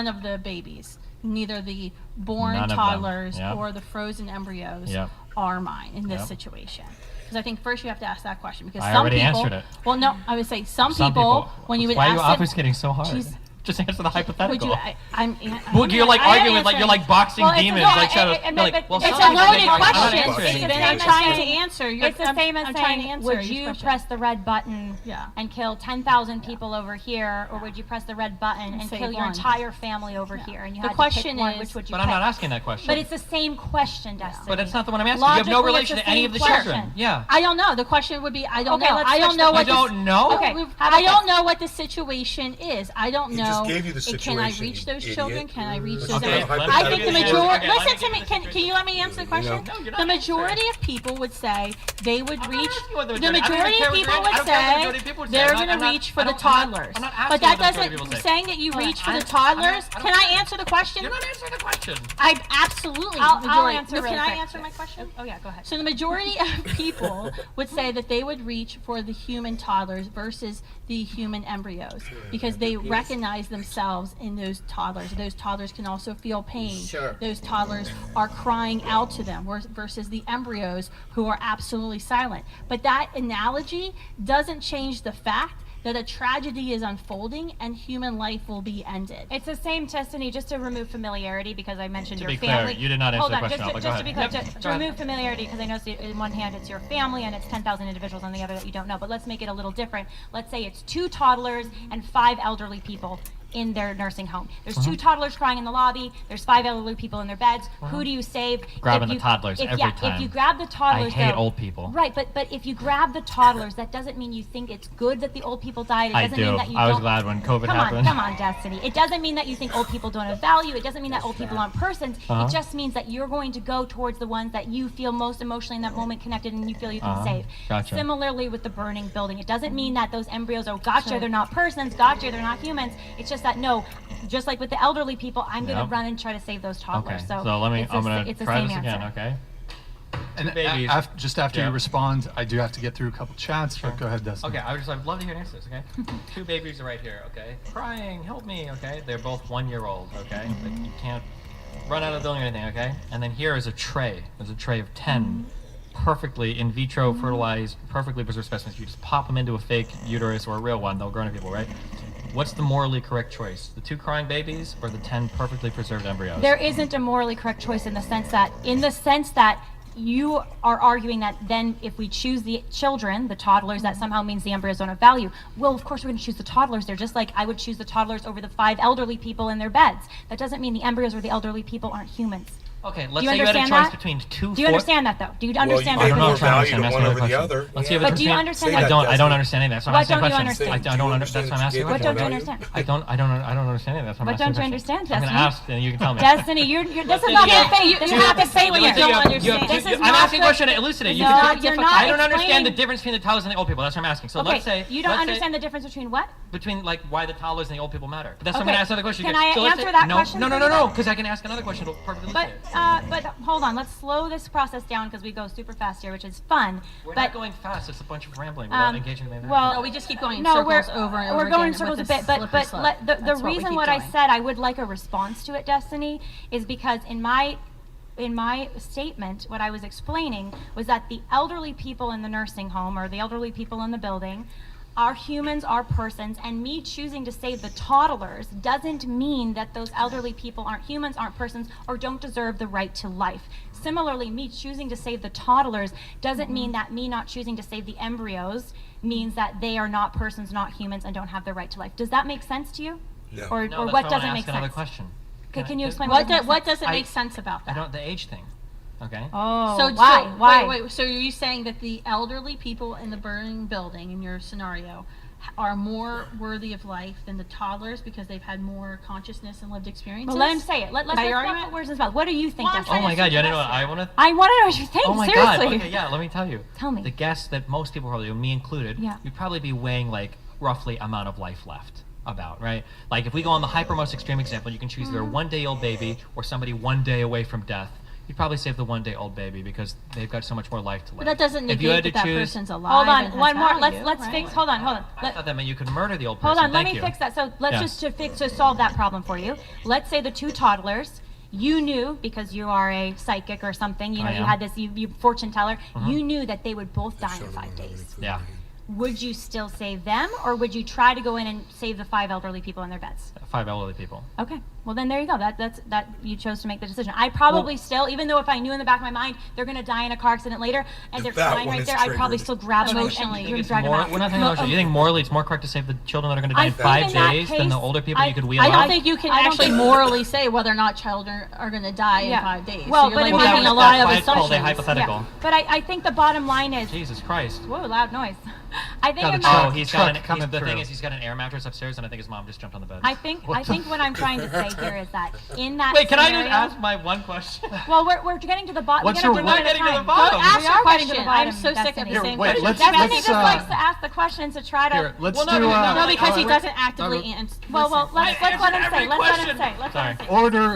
of the babies, neither the born None of them. toddlers Yep. or the frozen embryos Yep. are mine in this Yep. situation. Because I think first you have to ask that question. Because I some already people, answered it. Well, no, I would say some people when you would Why ask are you obfuscating so hard? Jeez. Just answer the hypothetical. Would you? Well, you're like arguing with you're like boxing demons. It's a loaded question, Stephen. I'm trying to answer. It's the same as saying, would you question. press the red button and kill 10,000 people over here, or would you press the red button and save kill your one. entire family over here? And you The had question to pick one, is- which would you But pick? I'm not asking that question. But it's the same question, Destiny. But it's not the one I'm asking. You have no Logically, relation it's to the any same of the question. children. Yeah. I don't know. The question would be, I don't Okay, know. let's I don't switch know the- what You don't know? Okay, How about I don't this? know what the situation is. I don't He know. just gave you the Can I situation, reach you those idiot. children? Can I reach those? Okay, I think the majority. Okay, Listen to me. Can you let me answer the question? The majority of people would say they would reach. asking what the The majority- I don't majority even of care people what the would majority say people would say. they're I'm going to not- reach for I the don't- I'm not- toddlers. I'm not But asking that what the majority doesn't. people say. Saying that you reach for the I'm not- toddlers. I don't- Can I answer the question? You're not answering the question. I absolutely. I'll majority. answer No, really Can I quick. answer my question? Oh, yeah, go ahead. So the majority of people would say that they would reach for the human toddlers versus the human embryos because they recognize themselves in those toddlers. Those toddlers can also feel pain. Sure. Those toddlers are crying out to them versus the embryos who are absolutely silent. But that analogy doesn't change the fact that a tragedy is unfolding and human life will be ended. It's the same, Destiny, just to remove familiarity, because I mentioned To your be clear, family. you did not answer Hold the on, question, just, but just go to be ahead. clear, Yep, to go ahead. remove familiarity, because I know in one hand it's your family and it's 10,000 individuals on the other that you don't know, but let's make it a little different. Let's say it's 2 toddlers and 5 elderly people in their nursing home. There's 2 toddlers crying in the lobby. There's 5 elderly people in their beds. Who do you save? Grabbing the toddlers every time. If you grab the toddlers, I hate though- old people. Right, but if you grab the toddlers, that doesn't mean you think it's good that the old people died. It I doesn't do. mean that you I was don't- glad when COVID come happened. Come on, Destiny. It doesn't mean that you think old people don't have value. It doesn't mean that old people aren't persons. It just means that you're going to go towards the ones that you feel most emotionally in that moment connected and you feel you can save. Gotcha. Similarly with the burning building, it doesn't mean that those embryos, oh, gotcha, they're not persons, gotcha, they're not humans. It's just that, no, just like with the elderly people, I'm going to run and try to save those toddlers. Okay, So, let me. it's I'm the gonna it's the try same this again. answer. Okay. And babies. just after Yeah. you respond, I do have to get through a couple chats. But go ahead, Dustin. Okay, I'd love to hear answers. Okay, 2 babies are right here. Okay, crying, help me. Okay, they're both 1-year-old. Okay, like you can't run out of the building or anything. Okay, and then here is a tray. There's a tray of 10 perfectly in vitro fertilized, perfectly preserved specimens. You just pop them into a fake uterus or a real one. They'll grow into people, right? What's the morally correct choice? The 2 crying babies or the 10 perfectly preserved embryos? There isn't a morally correct choice in the sense that you are arguing that then if we choose the children, the toddlers, that somehow means the embryos don't have value. Well, of course we're going to choose the toddlers. They're just like I would choose the toddlers over the 5 elderly people in their beds. That doesn't mean the embryos or the elderly people aren't humans. Okay, Do let's you say you had a understand choice that? between 2. Do you understand that though? Do you understand Well, I don't know. more I'm trying value to to understand. one Ask over me the a other. question. Let's see if But it's do you between- understand I that? don't understand any of that. So I'm What asking a don't you question. understand? I don't understand. That's why I'm asking a What question. don't you understand? I don't understand any of that. That's why I'm What asking don't a you question. understand, I'm gonna Destiny? ask, and you can tell me. Destiny, this is not good faith. This is not good faith when you don't understand. This is I'm not asking a good- question to elucidate. You No, can you're not I don't understand the explaining- difference between the toddlers and the old people. That's what I'm asking. So Okay, let's say you don't let's say- understand the difference between what? between like why the toddlers and the old people matter. But that's what I'm Okay, gonna ask another question. can I So let's answer say- that no, question No, for no, you no, no, then? because I can ask another question. It'll perfectly But elucidate. hold on, let's slow this process down because we go super fast here, which is fun. We're but not going fast. It's a bunch of rambling without engaging in the well, No, we just keep going in no, circles we're, over and over we're again going in with circles a this bit, but slippery slope. the That's what we reason keep what I doing. said I would like a response to it, Destiny, is because in my statement, what I was explaining was that the elderly people in the nursing home or the elderly people in the building are humans, are persons, and me choosing to save the toddlers doesn't mean that those elderly people aren't humans, aren't persons, or don't deserve the right to life. Similarly, me choosing to save the toddlers doesn't mean that me not choosing to save the embryos means that they are not persons, not humans, and don't have the right to life. Does that make sense to you? No. Or No, that's what why I doesn't wanna make ask another sense? question. Okay, can you explain What doesn't make sense? doesn't I- make sense about I that? don't the age thing. Okay. Oh, So why? So, Why? Wait. So are you saying that the elderly people in the burning building in your scenario are more worthy of life than the toddlers because they've had more consciousness and lived experiences? Well, let him say it. Let's Is that your not argument? put words in his mouth. What do you think, Well, I'm Destiny? Oh my God! You didn't know what I want to. I want to know what you think. Oh my seriously. God! Okay, yeah. Let me tell you. Tell me. The guess that most people probably, me included, Yeah. you'd probably be weighing like roughly amount of life left. About right. Like if we go on the hyper most extreme example, you can choose either a 1-day-old baby or somebody 1 day away from death. You'd probably save the 1-day-old baby because they've got so much more life to live. But that doesn't If you had negate to that choose, person's alive. Hold on, and has one more. value, Let's right? fix. Hold on. I thought that meant you could murder the old person. Hold on, let Thank me you. fix that. So let's Yes. just to solve that problem for you. Let's say the 2 toddlers. You knew because you are a psychic or something. You know, I you am. had this. You fortune teller. You knew that they would both die in 5 days. Yeah. Would you still save them, or would you try to go in and save the 5 elderly people in their beds? 5 elderly people. Okay. Well, then there you go. That you chose to make the decision. I probably still, even though if I knew in the back of my mind they're going to die in a car accident later, and they're That crying one right is there, I'd probably triggered. still grab them Emotionally. and drag them out. We're not thinking emotionally. You think morally it's more correct to save the children that are going to die in I 5 think in that days than the case, older people you could wheel I out? don't think you can I don't actually think- morally say whether or not children are going to die in 5 days. Well, so you're but like if making you- a lot that's of why it's called a assumptions. hypothetical. Yeah. But I think the bottom line is, Jesus Christ. whoa, loud noise. I think Got in the my- truck. Oh, he's got Truck coming the thing through. is he's got an air mattress upstairs, and I think his mom just jumped on the bed. I think what I'm trying to say here is that in that Wait, can I scenario, just ask my one question? Well, we're getting to the bottom. What's We're your- getting We're to getting to the the bottom. bottom. Ask We your are getting to question. the bottom. I'm so sick of Destiny. the same wait, question. let's- Destiny let's, just likes to ask the questions to try to. Here, let's Well, no, do. no, No, because he wait. doesn't actively answer. Well, let's let him answered say. every Let's let him question. say. Let's let him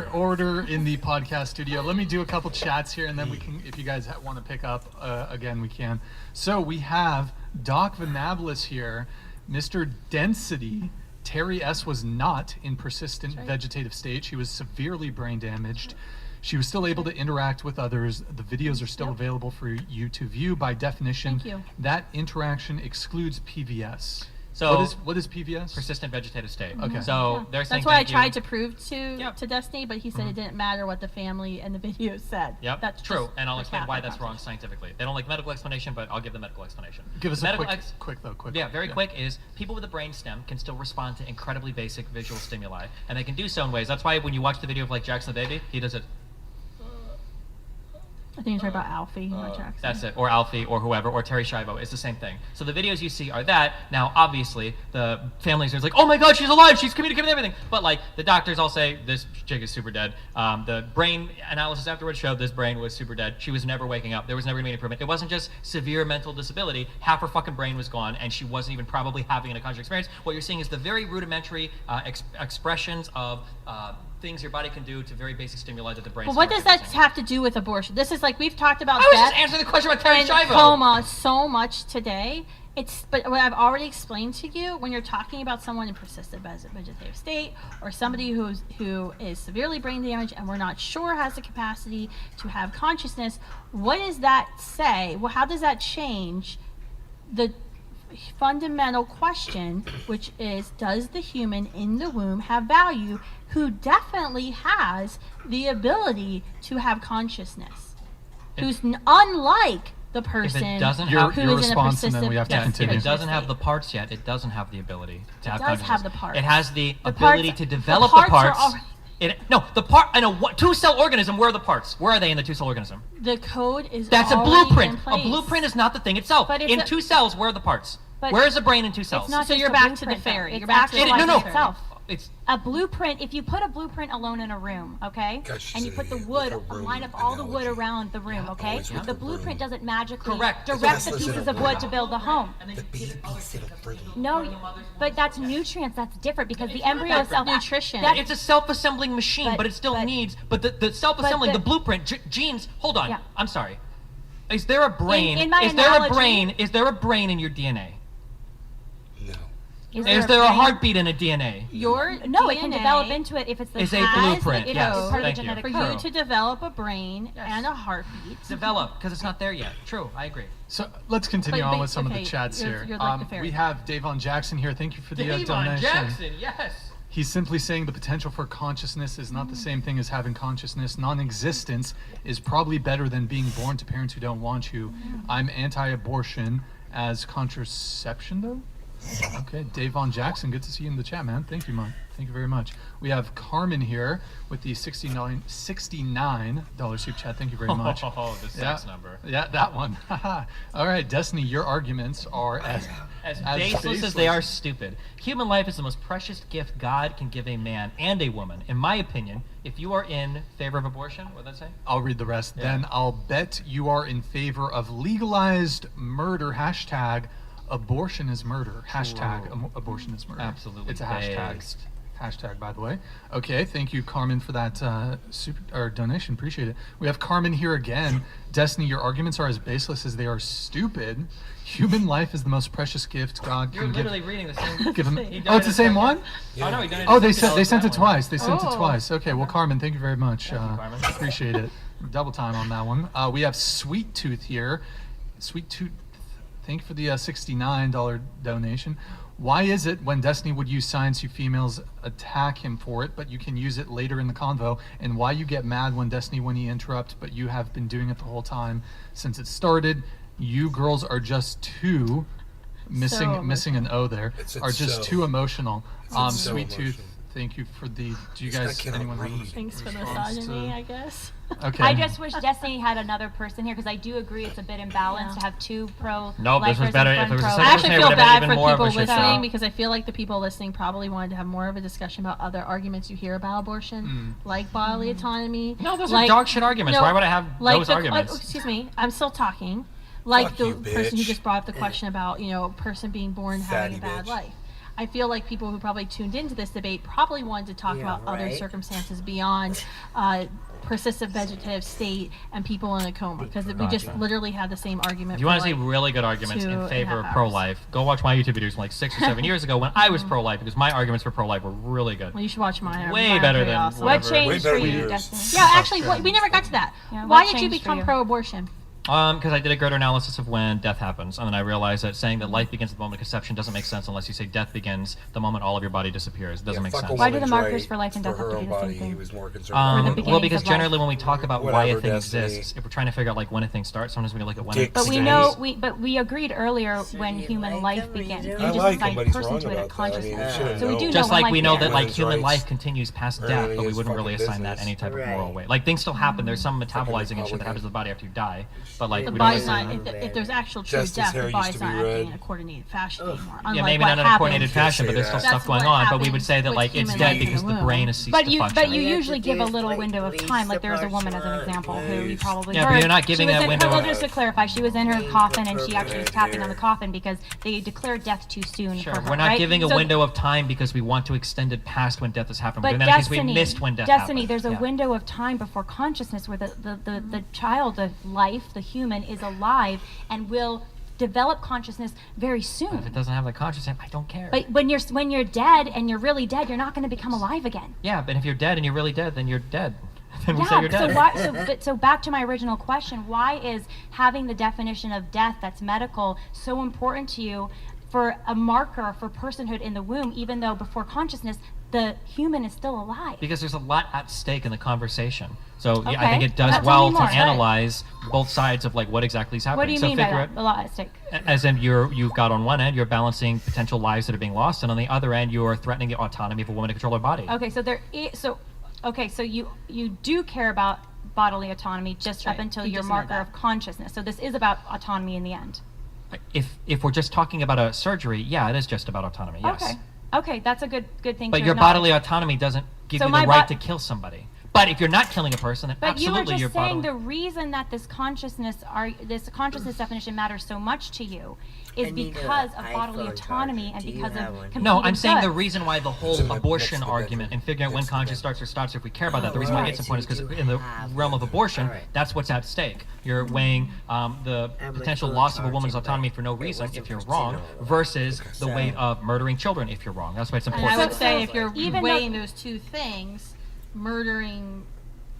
say. Order in the podcast studio. Let me do a couple chats here, and then we can, if you guys want to pick up again, we can. So we have Doc Venablis here, Mr. Density. Terry S. was not in persistent vegetative state. She was severely brain damaged. She was still able to interact with others. The videos are still available for you to view. By definition, Thank you. that interaction excludes PVS. So what is PVS? Persistent vegetative state. Okay. So they're saying That's what I thank you. tried to prove to Destiny, but he said it didn't matter what the family and the video said. Yep, That's true, just and I'll the explain why Catholic that's wrong scientifically. They don't like medical explanation, but I'll give the medical explanation. Give us medical a quick. Yeah, very quick is people with a brain stem can still respond to incredibly basic visual stimuli, and they can do so in ways. That's why when you watch the video of like Jackson the Baby, he does it. I think you're talking about Alfie, not Jackson. That's it, or Alfie, or whoever, or Terry Schiavo. It's the same thing. So the videos you see are that. Now, obviously, the families are like, oh my God, she's alive, she's communicating everything. But like the doctors all say this chick is super dead. The brain analysis afterwards showed this brain was super dead. She was never waking up. There was never any improvement. It wasn't just severe mental disability. Half her fucking brain was gone, and she wasn't even probably having an unconscious experience. What you're seeing is the very rudimentary expressions of things your body can do to very basic stimuli that the brain. Well, what does that have to do with abortion? This is like we've talked about. I was just answering the question about Terry Schiavo. Coma so much today. But what I've already explained to you, when you're talking about someone in persistent vegetative state or somebody who is severely brain damaged and we're not sure has the capacity to have consciousness, what does that say? Well, how does that change the fundamental question, which is, does the human in the womb have value, who definitely has the ability to have consciousness, who's unlike the person if it doesn't who have is in a persistent if it doesn't have the parts yet, it doesn't have the ability to have does consciousness. have the parts. It has the The ability parts- to the develop parts the are parts. already- In a two-cell organism, where are the parts? Where are they in the two-cell organism? The code is That's a already blueprint. in A place. blueprint is not the thing itself. But it's In a- 2 cells, where are the parts? But Where is the brain in 2 cells? It's not So just you're a back to the blueprint, though. fairy. It's You're back to actually the no. itself. It's A blueprint, if you put a blueprint alone in a room, okay? Gosh, And you she's put the an wood, idiot with her line up room all the wood analogy. around the room, okay? always with The her blueprint room. doesn't magically Correct. direct That's the what pieces Leslie of wood to build the home. The baby's in a room. No, but that's nutrients, that's different because the embryo itself. Nutrition. It's a self-assembling machine, but it still needs. But the self-assembling, the blueprint, genes. Hold on, Yeah. I'm sorry. Is there a brain? In my is there a analogy- brain? Is there a brain in your DNA? No. Is there a brain? heartbeat in a DNA? Your No, it can DNA develop into it if it's the Is a has blueprint, it yes. is part of the Thank you. genetic for code. you to develop a brain and a heartbeat. Develop, because it's not there yet. True, I agree. So let's continue But- on but- with some of okay, the chats you're- here. you're like the fairy. We have Davon Jackson here. Thank you for the Davon donation. Jackson, yes. He's simply saying the potential for consciousness is not the same thing as having consciousness. Non-existence is probably better than being born to parents who don't want you. I'm anti-abortion as contraception, though. Okay, Davon Jackson, good to see you in the chat, man. Thank you, man. Thank you very much. We have Carmen here with the $69 super chat. Thank you very much. Oh, the sex number. Yeah, that one. All right, Destiny, your arguments are as baseless as they are stupid. Human life is the most precious gift God can give a man and a woman. In my opinion, if you are in favor of abortion, what did that say? I'll read the rest. Yeah. Then I'll bet you are in favor of legalized murder. Hashtag abortion is murder. Hashtag abortion is murder. Absolutely It's a hashtag. based. Hashtag, by the way. Okay, thank you, Carmen, for that donation. Appreciate it. We have Carmen here again. Destiny, your arguments are as baseless as they are stupid. Human life is the most precious gift God You're can give. literally reading the same. Give him. He Oh, it's the donated same second. one. Oh no, he donated Oh, they second sent on it that twice. They sent it Oh. twice. Okay, well, Carmen, thank you very much. Thank you, Carmen. Appreciate it. Double time on that one. We have Sweet Tooth here. Sweet Tooth, thank you for the $69 donation. Why is it when Destiny would use science, you females attack him for it, but you can use it later in the convo? And why you get mad when Destiny, when he interrupts, but you have been doing it the whole time since it started? You girls are just too missing an O there. It's are just so- too emotional. so Sweet Tooth, emotional. thank you for the. Do you This guy guys? cannot Anyone have read. a Thanks for response misogyny, to- I guess. Okay. I just wish Destiny had another person here because I do agree it's a bit imbalanced to have two pro. Nope, this was lifers better and if there was a pro- second I actually person, it feel would have been bad even for more of a people shit show. listening because I feel like the people listening probably wanted to have more of a discussion about other arguments you hear about abortion, like bodily autonomy. No, those like, are dog shit arguments. Why would I have those the, arguments? excuse me, I'm still talking. Like Fuck the you, person who bitch. just brought up the question about, a person being born having a Fatty bad bitch. life. I feel like people who probably tuned into this debate probably wanted to talk about other circumstances beyond persistent vegetative state and people in a coma because we just literally had the same argument. If you want to for, see like, really good arguments 2.5 in favor of hours. pro-life, go watch my YouTube videos from like 6 or 7 years ago when I was pro-life because my arguments for pro-life were really good. Well, you should watch mine. Way Mine are better pretty than awesome. What whatever. changed Way better for than you, yours. Destiny? Yeah, actually, we never got to that. Yeah, Why what did you changed for become you? pro-abortion? Because I did a greater analysis of when death happens, and then I realized that saying that life begins at the moment of conception doesn't make sense unless you say death begins the moment all of your body disappears. It doesn't make sense. Why do the markers for life and death have to be the same thing? He was more concerned Well, because generally when we talk about why a thing exists, if we're trying to figure out like when a thing starts, sometimes we look at when it But we ends. know we agreed earlier when human life begins. You just assign person to it a consciousness. So we do know just when like life we know begins. that like human life continues past death, but we wouldn't really assign that any type of moral weight. Like things still happen. There's some metabolizing and shit that happens to the body after you die, but like The we don't body's assign not, if there's actual true Justice death, hair the used body's to be not acting red. in a coordinated fashion anymore. Yeah, Unlike maybe what not in a happens- coordinated fashion, but there's still That's stuff going what on. But we would happens say that with like it's human dead life in because the the womb. brain has ceased But to you function. usually give a little window of time. Like there was a woman as an example who you probably Yeah, heard. but you're not giving She was that in- window Well, of- just to clarify, she was in her coffin and she actually was tapping on the coffin because they declared death too soon Sure, for her. we're not right? giving a So- window of time because we want to extend it past when death has happened. But We're doing that because we Destiny, missed when death Destiny, happened. there's a Yeah. window of time before consciousness where the child, the life, the human is alive and will develop consciousness very soon. If it doesn't have the consciousness, I don't care. But when you're dead and you're really dead, you're not going to become alive again. Yeah, but if you're dead and you're really dead, then you're dead. Then we say you're dead. So back to my original question, why is having the definition of death that's medical so important to you for a marker for personhood in the womb, even though before consciousness, the human is still alive? Because there's a lot at stake in the conversation. So yeah, I Okay. think it does Tell me well to more. analyze both sides of like what exactly is happening. What do you so mean by figure that? A lot at stake. As in you've got on one end, you're balancing potential lives that are being lost, and on the other end, you are threatening the autonomy of a woman to control her body. Okay, so you do care about bodily autonomy just up until He your doesn't know marker that. of consciousness. So this is about autonomy in the end. If we're just talking about a surgery, yeah, it is just about autonomy. Yes. Okay, that's a good thing. But to your acknowledge. bodily autonomy doesn't give So you my the right bo- to kill somebody. But if you're not killing a person, then But you were absolutely just your saying bodily. the reason that this consciousness definition matters so much to you is because of bodily autonomy and because of competing No, I'm saying the goods. reason why the whole abortion argument and figuring out when conscious starts or stops, if we care about that, the reason why it's important is because in the realm of abortion, that's what's at stake. You're weighing the potential loss of a woman's autonomy for no reason if you're wrong versus the weight of murdering children if you're wrong. That's why it's And important. I would say if you're even weighing though- those two things, murdering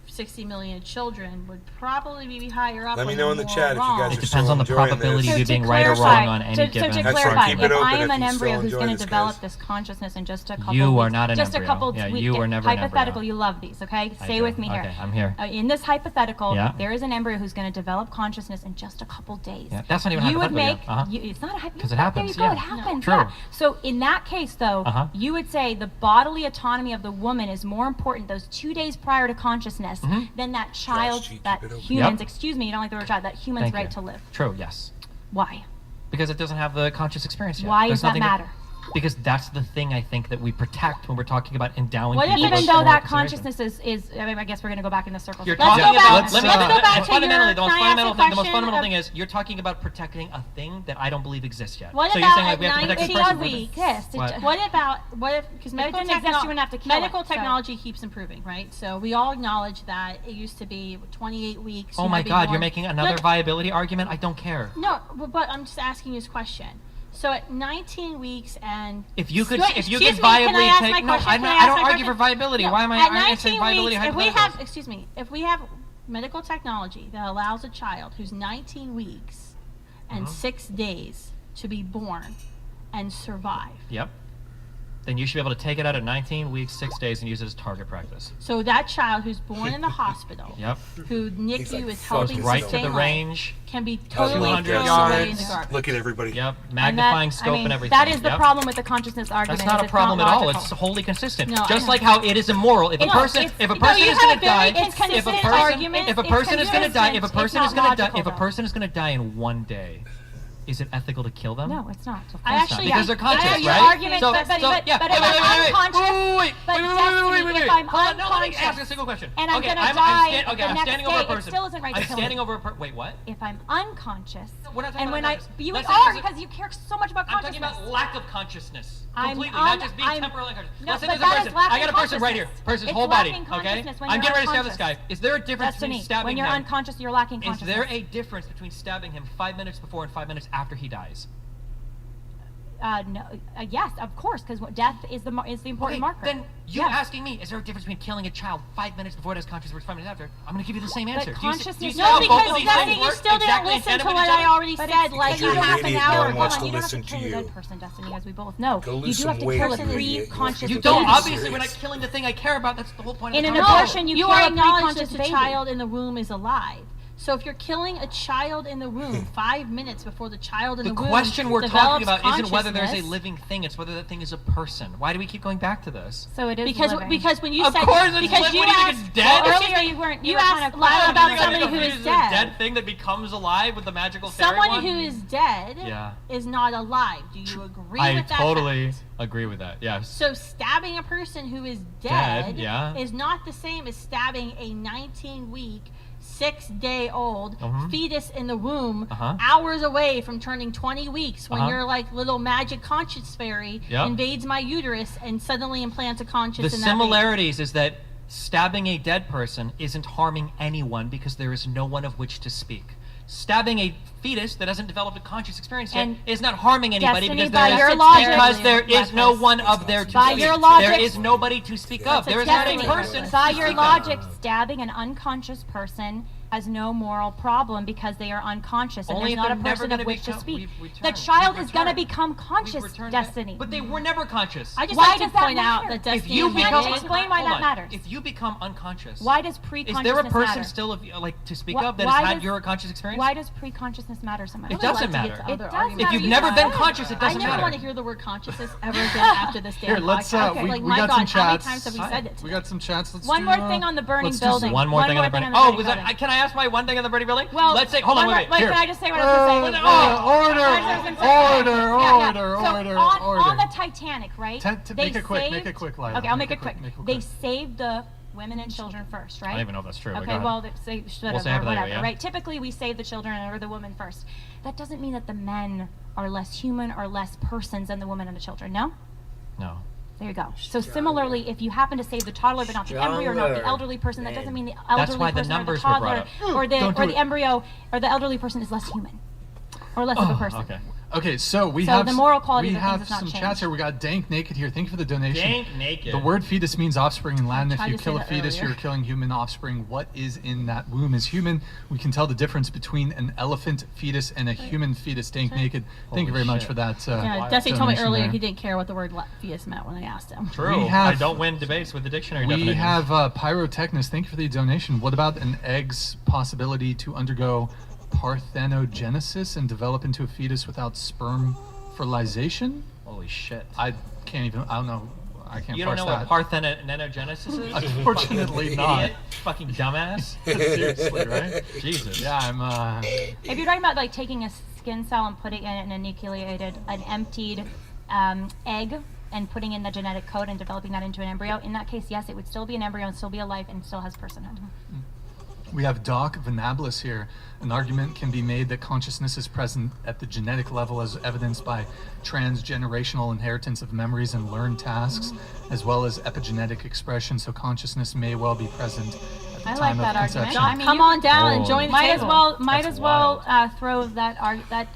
60 million children would probably be higher up. Let me on know the in the moral chat if you wrong. guys It are depends still on the enjoying probability this. of you To being right or clarify- wrong on any so given. to That's right, clarify, keep it if open I am if an you embryo still who's enjoy going to this, develop guys. this consciousness in just a couple You weeks, are not an just embryo. a couple Yeah, weeks, you were never an hypothetical, embryo. you love these, okay? I Stay do. with me here. Okay, I'm here. In this hypothetical, Yeah. there is an embryo who's going to develop consciousness in just a couple days. Yeah, that's not even You would make, hypothetical, yeah. it's not a hypothetical. 'Cause it happens, There you go, yeah. it happens, True. yeah. So in that case, though, Uh-huh. you would say the bodily autonomy of the woman is more important those 2 days prior to consciousness than that child's, that human's, Yep. excuse me, you don't like the word child, that human's Thank right you. to live. True, yes. Why? Because it doesn't have the conscious experience yet. Why There's does that nothing matter? Because that's the thing I think that we protect when we're talking about endowing What if, people even with though moral that consideration. consciousness is, I mean, I guess we're going to go back in the circle. You're Let's talking go back. about, Let's go back to fundamentally, your, the most can I ask a fundamental thing, the most question fundamental of- thing is you're talking about protecting a thing that I don't believe exists yet. What so about you're saying like at we have to protect a 19 person. weeks? What? What if, because If it medical, didn't exist, you wouldn't have to kill medical it, so- technology keeps improving, right? So we all acknowledge that it used to be 28 weeks. Oh you my might be God, born- you're making another Look, viability argument? I don't care. No, but I'm just asking you this question. So at 19 weeks and If you could, Wait, if you excuse could me, can I viably ask take, my no, question? I'm Can not, I I ask don't my argue for question? viability. No, Why am I at answering 19 viability weeks, if we hypotheticals? have, excuse me, if we have medical technology that allows a child who's 19 weeks and 6 days to be born and survive. Yep. Then you should be able to take it out at 19 weeks, 6 days, and use it as target practice. So that child who's born in the hospital, Yep. who NICU is helping Goes right to sustain the life, range. can be totally 200 thrown away in yards. the garbage. Look at everybody. Yep. And Magnifying that- scope I mean, and everything. That is the Yep. problem with the consciousness argument. That's not is a it's problem at all. logical. It's wholly consistent. No, I Just know. like how it is immoral. If a No, person, it's- if a no, person you is have going a to die, very if a consistent person, argument. if a It's person is going to die, if a consistent. person It's is not going to die, logical, if a though. person is going to die in 1 day, is it ethical to kill them? No, it's not. Of I course actually- Because they're conscious, your right? argument, So- but so, yeah, if wait, wait, I'm wait, unconscious, wait, but wait, Destiny, if I'm Hold on, no, let me unconscious ask a single question. and I'm Okay, gonna I'm die sta- okay, the I'm next standing over a day, it person. still isn't right to I'm kill standing me. over a person. Wait, what? If I'm unconscious, We're not talking and about when I, unconscious. you Let's are say there's a- because you care so much about I'm talking consciousness. about lack of consciousness. I'm Completely, un- not just being I'm- temporarily unconscious. No, Let's say but there's a that is person. lacking I got a person right here. consciousness. Person's It's whole body. lacking Okay. consciousness when I'm you're getting ready to stab this unconscious. guy. Is there a difference Destiny, between stabbing when you're him? unconscious, you're lacking Is there consciousness. a difference between stabbing him 5 minutes before and 5 minutes after he dies? No, yes, of course, because death is the important marker. Then you Yes. asking me, is there a difference between killing a child 5 minutes before it has consciousness versus 5 minutes after? I'm going to give you the same answer. But Do you see- consciousness- do you see No, how both because of these Stephanie, things you work still didn't exactly in listen tandem to with what each I other? already But said it's like because you You're don't an have to idiot. now. No one Hold wants on, to you don't have listen to to kill a you. dead person, Destiny, as we both know. Go You lose do have some to weight kill if a you're pre-conscious You But don't. that's death. Obviously, we're not serious. killing the thing I care about. That's the whole point of In the an conversation. abortion, you You kill are a acknowledged pre-conscious that the baby. child in the womb is alive. So if you're killing a child in the womb 5 minutes before the child in the The womb question we're talking develops about isn't whether there's a consciousness- living thing, it's whether that thing is a person. Why do we keep going back to this? So it is because living. because when you Of said course it's because living. you What do you think, asked it's dead? Well, excuse earlier me, you weren't. you were kind asked of Lyle questioning about me. somebody who is Is a dead. dead thing that becomes alive with the magical fairy Someone wand? who is dead Yeah. is not alive. Do you agree I with that? totally fact? agree with that. Yes. So stabbing a person who is Dead, dead, yeah. is not the same as stabbing a 19-week, 6-day-old Mhm. fetus in the womb, Uh-huh. hours away from turning 20 weeks, when Uh-huh. your like little magic conscious fairy Yep. invades my uterus and suddenly implants a conscious The in that baby. similarities is that stabbing a dead person isn't harming anyone because there is no one of which to speak. Stabbing a fetus that hasn't developed a conscious experience yet And is not harming anybody Destiny, because by there your is, logic- because there is no one of there to By speak. your logic- there is nobody to speak of. That's There is not a exactly person. By to your speak of. logic, stabbing an unconscious person has no moral problem because they are unconscious and Only there's if not a they're never person gonna of which to become- speak. we've The returned- child we've is going to returned- become conscious, We've returned Destiny. But they were never conscious. I just Why like to does that point out matter? that If Destiny you is can't become, dead. explain why hold that on. matters. If you become unconscious, Why does is pre-consciousness there a person matter? still of like to speak Wh- of that why has had does- your conscious experience? Why does pre-consciousness matter so much? It doesn't matter. It does arguments. If matter. you've You never said been it. conscious, it I doesn't never matter. want to hear the word consciousness ever again after this damn Here, let's. podcast. We, Like, we my got God, some chats. how many times have we said it? We got some chats. Let's One do, more thing on the burning let's do building. One more thing on the burning. Oh, was building. that? Can I ask my one thing on the burning building? Well, let's say. Hold on, one wait. more- Here. Can I just say what I was going to say? On the Titanic, right? Make it quick. Saved, Make it quick, Lila. Okay, I'll make it quick. Make it They quick. saved the women and children first, right? I don't even know if that's true. but go Okay, ahead. well, they should We'll have, say or hypothetically, whatever, yeah. right? Typically, we save the children or the woman first. That doesn't mean that the men are less human or less persons than the women and the children, no? No. There you go. So similarly, if you happen to save the toddler but not the embryo or not the elderly person, that doesn't mean the elderly why the person or the numbers were brought toddler up. or the Don't do or the it. embryo or the elderly person is less human or less of a person. Okay. Okay, so we So have the moral quality we of the things have has not some changed. chats here. We got Dank Naked here. Thank you for the donation. Dank Naked. The word fetus means offspring in Latin. If tried you to kill say a that fetus, earlier. you're killing human offspring. What is in that womb is human. We can tell the difference between an elephant fetus and a human fetus. Dank Naked. Thank you very much shit. for that. Yeah, Destiny told me donation earlier there. he didn't care what the word fetus meant when I asked him. True. We have- I don't win debates with the dictionary We definitions. have Pyrotechnist. Thank you for the donation. What about an egg's possibility to undergo parthenogenesis and develop into a fetus without sperm fertilization? Holy shit. I can't even. I don't know. I can't. You don't know parse what that. parthenogenesis is? Unfortunately Fucking not. idiot. Fucking dumbass. Seriously, right? Jesus. Yeah, I'm. If you're talking about like taking a skin cell and putting it in a nucleated, an emptied egg and putting in the genetic code and developing that into an embryo, in that case, yes, it would still be an embryo and still be alive and still has personhood. We have Doc Venablis here. An argument can be made that consciousness is present at the genetic level as evidenced by transgenerational inheritance of memories and learned tasks, as well as epigenetic expression, so consciousness may well be present at the I time like of that argument. conception. I mean, Come you on could- down and join the Might as table. well, That's wild. throw that.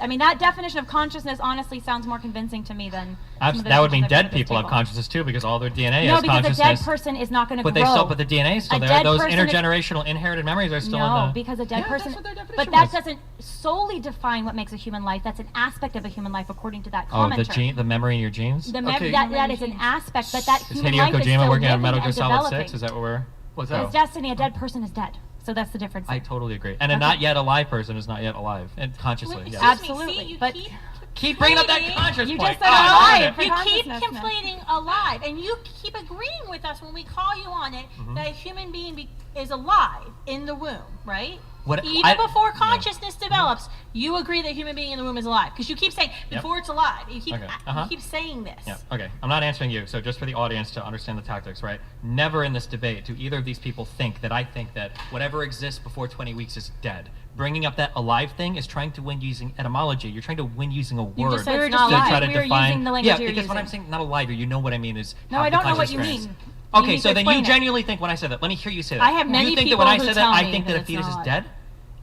I mean, that definition of consciousness honestly sounds more convincing to me than. some of the That would mean definitions I've dead heard at this people have table. consciousness too, because all their DNA No, has because a consciousness. dead person is not going to grow. But they still, but the DNA is still A there. dead Those person is- intergenerational inherited memories are still No, in the. because a dead Yeah, person. that's what their definition But that was. doesn't solely define what makes a human life. That's an aspect of a human life, according to that Oh, the commenter. the memory in your genes. The Okay. that is an aspect, but that Is human Hideo life is Kojima still working on living Metal Gear and Solid developing. 6? Is that what we're? What's As that? Destiny, a dead person is dead. So that's the difference. I totally agree. And a Okay. not yet alive person is not yet alive, and consciously. Excuse Yes. me, Absolutely, see, you but- keep Keep bringing up that conflating- conscious You point. just said Ah, alive. damn it. You keep Consciousness, no. conflating alive, and you keep agreeing with us when we call you on it Mm-hmm. that a human being is alive in the womb, right? What- Even I- before yeah. consciousness develops, you agree that a human being in the womb is alive because you keep saying Yep. before it's alive. You keep Okay, uh-huh. you keep saying this. Yeah, okay. I'm not answering you, so just for the audience to understand the tactics, right? Never in this debate do either of these people think that I think that whatever exists before 20 weeks is dead. Bringing up that alive thing is trying to win using etymology. You're trying to win using a word. You just said We were it's just not using- alive. try to we were define. using the language yeah, you're because when I'm using. saying not alive, you know what I mean is. No, have I the don't know what conscious you experience. mean. You Okay, need so to then you explain it. genuinely think when I said that. Let me hear you say that. I have many You think that people when I who said that, tell I me think that that a it's fetus not is alive. dead?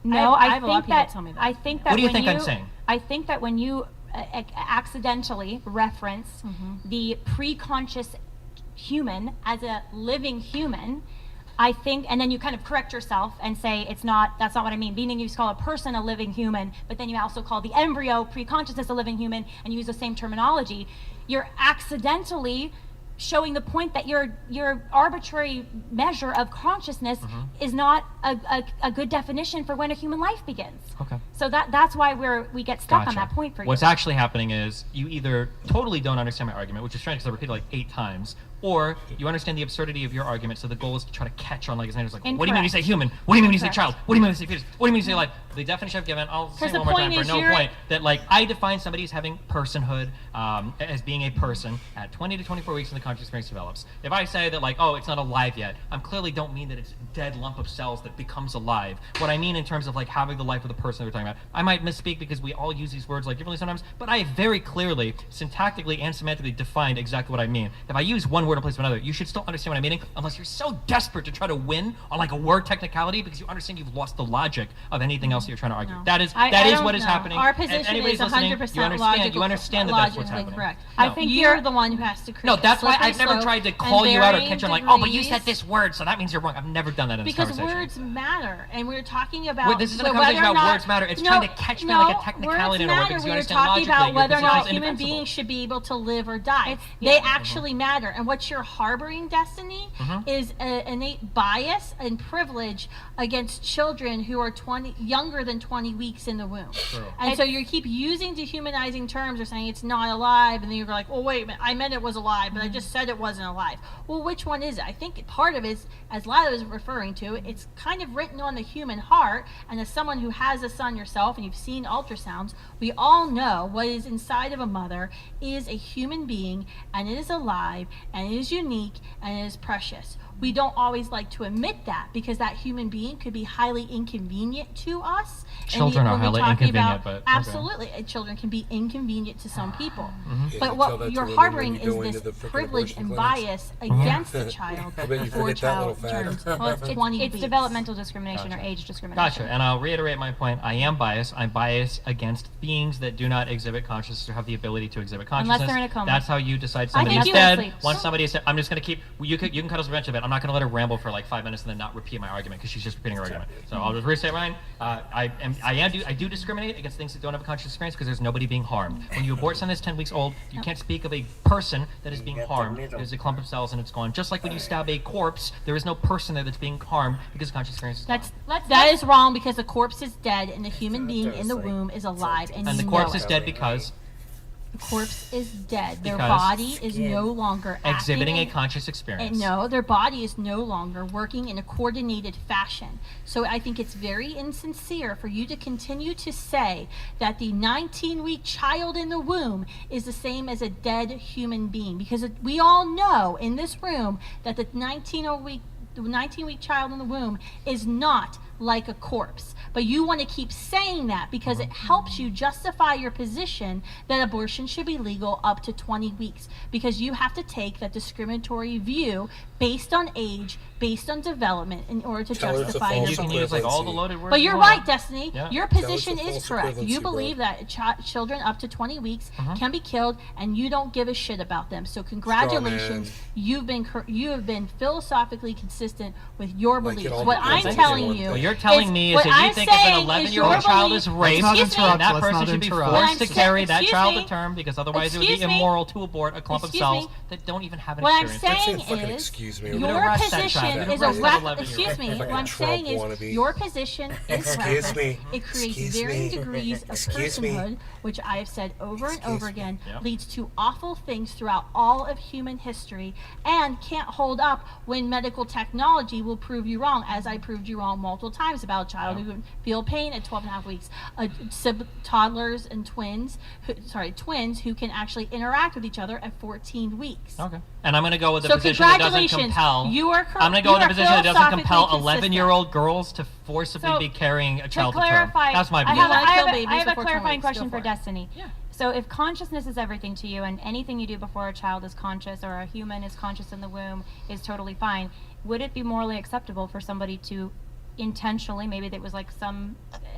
No, I I have a lot of think people that tell me that. I think that What do you when think I'm saying? I think that when you accidentally reference the pre-conscious human as a living human, I think, and then you kind of correct yourself and say that's not what I mean. Meaning you call a person a living human, but then you also call the embryo pre-consciousness a living human, and you use the same terminology. You're accidentally showing the point that your arbitrary measure of consciousness is not a good definition for when a human life begins. Okay. So that's why we get stuck on that point for you. What's actually happening is you either totally don't understand my argument, which is strange because I repeated it like 8 times, or you understand the absurdity of your argument, so the goal is to try to catch on like Xander's like, what do you mean when you say human? What do you mean when you say child? What do you mean when you say fetus? What do you mean when you say life? The definition I've given, I'll say one more time for no point, that like I define somebody as having personhood, as being a person at 20 to 24 weeks when the conscious experience develops. If I say that like, oh, it's not alive yet, I clearly don't mean that it's a dead lump of cells that becomes alive. What I mean in terms of like having the life of the person that we're talking about, I might misspeak because we all use these words like differently sometimes, but I very clearly, syntactically and semantically defined exactly what I mean. If I use one word in place of another, you should still understand what I'm meaning, unless you're so desperate to try to win on like a word technicality because you understand you've lost the logic of anything else that you're trying to argue. No. That is what is happening. Our position is 100% you understand that that's what's happening. Correct. No. I think you're the one who has to create. No, that's why I've never slope tried to call you out or catch you on like, oh, but you degrees. said this word, so that means you're wrong. I've never done that in this Because conversation. words matter, and we're talking about. This isn't a conversation about words matter. It's trying to catch me on like a technicality in a word because you understand logically. We're talking about whether or not human human beings should be able to live or die. They actually matter, and what you're harboring, Destiny, is an innate bias and privilege against children who are younger than 20 weeks in the womb. True. And so you keep using dehumanizing terms or saying it's not alive, and then you're like, well, wait a minute, I meant it was alive, but I just said it wasn't alive. Well, which one is it? I think part of it is, as Lila is referring to, it's kind of written on the human heart, and as someone who has a son yourself, and you've seen ultrasounds, we all know what is inside of a mother is a human being, and it is alive, and it is unique, and it is precious. We don't always like to admit that because that human being could be highly inconvenient to us. Children are highly inconvenient, but absolutely, children can be inconvenient to some people. Yeah, But what you're harboring is this privilege and bias against the child for child terms. Well, it's 20 it's weeks. developmental discrimination or age discrimination. Gotcha. And I'll reiterate my point. I am biased. I'm biased against beings that do not exhibit consciousness or have the ability to exhibit consciousness. Unless they're in a coma. That's how you decide I somebody think is you dead. asleep. Once somebody is dead, I'm just going to keep. You can cut us a bunch of it. I'm not going to let her ramble for like 5 minutes and then not repeat my argument because she's just repeating her argument. So I'll just restate mine. I do discriminate against things that don't have a conscious experience because there's nobody being harmed. When you abort something that's 10 weeks old, you can't speak of a person that is being harmed. There's a clump of cells and it's gone. Just like when you stab a corpse, there is no person there that's being harmed because conscious experience is gone. That is wrong because the corpse is dead and the human being in the womb is alive, and the you corpse know is it. dead because The corpse is dead. Their Because body is no longer exhibiting acting a conscious experience. no, their body is no longer working in a coordinated fashion. So I think it's very insincere for you to continue to say that the 19-week child in the womb is the same as a dead human being, because we all know in this room that the 19-week child in the womb is not like a corpse. But you want to keep saying that because it helps you justify your position that abortion should be legal up to 20 weeks. Because you have to take that discriminatory view based on age, based on development, in order to justify your You can use like all the loaded words. But you're you right, want. Destiny. Yeah. Your position is correct. You believe that children up to 20 weeks can be killed, and you don't give a shit about them. So congratulations, you have been philosophically consistent with your beliefs. What I'm telling you, what you're telling me is that you think if an 11-year-old child is raped, that person should be forced to carry that child to term because otherwise it would be immoral to abort a clump of cells that don't even have an experience. What I'm saying is your position is what I'm saying is your position is correct. It creates varying degrees of personhood, which I have said over and over again, leads to awful things throughout all of human history, and can't hold up when medical technology will prove you wrong, as I proved you wrong multiple times about a child who would feel pain at 12 and a half weeks, toddlers and twins who can actually interact with each other at 14 weeks. Okay. And I'm going to go with the position that doesn't compel. I'm going to go with the position that doesn't compel 11-year-old girls to forcibly be carrying a child to term. That's my position. I have a clarifying question for Destiny. Yeah. So if consciousness is everything to you and anything you do before a child is conscious or a human is conscious in the womb is totally fine, would it be morally acceptable for somebody to intentionally, maybe there was like some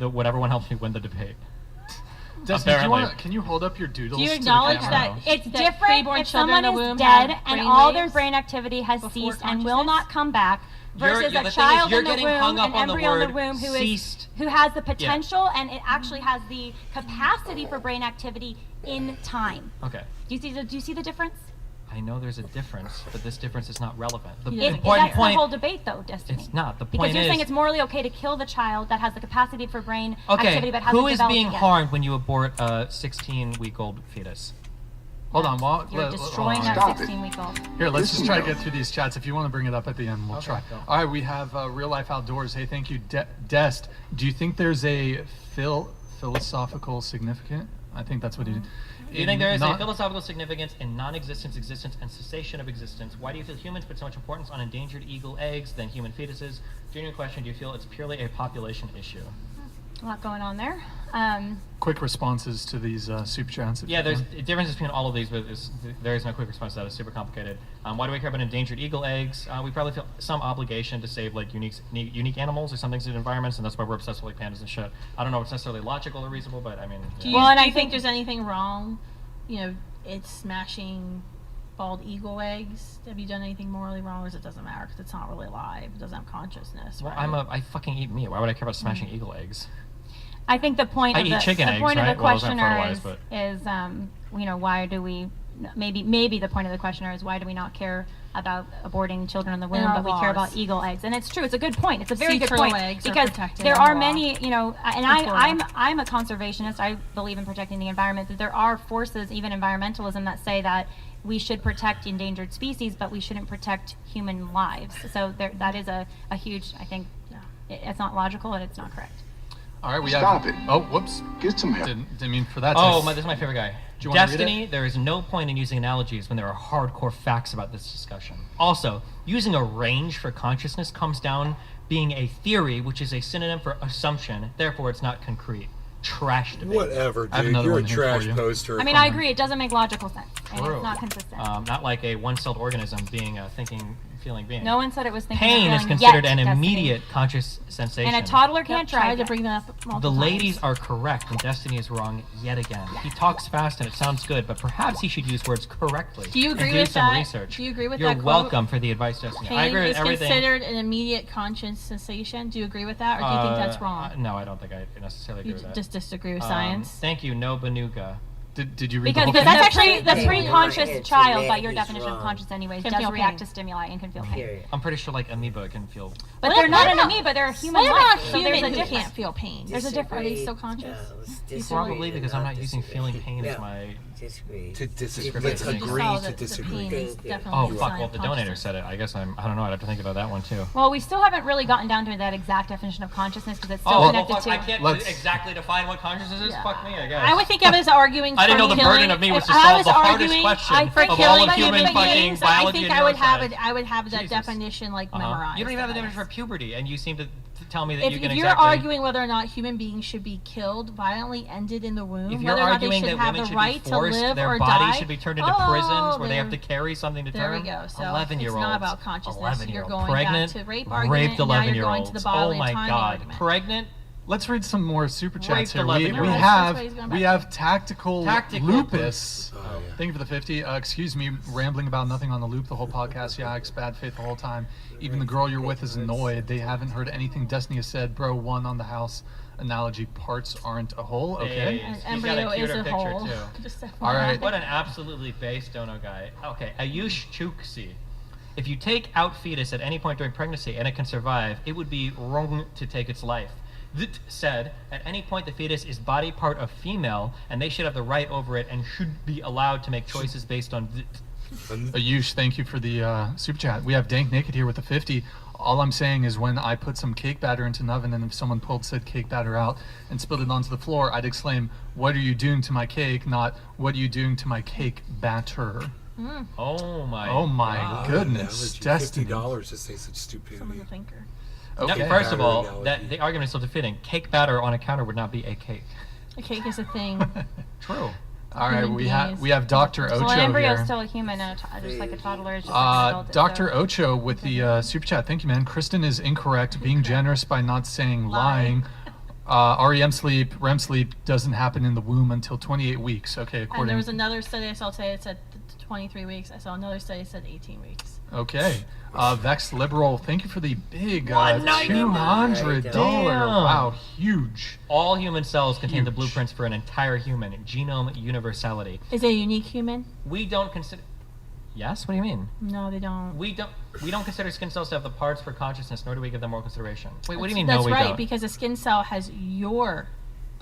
Would everyone help me win the debate? Destiny, Apparently. can you hold up your doodles? Do you to the acknowledge camera? that It's that different preborn if children someone in the is womb dead have and brain all their waves brain activity has before ceased and will not consciousness? come back, versus the a thing is, child you're in the getting womb, hung up an on the embryo in the word womb ceased. who has the potential and it actually has the capacity for brain activity in time. Okay. Do you see the difference? I know there's a difference, but this difference is not relevant. The That's important the point. whole debate, though, Destiny. It's not. The Because point you're is. saying it's morally okay to kill the child that has the capacity for brain Okay. activity but hasn't Who is developed being yet. harmed when you abort a 16-week-old fetus? Hold on, You're destroying that 16-week-old. Here, let's just try to get through these chats. If you want to bring it up at the end, we'll Okay, try. go. All right, we have Real Life Outdoors. Hey, thank you, Dest. Do you think there's a philosophical significance? I think that's what he did. Do you think there is a philosophical significance in non-existence, existence, and cessation of existence? Why do you feel humans put so much importance on endangered eagle eggs than human fetuses? Junior question, do you feel it's purely a population issue? A lot going on there. Quick responses to these super chats. Yeah, there's differences between all of these, but there is no quick response to that. It's super complicated. Why do we care about endangered eagle eggs? We probably feel some obligation to save like unique animals or some things in environments, and that's why we're obsessed with like pandas and shit. I don't know if it's necessarily logical or reasonable, but I mean. Yeah. Do you think there's anything wrong? You know, it's smashing bald eagle eggs. Have you done anything morally wrong, or it doesn't matter because it's not really alive? It doesn't have consciousness. Well, right? I fucking eat meat. Why would I care about smashing eagle eggs? I think the point I of eat the, chicken the eggs, point right? of the Well, those aren't questioner fertilized, is you know, why do we maybe the point of the questioner is why do we not care about aborting children in the womb, our but we care laws. about eagle eggs? And it's true. It's a good point. It's a very Sea good turtle point eggs are because protected there in are law. many, you know, and In Florida. I'm a conservationist. I believe in protecting the environment. But there are forces, even environmentalism, that say that we should protect endangered species, but we shouldn't protect human lives. So that is a huge. I think it's not logical and it's not correct. All right, we Stop have. it. Oh, whoops. Get some help. Didn't mean for that. Oh, this is my favorite guy. Do you wanna read Destiny, there is no point in using analogies when there are hardcore facts about this discussion. Also, using a range for consciousness comes down being a theory, which is a synonym for assumption, therefore it's not concrete. Trash debate. Whatever, I have dude. another You're a one here for trash you. poster. I mean, I agree. It doesn't make logical sense, and True. it's not consistent. Not like a one-celled organism being a thinking, feeling being. No one said it was thinking. Pain or is feeling considered yet, an Destiny. immediate conscious sensation. And a toddler can't Tried drive to it. bring that up multiple The ladies times. are correct, and Destiny is wrong yet again. He talks fast and it sounds good, but perhaps he should use words correctly. Do you agree and do with some that? research. Do you agree with You're that quote? welcome for the advice, Destiny. I Pain agree with is everything. considered an immediate conscious sensation. Do you agree with that, or do you think that's wrong? No, I don't think I necessarily agree You with that. just disagree with science? Thank you, no Banuga. Did you read Because the whole that's thing? actually the Hey, pre-conscious it's child, a by man, your he's definition of wrong. conscious anyways, Can does feel react pain. to stimuli and can feel pain. Period. I'm pretty sure like amoeba can feel. But What they're not about- an amoeba, they're a human What about life. So there's a human who difference. can't feel pain? There's a difference. Are they still conscious? Probably because I'm not using feeling pain as No. my. Disagree. To disagree. Let's Let's agree agree saw to that the disagree. pain is Thank you. definitely Oh a fuck! sign Well, of the donator consciousness. said it. I guess I don't know. I'd have to think about that one too. Well, we still haven't really gotten down to that exact definition of consciousness because it's still Oh, well, connected fuck! to. I can't Let's- exactly define what consciousness is. Yeah. Fuck me, I guess. I would think of it as arguing I didn't for know the killing, burden of me was if to I solve was the hardest arguing question for of all killing of human human fucking beings, I biology think and I would have neuroscience. it. I would have that Jesus. definition like memorized. You don't even have the I definition guess. for puberty, and you seem to tell me that If, you can if you're exactly. arguing whether or not human beings should be killed, violently ended in the womb, If you're whether or not they arguing should that have women the should right be to forced, live their or bodies die, should be turned into prisons where they have to there- carry something to There term. we go. So 11-year-olds. it's not about consciousness. 11-year-old. You're going Pregnant, back to rape raped argument. Now you're going to 11-year-olds. the bodily Oh my autonomy god. argument. Pregnant. Let's read some more super chats Raped here. We 11-year-olds. have That's what he's going we back have tactical lupus. Thank you for the 50. Excuse me, rambling about nothing on the loop the whole podcast. Yeah, ex bad faith the whole time. Even the girl you're with is annoyed. They haven't heard anything Destiny has said. Bro, one on the house analogy. Parts aren't a whole. Okay. Hey, An he's got embryo a is cuter a picture whole. too. Just All right. What an absolutely base dono guy. Okay, Ayush Chooksy. If you take out fetus at any point during pregnancy and it can survive, it would be wrong to take its life. That said, at any point the fetus is body part of female, and they should have the right over it and should be allowed to make choices based on. Ayush, thank you for the super chat. We have Dank Naked here with the 50. All I'm saying is when I put some cake batter into an oven and if someone pulled said cake batter out and spilled it onto the floor, I'd exclaim, "What are you doing to my cake?" Not, "What are you doing to my cake batter?" Oh my. Oh my God. goodness, Destiny. $50 to say such stupidity. Someone's a thinker. No, Okay. first of all, Analogy. that the argument is still defeating. Cake batter on a counter would not be a cake. A cake is a thing. True. All right, Human we beings. have Dr. Ocho Well, an embryo is here. still a human, and just like a toddler is just an adult. Dr. so- Ocho with the super chat. Thank you, man. Kristen is incorrect. Being generous by not saying lying. REM sleep, REM sleep doesn't happen in the womb until 28 weeks. Okay, And according. there was another study I saw today that said 23 weeks. I saw another study that said 18 weeks. Okay. Vex Liberal, thank you for the big $199. $200. Wow, huge. All human cells contain the Huge. blueprints for an entire human genome universality. Is it a unique human? We don't consider. Yes. What do you mean? No, they don't. We don't consider skin cells to have the parts for consciousness, nor do we give them more consideration. Wait, what do you mean? That's No, we right, don't. because a skin cell has your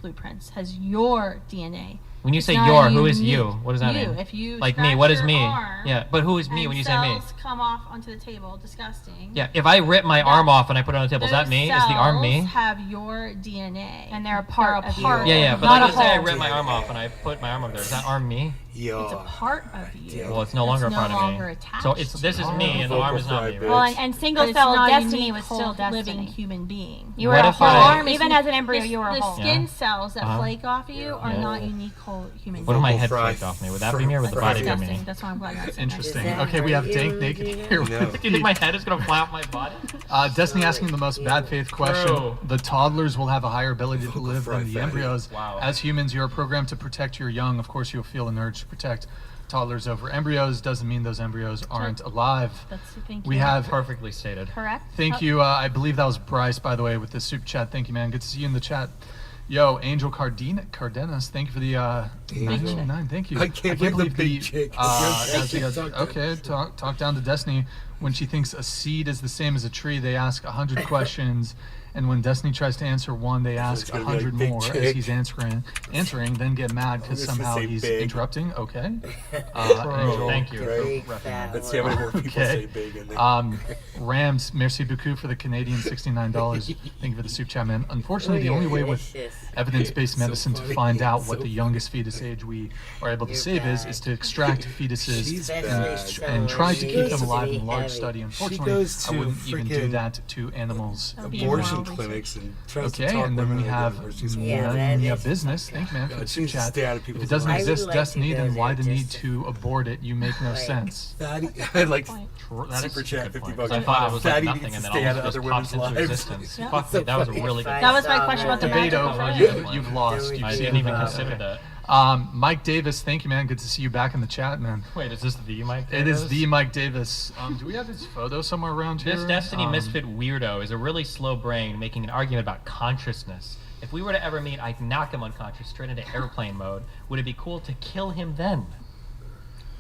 blueprints, has your DNA. When you It's say not your, a who is unique- you? What does that you. mean? If you like me, scratch what is your me? arm Yeah, but who is me and when you say me? cells come off onto the table, disgusting. Yeah, if I rip my arm off and I put it on the table, is that Those me? Is the arm me? cells have your DNA, And they're a part of you. Yeah, but Not like, a let's say I whole. rip my arm off and I put my arm up there. Is that arm me? It's a part of you. Well, it's no longer a part no of longer me. attached So it's this is me and the arm is not me, right? Well, and But single it's cell not a destiny unique was whole still destiny. living human being. You were What a if whole I- arm, even as an embryo, you were a The whole. skin Yeah. cells that Uh-huh. flake off of you are Yeah. not unique whole human What if my beings. head flaked off me? Would that be me or would the That's body be disgusting. me? That's why I'm glad that's Interesting. Okay, we have Dank Naked here. Do you think my head is gonna fly off my body? Destiny asking the most bad faith question. Bro. The toddlers will have a higher ability to live than the fatty. embryos. Wow. As humans, you're programmed to protect your young. Of course, you'll feel an urge to protect toddlers over embryos. Doesn't mean those embryos aren't alive. Thank We you. have. Perfectly stated. Correct. Thank you. I believe that was Bryce, by the way, with the super chat. Thank you, man. Good to see you in the chat. Yo, Angel Cardenas, thank you for the 999. Thank you. I can't believe the big chick. Okay, talk down to Destiny. When she thinks a seed is the same as a tree, they ask 100 questions, and when Destiny tries to answer one, they ask it's gonna be like 100 big more as chick. he's answering, then get mad because I'm just gonna somehow say he's big. interrupting. Okay. Bro, thank you. Right. for repping. Let's see how many more people say big in there. Rams, merci beaucoup for the Canadian $69. Thank you for the soup chat, man. Unfortunately, the only way with evidence-based medicine to find out what the youngest fetus age we are able to save is to extract fetuses and try to keep them alive in a large study. Unfortunately, goes I to wouldn't even do freaking that to animals. Abortion clinics and tries to Okay, talk and then women we into have abortions. business. Thank you, man, for God, the she soup needs to chat. stay out of If people's it doesn't lives. exist, I would like to Destiny, go then why there the need just to abort it? You make no sense. Fatty, I'd like That is super a chat good 50 point, bucks. 'cause I thought it was like Fatty nothing, needs and to then stay all out of just other pops women's into lives. existence. Yeah. Fuck me, that was a really good. That was my question about the Debate magical over. friend. You've lost. I didn't even consider that. Mike Davis, thank you, man. Good to see you back in the chat, man. Wait, is this the Mike? It is Davis? the Mike Davis. Do we have his photo somewhere around here? This Destiny misfit weirdo is a really slow brain making an argument about consciousness. If we were to ever meet, I'd knock him unconscious straight into airplane mode. Would it be cool to kill him then?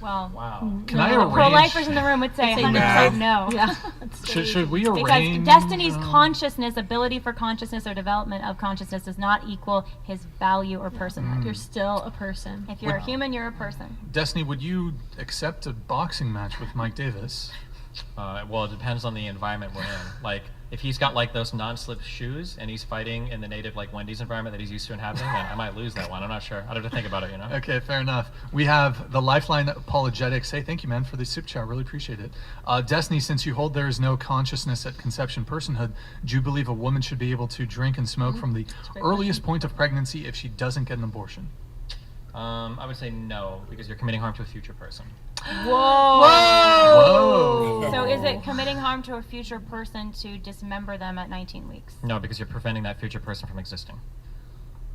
Well, Wow. Can I the arrange? pro-lifers in the room would say Say 100% no. Yeah. Should we arrange? Because Destiny's consciousness, ability for consciousness or development of consciousness does not equal his value or personhood. You're still a person. If you're a human, you're a person. Destiny, would you accept a boxing match with Mike Davis? Well, it depends on the environment we're in. Like, if he's got like those non-slip shoes and he's fighting in the native like Wendy's environment that he's used to inhabiting, then I might lose that one. I'm not sure. I'd have to think about it, you know. Okay, fair enough. We have the Lifeline Apologetics. Hey, thank you, man, for the super chat. Really appreciate it. Destiny, since you hold there is no consciousness at conception personhood, do you believe a woman should be able to drink and smoke from the earliest point of pregnancy if she doesn't get an abortion? I would say no, because you're committing harm to a future person. Whoa! So is it committing harm to a future person to dismember them at 19 weeks? No, because you're preventing that future person from existing.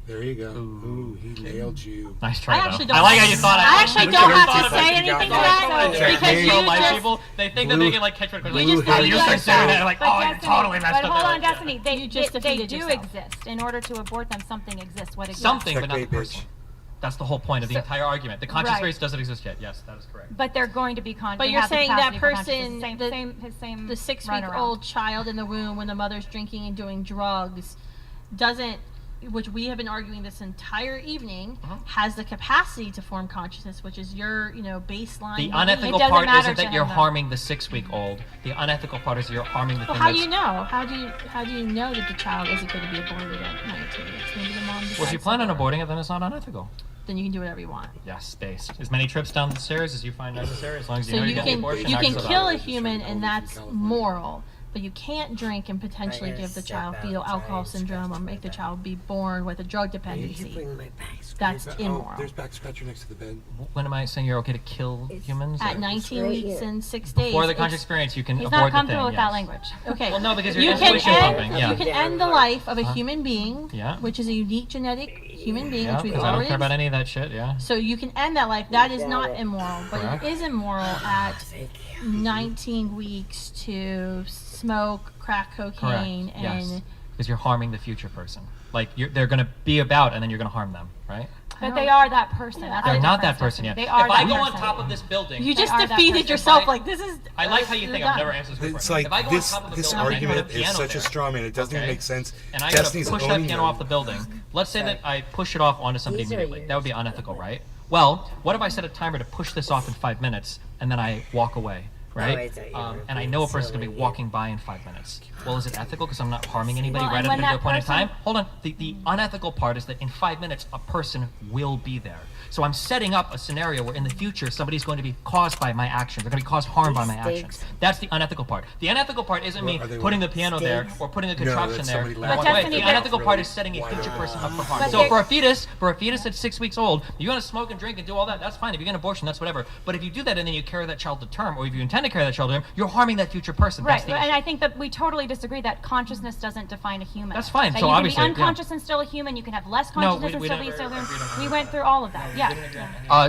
There you go. Ooh, he nailed you. Nice try, I though. actually don't I like how have- you thought I actually don't have to say You anything to got that that. because Hey, you real life just people, they think that they can like catch what You just how did you it start yourself. doing it, like, But oh, you Destiny- totally messed but up. hold there. on, Destiny. They, You just they defeated do yourself. exist. In order to abort them, something exists. What exists? Something, but not the Checkmate, person. bitch. That's the whole point of the So- entire argument. The conscious Right. race doesn't exist yet. Yes, that is correct. But they're going to be But you're saying that person, his same the 6-week-old child in the womb when the mother's drinking and doing drugs doesn't, which we have been arguing this entire evening, has the capacity to form consciousness, which is your, baseline. The belief. unethical doesn't part matter isn't to that you're him, though. harming the 6-week-old. The unethical part is you're harming the Well, thing how do that's... you know? How do you know that the child isn't going to be aborted at 19 weeks? Maybe the mom decides. Well, if you plan on aborting it, then it's not unethical. Then you can do whatever you want. Yes, based. As many trips down the stairs as you find necessary, as long as you So know you you're getting can the abortion. you can that's kill a allowed. human, and that's moral. but you can't drink and potentially give the child fetal alcohol syndrome or make the child be born with a drug dependency. That's immoral. Oh, there's back scratcher next to the bed. When am I saying you're okay to kill humans? At 19 weeks and 6 days. Before the conscious experience, you can He's avoid not the comfortable thing. with that language. Okay. Well, no, because you you're can intuition end, pumping. Yeah. You can end the life of a human being, Yeah. which is a unique genetic human being, Yeah, which we've because I don't already. care about any of that shit. Yeah. So you can end that life. That is not immoral, but Correct. it is immoral at 19 weeks to smoke crack cocaine Correct. and. Yes. Because you're harming the future person. Like they're going to be about, and then you're going to harm them, right? But they are that person. That's They're the not that difference, person yet. Stephanie. If They are I that go on person. top of this building, You just are that defeated person. yourself. If Like this is. I like how you think. you're I've never done. answered this It's before. like If I go on this top of the this building, I argument put a is piano such a there, straw man. It doesn't even make sense. and I gotta Destiny's push that owning piano them. off the building. Let's say that I push it off onto somebody immediately. That would be unethical, right? Well, what if I set a timer to push this off in 5 minutes, and then I walk away, right? And I know a person's gonna be walking by in 5 minutes. Well, is it ethical because I'm not harming anybody Well, right and at a when particular that point in person- time? Hold on. The unethical part is that in 5 minutes, a person will be there. So I'm setting up a scenario where in the future somebody's going to be caused by my actions. They're going to be caused harm by my actions. That's the unethical part. The unethical part isn't me Are they putting the what? piano there or putting a contraption that's there. somebody and laughing. walk away. Destiny, The but- unethical part is setting a future person up for harm. But So there- for a fetus at 6 weeks old, you're going to smoke and drink and do all that. That's fine. If you get an abortion, that's whatever. But if you do that and then you carry that child to term, or if you intend to carry that child to term, you're harming that future person. Right, That's the and issue. I think that we totally disagree that consciousness doesn't define a human. That's fine, That so you can obviously, be yeah. unconscious and still a human. You can have less No, consciousness we and still be never so human. agreed on that. We went through all of that. Yeah.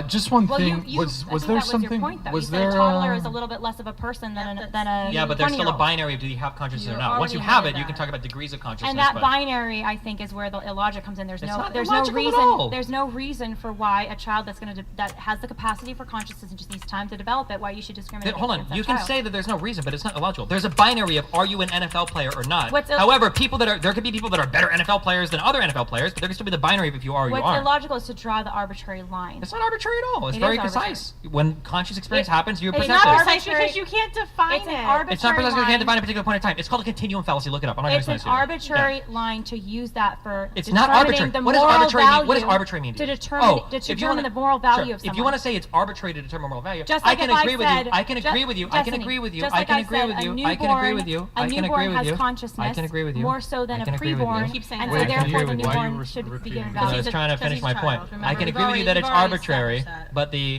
Just one Well, thing. you, was I was think there that was something? your point, though. Was you there? said a toddler is a little bit less of a person than a Yeah, but there's still a 20-year-old. binary of do you have consciousness or You're not. Once you already have ahead it, of you can that. talk about degrees of consciousness. And that but binary, I think, is where the illogic comes in. There's It's no, not there's no illogical at reason. all. There's no reason for why a child that's that has the capacity for consciousness and just needs time to develop it. Why you should discriminate? Hold on, against that you can child. say that there's no reason, but it's not illogical. There's a binary of are you an NFL player or not. What's However, there could be people that are better NFL players than other NFL players, but there can still be the binary of if you are or you What's aren't. illogical is to draw the arbitrary line. It's not arbitrary at all. It's It very is arbitrary. concise. When conscious experience happens, you're It's protected. not Precise arbitrary because you can't define It's an it. arbitrary It's not precise because you line. can't define a particular point in time. It's called a continuum fallacy. Look it up. I'm not going It's to an explain it to you. arbitrary Yeah. line to use that for It's not determining arbitrary. the What does moral arbitrary mean? What does value arbitrary mean to to you? determine, Oh, to if you determine wanna- the moral value sure. of someone. If you want to say it's arbitrary to determine moral value, Just I like can if I agree with said- you. I can ju- agree with you. I can Destiny, agree with you. just I like can I agree said, with a you. I can agree with you. A I can newborn agree with has you. consciousness I can agree with you. more so than I a can agree with you. preborn, Keep saying and that. so I can therefore agree the with you. Why are you newborn should be repeating given that? I value. was trying to because finish he's my a point. child. I Remember, can we've agree with you that it's already arbitrary, established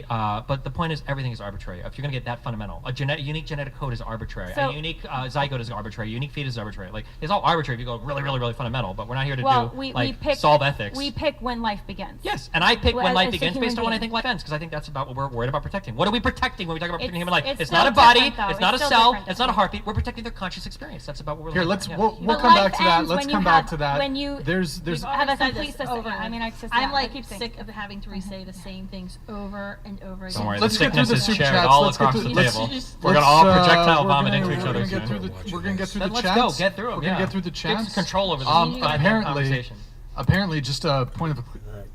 that. but the point is everything is arbitrary. If you're going to get that fundamental, unique genetic code is arbitrary. So- A unique zygote is arbitrary. A unique fetus is arbitrary. Like it's all arbitrary if you go really, really, really fundamental. But we're not here to Well, do we like pick solve ethics. We pick when life begins. Yes, and I pick Well, when life as a begins human based on when I being. think life ends, because I think that's about what we're worried about protecting. What are we protecting when we talk about protecting It's- human life? it's It's not a still body, different, though. it's not a It's still cell, different. it's not a heartbeat. We're protecting their conscious experience. That's about what we're Here, looking let's at. we'll But come life back to that. ends Let's when come you back have- to that. when you- There's have a I've said complete this system. over and I mean, I'm I like keep saying- sick of having to re-say the same things over and over again. Don't worry, Let's the get through sickness the is super shared chats. all Let's get across through- the let's- table. just- We're gonna all let's, projectile we're vomit gonna- into each we're other's gonna get through channel. the. We're gonna get through the Let's chats. go, get through them. We're gonna yeah. get through the Get chats. some control over this goddamn conversation. Apparently, just a point of.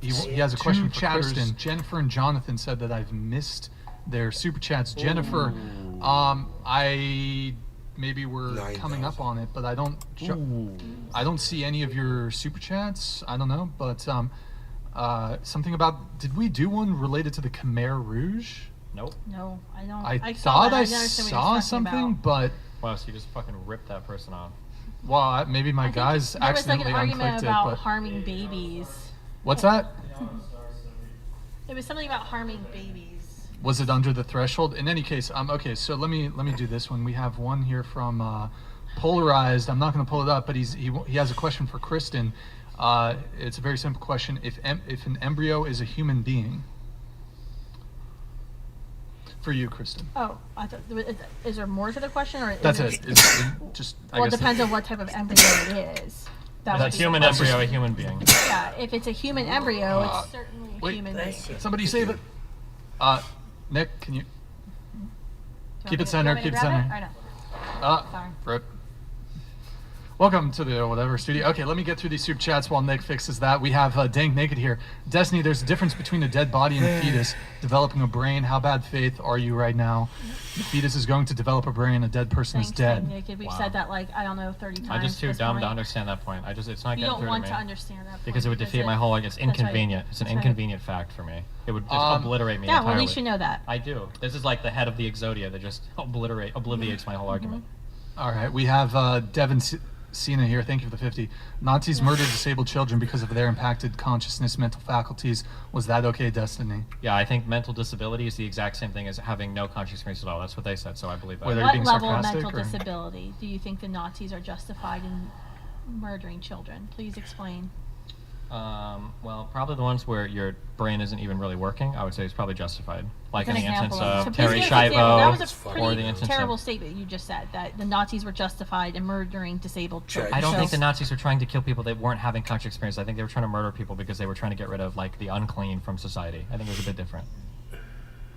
He has a question for chatters. Kristen. Jennifer and Jonathan said that I've missed their super chats. Jennifer, maybe we're 9,000. coming up on it, but I don't. I don't see any of your super chats. I don't know, but something about. Did we do one related to the Khmer Rouge? Nope. No, I don't. I saw thought that. I never understood what he saw was talking something, about. but Wow, so you just fucking ripped that person off. well, maybe my I think guys there was like accidentally an argument unclicked it. about But harming babies. what's that? It was something about harming babies. Was it under the threshold? In any case, okay. So let me do this one. We have one here from Polarized. I'm not going to pull it up, but he has a question for Kristen. It's a very simple question. If an embryo is a human being, for you, Kristen. Oh, I thought, is there more to the question, or That's is it. It's just. I Well, it guess depends on what type of embryo it is. That Is would a be- human embryo a human being? Yeah, if it's a human embryo, it's certainly a wait. human being. Somebody save it. Nick, can you Do you keep want it centered? me to Keep it grab centered. Or no? Sorry. Rip. Welcome to the whatever studio. Okay, let me get through these super chats while Nick fixes that. We have Dank Naked here. Destiny, there's a difference between a dead body and a fetus developing a brain. How bad faith are you right now? The fetus is going to develop a brain. A dead person is Thanks, dead. Naked. We've Wow. said that like I don't know 30 times. I'm just too at this dumb to point. understand that point. It's not You getting don't through want to to me. understand that point Because it would defeat my whole. It's That's right. inconvenient. It's an That's right. inconvenient fact for me. It would just obliterate me Yeah, entirely. well, at least you know that. I do. This is like the head of the Exodia that just obliterates my whole argument. All right, we have Devin Cena here. Thank you for the 50. Nazis murdered disabled children because of their impacted consciousness, mental faculties. Was that okay, Destiny? Yeah, I think mental disability is the exact same thing as having no conscious experience at all. That's what they said, so I believe that. Whether What being level of sarcastic mental or- disability do you think the Nazis are justified in murdering children? Please explain. Well, probably the ones where your brain isn't even really working, I would say is probably justified. Like in What's the an instance example of of- So Terry please give us an example. That was a Schiavo, or pretty the instance terrible of... statement you just said, that the Nazis were justified in murdering disabled children. I don't So- think the Nazis were trying to kill people that weren't having conscious experience. I think they were trying to murder people because they were trying to get rid of, like, the unclean from society. I think it was a bit different.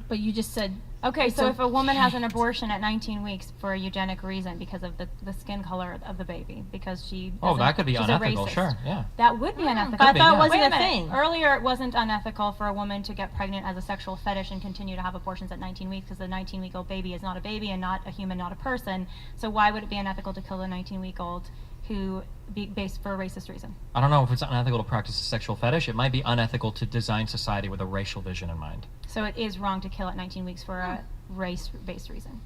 But you just said... Okay, so So- if a woman has an abortion at 19 weeks for a eugenic reason because of the skin color of the baby, because she Oh, doesn't- that could be she's unethical, a racist. sure, yeah. That would be unethical. But I thought it wasn't Wait a minute. thing. Earlier, it wasn't unethical for a woman to get pregnant as a sexual fetish and continue to have abortions at 19 weeks because the 19-week-old baby is not a baby and not a human, not a person. So why would it be unethical to kill a 19-week-old who be based for a racist reason? I don't know if it's unethical to practice a sexual fetish. It might be unethical to design society with a racial vision in mind. So it is wrong to kill at 19 weeks for a race-based reason.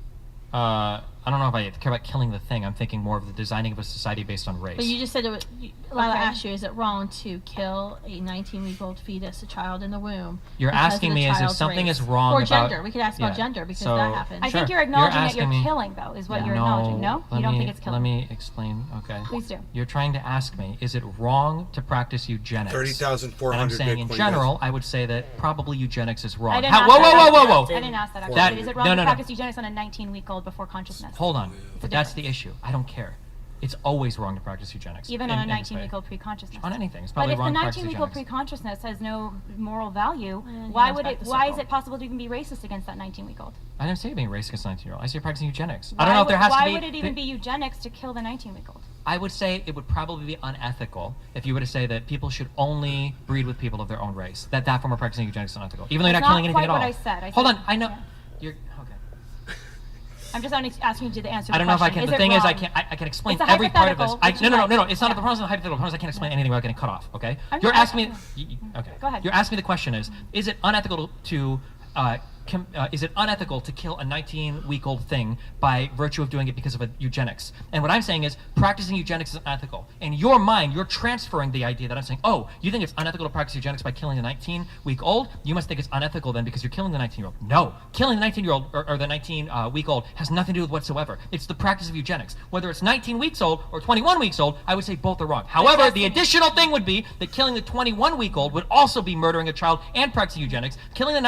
I don't know if I care about killing the thing. I'm thinking more of the designing of a society based on race. But you just said it was... Lila Okay. asked you, is it wrong to kill a 19-week-old fetus, a child in the womb? You're because of asking the me as if child's something race? is wrong or about... gender. We could ask about Yeah. gender because So, that happens. I sure. think you're acknowledging that asking you're me- killing, though, is what you're No, acknowledging. No? let You don't me- think it's killing? Let me explain, okay? Please do. You're trying to ask me, is it wrong to practice eugenics? 30,400 And I'm saying in Bitcoin general, I would say that probably eugenics is wrong. I didn't How- ask whoa, that. whoa, whoa, whoa, whoa! I didn't ask that, actually. That- Is it wrong no, to no, no. practice eugenics on a 19-week-old before consciousness? Hold on. It's a But that's the difference. issue. I don't care. It's always wrong to practice eugenics. Even in- on a in this way. 19-week-old pre-consciousness. On anything. It's But probably if the wrong to practice 19-week-old eugenics. pre-consciousness has no moral value, And why goes would back it? to Why is circle. it possible to even be racist against that 19-week-old? I didn't say you're being racist against a 19-year-old. I say you're practicing eugenics. I don't know if there has to be... Why would it even be eugenics to kill the 19-week-old? I would say it would probably be unethical if you were to say that people should only breed with people of their own race. That form of practicing eugenics is unethical. Even though you're That's not killing not anything at quite all. what I said. I Hold said- on. I know. yeah. You're... Okay. I'm just asking you to answer. I don't know if I can. Is The it thing is, I wrong? can't. I can explain It's a every part of this. hypothetical, No, which no, you no. like. It's not Yeah. the problem. Is hypothetical. The problem is I can't explain anything without getting cut off. Okay. I'm You're not asking me. asking- Okay. Go ahead. You're asking me the question is it unethical to is it unethical to kill a 19-week-old thing by virtue of doing it because of a eugenics? And what I'm saying is practicing eugenics is unethical. In your mind, you're transferring the idea that I'm saying, oh, you think it's unethical to practice eugenics by killing a 19-week-old? You must think it's unethical then because you're killing the 19-year-old. No, killing the 19-year-old or the 19-week-old has nothing to do with whatsoever. It's the practice of eugenics. Whether it's 19 weeks old or 21 weeks old, I would say both are wrong. However, the additional thing would be that killing the 21-week-old would also be murdering a child and practicing eugenics. Killing the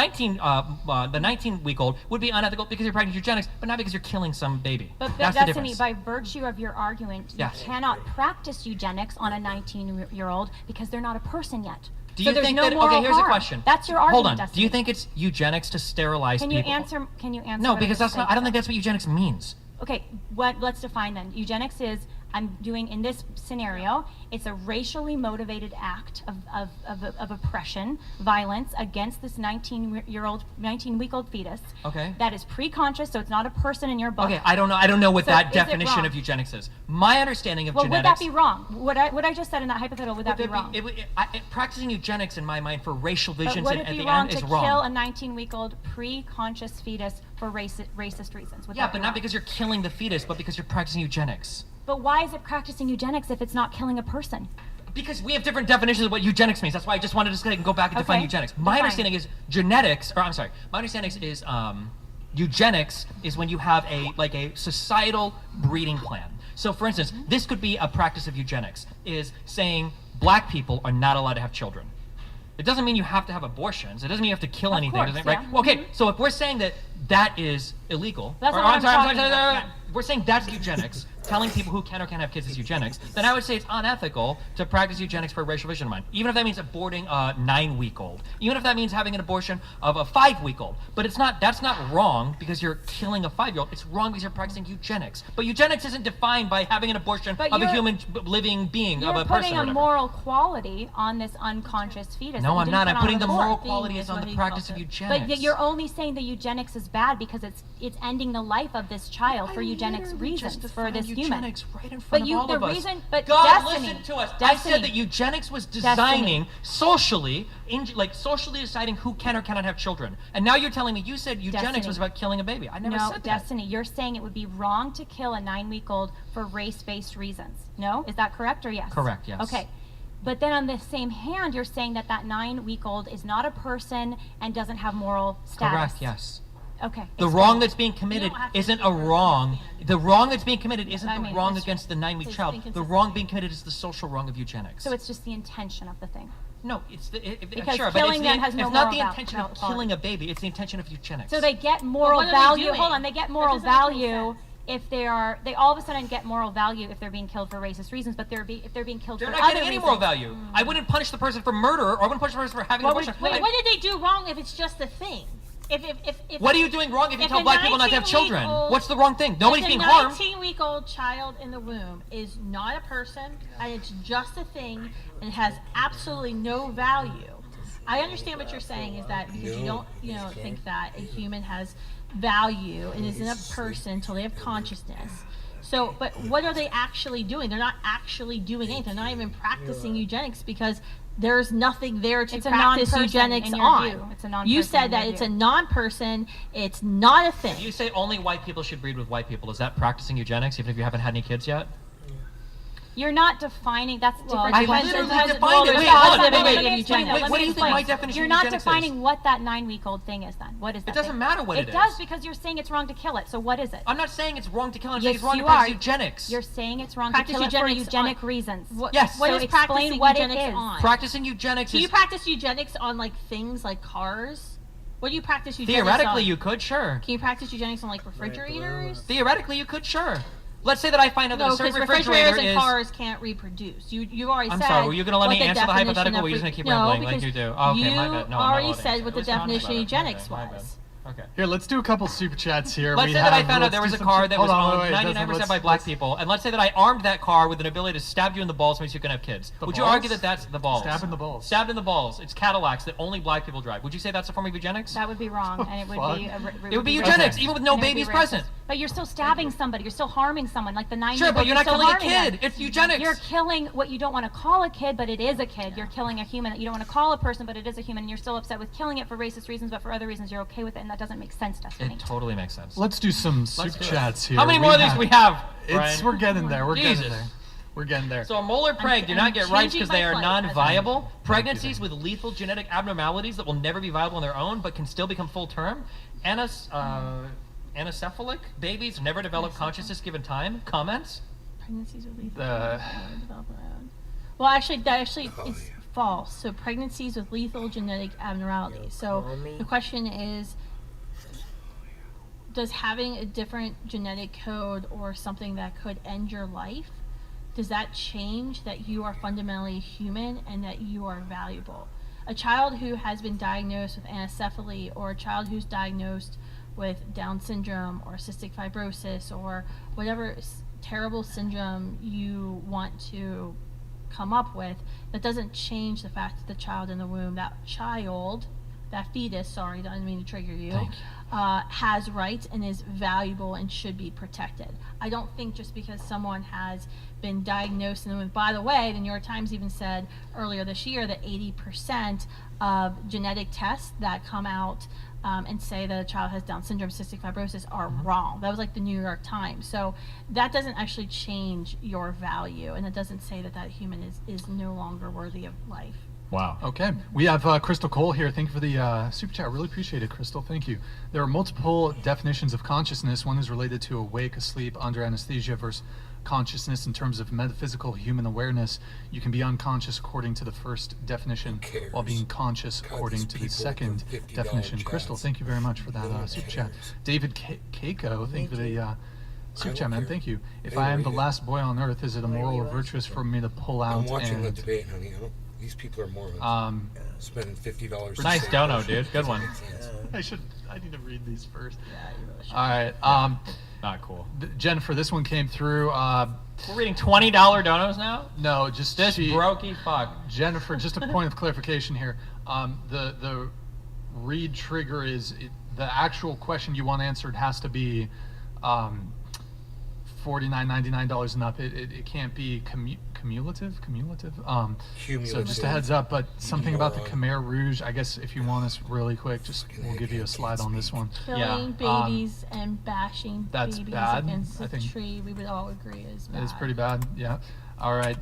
19-week-old would be unethical because you're practicing eugenics, but not because you're killing some baby. But That's the Destiny, difference. by virtue of your argument, Yes. you cannot practice eugenics on a 19-year-old because they're not a person yet. Do so you there's think no that? moral Okay, here's harm. a question. That's your argument. Hold on. Destiny. Do you think it's eugenics to sterilize Can you people? answer? Can you answer? No, what I because just that's not. said? I don't think that's what eugenics means. Okay, let's define then. Eugenics is, I'm doing, in this scenario, it's a racially motivated act of oppression, violence against this 19-week-old fetus. Okay. That is pre-conscious, so it's not a person in your book. Okay, I don't know what So that is it definition wrong? of eugenics is. My understanding of Well, genetics. would that be wrong? What I just said in that hypothetical, would that be wrong? Practicing eugenics in my mind for racial visions But would at it be the wrong end is to wrong. kill a 19-week-old pre-conscious fetus for racist reasons? Would Yeah, that be but not wrong? because you're killing the fetus, but because you're practicing eugenics. But why is it practicing eugenics if it's not killing a person? Because we have different definitions of what eugenics means. That's why I just wanted to go back and define Okay. eugenics. My Define. understanding is genetics, or I'm sorry, my understanding is eugenics is when you have a societal breeding plan. So for instance, this could be a practice of eugenics, is saying black people are not allowed to have children. It doesn't mean you have to have abortions. It doesn't mean you have to kill anything. course, Doesn't it, right? yeah. Well, okay, so if we're saying that is illegal, That's or, not what I'm sorry, I'm talking about, yeah. if we're saying that's eugenics, telling people who can or can't have kids is eugenics, then I would say it's unethical to practice eugenics for a racial vision of mine. Even if that means aborting a 9-week-old. Even if that means having an abortion of a 5-week-old. But that's not wrong because you're killing a 5-year-old. It's wrong because you're practicing eugenics. But eugenics isn't defined by having an abortion of a you're- human living being, of You're a person putting or a whatever. moral quality on this unconscious fetus. No, that you I'm didn't not. put I'm putting on the before. moral quality is on the practice of eugenics. But yet you're only saying that eugenics is bad because it's ending the life of this child for eugenics reasons, for this human. eugenics right in front But of all of us. but God, Destiny, listen to us. Destiny, I said that eugenics was designing socially, socially deciding who can or cannot have children. And now you're telling me you said eugenics Destiny. was about killing a baby. I never said that. Destiny, you're saying it would be wrong to kill a 9-week-old for race-based reasons. No? Is that correct or yes? Correct, yes. Okay. But then on the same hand, you're saying that 9-week-old is not a person and doesn't have moral status. Correct, yes. Okay. The wrong that's being committed isn't a wrong. The wrong that's being committed isn't the wrong against the 9-week child. The wrong being committed is the social wrong of eugenics. So it's just the intention of the thing. No, it's because sure, killing but them has no it's not moral the intention of killing a baby. It's the intention of eugenics. So they get moral value. Hold on, they get moral doesn't make any value if they all of a sudden get moral value if they're being killed for racist reasons, but if they're being killed They're for not other getting any reasons. moral value. I wouldn't punish the person for murder, or I wouldn't punish the person for having an abortion. Wait, what did they do wrong if it's just a thing? If What are you doing wrong if you tell a black people not to have children? 19-week-old What's the wrong thing? Nobody's being harmed. If a 19-week-old child in the womb is not a person, and it's just a thing, and has absolutely no value, I understand what you're saying is that because you don't, think that a human has value and isn't a person until they have consciousness. So, but what are they actually doing? They're not actually doing anything. They're not even practicing eugenics because there's nothing there to It's a practice non-person eugenics in your on. view. It's a non-person You said in that your it's view. a non-person. It's not a thing. If you say only white people should breed with white people, is that practicing eugenics, even if you haven't had any kids yet? You're not defining. That's different. I Depends- literally depends- defined it. there's Wait, hold on, positive and wait, negative wait, eugenics. wait, Let what me do you think explain. my definition You're of not eugenics defining is? what that 9-week-old thing is. Then what is that? It doesn't thing? matter what it It does is. because you're saying it's wrong to kill it. So what is it? I'm not saying it's wrong to kill. I'm saying Yes, it's wrong you to practice are. eugenics. You're saying it's wrong Practice to kill it for eugenics eugenic on- reasons. Yes. What So is explain practicing what it eugenics is. on? Practicing eugenics Do you is practice eugenics on like things like cars? What do you practice eugenics theoretically on? you could, sure. Can you practice eugenics on like refrigerators? Theoretically you could, sure. Let's say that I find out that No, a certain because refrigerator refrigerators and is. cars can't reproduce. You already I'm said. sorry, were you going to let what me answer the definition hypothetical, of or were you just re- going to keep no, rambling like because you do? Oh, okay, you my bad. No, I'm not already allowed to said answer. what the At least I'm honest definition of about it. My eugenics bad, my bad. was. Okay. Here, let's do a couple super chats here. Let's We say that I have- found out let's there do was a some car super- that hold was on, owned wait, 99% by let's- black people, and let's say that I armed that car with an ability to stab you in the balls so you can have kids. The Would you balls? argue that that's the balls? Stab in the balls. Stabbed in the balls. It's Cadillacs that only black people drive. Would you say that's a form of eugenics? That would be wrong, and it would be. It would be eugenics, even with no And it would be babies racist. present. But you're still stabbing somebody. You're still harming someone. Like the 9-week-old. Sure, but you're not still killing a harming kid. them. It's eugenics. You're killing what you don't want to call a kid, but it is a kid. You're killing a human that you don't want to call a person, but it is a human. And you're still upset with killing it for racist reasons, but for other reasons you're okay with it, and that doesn't make sense, Destiny. It totally makes sense. Let's do some Let's super do it. chats here. How many more of these do we have, Brian? We're getting there. We're Jesus. getting there. We're getting there. So a molar preg do not get rights because they are changing my flight. non-viable. Pregnancies with lethal genetic abnormalities that will never be viable on their own, but can still become full-term. Anencephalic babies never develop consciousness given time. Comments? Pregnancies with lethal The- Well, actually, it's false. So pregnancies with lethal genetic abnormalities. So the question is, does having a different genetic code or something that could end your life, does that change that you are fundamentally human and that you are valuable? A child who has been diagnosed with anencephaly, or a child who's diagnosed with Down syndrome or cystic fibrosis or whatever terrible syndrome you want to come up with, that doesn't change the fact that the child in the womb, that fetus, sorry, I didn't mean to trigger you, has rights and is valuable and should be protected. I don't think just because someone has been diagnosed in the womb, by the way, the New York Times even said earlier this year that 80% of genetic tests that come out and say that a child has Down syndrome, cystic fibrosis are wrong. That was like the New York Times. So that doesn't actually change your value, and it doesn't say that that human is no longer worthy of life. Wow. Okay. We have Crystal Cole here. Thank you for the super chat. Really appreciate it, Crystal. Thank you. There are multiple definitions of consciousness. One is related to awake, asleep, under anesthesia versus consciousness in terms of metaphysical human awareness. You can be unconscious according to the first definition while being conscious according to the second definition. Crystal, thank you very much for that super chat. David Keiko, thank you for the super chat, man. Thank you. If I am the last boy on earth, is it immoral or virtuous for me to pull out I'm watching the and debate, honey. These people are morons. Spending $50. to Nice save dono, us. dude. Good one. I need to read these first. All right. Not cool. Jennifer, this one came through. We're reading $20 donos now? No, just this brokey fuck. Jennifer, just a point of clarification here. The read trigger is the actual question you want answered has to be $49.99 and up. It can't be cumulative. So just a heads up. But something about the Khmer Rouge. I guess if you want us really quick, we'll give you a slide on this one. Killing babies and bashing that's babies bad. against I a think tree, we would all agree is bad. it's pretty bad. Yeah. All right.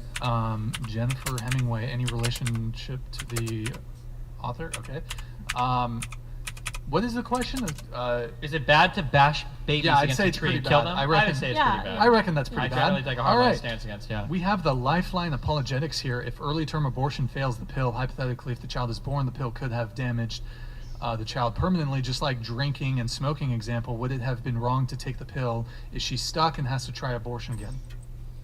Jennifer Hemingway. Any relationship to the author? Okay. What is the question? Is it bad to bash babies Yeah, I'd against say a it's tree pretty and kill bad. them? I reckon- would say it's Yeah. pretty bad. I reckon that's pretty I bad. generally take a hard All line right. stance against, yeah. We have the Lifeline apologetics here. If early term abortion fails the pill, hypothetically, if the child is born, the pill could have damaged the child permanently, just like drinking and smoking example. Would it have been wrong to take the pill? Is she stuck and has to try abortion again?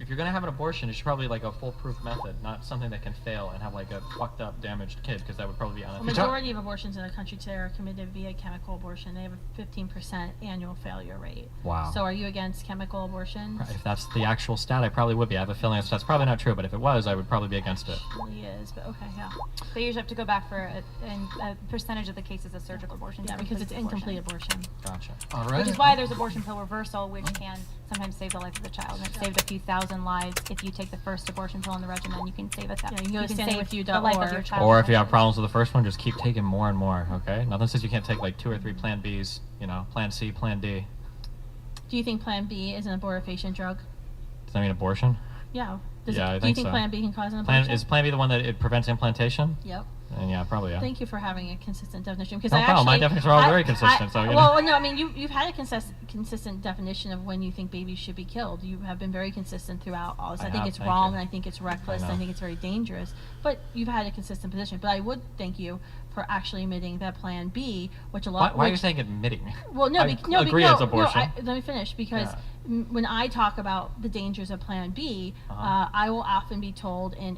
If you're gonna have an abortion, it's probably like a foolproof method, not something that can fail and have like a fucked up, damaged kid, because that would probably be The unethical. majority of abortions in the country today are committed via chemical abortion. They have a 15% annual failure rate. Wow. So are you against chemical abortion? If that's the actual stat, I probably would be. I have a feeling that's probably not true, but if it was, I would probably be against it. It really is, but okay, yeah. They usually have to go back for a percentage of the cases of surgical abortion. Yeah, to because it's complete incomplete abortion. Gotcha. All right. Which is why there's abortion pill reversal, which can sometimes save the life of the child. And it saved a few thousand lives. If you take the first abortion pill in the regimen, you can save it. Yeah, you can go to save standingwithyou.org. the life of your child. Or if you have problems with the first one, just keep taking more and more, okay? Nothing says you can't take like 2 or 3 Plan Bs, Plan C, Plan D. Do you think Plan B is an abortifacient drug? Does that mean abortion? Yeah. Yeah, I do you think think so. Plan B can cause an abortion? Is Plan B the one that it prevents implantation? Yep. And yeah, probably, yeah. Thank you for having a consistent definition. Because No I problem. My actually, definitions are all very consistent, so, Well, no, I mean, you've had a consistent definition of when you think babies should be killed. You have been very consistent throughout all this. I think have, it's thank wrong, you. and I think it's reckless, I and I know. think it's very dangerous. But you've had a consistent position. But I would thank you for actually admitting that Plan B, which a lot. Why are you saying admitting? Well, no, I agree it's abortion. let me finish because Yeah. when I talk about the dangers of Plan B, I will often be told in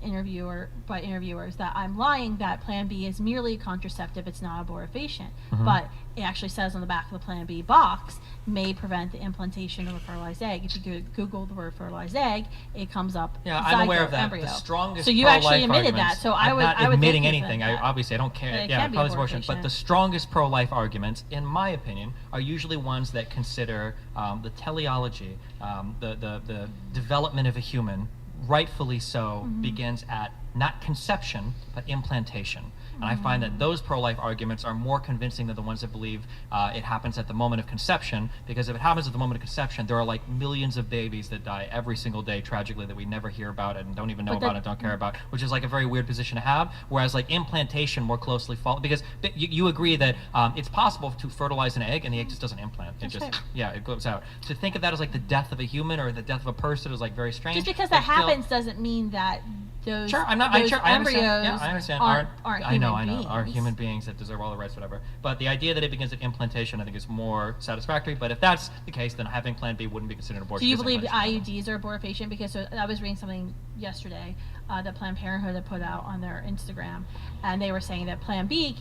by interviewers that I'm lying, that Plan B is merely a contraceptive, it's not abortifacient. But it actually says on the back of the Plan B box, may prevent the implantation of a fertilized egg. If you Google the word fertilized egg, it comes up. Yeah, I'm aware of zygote that. embryo. The strongest So you pro-life actually admitted arguments, that. So I'm not I would admitting thank you for anything. that. Obviously, I don't care. But it Yeah, can be probably abortion. But abortifacient. the strongest pro-life arguments, in my opinion, are usually ones that consider the teleology, the development of a human, rightfully so, begins at not conception but implantation. And I find that those pro-life arguments are more convincing than the ones that believe it happens at the moment of conception, because if it happens at the moment of conception, there are like millions of babies that die every single day tragically that we never hear about and don't even know about and don't care about, which is like a very weird position to have. Whereas like implantation more closely follows, because you agree that it's possible to fertilize an egg and the egg just doesn't implant. It just, yeah, it goes out. To think of that as like the death of a human or the death of a person is like very strange. Just because that happens doesn't mean that those, sure, I'm not. those I embryos understand. Yeah, I understand. aren't I know. human Are beings. human beings that deserve all the rights, whatever. But the idea that it begins at implantation, I think, is more satisfactory. But if that's the case, then having Plan B wouldn't be considered an abortion. Do you because believe implantation IUDs are abortifacient? Because I was reading something yesterday that Planned Parenthood had put out on their Instagram, and they were saying that Plan B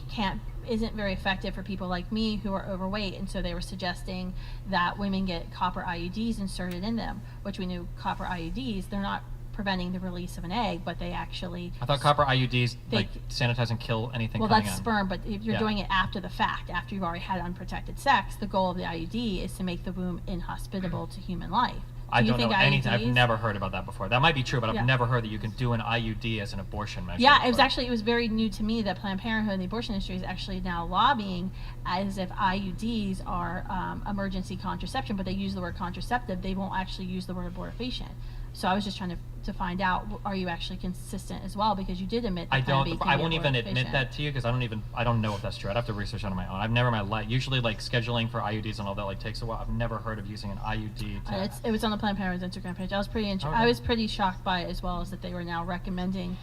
isn't very effective for people like me who are overweight, and so they were suggesting that women get copper IUDs inserted in them, which we knew copper IUDs, they're not preventing the release of an egg, but they actually... I thought copper IUDs like sanitize and kill anything Well, coming that's in. sperm, but if you're doing it after the fact, after you've already had unprotected sex, the goal of the IUD is to make the womb inhospitable to human life. I don't know anything. I've IUDs never heard about that before. That might be true, but Yeah. I've never heard that you can do an IUD as an abortion measure. Yeah, it was very new to me that Planned Parenthood and the abortion industry is actually now lobbying as if IUDs are emergency contraception, but they use the word contraceptive. They won't actually use the word abortifacient. So I was just trying to find out, are you actually consistent as well? Because you did admit that Plan B can I be won't even admit abortifacient. that to you because I don't know if that's true. I'd have to research it on my own. I've never in my life, usually like scheduling for IUDs and all that like takes a while. I've never heard of using an IUD to... It was on the Planned Parenthood's Instagram page. I was pretty Okay. I was pretty shocked by it, as well as that they were now recommending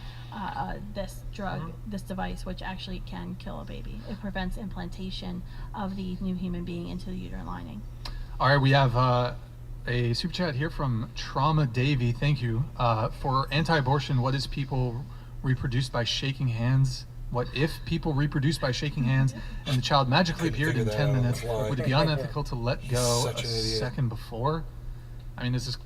this drug, this device, which actually can kill a baby. It prevents implantation of the new human being into the uterine lining. All right, we have a super chat here from Trauma Davy. Thank you. For anti-abortion, what is people reproduce by shaking hands? What if people reproduce by shaking hands and the child magically appeared in 10 minutes? Would it be unethical to let go a second before? I mean, this is...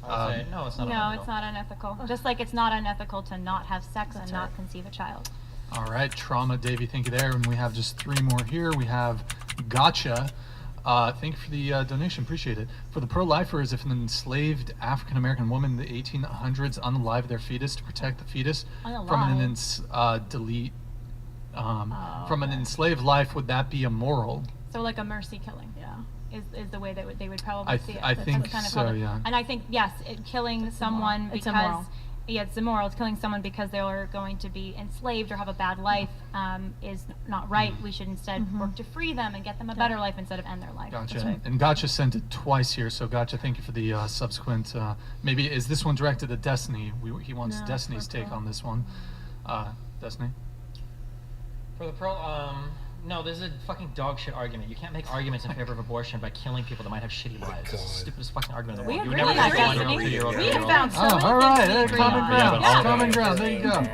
no, it's not No, unethical. it's not unethical. Just like it's not unethical to not have sex and not conceive a child. All right, Trauma Davy, thank you there. And we have just 3 more here. We have Gotcha. Thank you for the donation. Appreciate it. For the pro-lifers, if an enslaved African-American woman in the 1800s unalived their fetus to protect the fetus from an from an enslaved life, would that be immoral? So like a mercy killing. Yeah. Is the way that they would probably see it. I think kind of so, yeah. And I think, yes, killing someone immoral. It's because... immoral. Yeah, it's immoral. It's killing someone because they are going to be enslaved or have a bad life is not right. We should instead work to free them and get them a better life instead of end their life. Gotcha. And Gotcha sent it twice here, so Gotcha, thank you for the subsequent. Maybe is this one directed at Destiny? He wants Destiny's take on this one. Destiny. For the pro, no, this is a fucking dog shit argument. You can't make arguments in favor of abortion by killing people that might have shitty lives. It's the stupidest fucking argument in the world. You would never get a 1-year-old, 2-year-old, We have found so many all right, things to common agree ground. on. Common ground. There you go.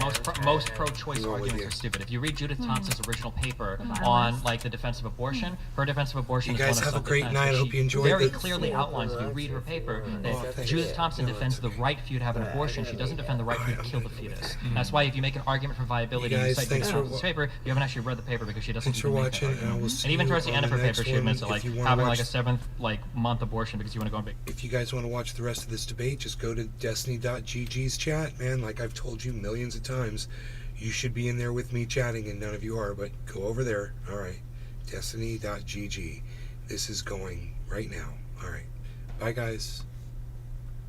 Most pro-choice arguments are stupid. If you read Judith Thompson's original paper on like the defense of abortion, her defense of abortion You is one guys of have a self-defense. great night. I hope you enjoyed very it. clearly outlines, if you read her paper, that Judith Thompson defends the right for you to have an abortion. She doesn't defend the right for you to kill the fetus. That's why if you make an argument for viability You and you guys, cite thanks Judith for Thompson's paper, you haven't actually read the paper because she doesn't Thanks for even make watching, that and I will argument. see And even you towards the on end of her the paper, next she admits that one. like If you wanna having like watch- a 7th month abortion because you want to go big. If you guys want to watch the rest of this debate, just go to Destiny.gg's chat, man. Like I've told you millions of times, you should be in there with me chatting, and none of you are, but go over there. All right. Destiny.gg. This is going right now. All right. Bye, guys.